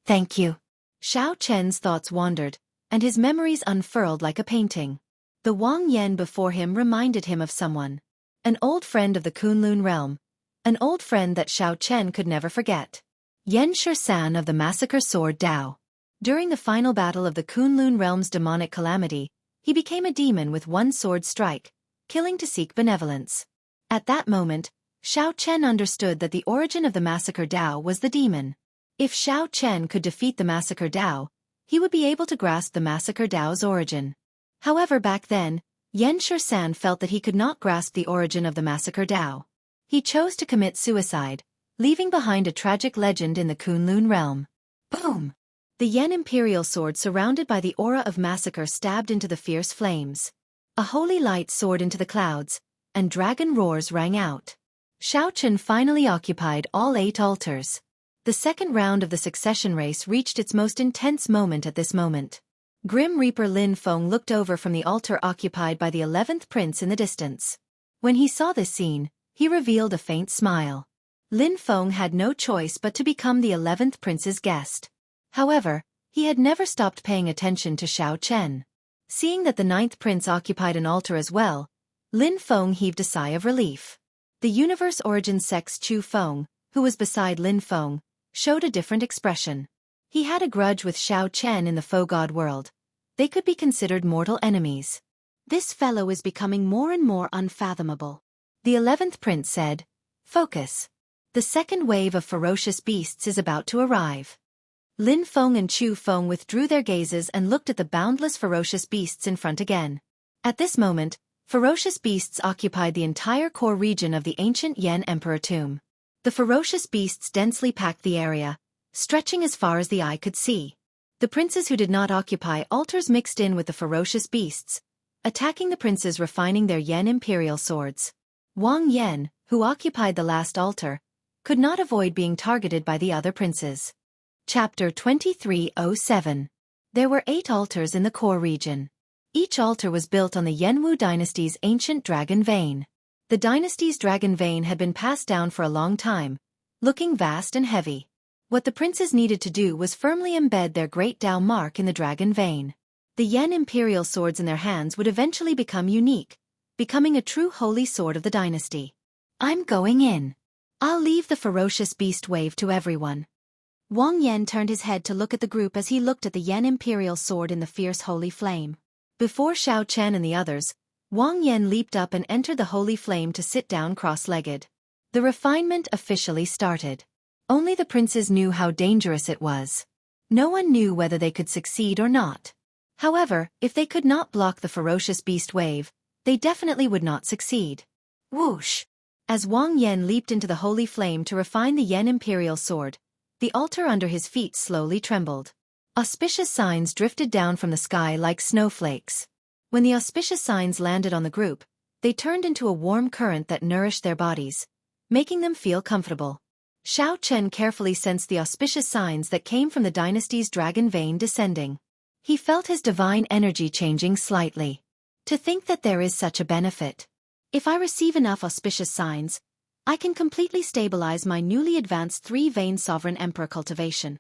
"Thank you." Xiao Chen's thoughts wandered, and his memories unfurled like a painting. The Wang Yan before him reminded him of someone. An old friend of the Kunlun realm. An old friend that Xiao Chen could never forget. Yan Shisan of the Massacre Sword Dao. During the final battle of the Kunlun realm's demonic calamity, he became a demon with one sword strike, killing to seek benevolence. At that moment, Xiao Chen understood that the origin of the Massacre Dao was the demon. If Xiao Chen could defeat the Massacre Dao, he would be able to grasp the Massacre Dao's origin. However, back then, Yan Shisan felt that he could not grasp the origin of the Massacre Dao. He chose to commit suicide, leaving behind a tragic legend in the Kunlun realm. Boom! The Yen Imperial Sword surrounded by the aura of massacre stabbed into the fierce flames. A holy light soared into the clouds, and dragon roars rang out. Xiao Chen finally occupied all 8 altars. The second round of the succession race reached its most intense moment at this moment. Grim Reaper Lin Feng looked over from the altar occupied by the 11th prince in the distance. When he saw this scene, he revealed a faint smile. Lin Feng had no choice but to become the 11th prince's guest. However, he had never stopped paying attention to Xiao Chen. Seeing that the 9th prince occupied an altar as well, Lin Feng heaved a sigh of relief. The universe origin sex Chu Feng, who was beside Lin Feng, showed a different expression. He had a grudge with Xiao Chen in the faux god world. They could be considered mortal enemies. "This fellow is becoming more and more unfathomable," the 11th prince said. "Focus. The second wave of ferocious beasts is about to arrive." Lin Feng and Chu Feng withdrew their gazes and looked at the boundless ferocious beasts in front again. At this moment, ferocious beasts occupied the entire core region of the ancient Yan Emperor tomb. The ferocious beasts densely packed the area, stretching as far as the eye could see. The princes who did not occupy altars mixed in with the ferocious beasts, attacking the princes refining their Yen imperial swords. Wang Yen, who occupied the last altar, could not avoid being targeted by the other princes. Chapter 2307. There were 8 altars in the core region. Each altar was built on the Yenwu dynasty's ancient dragon vein. The dynasty's dragon vein had been passed down for a long time, looking vast and heavy. What the princes needed to do was firmly embed their great Dao mark in the dragon vein. The Yen imperial swords in their hands would eventually become unique, becoming a true holy sword of the dynasty. I'm going in. I'll leave the ferocious beast wave to everyone. Wang Yen turned his head to look at the group as he looked at the Yen imperial sword in the fierce holy flame. Before Xiao Chen and the others, Wang Yen leaped up and entered the holy flame to sit down cross-legged. The refinement officially started. Only the princes knew how dangerous it was. No one knew whether they could succeed or not. However, if they could not block the ferocious beast wave, they definitely would not succeed. Whoosh! As Wang Yen leaped into the holy flame to refine the Yen imperial sword, the altar under his feet slowly trembled. Auspicious signs drifted down from the sky like snowflakes. When the auspicious signs landed on the group, they turned into a warm current that nourished their bodies, making them feel comfortable. Xiao Chen carefully sensed the auspicious signs that came from the dynasty's dragon vein descending. He felt his divine energy changing slightly. To think that there is such a benefit. If I receive enough auspicious signs, I can completely stabilize my newly advanced 3-vein sovereign emperor cultivation.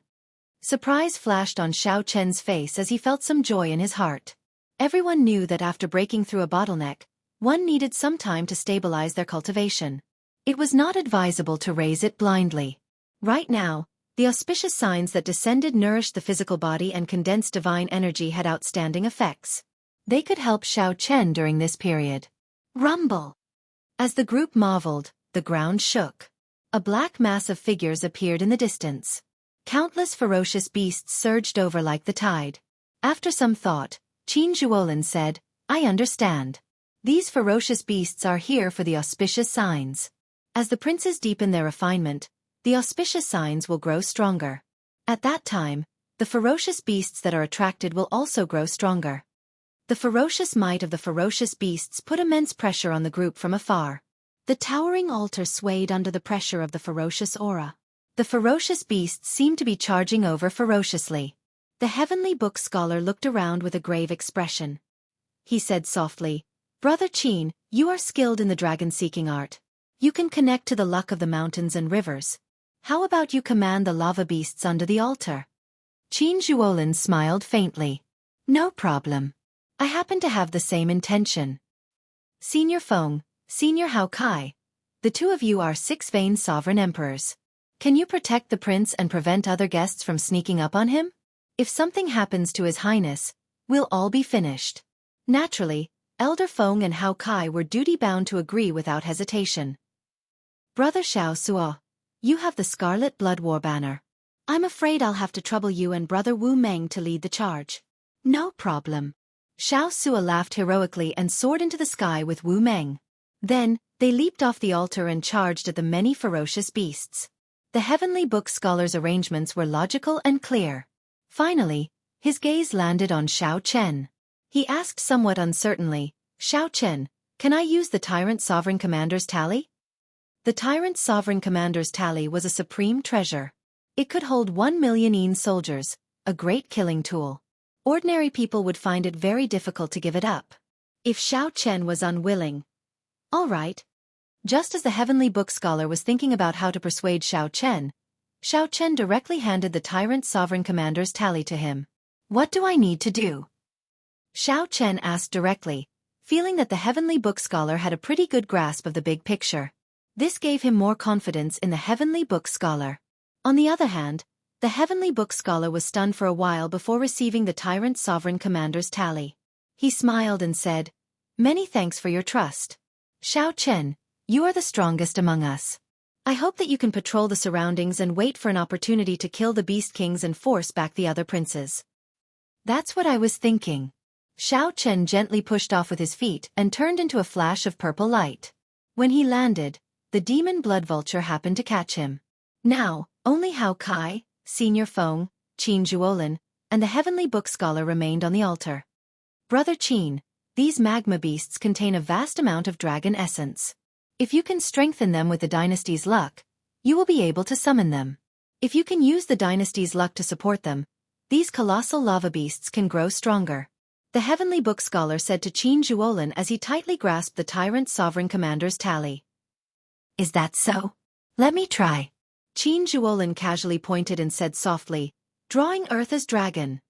Surprise flashed on Xiao Chen's face as he felt some joy in his heart. Everyone knew that after breaking through a bottleneck, one needed some time to stabilize their cultivation. It was not advisable to raise it blindly. Right now, the auspicious signs that descended nourished the physical body and condensed divine energy had outstanding effects. They could help Xiao Chen during this period. Rumble! As the group marveled, the ground shook. A black mass of figures appeared in the distance. Countless ferocious beasts surged over like the tide. After some thought, Qin Zhuolin said, I understand. These ferocious beasts are here for the auspicious signs. As the princes deepen their refinement, the auspicious signs will grow stronger. At that time, the ferocious beasts that are attracted will also grow stronger. The ferocious might of the ferocious beasts put immense pressure on the group from afar. The towering altar swayed under the pressure of the ferocious aura. The ferocious beasts seemed to be charging over ferociously. The heavenly book scholar looked around with a grave expression. He said softly, Brother Qin, you are skilled in the dragon-seeking art. You can connect to the luck of the mountains and rivers. How about you command the lava beasts under the altar? Qin Zhuolin smiled faintly. No problem. I happen to have the same intention. Senior Feng, Senior Hao Kai, the two of you are 6-vein sovereign emperors. Can you protect the prince and prevent other guests from sneaking up on him? If something happens to His Highness, we'll all be finished. Naturally, Elder Feng and Hao Kai were duty-bound to agree without hesitation. Brother Xiao Suo, you have the Scarlet Blood War banner. I'm afraid I'll have to trouble you and Brother Wu Meng to lead the charge. No problem. Xiao Suo laughed heroically and soared into the sky with Wu Meng. Then, they leaped off the altar and charged at the many ferocious beasts. The heavenly book scholar's arrangements were logical and clear. Finally, his gaze landed on Xiao Chen. He asked somewhat uncertainly, Xiao Chen, can I use the Tyrant Sovereign Commander's tally? The Tyrant Sovereign Commander's tally was a supreme treasure. It could hold 1 million Yin soldiers, a great killing tool. Ordinary people would find it very difficult to give it up. If Xiao Chen was unwilling. All right. Just as the heavenly book scholar was thinking about how to persuade Xiao Chen directly handed the Tyrant Sovereign Commander's tally to him. What do I need to do? Xiao Chen asked directly, feeling that the heavenly book scholar had a pretty good grasp of the big picture. This gave him more confidence in the heavenly book scholar. On the other hand, the heavenly book scholar was stunned for a while before receiving the Tyrant Sovereign Commander's tally. He smiled and said, Many thanks for your trust. Xiao Chen, you are the strongest among us. I hope that you can patrol the surroundings and wait for an opportunity to kill the Beast Kings and force back the other princes. That's what I was thinking. Xiao Chen gently pushed off with his feet and turned into a flash of purple light. When he landed, the demon blood vulture happened to catch him. Now, only Hao Kai, Senior Feng, Qin Zhuolin, and the heavenly book scholar remained on the altar. Brother Qin, these magma beasts contain a vast amount of dragon essence. If you can strengthen them with the dynasty's luck, you will be able to summon them. If you can use the dynasty's luck to support them, these colossal lava beasts can grow stronger. The heavenly book scholar said to Qin Zhuolin as he tightly grasped the tyrant sovereign commander's tally. Is that so? Let me try. Qin Zhuolin casually pointed and said softly, drawing Earth as dragon.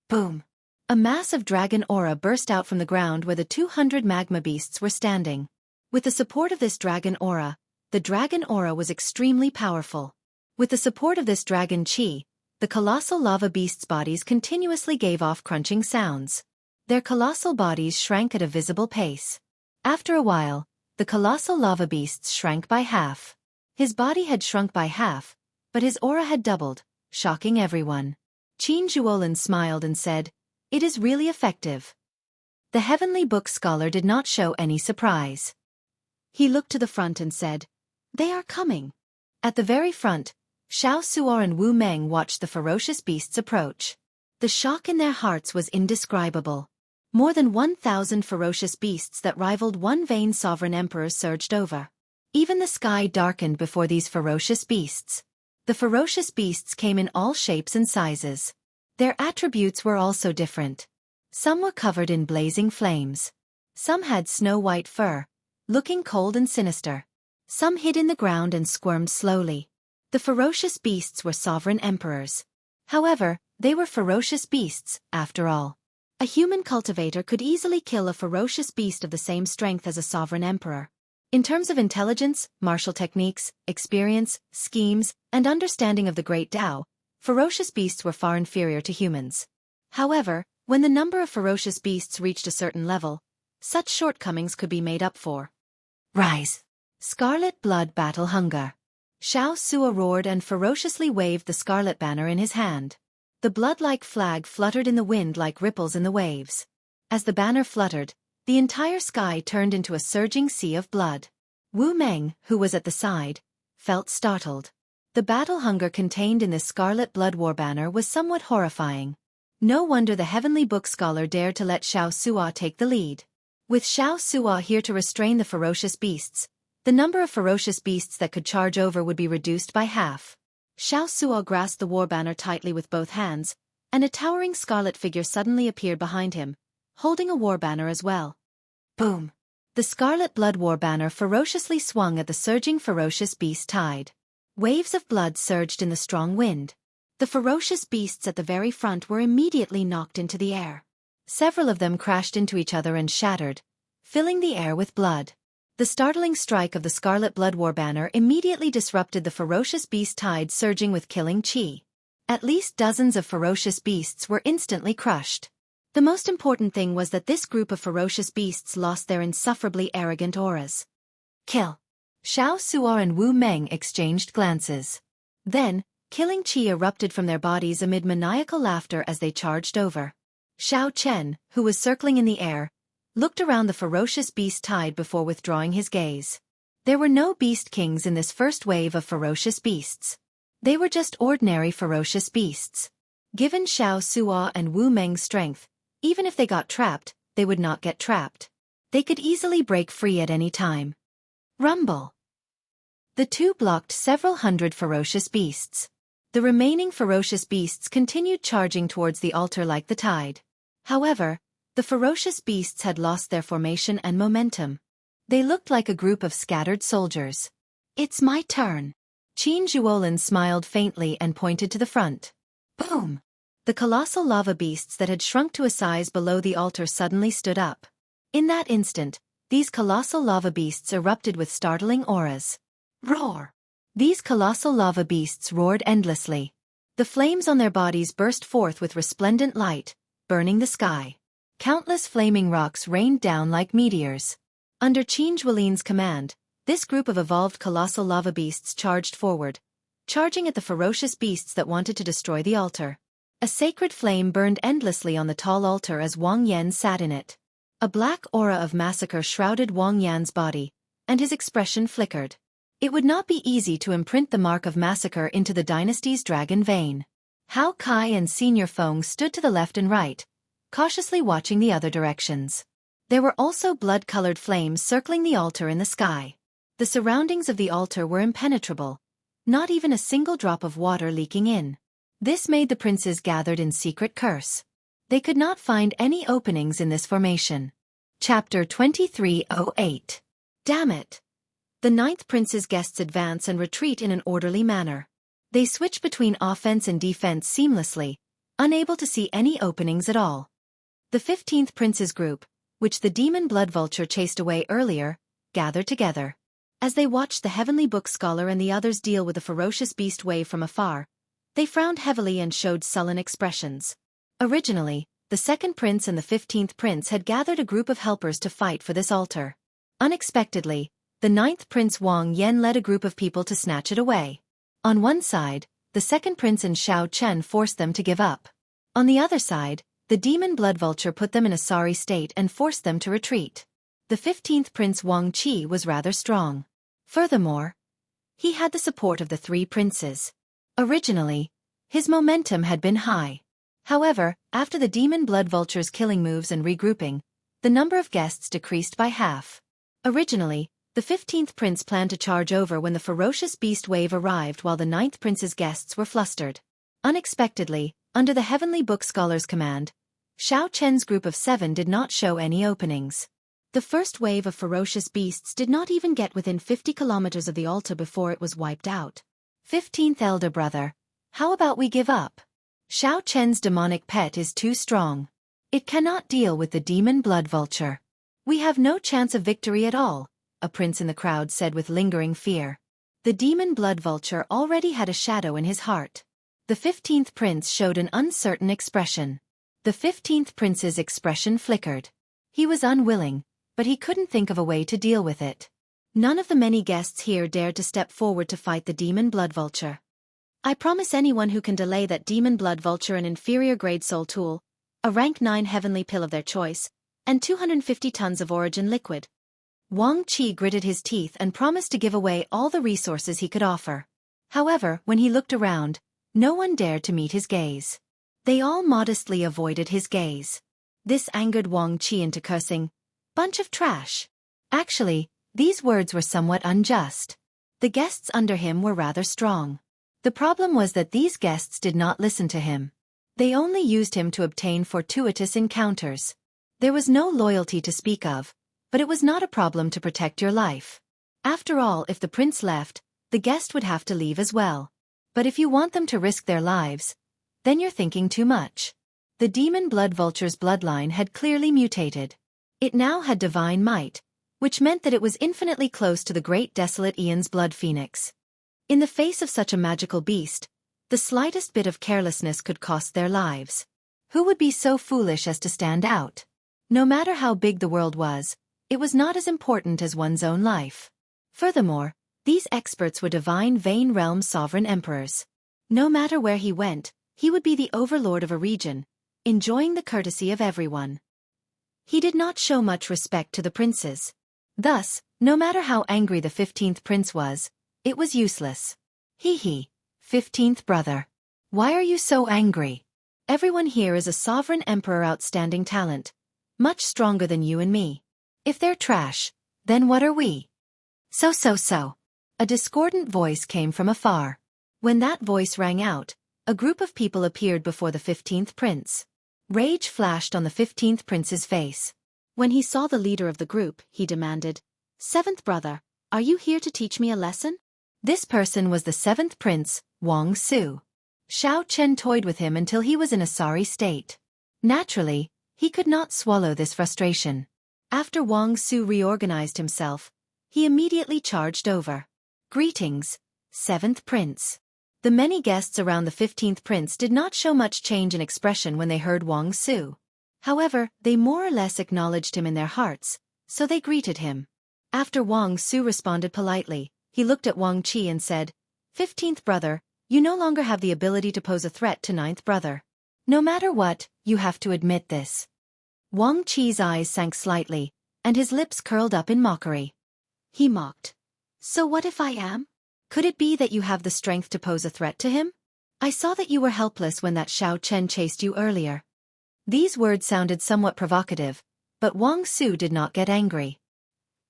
Boom. A mass of dragon aura burst out from the ground where the 200 magma beasts were standing. With the support of this dragon aura, the dragon aura was extremely powerful. With the support of this dragon chi, the colossal lava beasts' bodies continuously gave off crunching sounds. Their colossal bodies shrank at a visible pace. After a while, the colossal lava beasts shrank by half. His body had shrunk by half, but his aura had doubled, shocking everyone. Qin Zhuolin smiled and said, "It is really effective." The heavenly book scholar did not show any surprise. He looked to the front and said, "They are coming." At the very front, Xiao Suo and Wu Meng watched the ferocious beasts approach. The shock in their hearts was indescribable. More than 1,000 ferocious beasts that rivaled one vain sovereign emperor surged over. Even the sky darkened before these ferocious beasts. The ferocious beasts came in all shapes and sizes. Their attributes were also different. Some were covered in blazing flames. Some had snow-white fur, looking cold and sinister. Some hid in the ground and squirmed slowly. The ferocious beasts were sovereign emperors. However, they were ferocious beasts, after all. A human cultivator could easily kill a ferocious beast of the same strength as a sovereign emperor. In terms of intelligence, martial techniques, experience, schemes, and understanding of the Great Tao, ferocious beasts were far inferior to humans. However, when the number of ferocious beasts reached a certain level, such shortcomings could be made up for. Rise! Scarlet Blood Battle Hunger. Xiao Suo roared and ferociously waved the scarlet banner in his hand. The blood-like flag fluttered in the wind like ripples in the waves. As the banner fluttered, the entire sky turned into a surging sea of blood. Wu Meng, who was at the side, felt startled. The battle hunger contained in this scarlet blood war banner was somewhat horrifying. No wonder the heavenly book scholar dared to let Xiao Suo take the lead. With Xiao Suo here to restrain the ferocious beasts, the number of ferocious beasts that could charge over would be reduced by half. Xiao Suo grasped the war banner tightly with both hands, and a towering scarlet figure suddenly appeared behind him, holding a war banner as well. Boom! The scarlet blood war banner ferociously swung at the surging ferocious beast tide. Waves of blood surged in the strong wind. The ferocious beasts at the very front were immediately knocked into the air. Several of them crashed into each other and shattered, filling the air with blood. The startling strike of the scarlet blood war banner immediately disrupted the ferocious beast tide surging with killing chi. At least dozens of ferocious beasts were instantly crushed. The most important thing was that this group of ferocious beasts lost their insufferably arrogant auras. Kill! Xiao Suo and Wu Meng exchanged glances. Then, killing chi erupted from their bodies amid maniacal laughter as they charged over. Xiao Chen, who was circling in the air, looked around the ferocious beast tide before withdrawing his gaze. There were no beast kings in this first wave of ferocious beasts. They were just ordinary ferocious beasts. Given Xiao Suo and Wu Meng's strength, even if they got trapped, they would not get trapped. They could easily break free at any time. Rumble! The two blocked several hundred ferocious beasts. The remaining ferocious beasts continued charging towards the altar like the tide. However, the ferocious beasts had lost their formation and momentum. They looked like a group of scattered soldiers. It's my turn. Qin Zhuolin smiled faintly and pointed to the front. Boom! The colossal lava beasts that had shrunk to a size below the altar suddenly stood up. In that instant, these colossal lava beasts erupted with startling auras. Roar! These colossal lava beasts roared endlessly. The flames on their bodies burst forth with resplendent light, burning the sky. Countless flaming rocks rained down like meteors. Under Qin Zhuolin's command, this group of evolved colossal lava beasts charged forward, charging at the ferocious beasts that wanted to destroy the altar. A sacred flame burned endlessly on the tall altar as Wang Yan sat in it. A black aura of massacre shrouded Wang Yan's body, and his expression flickered. It would not be easy to imprint the mark of massacre into the dynasty's dragon vein. Hao Kai and Senior Feng stood to the left and right, cautiously watching the other directions. There were also blood-colored flames circling the altar in the sky. The surroundings of the altar were impenetrable, not even a single drop of water leaking in. This made the princes gathered in secret curse. They could not find any openings in this formation. Chapter 2308. Damn it! The 9th prince's guests advance and retreat in an orderly manner. They switch between offense and defense seamlessly, unable to see any openings at all. The 15th prince's group, which the demon blood vulture chased away earlier, gathered together. As they watched the heavenly book scholar and the others deal with the ferocious beast wave from afar, they frowned heavily and showed sullen expressions. Originally, the 2nd prince and the 15th prince had gathered a group of helpers to fight for this altar. Unexpectedly, the 9th prince Wang Yan led a group of people to snatch it away. On one side, the 2nd prince and Xiao Chen forced them to give up. On the other side, the demon blood vulture put them in a sorry state and forced them to retreat. The 15th prince Wang Qi was rather strong. Furthermore, he had the support of the 3 princes. Originally, his momentum had been high. However, after the demon blood vulture's killing moves and regrouping, the number of guests decreased by half. Originally, the 15th prince planned to charge over when the ferocious beast wave arrived while the 9th prince's guests were flustered. Unexpectedly, under the heavenly book scholar's command, Xiao Chen's group of 7 did not show any openings. The first wave of ferocious beasts did not even get within 50 kilometers of the altar before it was wiped out. 15th elder brother, how about we give up? Xiao Chen's demonic pet is too strong. It cannot deal with the demon blood vulture. We have no chance of victory at all, a prince in the crowd said with lingering fear. The demon blood vulture already had a shadow in his heart. The 15th prince showed an uncertain expression. The 15th prince's expression flickered. He was unwilling, but he couldn't think of a way to deal with it. None of the many guests here dared to step forward to fight the demon blood vulture. I promise anyone who can delay that demon blood vulture an inferior grade soul tool, a rank 9 heavenly pill of their choice, and 250 tons of origin liquid. Wang Qi gritted his teeth and promised to give away all the resources he could offer. However, when he looked around, no one dared to meet his gaze. They all modestly avoided his gaze. This angered Wang Qi into cursing, "Bunch of trash." Actually, these words were somewhat unjust. The guests under him were rather strong. The problem was that these guests did not listen to him. They only used him to obtain fortuitous encounters. There was no loyalty to speak of, but it was not a problem to protect your life. After all, if the prince left, the guest would have to leave as well. But if you want them to risk their lives, then you're thinking too much. The demon blood vulture's bloodline had clearly mutated. It now had divine might, which meant that it was infinitely close to the great desolate Aeon's blood phoenix. In the face of such a magical beast, the slightest bit of carelessness could cost their lives. Who would be so foolish as to stand out? No matter how big the world was, it was not as important as one's own life. Furthermore, these experts were divine Vane Realm sovereign emperors. No matter where he went, he would be the overlord of a region, enjoying the courtesy of everyone. He did not show much respect to the princes. Thus, no matter how angry the 15th prince was, it was useless. He, 15th brother. Why are you so angry? Everyone here is a sovereign emperor outstanding talent, much stronger than you and me. If they're trash, then what are we? So. A discordant voice came from afar. When that voice rang out, a group of people appeared before the 15th prince. Rage flashed on the 15th prince's face. When he saw the leader of the group, he demanded, "7th brother, are you here to teach me a lesson?" This person was the 7th prince, Wang Su. Xiao Chen toyed with him until he was in a sorry state. Naturally, he could not swallow this frustration. After Wang Su reorganized himself, he immediately charged over. "Greetings, 7th prince." The many guests around the 15th prince did not show much change in expression when they heard Wang Su. However, they more or less acknowledged him in their hearts, so they greeted him. After Wang Su responded politely, he looked at Wang Qi and said, "15th brother, you no longer have the ability to pose a threat to 9th brother. No matter what, you have to admit this." Wang Qi's eyes sank slightly, and his lips curled up in mockery. He mocked. So what if I am? Could it be that you have the strength to pose a threat to him? I saw that you were helpless when that Xiao Chen chased you earlier. These words sounded somewhat provocative, but Wang Su did not get angry.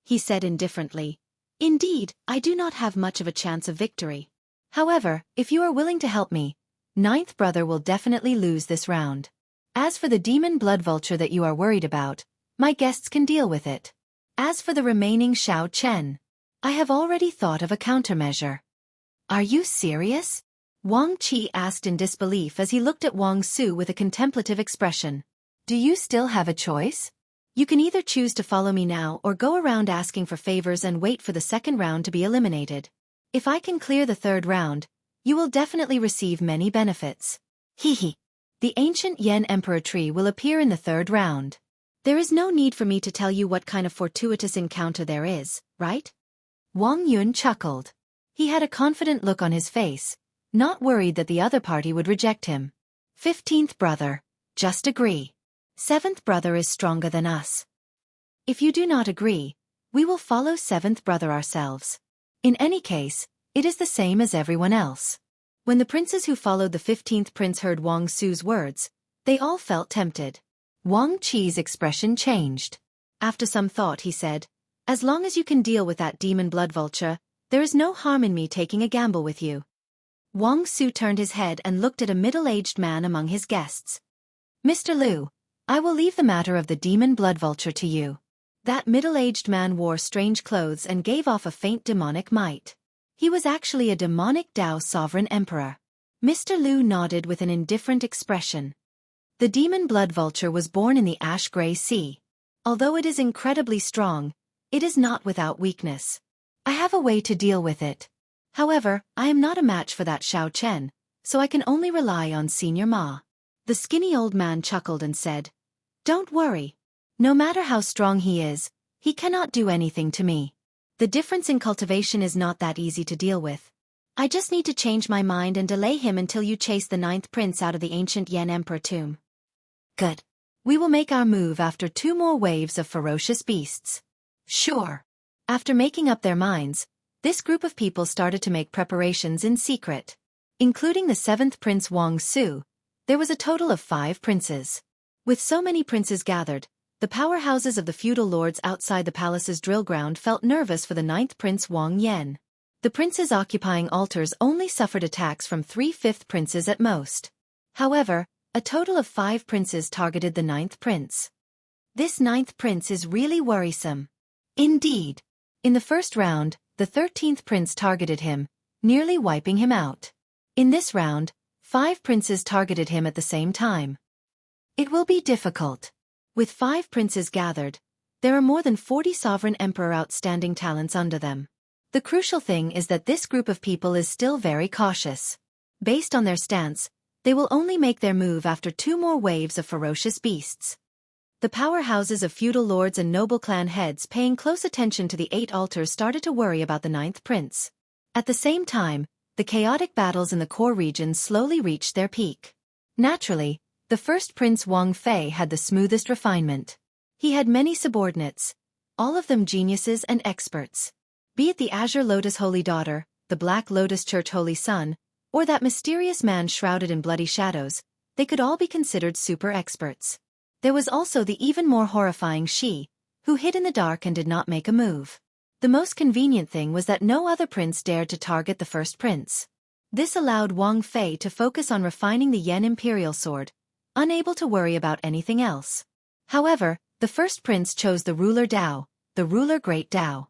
He said indifferently, "Indeed, I do not have much of a chance of victory. However, if you are willing to help me, ninth brother will definitely lose this round. As for the demon blood vulture that you are worried about, my guests can deal with it. As for the remaining Xiao Chen, I have already thought of a countermeasure." Are you serious? Wang Qi asked in disbelief as he looked at Wang Su with a contemplative expression. Do you still have a choice? You can either choose to follow me now or go around asking for favors and wait for the second round to be eliminated. If I can clear the third round, you will definitely receive many benefits. Hehe. The ancient Yen Emperor tree will appear in the third round. There is no need for me to tell you what kind of fortuitous encounter there is, right? Wang Yun chuckled. He had a confident look on his face, not worried that the other party would reject him. 15th brother, just agree. 7th brother is stronger than us. If you do not agree, we will follow 7th brother ourselves. In any case, it is the same as everyone else. When the princes who followed the 15th prince heard Wang Su's words, they all felt tempted. Wang Qi's expression changed. After some thought he said, "As long as you can deal with that demon blood vulture, there is no harm in me taking a gamble with you." Wang Su turned his head and looked at a middle-aged man among his guests. "Mr. Liu, I will leave the matter of the demon blood vulture to you." That middle-aged man wore strange clothes and gave off a faint demonic might. He was actually a demonic Dao sovereign emperor. Mr. Liu nodded with an indifferent expression. The demon blood vulture was born in the ash-gray sea. Although it is incredibly strong, it is not without weakness. I have a way to deal with it. However, I am not a match for that Xiao Chen, so I can only rely on Senior Ma. The skinny old man chuckled and said, "Don't worry. No matter how strong he is, he cannot do anything to me. The difference in cultivation is not that easy to deal with. I just need to change my mind and delay him until you chase the 9th prince out of the ancient Yen Emperor tomb." Good. We will make our move after 2 more waves of ferocious beasts. Sure. After making up their minds, this group of people started to make preparations in secret. Including the 7th prince Wang Su, there was a total of 5 princes. With so many princes gathered, the powerhouses of the feudal lords outside the palace's drill ground felt nervous for the 9th prince Wang Yan. The princes occupying altars only suffered attacks from 3 5th princes at most. However, a total of 5 princes targeted the 9th prince. This 9th prince is really worrisome. Indeed. In the first round, the 13th prince targeted him, nearly wiping him out. In this round, 5 princes targeted him at the same time. It will be difficult. With 5 princes gathered, there are more than 40 sovereign emperor outstanding talents under them. The crucial thing is that this group of people is still very cautious. Based on their stance, they will only make their move after 2 more waves of ferocious beasts. The powerhouses of feudal lords and noble clan heads paying close attention to the 8 altars started to worry about the 9th prince. At the same time, the chaotic battles in the core regions slowly reached their peak. Naturally, the first prince Wang Fei had the smoothest refinement. He had many subordinates, all of them geniuses and experts. Be it the Azure Lotus Holy Daughter, the Black Lotus Church Holy Son, or that mysterious man shrouded in bloody shadows, they could all be considered super experts. There was also the even more horrifying Shi, who hid in the dark and did not make a move. The most convenient thing was that no other prince dared to target the first prince. This allowed Wang Fei to focus on refining the Yen Imperial Sword, unable to worry about anything else. However, the first prince chose the ruler Dao, the ruler Great Dao.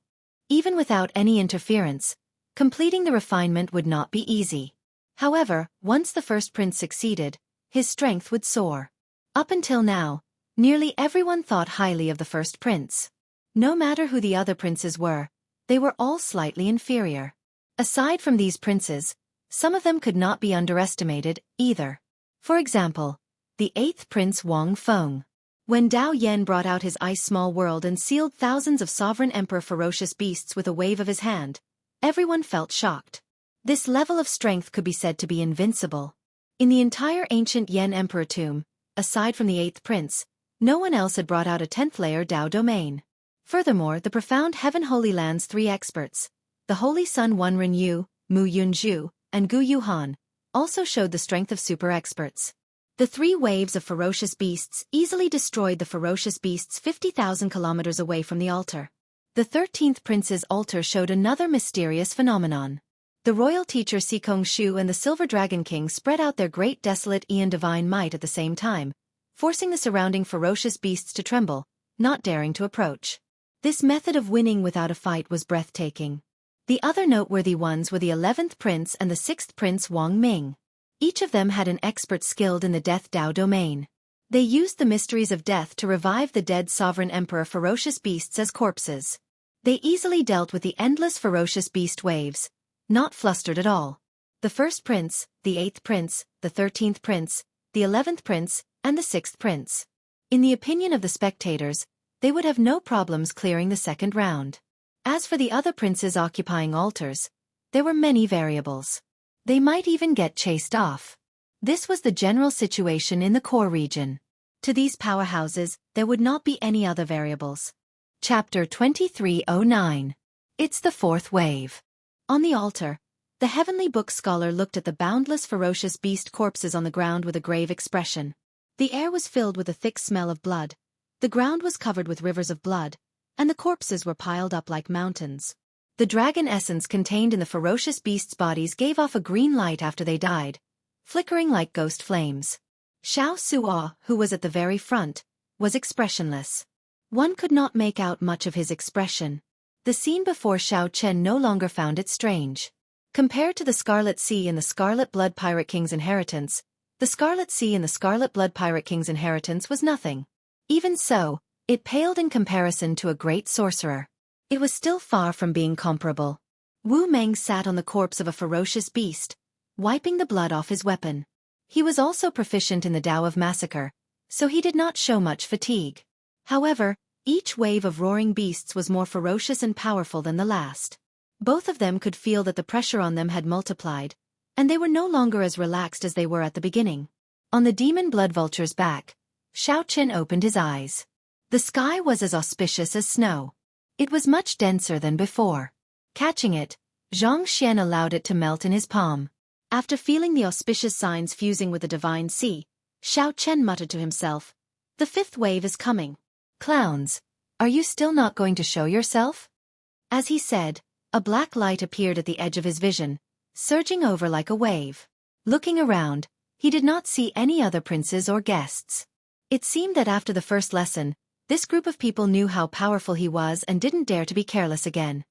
Even without any interference, completing the refinement would not be easy. However, once the first prince succeeded, his strength would soar. Up until now, nearly everyone thought highly of the first prince. No matter who the other princes were, they were all slightly inferior. Aside from these princes, some of them could not be underestimated, either. For example, the 8th prince Wang Feng. When Dao Yen brought out his ice small world and sealed thousands of sovereign emperor ferocious beasts with a wave of his hand, everyone felt shocked. This level of strength could be said to be invincible. In the entire ancient Yen Emperor tomb, aside from the 8th prince, no one else had brought out a 10th layer Dao domain. Furthermore, the profound Heaven Holy Land's 3 experts, the Holy Sun Wenren Yu, Mu Yunju, and Gu Yuhan, also showed the strength of super experts. The 3 waves of ferocious beasts easily destroyed the ferocious beasts 50,000 kilometers away from the altar. The 13th prince's altar showed another mysterious phenomenon. The royal teacher Sikong Shu and the Silver Dragon King spread out their great desolate Aeon divine might at the same time, forcing the surrounding ferocious beasts to tremble, not daring to approach. This method of winning without a fight was breathtaking. The other noteworthy ones were the 11th prince and the 6th prince Wang Ming. Each of them had an expert skilled in the Death Dao domain. They used the mysteries of death to revive the dead sovereign emperor ferocious beasts as corpses. They easily dealt with the endless ferocious beast waves, not flustered at all. The 1st prince, the 8th prince, the 13th prince, the 11th prince, and the 6th prince. In the opinion of the spectators, they would have no problems clearing the 2nd round. As for the other princes occupying altars, there were many variables. They might even get chased off. This was the general situation in the core region. To these powerhouses, there would not be any other variables. Chapter 2309. It's the 4th wave. On the altar, the heavenly book scholar looked at the boundless ferocious beast corpses on the ground with a grave expression. The air was filled with a thick smell of blood, the ground was covered with rivers of blood, and the corpses were piled up like mountains. The dragon essence contained in the ferocious beasts' bodies gave off a green light after they died, flickering like ghost flames. Xiao Suo, who was at the very front, was expressionless. One could not make out much of his expression. The scene before Xiao Chen no longer found it strange. Compared to the Scarlet Sea and the Scarlet Blood Pirate King's inheritance, the Scarlet Sea and the Scarlet Blood Pirate King's inheritance was nothing. Even so, it paled in comparison to a great sorcerer. It was still far from being comparable. Wu Meng sat on the corpse of a ferocious beast, wiping the blood off his weapon. He was also proficient in the Tao of Massacre, so he did not show much fatigue. However, each wave of roaring beasts was more ferocious and powerful than the last. Both of them could feel that the pressure on them had multiplied, and they were no longer as relaxed as they were at the beginning. On the demon blood vulture's back, Xiao Chen opened his eyes. The sky was as auspicious as snow. It was much denser than before. Catching it, Zhang Xian allowed it to melt in his palm. After feeling the auspicious signs fusing with the divine sea, Xiao Chen muttered to himself, "The 5th wave is coming. Clowns, are you still not going to show yourself?" As he said, a black light appeared at the edge of his vision, surging over like a wave. Looking around, he did not see any other princes or guests. It seemed that after the first lesson, this group of people knew how powerful he was and didn't dare to be careless again.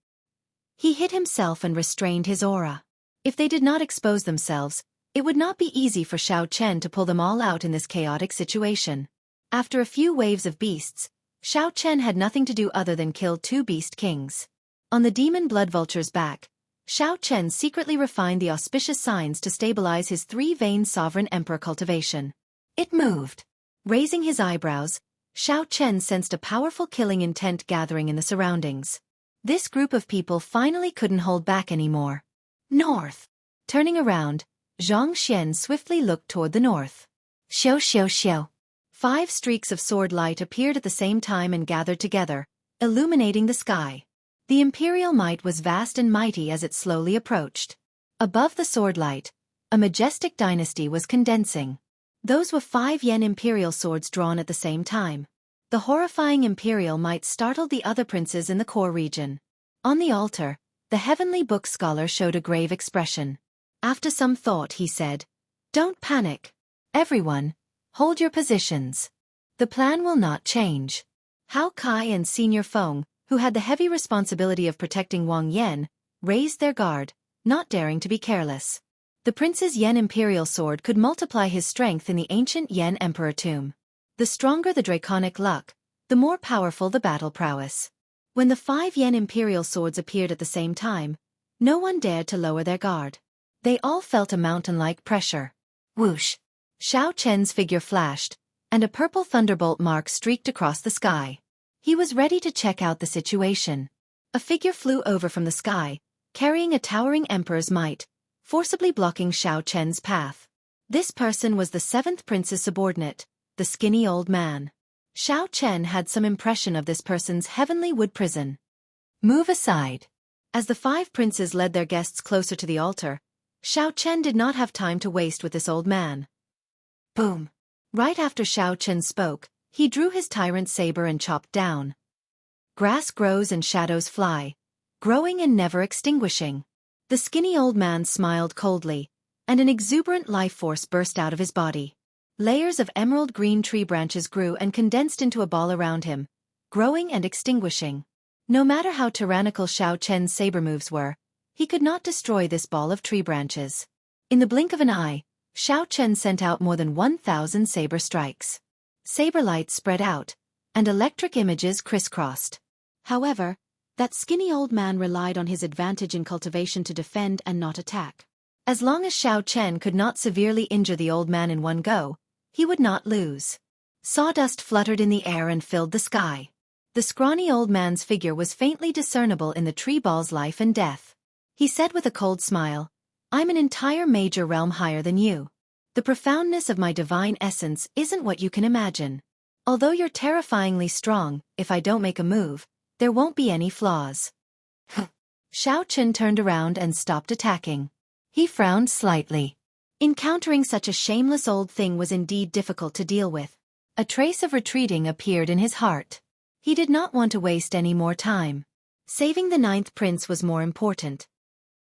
He hid himself and restrained his aura. If they did not expose themselves, it would not be easy for Xiao Chen to pull them all out in this chaotic situation. After a few waves of beasts, Xiao Chen had nothing to do other than kill 2 beast kings. On the demon blood vulture's back, Xiao Chen secretly refined the auspicious signs to stabilize his 3-vein sovereign emperor cultivation. It moved. Raising his eyebrows, Xiao Chen sensed a powerful killing intent gathering in the surroundings. This group of people finally couldn't hold back anymore. North. Turning around, Zhang Xian swiftly looked toward the north. Xiu xiu xiu. 5 streaks of sword light appeared at the same time and gathered together, illuminating the sky. The imperial might was vast and mighty as it slowly approached. Above the sword light, a majestic dynasty was condensing. Those were 5 yen imperial swords drawn at the same time. The horrifying imperial might startled the other princes in the core region. On the altar, the heavenly book scholar showed a grave expression. After some thought he said, "Don't panic. Everyone, hold your positions. The plan will not change." Hao Kai and Senior Feng, who had the heavy responsibility of protecting Wang Yan, raised their guard, not daring to be careless. The prince's Yen imperial sword could multiply his strength in the ancient Yen emperor tomb. The stronger the draconic luck, the more powerful the battle prowess. When the 5 Yen imperial swords appeared at the same time, no one dared to lower their guard. They all felt a mountain-like pressure. Whoosh! Xiao Chen's figure flashed, and a purple thunderbolt mark streaked across the sky. He was ready to check out the situation. A figure flew over from the sky, carrying a towering emperor's might, forcibly blocking Xiao Chen's path. This person was the 7th prince's subordinate, the skinny old man. Xiao Chen had some impression of this person's heavenly wood prison. "Move aside." As the 5 princes led their guests closer to the altar, Xiao Chen did not have time to waste with this old man. Boom! Right after Xiao Chen spoke, he drew his tyrant saber and chopped down. Grass grows and shadows fly, growing and never extinguishing. The skinny old man smiled coldly, and an exuberant life force burst out of his body. Layers of emerald green tree branches grew and condensed into a ball around him, growing and extinguishing. No matter how tyrannical Xiao Chen's saber moves were, he could not destroy this ball of tree branches. In the blink of an eye, Xiao Chen sent out more than 1,000 saber strikes. Saber lights spread out, and electric images crisscrossed. However, that skinny old man relied on his advantage in cultivation to defend and not attack. As long as Xiao Chen could not severely injure the old man in one go, he would not lose. Sawdust fluttered in the air and filled the sky. The scrawny old man's figure was faintly discernible in the tree ball's life and death. He said with a cold smile, "I'm an entire major realm higher than you. The profoundness of my divine essence isn't what you can imagine. Although you're terrifyingly strong, if I don't make a move, there won't be any flaws." Xiao Chen turned around and stopped attacking. He frowned slightly. Encountering such a shameless old thing was indeed difficult to deal with. A trace of retreating appeared in his heart. He did not want to waste any more time. Saving the 9th prince was more important.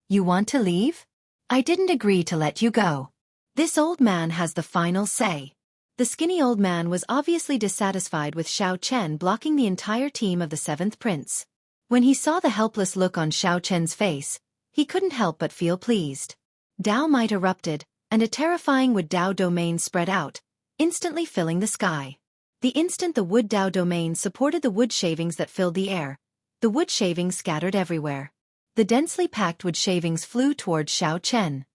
"You want to leave? I didn't agree to let you go. This old man has the final say." The skinny old man was obviously dissatisfied with Xiao Chen blocking the entire team of the 7th prince. When he saw the helpless look on Xiao Chen's face, he couldn't help but feel pleased. Dao Might erupted, and a terrifying Wood Dao domain spread out, instantly filling the sky. The instant the Wood Dao domain supported the wood shavings that filled the air, the wood shavings scattered everywhere. The densely packed wood shavings flew towards Xiao Chen.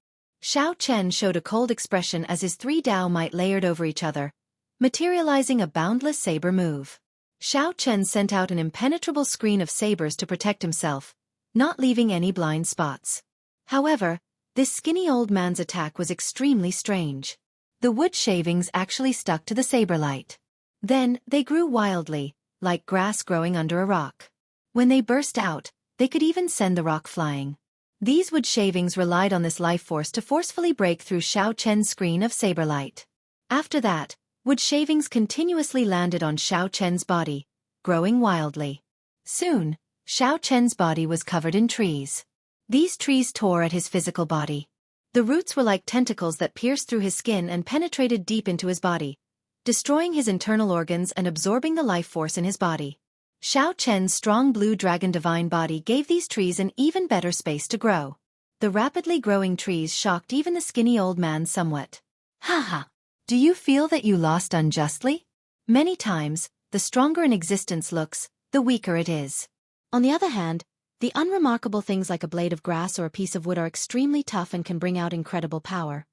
Xiao Chen showed a cold expression as his 3 Dao Might layered over each other, materializing a boundless saber move. Xiao Chen sent out an impenetrable screen of sabers to protect himself, not leaving any blind spots. However, this skinny old man's attack was extremely strange. The wood shavings actually stuck to the saber light. Then, they grew wildly, like grass growing under a rock. When they burst out, they could even send the rock flying. These wood shavings relied on this life force to forcefully break through Xiao Chen's screen of saber light. After that, wood shavings continuously landed on Xiao Chen's body, growing wildly. Soon, Xiao Chen's body was covered in trees. These trees tore at his physical body. The roots were like tentacles that pierced through his skin and penetrated deep into his body, destroying his internal organs and absorbing the life force in his body. Xiao Chen's strong blue dragon divine body gave these trees an even better space to grow. The rapidly growing trees shocked even the skinny old man somewhat. "Haha! Do you feel that you lost unjustly? Many times, the stronger an existence looks, the weaker it is. On the other hand, the unremarkable things like a blade of grass or a piece of wood are extremely tough and can bring out incredible power."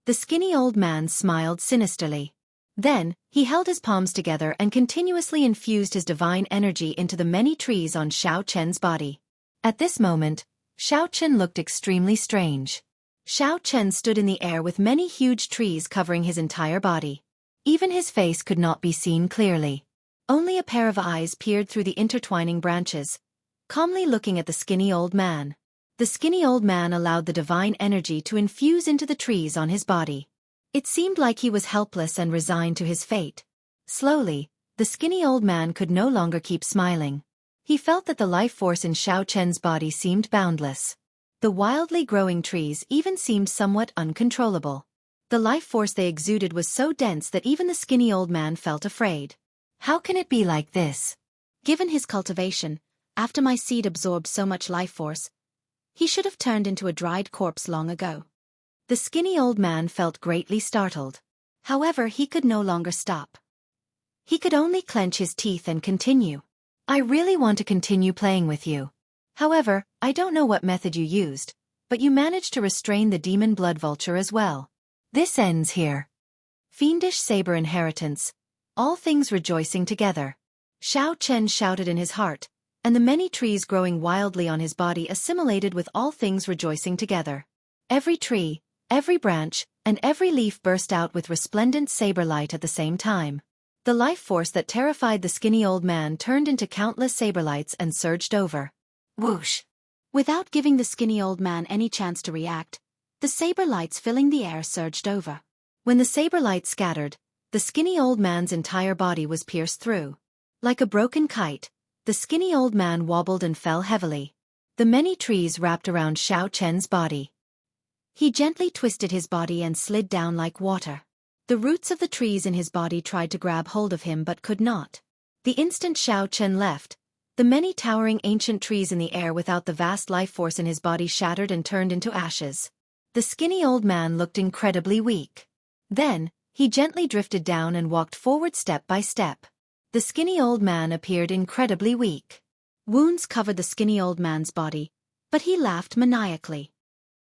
The skinny old man smiled sinisterly. Then, he held his palms together and continuously infused his divine energy into the many trees on Xiao Chen's body. At this moment, Xiao Chen looked extremely strange. Xiao Chen stood in the air with many huge trees covering his entire body. Even his face could not be seen clearly. Only a pair of eyes peered through the intertwining branches, calmly looking at the skinny old man. The skinny old man allowed the divine energy to infuse into the trees on his body. It seemed like he was helpless and resigned to his fate. Slowly, the skinny old man could no longer keep smiling. He felt that the life force in Xiao Chen's body seemed boundless. The wildly growing trees even seemed somewhat uncontrollable. The life force they exuded was so dense that even the skinny old man felt afraid. How can it be like this? Given his cultivation, after my seed absorbed so much life force, he should have turned into a dried corpse long ago. The skinny old man felt greatly startled. However, he could no longer stop. He could only clench his teeth and continue. "I really want to continue playing with you. However, I don't know what method you used, but you managed to restrain the demon blood vulture as well. This ends here. Fiendish saber inheritance, all things rejoicing together." Xiao Chen shouted in his heart, and the many trees growing wildly on his body assimilated with all things rejoicing together. Every tree, every branch, and every leaf burst out with resplendent saber light at the same time. The life force that terrified the skinny old man turned into countless saber lights and surged over. Whoosh! Without giving the skinny old man any chance to react, the saber lights filling the air surged over. When the saber light scattered, the skinny old man's entire body was pierced through. Like a broken kite, the skinny old man wobbled and fell heavily. The many trees wrapped around Xiao Chen's body. He gently twisted his body and slid down like water. The roots of the trees in his body tried to grab hold of him but could not. The instant Xiao Chen left, the many towering ancient trees in the air without the vast life force in his body shattered and turned into ashes. The skinny old man looked incredibly weak. Then, he gently drifted down and walked forward step by step. The skinny old man appeared incredibly weak. Wounds covered the skinny old man's body, but he laughed maniacally.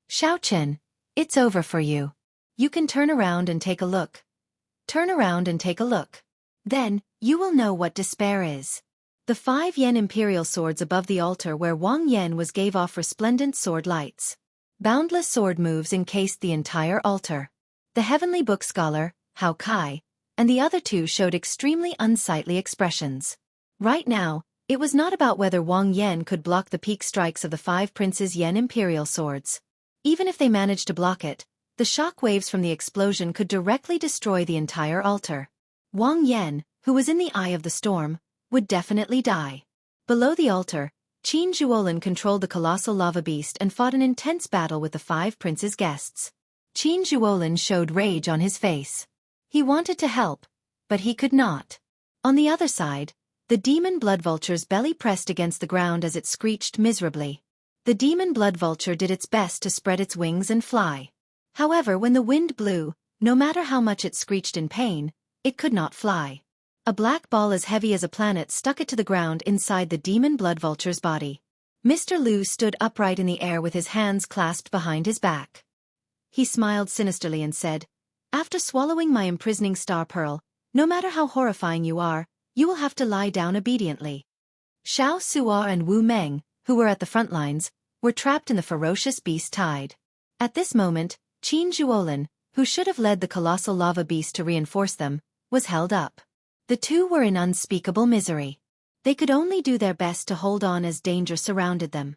Xiao Chen, it's over for you. You can turn around and take a look. Turn around and take a look. Then, you will know what despair is. The 5 yen imperial swords above the altar where Wang Yan was gave off resplendent sword lights. Boundless sword moves encased the entire altar. The heavenly book scholar, Hao Kai, and the other two showed extremely unsightly expressions. Right now, it was not about whether Wang Yan could block the peak strikes of the 5 princes' yen imperial swords. Even if they managed to block it, the shock waves from the explosion could directly destroy the entire altar. Wang Yan, who was in the eye of the storm, would definitely die. Below the altar, Qin Zhuolin controlled the colossal lava beast and fought an intense battle with the 5 princes' guests. Qin Zhuolin showed rage on his face. He wanted to help, but he could not. On the other side, the demon blood vulture's belly pressed against the ground as it screeched miserably. The demon blood vulture did its best to spread its wings and fly. However, when the wind blew, no matter how much it screeched in pain, it could not fly. A black ball as heavy as a planet stuck it to the ground inside the demon blood vulture's body. Mr. Liu stood upright in the air with his hands clasped behind his back. He smiled sinisterly and said, "After swallowing my imprisoning star pearl, no matter how horrifying you are, you will have to lie down obediently." Xiao Suo and Wu Meng, who were at the front lines, were trapped in the ferocious beast tide. At this moment, Qin Zhuolin, who should have led the colossal lava beast to reinforce them, was held up. The two were in unspeakable misery. They could only do their best to hold on as danger surrounded them.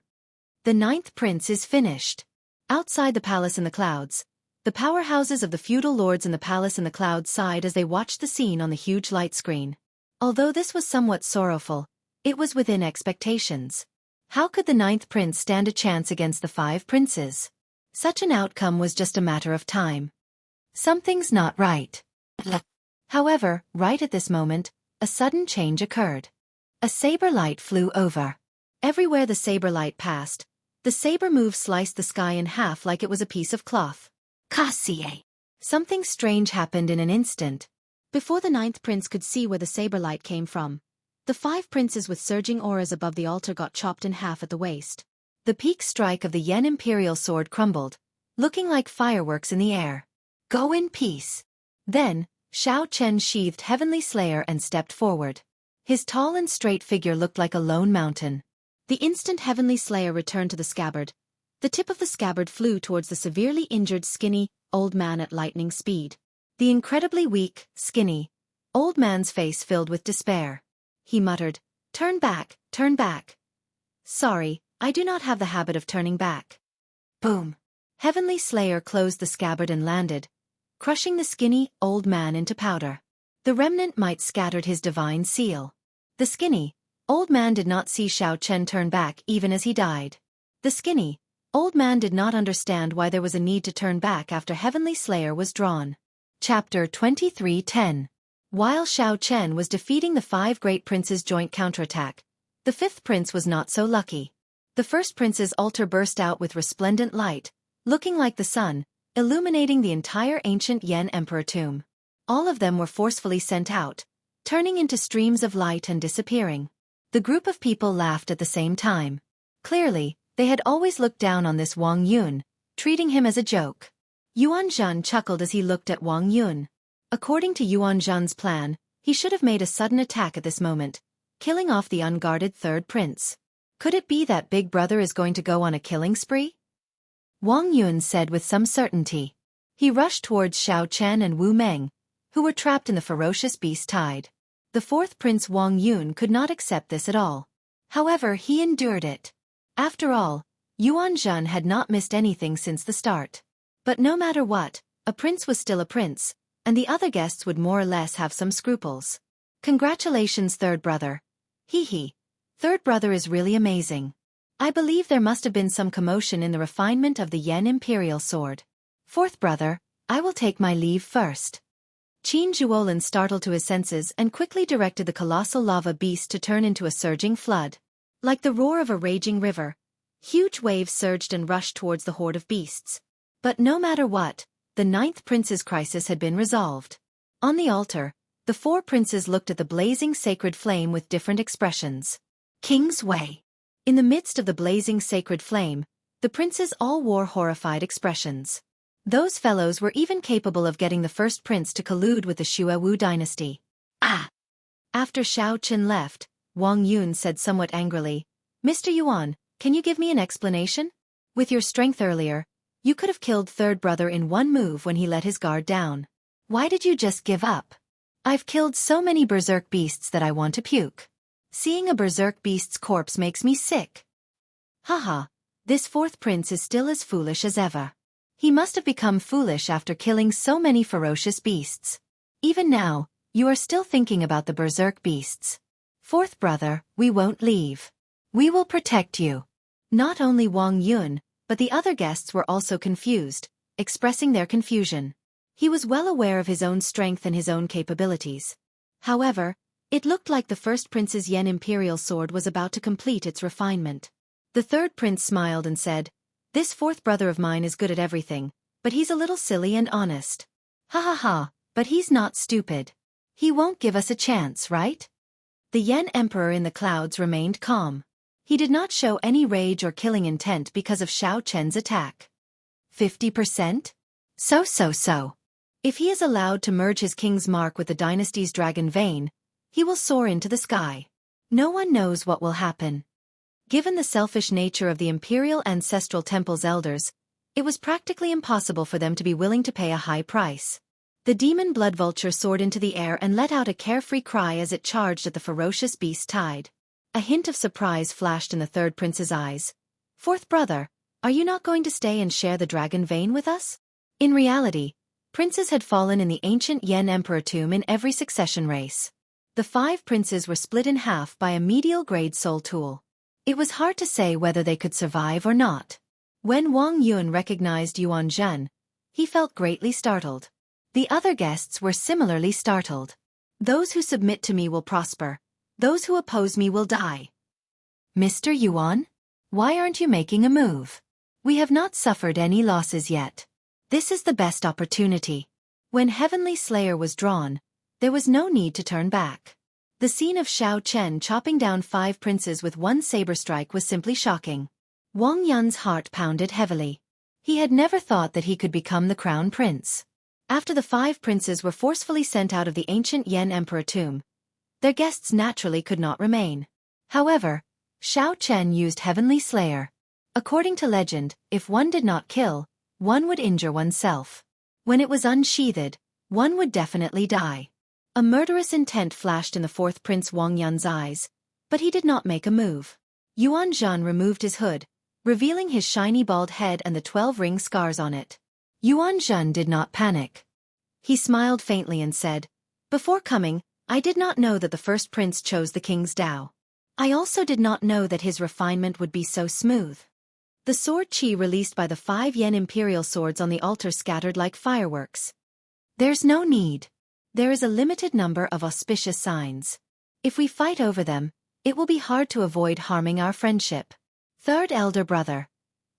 The 9th prince is finished. Outside the palace in the clouds, the powerhouses of the feudal lords in the palace in the clouds sighed as they watched the scene on the huge light screen. Although this was somewhat sorrowful, it was within expectations. How could the 9th prince stand a chance against the 5 princes? Such an outcome was just a matter of time. Something's not right. However, right at this moment, a sudden change occurred. A saber light flew over. Everywhere the saber light passed, the saber move sliced the sky in half like it was a piece of cloth. Cassie! Something strange happened in an instant. Before the 9th prince could see where the saber light came from, the 5 princes with surging auras above the altar got chopped in half at the waist. The peak strike of the yen imperial sword crumbled, looking like fireworks in the air. Go in peace. Then, Xiao Chen sheathed Heavenly Slayer and stepped forward. His tall and straight figure looked like a lone mountain. The instant Heavenly Slayer returned to the scabbard, the tip of the scabbard flew towards the severely injured skinny, old man at lightning speed. The incredibly weak, skinny, old man's face filled with despair. He muttered, turn back, turn back." "Sorry, I do not have the habit of turning back." Boom! Heavenly Slayer closed the scabbard and landed, crushing the skinny, old man into powder. The remnant might scattered his divine seal. The skinny, old man did not see Xiao Chen turn back even as he died. The skinny, old man did not understand why there was a need to turn back after Heavenly Slayer was drawn. Chapter 23:10. While Xiao Chen was defeating the 5 great princes' joint counterattack, the 5th prince was not so lucky. The 1st prince's altar burst out with resplendent light, looking like the sun, illuminating the entire ancient Yen Emperor tomb. All of them were forcefully sent out, turning into streams of light and disappearing. The group of people laughed at the same time. Clearly, they had always looked down on this Wang Yun, treating him as a joke. Yuan Zhan chuckled as he looked at Wang Yun. According to Yuan Zhan's plan, he should have made a sudden attack at this moment, killing off the unguarded 3rd prince. Could it be that Big Brother is going to go on a killing spree? Wang Yun said with some certainty. He rushed towards Xiao Chen and Wu Meng, who were trapped in the ferocious beast tide. The 4th prince Wang Yun could not accept this at all. However, he endured it. After all, Yuan Zhen had not missed anything since the start. But no matter what, a prince was still a prince, and the other guests would more or less have some scruples. Congratulations, third brother. Hee hee. Third brother is really amazing. I believe there must have been some commotion in the refinement of the Yen Imperial Sword. Fourth brother, I will take my leave first. Qin Zhuolin startled to his senses and quickly directed the colossal lava beast to turn into a surging flood. Like the roar of a raging river, huge waves surged and rushed towards the horde of beasts. But no matter what, the 9th prince's crisis had been resolved. On the altar, the 4 princes looked at the blazing sacred flame with different expressions. King's Way. In the midst of the blazing sacred flame, the princes all wore horrified expressions. Those fellows were even capable of getting the first prince to collude with the Xuewu dynasty. Ah! After Xiao Qin left, Wang Yun said somewhat angrily, Mr. Yuan, can you give me an explanation? With your strength earlier, you could have killed third brother in one move when he let his guard down. Why did you just give up? I've killed so many berserk beasts that I want to puke. Seeing a berserk beast's corpse makes me sick. Haha, this 4th prince is still as foolish as ever. He must have become foolish after killing so many ferocious beasts. Even now, you are still thinking about the berserk beasts. 4th brother, we won't leave. We will protect you. Not only Wang Yun, but the other guests were also confused, expressing their confusion. He was well aware of his own strength and his own capabilities. However, it looked like the 1st prince's Yen Imperial Sword was about to complete its refinement. The 3rd prince smiled and said, This 4th brother of mine is good at everything, but he's a little silly and honest. Ha ha ha, but he's not stupid. He won't give us a chance, right? The Yen Emperor in the clouds remained calm. He did not show any rage or killing intent because of Xiao Chen's attack. 50%? So. If he is allowed to merge his king's mark with the dynasty's dragon vein, he will soar into the sky. No one knows what will happen. Given the selfish nature of the Imperial Ancestral Temple's elders, it was practically impossible for them to be willing to pay a high price. The demon blood vulture soared into the air and let out a carefree cry as it charged at the ferocious beast tide. A hint of surprise flashed in the 3rd prince's eyes. 4th brother, are you not going to stay and share the dragon vein with us? In reality, princes had fallen in the ancient Yen Emperor tomb in every succession race. The 5 princes were split in half by a medial-grade soul tool. It was hard to say whether they could survive or not. When Wang Yun recognized Yuan Zhen, he felt greatly startled. The other guests were similarly startled. Those who submit to me will prosper. Those who oppose me will die. Mr. Yuan? Why aren't you making a move? We have not suffered any losses yet. This is the best opportunity. When Heavenly Slayer was drawn, there was no need to turn back. The scene of Xiao Chen chopping down 5 princes with one saber strike was simply shocking. Wang Yun's heart pounded heavily. He had never thought that he could become the crown prince. After the 5 princes were forcefully sent out of the ancient Yen Emperor tomb, their guests naturally could not remain. However, Xiao Chen used Heavenly Slayer. According to legend, if one did not kill, one would injure oneself. When it was unsheathed, one would definitely die. A murderous intent flashed in the 4th prince Wang Yun's eyes, but he did not make a move. Yuan Zhen removed his hood, revealing his shiny bald head and the 12 ring scars on it. Yuan Zhen did not panic. He smiled faintly and said, Before coming, I did not know that the 1st prince chose the king's Tao. I also did not know that his refinement would be so smooth. The sword qi released by the 5 Yen Imperial swords on the altar scattered like fireworks. There's no need. There is a limited number of auspicious signs. If we fight over them, it will be hard to avoid harming our friendship. 3rd elder brother.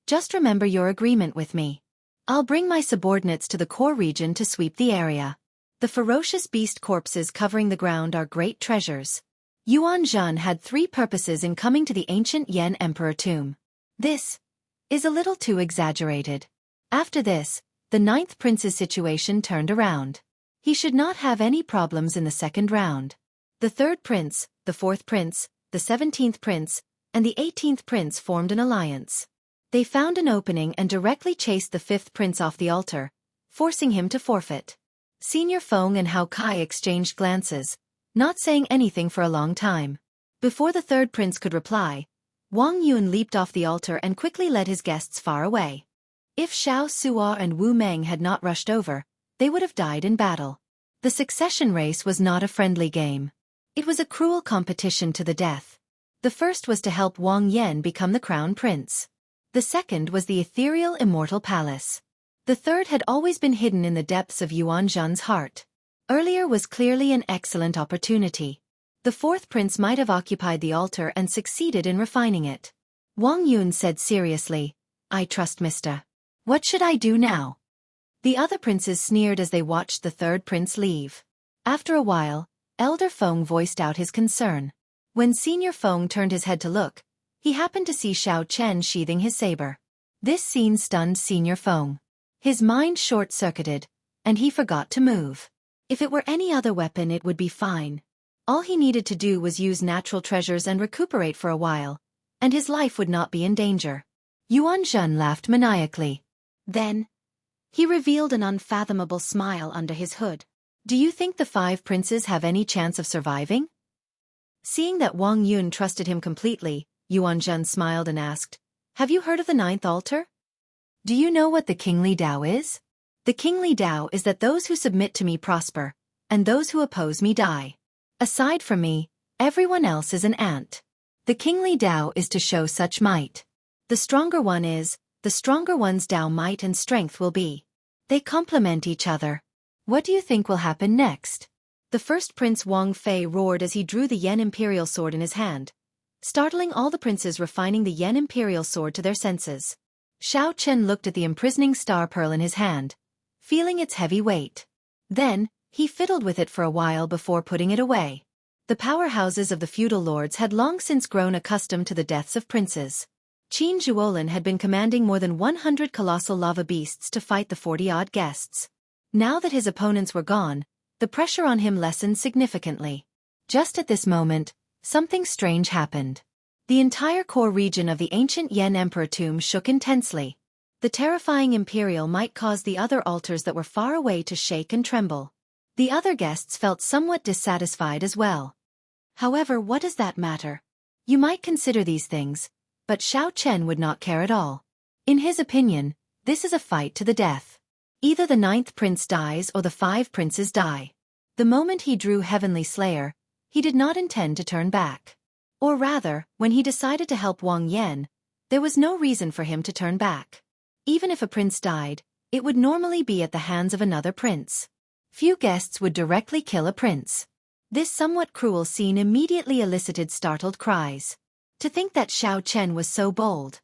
Just remember your agreement with me. I'll bring my subordinates to the core region to sweep the area. The ferocious beast corpses covering the ground are great treasures. Yuan Zhen had 3 purposes in coming to the ancient Yen Emperor tomb. This is a little too exaggerated. After this, the 9th prince's situation turned around. He should not have any problems in the 2nd round. The 3rd prince, the 4th prince, the 17th prince, and the 18th prince formed an alliance. They found an opening and directly chased the 5th prince off the altar, forcing him to forfeit. Senior Feng and Hao Kai exchanged glances, not saying anything for a long time. Before the 3rd prince could reply, Wang Yun leaped off the altar and quickly led his guests far away. If Xiao Suo and Wu Meng had not rushed over, they would have died in battle. The succession race was not a friendly game. It was a cruel competition to the death. The first was to help Wang Yan become the crown prince. The second was the ethereal immortal palace. The third had always been hidden in the depths of Yuan Zhan's heart. Earlier was clearly an excellent opportunity. The fourth prince might have occupied the altar and succeeded in refining it. Wang Yun said seriously, "I trust Mr. What should I do now?" The other princes sneered as they watched the third prince leave. After a while, Elder Feng voiced out his concern. When Senior Feng turned his head to look, he happened to see Xiao Chen sheathing his saber. This scene stunned Senior Feng. His mind short-circuited, and he forgot to move. If it were any other weapon it would be fine. All he needed to do was use natural treasures and recuperate for a while, and his life would not be in danger. Yuan Zhan laughed maniacally. Then, he revealed an unfathomable smile under his hood. "Do you think the 5 princes have any chance of surviving?" Seeing that Wang Yun trusted him completely, Yuan Zhan smiled and asked, "Have you heard of the 9th altar? Do you know what the kingly Tao is?" "The kingly Tao is that those who submit to me prosper, and those who oppose me die. Aside from me, everyone else is an ant. The kingly Tao is to show such might. The stronger one is, the stronger one's Tao might and strength will be. They complement each other. What do you think will happen next?" The first Prince Wang Fei roared as he drew the Yen Imperial Sword in his hand, startling all the princes, refining the Yen Imperial Sword to their senses. Xiao Chen looked at the imprisoning star pearl in his hand, feeling its heavy weight. Then, he fiddled with it for a while before putting it away. The powerhouses of the feudal lords had long since grown accustomed to the deaths of princes. Qin Zhuolin had been commanding more than 100 colossal lava beasts to fight the 40-odd guests. Now that his opponents were gone, the pressure on him lessened significantly. Just at this moment, something strange happened. The entire core region of the ancient Yen Emperor tomb shook intensely. The terrifying Imperial might cause the other altars that were far away to shake and tremble. The other guests felt somewhat dissatisfied as well. However, what does that matter? You might consider these things, but Xiao Chen would not care at all. In his opinion, this is a fight to the death. Either the 9th prince dies or the 5 princes die. The moment he drew Heavenly Slayer, he did not intend to turn back. Or rather, when he decided to help Wang Yan, there was no reason for him to turn back. Even if a prince died, it would normally be at the hands of another prince. Few guests would directly kill a prince. This somewhat cruel scene immediately elicited startled cries. To think that Xiao Chen was so bold.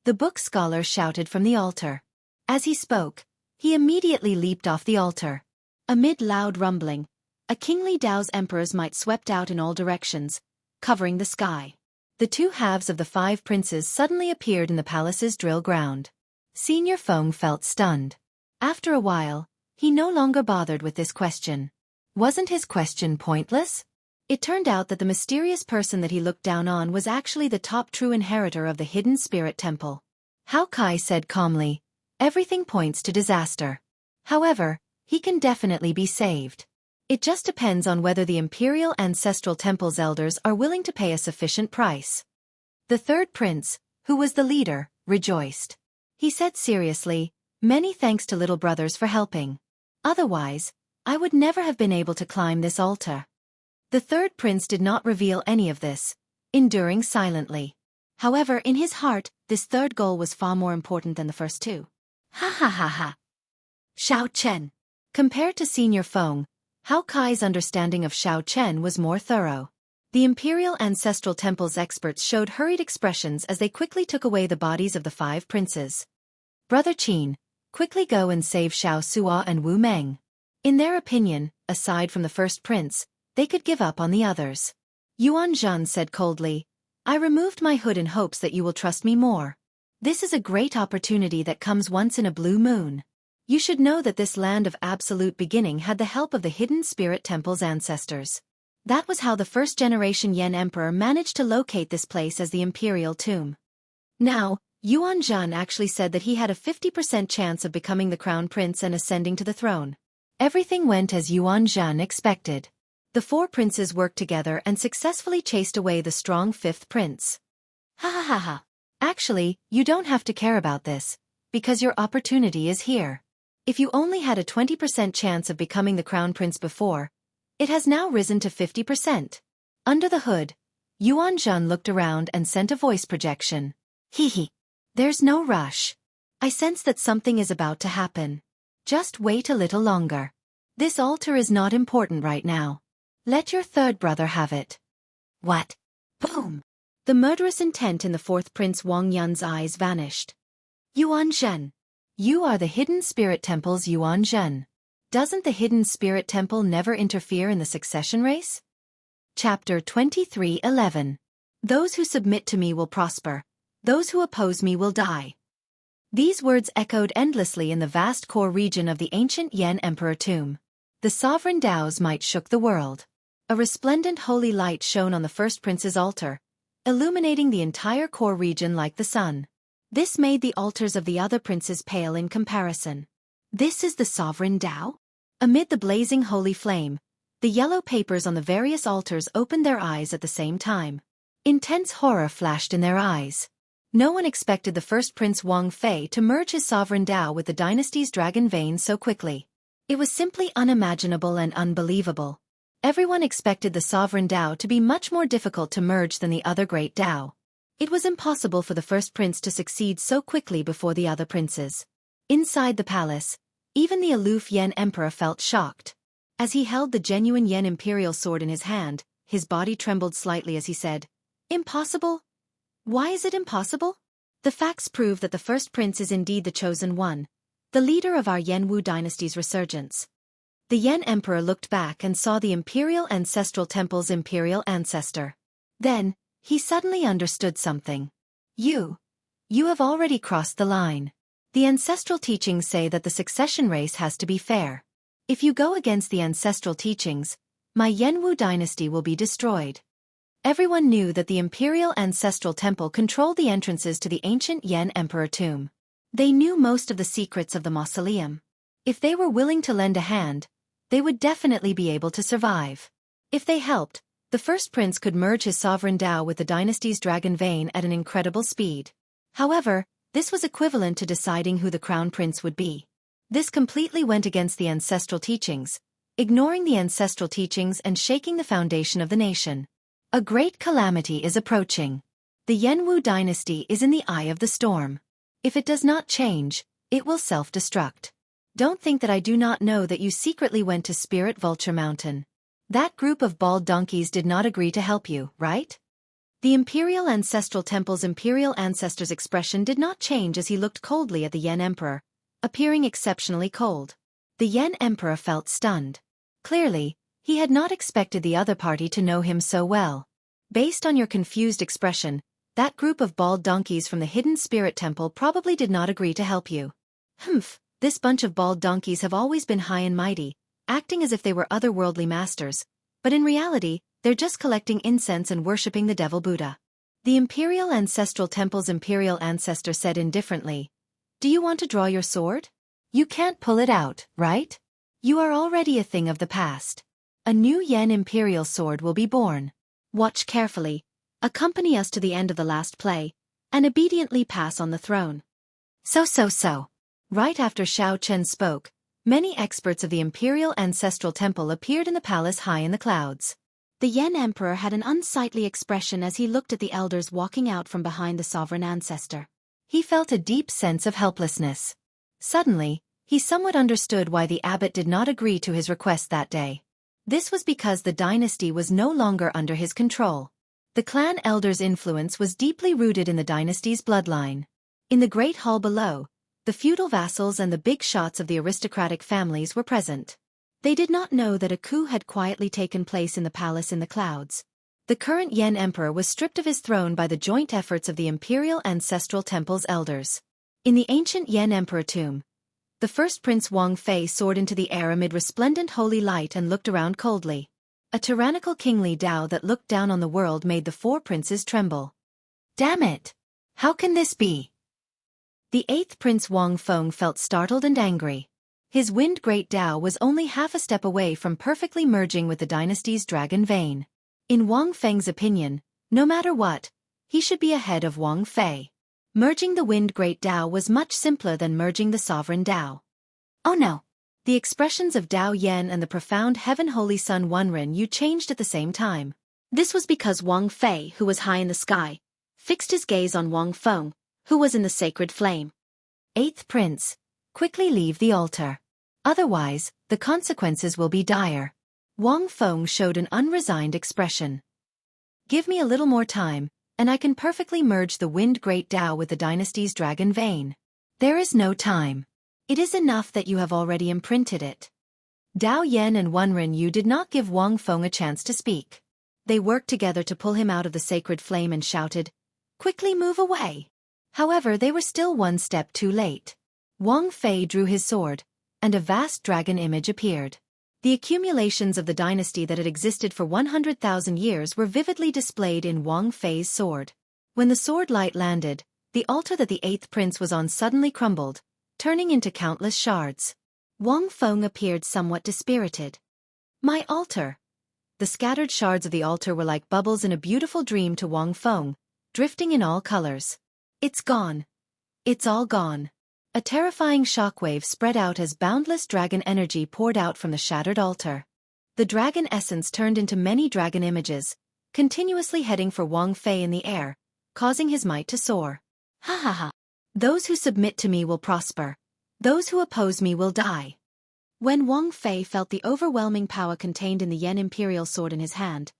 The book scholar shouted from the altar. As he spoke, he immediately leaped off the altar. Amid loud rumbling, a kingly Tao's emperor's might swept out in all directions, covering the sky. The 2 halves of the 5 princes suddenly appeared in the palace's drill ground. Senior Feng felt stunned. After a while, he no longer bothered with this question. Wasn't his question pointless? It turned out that the mysterious person that he looked down on was actually the top true inheritor of the hidden spirit temple. Hao Kai said calmly, "Everything points to disaster. However, he can definitely be saved. It just depends on whether the Imperial Ancestral Temple's elders are willing to pay a sufficient price." The third prince, who was the leader, rejoiced. He said seriously, "Many thanks to little brothers for helping. Otherwise, I would never have been able to climb this altar." The third prince did not reveal any of this, enduring silently. However, in his heart, this third goal was far more important than the first 2. Ha ha ha ha. Xiao Chen. Compared to Senior Feng, Hao Kai's understanding of Xiao Chen was more thorough. The Imperial Ancestral Temple's experts showed hurried expressions as they quickly took away the bodies of the 5 princes. "Brother Qin, quickly go and save Xiao Suo and Wu Meng." In their opinion, aside from the first prince, they could give up on the others. Yuan Zhan said coldly, "I removed my hood in hopes that you will trust me more. This is a great opportunity that comes once in a blue moon. You should know that this land of absolute beginning had the help of the hidden spirit temple's ancestors. That was how the first-generation Yen Emperor managed to locate this place as the Imperial Tomb. Now, Yuan Zhan actually said that he had a 50% chance of becoming the crown prince and ascending to the throne. Everything went as Yuan Zhan expected. The 4 princes worked together and successfully chased away the strong 5th prince. Ha ha ha ha. Actually, you don't have to care about this, because your opportunity is here. If you only had a 20% chance of becoming the crown prince before, it has now risen to 50%. Under the hood, Yuan Zhen looked around and sent a voice projection. Hee. There's no rush. I sense that something is about to happen. Just wait a little longer. This altar is not important right now. Let your third brother have it. What? Boom! The murderous intent in the fourth Prince Wang Yun's eyes vanished. Yuan Zhen. You are the Hidden Spirit Temple's Yuan Zhen. Doesn't the Hidden Spirit Temple never interfere in the succession race? Chapter 23:11. Those who submit to me will prosper. Those who oppose me will die. These words echoed endlessly in the vast core region of the ancient Yan Emperor tomb. The sovereign Dao's might shook the world. A resplendent holy light shone on the first prince's altar, illuminating the entire core region like the sun. This made the altars of the other princes pale in comparison. This is the sovereign Dao? Amid the blazing holy flame, the yellow papers on the various altars opened their eyes at the same time. Intense horror flashed in their eyes. No one expected the first Prince Wang Fei to merge his sovereign Dao with the dynasty's dragon vein so quickly. It was simply unimaginable and unbelievable. Everyone expected the sovereign Dao to be much more difficult to merge than the other great Dao. It was impossible for the first prince to succeed so quickly before the other princes. Inside the palace, even the aloof Yan Emperor felt shocked. As he held the genuine Yan Imperial sword in his hand, his body trembled slightly as he said, "Impossible? Why is it impossible? The facts prove that the first prince is indeed the chosen one, the leader of our Yanwu dynasty's resurgence." The Yan Emperor looked back and saw the Imperial Ancestral Temple's imperial ancestor. Then, he suddenly understood something. You have already crossed the line. The ancestral teachings say that the succession race has to be fair. If you go against the ancestral teachings, my Yanwu dynasty will be destroyed. Everyone knew that the Imperial Ancestral Temple controlled the entrances to the ancient Yan Emperor tomb. They knew most of the secrets of the mausoleum. If they were willing to lend a hand, they would definitely be able to survive. If they helped, the first prince could merge his sovereign Dao with the dynasty's dragon vein at an incredible speed. However, this was equivalent to deciding who the crown prince would be. This completely went against the ancestral teachings, ignoring the ancestral teachings and shaking the foundation of the nation. A great calamity is approaching. The Yanwu dynasty is in the eye of the storm. If it does not change, it will self-destruct. Don't think that I do not know that you secretly went to Spirit Vulture Mountain. That group of bald donkeys did not agree to help you, right? The Imperial Ancestral Temple's imperial ancestor's expression did not change as he looked coldly at the Yan Emperor, appearing exceptionally cold. The Yan Emperor felt stunned. Clearly, he had not expected the other party to know him so well. Based on your confused expression, that group of bald donkeys from the Hidden Spirit Temple probably did not agree to help you. Humph, this bunch of bald donkeys have always been high and mighty, acting as if they were otherworldly masters, but in reality, they're just collecting incense and worshipping the Devil Buddha. The Imperial Ancestral Temple's imperial ancestor said indifferently, "Do you want to draw your sword? You can't pull it out, right? You are already a thing of the past. A new Yan imperial sword will be born. Watch carefully, accompany us to the end of the last play, and obediently pass on the throne." So. Right after Xiao Chen spoke, many experts of the Imperial Ancestral Temple appeared in the palace high in the clouds. The Yan Emperor had an unsightly expression as he looked at the elders walking out from behind the sovereign ancestor. He felt a deep sense of helplessness. Suddenly, he somewhat understood why the abbot did not agree to his request that day. This was because the dynasty was no longer under his control. The clan elder's influence was deeply rooted in the dynasty's bloodline. In the great hall below, the feudal vassals and the big shots of the aristocratic families were present. They did not know that a coup had quietly taken place in the palace in the clouds. The current Yan Emperor was stripped of his throne by the joint efforts of the Imperial Ancestral Temple's elders. In the ancient Yan Emperor tomb, the first Prince Wang Fei soared into the air amid resplendent holy light and looked around coldly. A tyrannical kingly Dao that looked down on the world made the four princes tremble. Damn it! How can this be? The eighth Prince Wang Feng felt startled and angry. His wind great Dao was only half a step away from perfectly merging with the dynasty's dragon vein. In Wang Feng's opinion, no matter what, he should be ahead of Wang Fei. Merging the Wind Great Dao was much simpler than merging the Sovereign Dao. Oh no! The expressions of Dao Yan and the profound Heaven Holy Sun Wenren Yu changed at the same time. This was because Wang Fei, who was high in the sky, fixed his gaze on Wang Feng, who was in the sacred flame. Eighth Prince, quickly leave the altar. Otherwise, the consequences will be dire. Wang Feng showed an unresigned expression. Give me a little more time, and I can perfectly merge the Wind Great Dao with the dynasty's dragon vein. There is no time. It is enough that you have already imprinted it. Dao Yan and Wenren Yu did not give Wang Feng a chance to speak. They worked together to pull him out of the sacred flame and shouted, "Quickly move away!" However, they were still one step too late. Wang Fei drew his sword, and a vast dragon image appeared. The accumulations of the dynasty that had existed for 100,000 years were vividly displayed in Wang Fei's sword. When the sword light landed, the altar that the eighth prince was on suddenly crumbled, turning into countless shards. Wang Feng appeared somewhat dispirited. My altar! The scattered shards of the altar were like bubbles in a beautiful dream to Wang Feng, drifting in all colors. It's gone. It's all gone. A terrifying shockwave spread out as boundless dragon energy poured out from the shattered altar. The dragon essence turned into many dragon images, continuously heading for Wang Fei in the air, causing his might to soar. Ha ha ha! Those who submit to me will prosper. Those who oppose me will die. When Wang Fei felt the overwhelming power contained in the Yen Imperial Sword in his hand,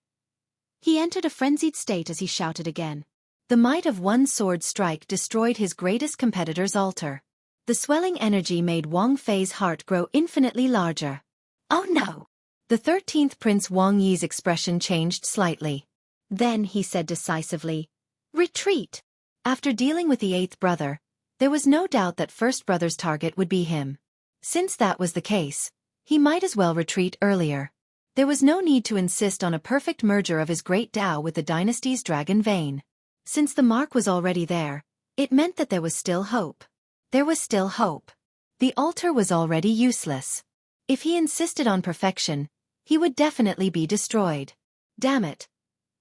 he entered a frenzied state as he shouted again. The might of one sword strike destroyed his greatest competitor's altar. The swelling energy made Wang Fei's heart grow infinitely larger. Oh no! The 13th Prince Wang Yi's expression changed slightly. Then he said decisively, "Retreat!" After dealing with the 8th brother, there was no doubt that first brother's target would be him. Since that was the case, he might as well retreat earlier. There was no need to insist on a perfect merger of his great Dao with the dynasty's dragon vein. Since the mark was already there, it meant that there was still hope. There was still hope. The altar was already useless. If he insisted on perfection, he would definitely be destroyed. Damn it.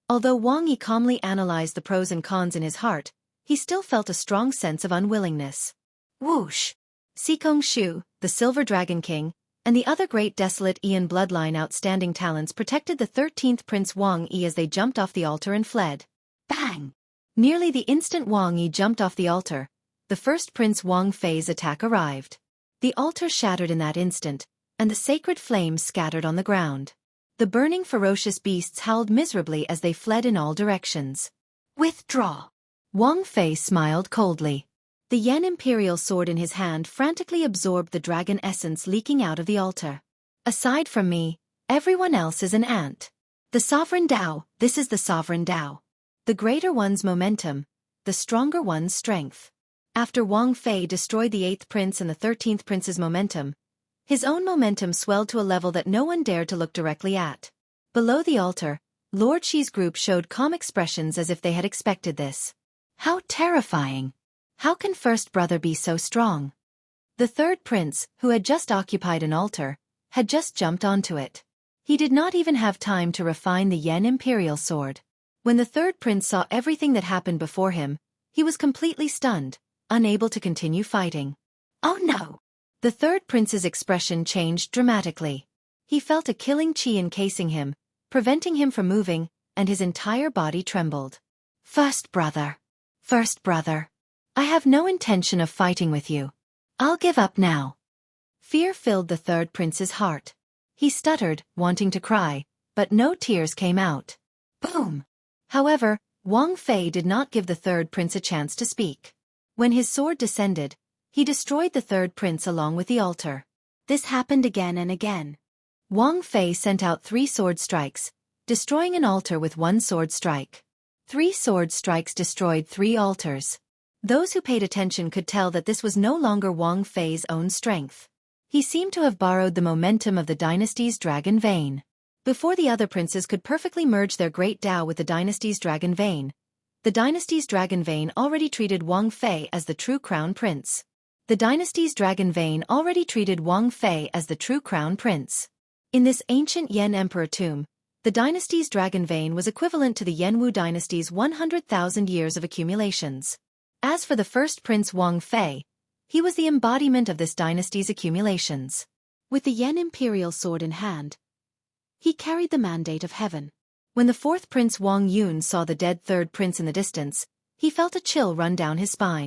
Although Wang Yi calmly analyzed the pros and cons in his heart, he still felt a strong sense of unwillingness. Whoosh! Sikong Shu, the Silver Dragon King, and the other great desolate Ian bloodline outstanding talents protected the 13th Prince Wang Yi as they jumped off the altar and fled. Bang! Nearly the instant Wang Yi jumped off the altar, the first Prince Wang Fei's attack arrived. The altar shattered in that instant, and the sacred flames scattered on the ground. The burning ferocious beasts howled miserably as they fled in all directions. Withdraw! Wang Fei smiled coldly. The Yen Imperial Sword in his hand frantically absorbed the dragon essence leaking out of the altar. Aside from me, everyone else is an ant. The Sovereign Dao, this is the Sovereign Dao. The greater one's momentum, the stronger one's strength. After Wang Fei destroyed the 8th Prince and the 13th Prince's momentum, his own momentum swelled to a level that no one dared to look directly at. Below the altar, Lord Shi's group showed calm expressions as if they had expected this. How terrifying! How can first brother be so strong? The 3rd Prince, who had just occupied an altar, had just jumped onto it. He did not even have time to refine the Yen Imperial Sword. When the 3rd Prince saw everything that happened before him, he was completely stunned, unable to continue fighting. Oh no! The 3rd Prince's expression changed dramatically. He felt a killing chi encasing him, preventing him from moving, and his entire body trembled. First brother! First brother! I have no intention of fighting with you. I'll give up now. Fear filled the 3rd Prince's heart. He stuttered, wanting to cry, but no tears came out. Boom! However, Wang Fei did not give the 3rd Prince a chance to speak. When his sword descended, he destroyed the 3rd Prince along with the altar. This happened again and again. Wang Fei sent out 3 sword strikes, destroying an altar with 1 sword strike. 3 sword strikes destroyed 3 altars. Those who paid attention could tell that this was no longer Wang Fei's own strength. He seemed to have borrowed the momentum of the dynasty's dragon vein. Before the other princes could perfectly merge their great Dao with the dynasty's dragon vein, the dynasty's dragon vein already treated Wang Fei as the true crown prince. The dynasty's dragon vein already treated Wang Fei as the true crown prince. In this ancient Yen emperor tomb, the The dynasty's dragon vein was equivalent to the Yenwu dynasty's 100,000 years of accumulations. As for the first Prince Wang Fei, he was the embodiment of this dynasty's accumulations. With the Yen imperial sword in hand, he carried the mandate of heaven. When the fourth Prince Wang Yun saw the dead third prince in the distance, he felt a chill run down his spine.